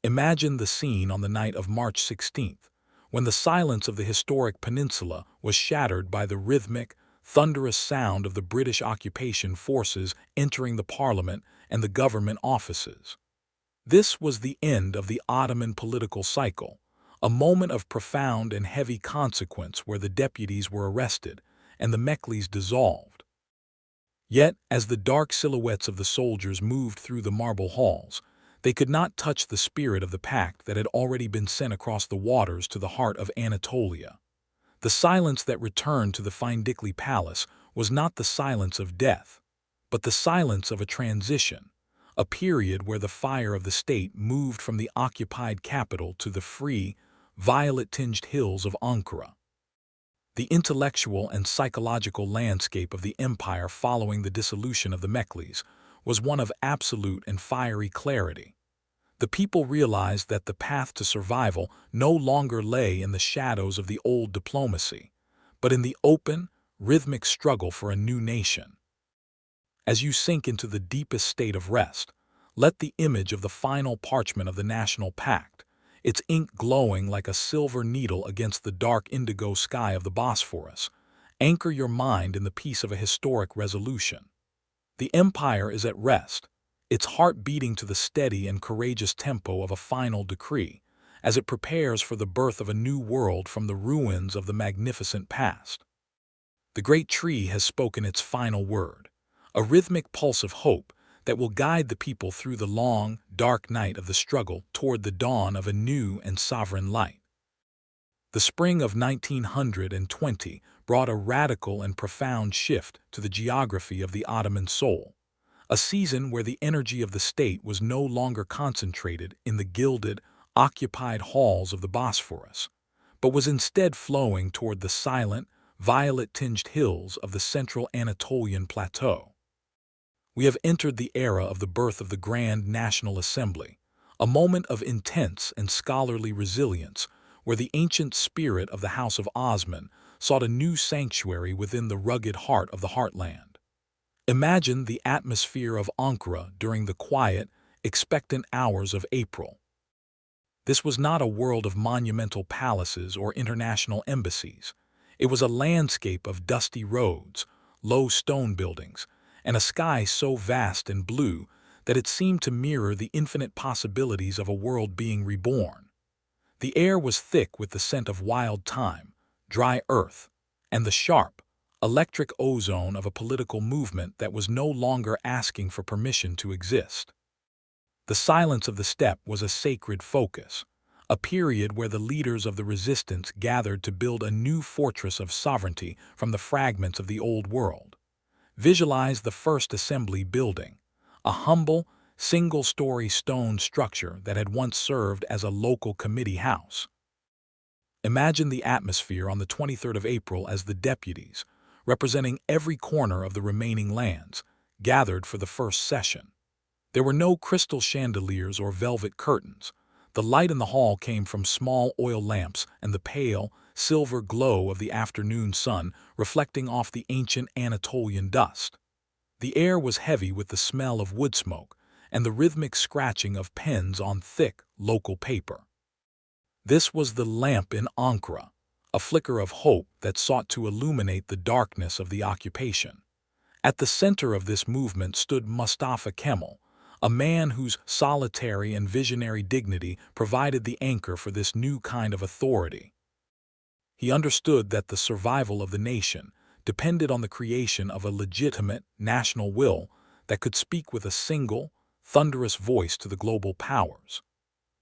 Imagine the scene on the night of March 16th, when the silence of the historic peninsula was shattered by the rhythmic, thunderous sound of the British occupation forces entering the parliament and the government offices. This was the end of the Ottoman political cycle, a moment of profound and heavy consequence where the deputies were arrested and the Meclis dissolved. Yet, as the dark silhouettes of the soldiers moved through the marble halls, they could not touch the spirit of the pact that had already been sent across the waters to the heart of Anatolia. The silence that returned to the Findikli Palace was not the silence of death, but the silence of a transition, a period where the fire of the state moved from the occupied capital to the free, violet-tinged hills of Ankara. The intellectual and psychological landscape of the empire following the dissolution of the Meclis was one of absolute and fiery clarity. The people realized that the path to survival no longer lay in the shadows of the old diplomacy, but in the open, rhythmic struggle for a new nation. As you sink into the deepest state of rest, let the image of the final parchment of the National Pact, its ink glowing like a silver needle against the dark indigo sky of the Bosphorus, anchor your mind in the peace of a historic resolution. The empire is at rest, its heart beating to the steady and courageous tempo of a final decree, as it prepares for the birth of a new world from the ruins of the magnificent past. The great tree has spoken its final word, a rhythmic pulse of hope that will guide the people through the long, dark night of the struggle toward the dawn of a new and sovereign light. The spring of 1920 brought a radical and profound shift to the geography of the Ottoman soul, a season where the energy of the state was no longer concentrated in the gilded, occupied halls of the Bosphorus, but was instead flowing toward the silent, violet-tinged hills of the central Anatolian plateau. We have entered the era of the birth of the Grand National Assembly, a moment of intense and scholarly resilience where the ancient spirit of the House of Osman sought a new sanctuary within the rugged heart of the heartland. Imagine the atmosphere of Ankara during the quiet, expectant hours of April. This was not a world of monumental palaces or international embassies. It was a landscape of dusty roads, low stone buildings, and a sky so vast and blue that it seemed to mirror the infinite possibilities of a world being reborn. The air was thick with the scent of wild thyme, dry earth, and the sharp, electric ozone of a political movement that was no longer asking for permission to exist. The silence of the steppe was a sacred focus, a period where the leaders of the resistance gathered to build a new fortress of sovereignty from the fragments of the old world. Visualize the first assembly building, a humble, single-story stone structure that had once served as a local committee house. Imagine the atmosphere on the 23rd of April as the deputies, representing every corner of the remaining lands, gathered for the first session. There were no crystal chandeliers or velvet curtains. The light in the hall came from small oil lamps and the pale, silver glow of the afternoon sun reflecting off the ancient Anatolian dust. The air was heavy with the smell of wood smoke and the rhythmic scratching of pens on thick, local paper. This was the lamp in Ankara, a flicker of hope that sought to illuminate the darkness of the occupation. At the center of this movement stood Mustafa Kemal, a man whose solitary and visionary dignity provided the anchor for this new kind of authority. He understood that the survival of the nation depended on the creation of a legitimate national will that could speak with a single, thunderous voice to the global powers.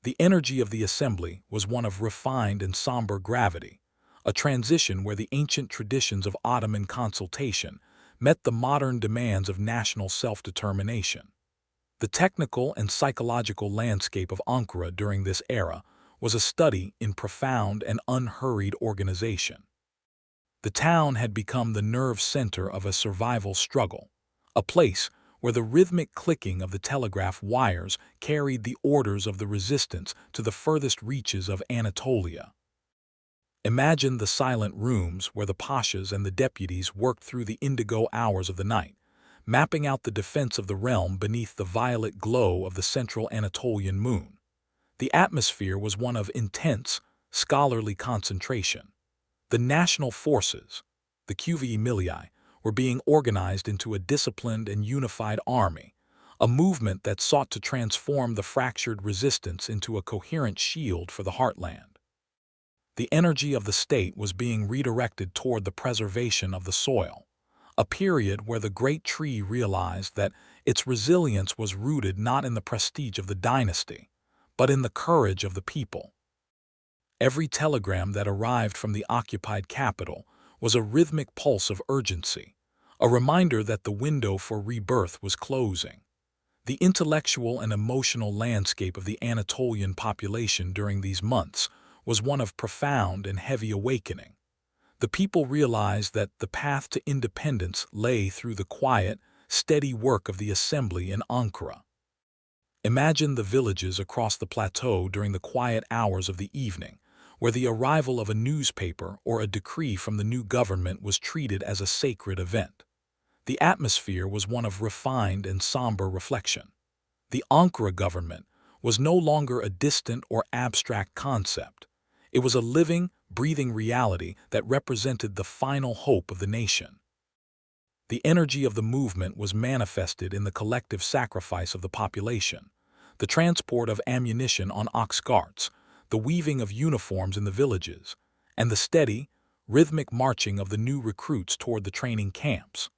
The energy of the assembly was one of refined and somber gravity, a transition where the ancient traditions of Ottoman consultation met the modern demands of national self-determination. The technical and psychological landscape of Ankara during this era was a study in profound and unhurried organization. The town had become the nerve center of a survival struggle, a place where the rhythmic clicking of the telegraph wires carried the orders of the resistance to the furthest reaches of Anatolia. Imagine the silent rooms where the pashas and the deputies worked through the indigo hours of the night, mapping out the defense of the realm beneath the violet glow of the central Anatolian moon. The atmosphere was one of intense, scholarly concentration. The national forces, the Quvvē Millî, were being organized into a disciplined and unified army, a movement that sought to transform the fractured resistance into a coherent shield for the heartland. The energy of the state was being redirected toward the preservation of the soil, a period where the great tree realized that its resilience was rooted not in the prestige of the dynasty, but in the courage of the people. Every telegram that arrived from the occupied capital was a rhythmic pulse of urgency, a reminder that the window for rebirth was closing. The intellectual and emotional landscape of the Anatolian population during these months was one of profound and heavy awakening. The people realized that the path to independence lay through the quiet, steady work of the assembly in Ankara. Imagine the villages across the plateau during the quiet hours of the evening, where the arrival of a newspaper or a decree from the new government was treated as a sacred event. The atmosphere was one of refined and somber reflection. The Ankara government was no longer a distant or abstract concept. It was a living, breathing reality that represented the final hope of the nation. The energy of the movement was manifested in the collective sacrifice of the population, the transport of ammunition on ox carts, the weaving of uniforms in the villages, and the steady, rhythmic marching of the new recruits toward the training camps.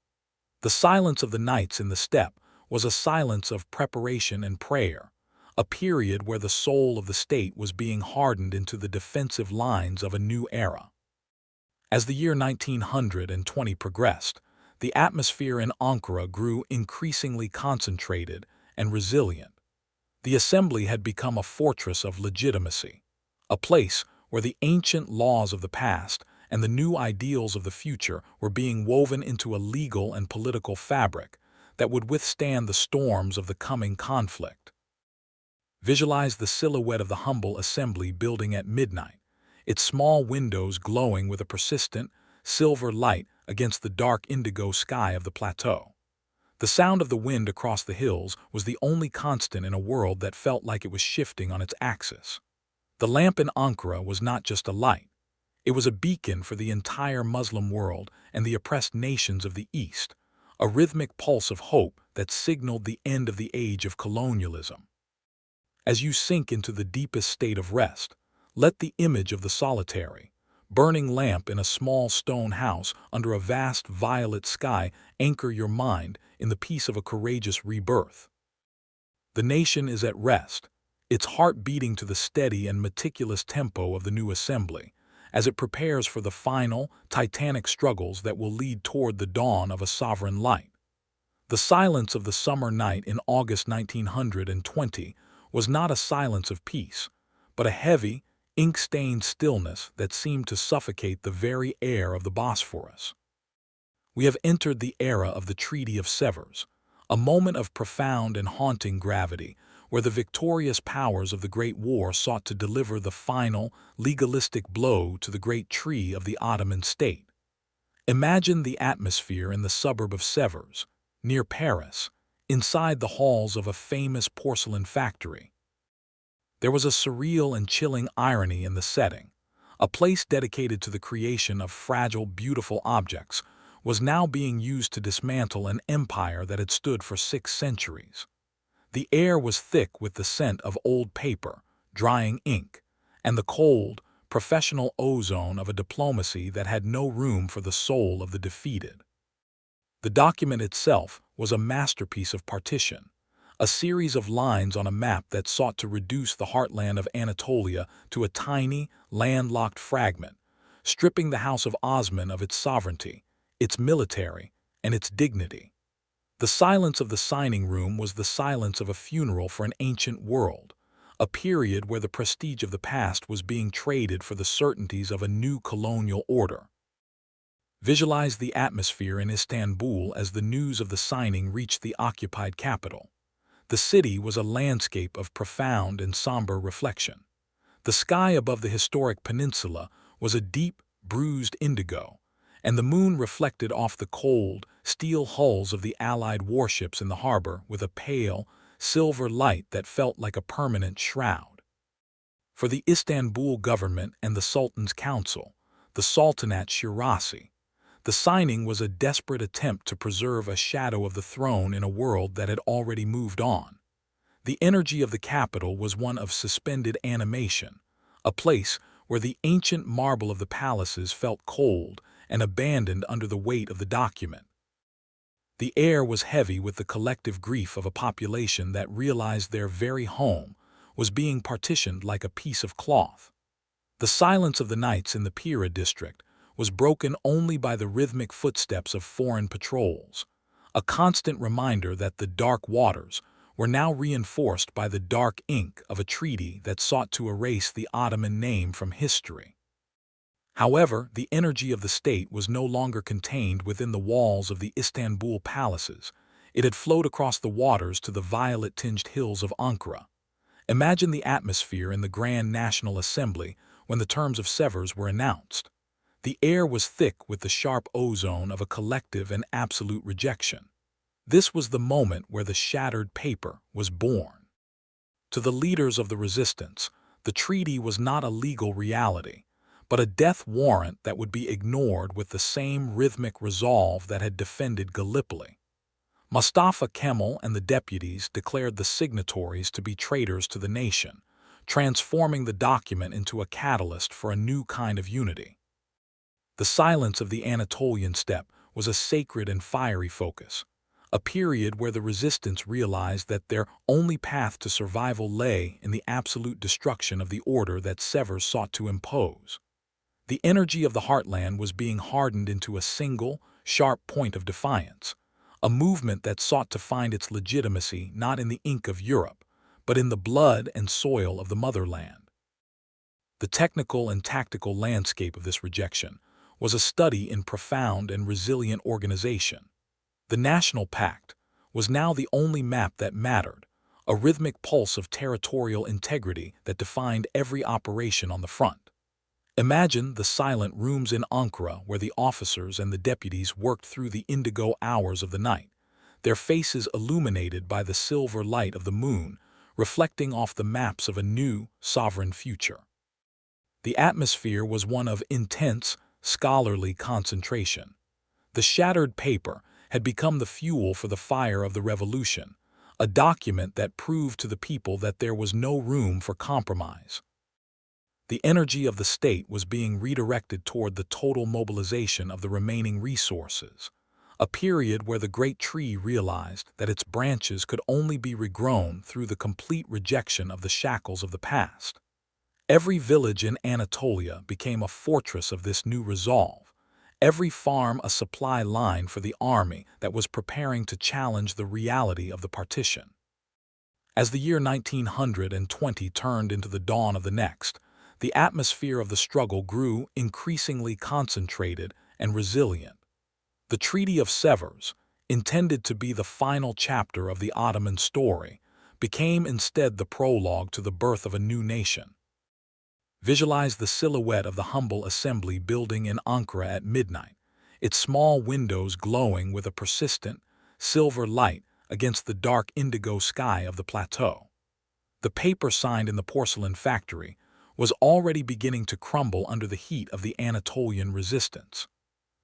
The silence of the nights in the steppe was a silence of preparation and prayer, a period where the soul of the state was being hardened into the defensive lines of a new era. As the year 1920 progressed, the atmosphere in Ankara grew increasingly concentrated and resilient. The assembly had become a fortress of legitimacy, a place where the ancient laws of the past and the new ideals of the future were being woven into a legal and political fabric that would withstand the storms of the coming conflict. Visualize the silhouette of the humble assembly building at midnight, its small windows glowing with a persistent, silver light against the dark indigo sky of the plateau. The sound of the wind across the hills was the only constant in a world that felt like it was shifting on its axis. The lamp in Ankara was not just a light. It was a beacon for the entire Muslim world and the oppressed nations of the East, a rhythmic pulse of hope that signaled the end of the age of colonialism. As you sink into the deepest state of rest, let the image of the solitary, burning lamp in a small stone house under a vast violet sky anchor your mind in the peace of a courageous rebirth. The nation is at rest, its heart beating to the steady and meticulous tempo of the new assembly, as it prepares for the final, titanic struggles that will lead toward the dawn of a sovereign light. The silence of the summer night in August 1920 was not a silence of peace, but a heavy, ink-stained stillness that seemed to suffocate the very air of the Bosphorus. We have entered the era of the Treaty of Sevres, a moment of profound and haunting gravity, where the victorious powers of the Great War sought to deliver the final, legalistic blow to the great tree of the Ottoman state. Imagine the atmosphere in the suburb of Sevres, near Paris, inside the halls of a famous porcelain factory. There was a surreal and chilling irony in the setting. A place dedicated to the creation of fragile, beautiful objects was now being used to dismantle an empire that had stood for 6 centuries. The air was thick with the scent of old paper, drying ink, and the cold, professional ozone of a diplomacy that had no room for the soul of the defeated. The document itself was a masterpiece of partition, a series of lines on a map that sought to reduce the heartland of Anatolia to a tiny, landlocked fragment, stripping the House of Osman of its sovereignty, its military, and its dignity. The silence of the signing room was the silence of a funeral for an ancient world, a period where the prestige of the past was being traded for the certainties of a new colonial order. Visualize the atmosphere in Istanbul as the news of the signing reached the occupied capital. The city was a landscape of profound and somber reflection. The sky above the historic peninsula was a deep, bruised indigo, and the moon reflected off the cold, steel hulls of the Allied warships in the harbor with a pale, silver light that felt like a permanent shroud. For the Istanbul government and the Sultan's council, the Sultanate Shirazi, the signing was a desperate attempt to preserve a shadow of the throne in a world that had already moved on. The energy of the capital was one of suspended animation, a place where the ancient marble of the palaces felt cold and abandoned under the weight of the document. The air was heavy with the collective grief of a population that realized their very home was being partitioned like a piece of cloth. The silence of the nights in the Pira district was broken only by the rhythmic footsteps of foreign patrols, a constant reminder that the dark waters were now reinforced by the dark ink of a treaty that sought to erase the Ottoman name from history. However, the energy of the state was no longer contained within the walls of the Istanbul palaces. It had flowed across the waters to the violet-tinged hills of Ankara. Imagine the atmosphere in the Grand National Assembly when the terms of Sevres were announced. The air was thick with the sharp ozone of a collective and absolute rejection. This was the moment where the shattered paper was born. To the leaders of the resistance, the treaty was not a legal reality, but a death warrant that would be ignored with the same rhythmic resolve that had defended Gallipoli. Mustafa Kemal and the deputies declared the signatories to be traitors to the nation, transforming the document into a catalyst for a new kind of unity. The silence of the Anatolian steppe was a sacred and fiery focus, a period where the resistance realized that their only path to survival lay in the absolute destruction of the order that Sevres sought to impose. The energy of the heartland was being hardened into a single, sharp point of defiance, a movement that sought to find its legitimacy not in the ink of Europe, but in the blood and soil of the motherland. The technical and tactical landscape of this rejection was a study in profound and resilient organization. The National Pact was now the only map that mattered, a rhythmic pulse of territorial integrity that defined every operation on the front. Imagine the silent rooms in Ankara where the officers and the deputies worked through the indigo hours of the night, their faces illuminated by the silver light of the moon, reflecting off the maps of a new, sovereign future. The atmosphere was one of intense, scholarly concentration. The shattered paper had become the fuel for the fire of the revolution, a document that proved to the people that there was no room for compromise. The energy of the state was being redirected toward the total mobilization of the remaining resources, a period where the great tree realized that its branches could only be regrown through the complete rejection of the shackles of the past. Every village in Anatolia became a fortress of this new resolve, every farm a supply line for the army that was preparing to challenge the reality of the partition. As the year 1920 turned into the dawn of the next, the atmosphere of the struggle grew increasingly concentrated and resilient. The Treaty of Sevres, intended to be the final chapter of the Ottoman story, became instead the prologue to the birth of a new nation. Visualize the silhouette of the humble assembly building in Ankara at midnight, its small windows glowing with a persistent, silver light against the dark indigo sky of the plateau. The paper signed in the porcelain factory was already beginning to crumble under the heat of the Anatolian resistance.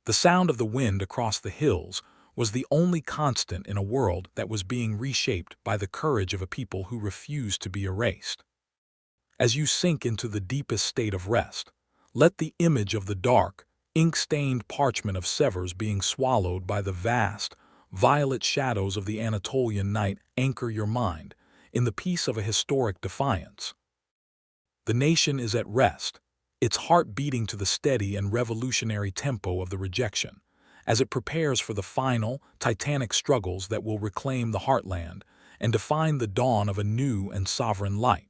The sound of the wind across the hills was the only constant in a world that was being reshaped by the courage of a people who refused to be erased. As you sink into the deepest state of rest, let the image of the dark, ink-stained parchment of Sevres being swallowed by the vast, violet shadows of the Anatolian night anchor your mind in the peace of a historic defiance. The nation is at rest, its heart beating to the steady and revolutionary tempo of the rejection, as it prepares for the final, titanic struggles that will reclaim the heartland and define the dawn of a new and sovereign light.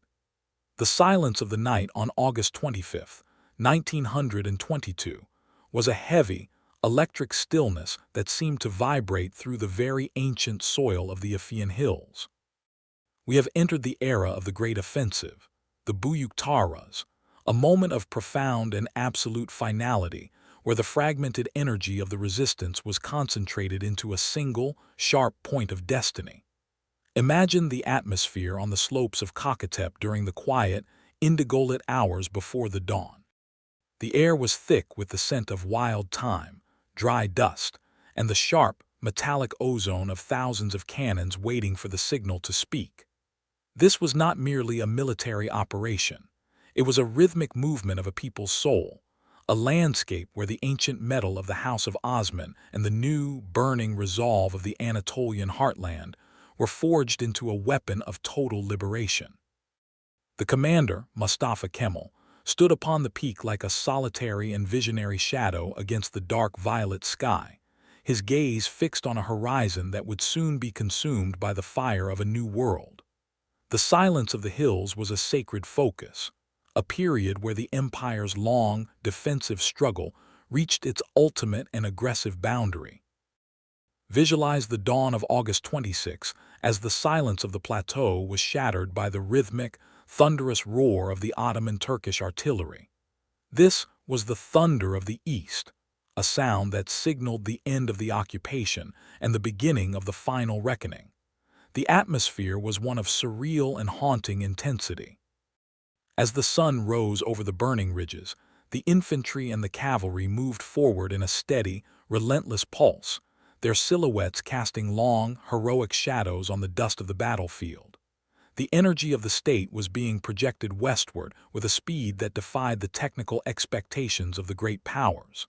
The silence of the night on August 25, 1922, was a heavy, electric stillness that seemed to vibrate through the very ancient soil of the Aegean hills. We have entered the era of the Great Offensive, the Buyuktaras, a moment of profound and absolute finality where the fragmented energy of the resistance was concentrated into a single, sharp point of destiny. Imagine the atmosphere on the slopes of Kokatep during the quiet, indigo-lit hours before the dawn. The air was thick with the scent of wild thyme, dry dust, and the sharp, metallic ozone of thousands of cannons waiting for the signal to speak. This was not merely a military operation. It was a rhythmic movement of a people's soul, a landscape where the ancient metal of the House of Osman and the new, burning resolve of the Anatolian heartland were forged into a weapon of total liberation. The commander, Mustafa Kemal, stood upon the peak like a solitary and visionary shadow against the dark violet sky, his gaze fixed on a horizon that would soon be consumed by the fire of a new world. The silence of the hills was a sacred focus, a period where the empire's long, defensive struggle reached its ultimate and aggressive boundary. Visualize the dawn of August 26 as the silence of the plateau was shattered by the rhythmic, thunderous roar of the Ottoman Turkish artillery. This was the thunder of the East, a sound that signaled the end of the occupation and the beginning of the final reckoning. The atmosphere was one of surreal and haunting intensity. As the sun rose over the burning ridges, the infantry and the cavalry moved forward in a steady, relentless pulse, their silhouettes casting long, heroic shadows on the dust of the battlefield. The energy of the state was being projected westward with a speed that defied the technical expectations of the great powers.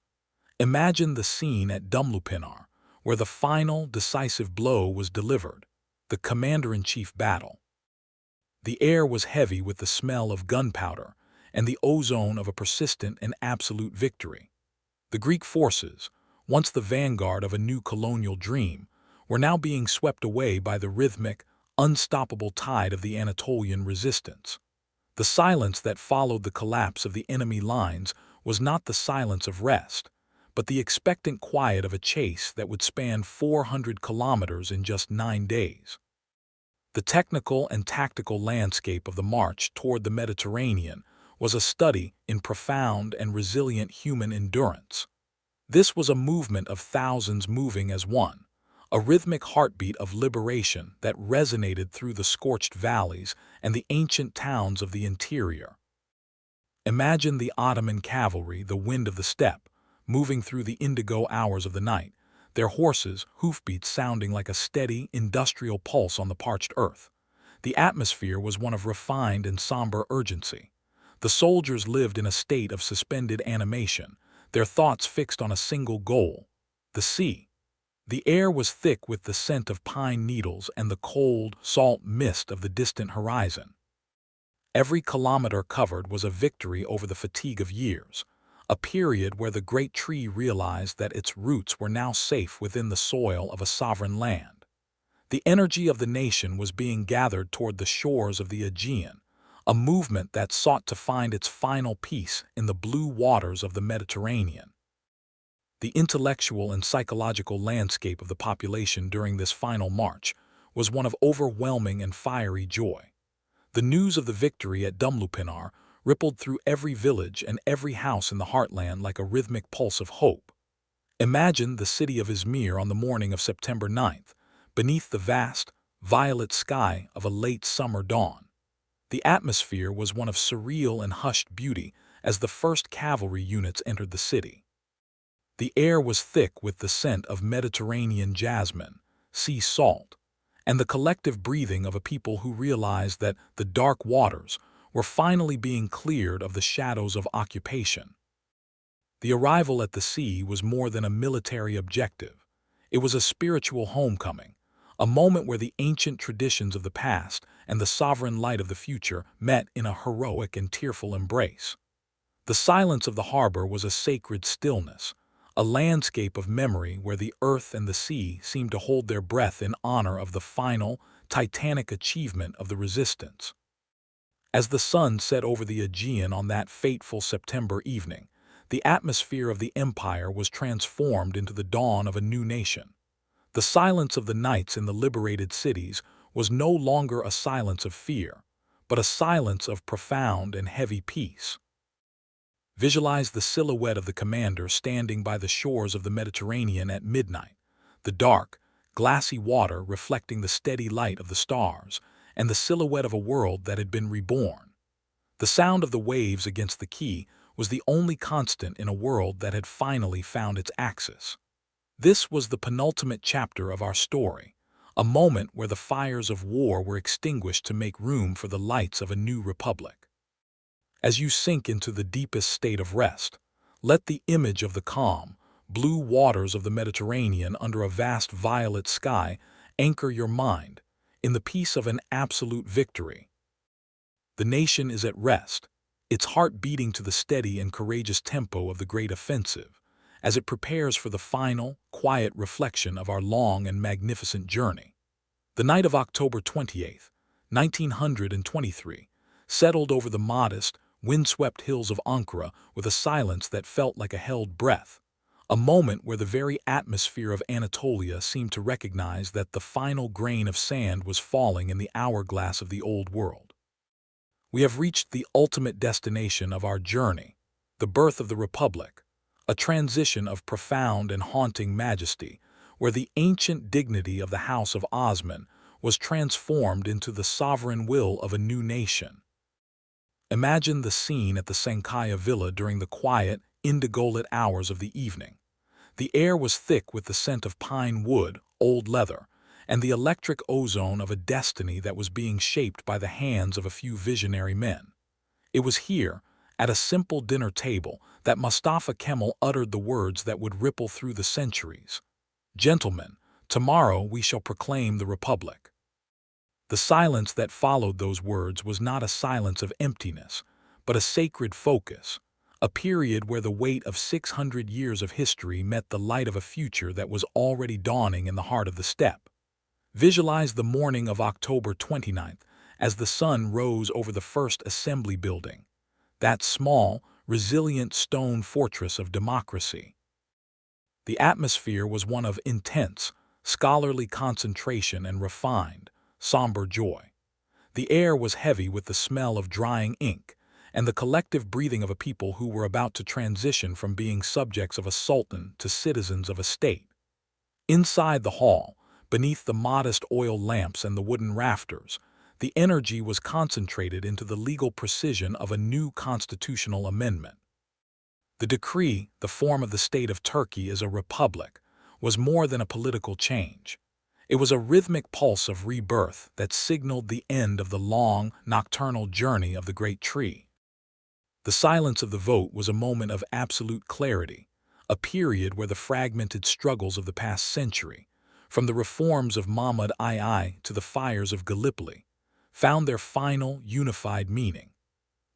Imagine the scene at Dumlupinar, where the final, decisive blow was delivered, the commander-in-chief battle. The air was heavy with the smell of gunpowder and the ozone of a persistent and absolute victory. The Greek forces, once the vanguard of a new colonial dream, were now being swept away by the rhythmic, unstoppable tide of the Anatolian resistance. The silence that followed the collapse of the enemy lines was not the silence of rest, but the expectant quiet of a chase that would span 400 kilometers in just 9 days. The technical and tactical landscape of the march toward the Mediterranean was a study in profound and resilient human endurance. This was a movement of thousands moving as one, a rhythmic heartbeat of liberation that resonated through the scorched valleys and the ancient towns of the interior. Imagine the Ottoman cavalry, the wind of the steppe, moving through the indigo hours of the night, their horses' hoofbeats sounding like a steady, industrial pulse on the parched earth. The atmosphere was one of refined and somber urgency. The soldiers lived in a state of suspended animation, their thoughts fixed on a single goal: the sea. The air was thick with the scent of pine needles and the cold, salt mist of the distant horizon. Every kilometer covered was a victory over the fatigue of years, a period where the great tree realized that its roots were now safe within the soil of a sovereign land. The energy of the nation was being gathered toward the shores of the Aegean, a movement that sought to find its final peace in the blue waters of the Mediterranean. The intellectual and psychological landscape of the population during this final march was one of overwhelming and fiery joy. The news of the victory at Dumlupinar rippled through every village and every house in the heartland like a rhythmic pulse of hope. Imagine the city of Izmir on the morning of September 9th, beneath the vast, violet sky of a late summer dawn. The atmosphere was one of surreal and hushed beauty as the first cavalry units entered the city. The air was thick with the scent of Mediterranean jasmine, sea salt, and the collective breathing of a people who realized that the dark waters were finally being cleared of the shadows of occupation. The arrival at the sea was more than a military objective. It was a spiritual homecoming, a moment where the ancient traditions of the past and the sovereign light of the future met in a heroic and tearful embrace. The silence of the harbor was a sacred stillness, a landscape of memory where the earth and the sea seemed to hold their breath in honor of the final, titanic achievement of the resistance. As the sun set over the Aegean on that fateful September evening, the atmosphere of the empire was transformed into the dawn of a new nation. The silence of the nights in the liberated cities was no longer a silence of fear, but a silence of profound and heavy peace. Visualize the silhouette of the commander standing by the shores of the Mediterranean at midnight, the dark, glassy water reflecting the steady light of the stars, and the silhouette of a world that had been reborn. The sound of the waves against the quay was the only constant in a world that had finally found its axis. This was the penultimate chapter of our story, a moment where the fires of war were extinguished to make room for the lights of a new republic. As you sink into the deepest state of rest, let the image of the calm, blue waters of the Mediterranean under a vast violet sky anchor your mind in the peace of an absolute victory. The nation is at rest, its heart beating to the steady and courageous tempo of the great offensive, as it prepares for the final, quiet reflection of our long and magnificent journey. The night of October 28th, 1923, settled over the modest, windswept hills of Ankara with a silence that felt like a held breath, a moment where the very atmosphere of Anatolia seemed to recognize that the final grain of sand was falling in the hourglass of the old world. We have reached the ultimate destination of our journey, the birth of the Republic, a transition of profound and haunting majesty, where the ancient dignity of the House of Osman was transformed into the sovereign will of a new nation. Imagine the scene at the Sankaya Villa during the quiet, indigo-lit hours of the evening. The air was thick with the scent of pine wood, old leather, and the electric ozone of a destiny that was being shaped by the hands of a few visionary men. It was here, at a simple dinner table, that Mustafa Kemal uttered the words that would ripple through the centuries. "Gentlemen, tomorrow we shall proclaim the Republic." The silence that followed those words was not a silence of emptiness, but a sacred focus, a period where the weight of 600 years of history met the light of a future that was already dawning in the heart of the steppe. Visualize the morning of October 29th as the sun rose over the first assembly building, that small, resilient stone fortress of democracy. The atmosphere was one of intense, scholarly concentration and refined, somber joy. The air was heavy with the smell of drying ink and the collective breathing of a people who were about to transition from being subjects of a sultan to citizens of a state. Inside the hall, beneath the modest oil lamps and the wooden rafters, the energy was concentrated into the legal precision of a new constitutional amendment. The decree, the form of the state of Turkey as a republic, was more than a political change. It was a rhythmic pulse of rebirth that signaled the end of the long, nocturnal journey of the great tree. The silence of the vote was a moment of absolute clarity, a period where the fragmented struggles of the past century, from the reforms of Mahmud II to the fires of Gallipoli, found their final, unified meaning.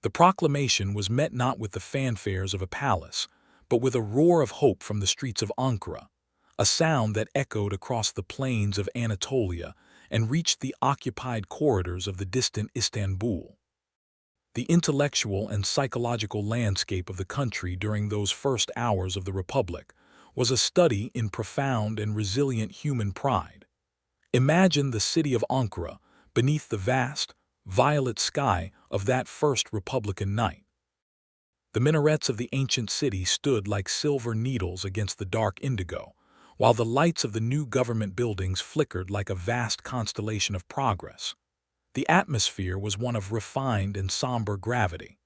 The proclamation was met not with the fanfares of a palace, but with a roar of hope from the streets of Ankara, a sound that echoed across the plains of Anatolia and reached the occupied corridors of the distant Istanbul. The intellectual and psychological landscape of the country during those first hours of the Republic was a study in profound and resilient human pride. Imagine the city of Ankara beneath the vast, violet sky of that first Republican night. The minarets of the ancient city stood like silver needles against the dark indigo, while the lights of the new government buildings flickered like a vast constellation of progress. The atmosphere was one of refined and somber gravity.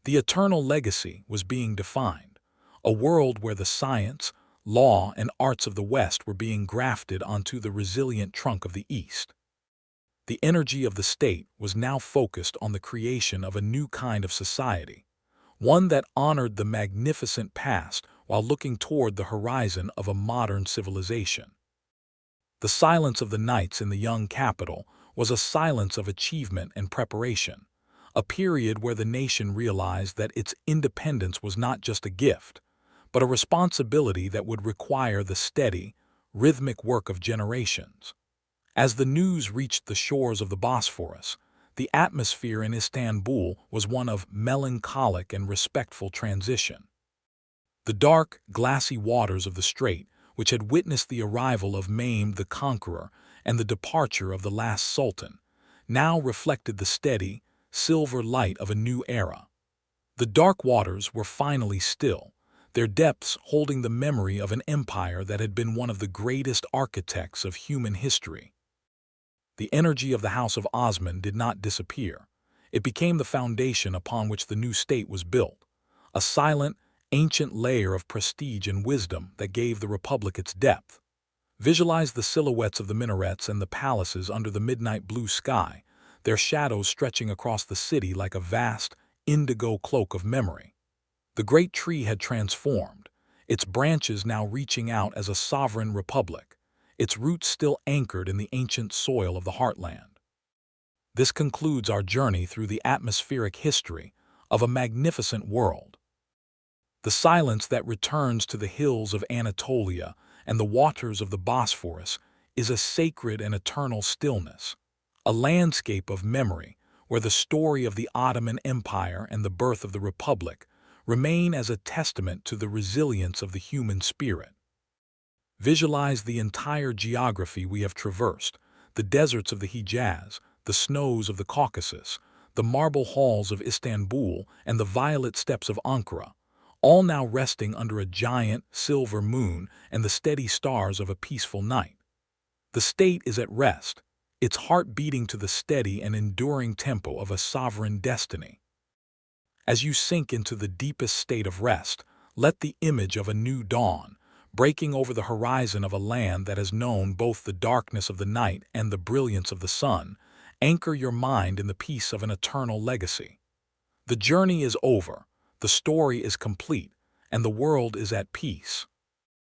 The eternal legacy was being defined, a world where the science, law, and arts of the West were being grafted onto the resilient trunk of the East. The energy of the state was now focused on the creation of a new kind of society, one that honored the magnificent past while looking toward the horizon of a modern civilization. The silence of the nights in the young capital was a silence of achievement and preparation, a period where the nation realized that its independence was not just a gift, but a responsibility that would require the steady, rhythmic work of generations. As the news reached the shores of the Bosphorus, the atmosphere in Istanbul was one of melancholic and respectful transition. The dark, glassy waters of the strait, which had witnessed the arrival of Mehmed the Conqueror and the departure of the last Sultan, now reflected the steady, silver light of a new era. The dark waters were finally still, their depths holding the memory of an empire that had been one of the greatest architects of human history. The energy of the House of Osman did not disappear. It became the foundation upon which the new state was built, a silent, ancient layer of prestige and wisdom that gave the republic its depth. Visualize the silhouettes of the minarets and the palaces under the midnight blue sky, their shadows stretching across the city like a vast, indigo cloak of memory. The great tree had transformed, its branches now reaching out as a sovereign republic, its roots still anchored in the ancient soil of the heartland. This concludes our journey through the atmospheric history of a magnificent world. The silence that returns to the hills of Anatolia and the waters of the Bosphorus is a sacred and eternal stillness, a landscape of memory where the story of the Ottoman Empire and the birth of the Republic remain as a testament to the resilience of the human spirit. Visualize the entire geography we have traversed, the deserts of the Hijaz, the snows of the Caucasus, the marble halls of Istanbul, and the violet steppes of Ankara, all now resting under a giant, silver moon and the steady stars of a peaceful night. The state is at rest, its heart beating to the steady and enduring tempo of a sovereign destiny. As you sink into the deepest state of rest, let the image of a new dawn, breaking over the horizon of a land that has known both the darkness of the night and the brilliance of the sun, anchor your mind in the peace of an eternal legacy. The journey is over, the story is complete, and the world is at peace.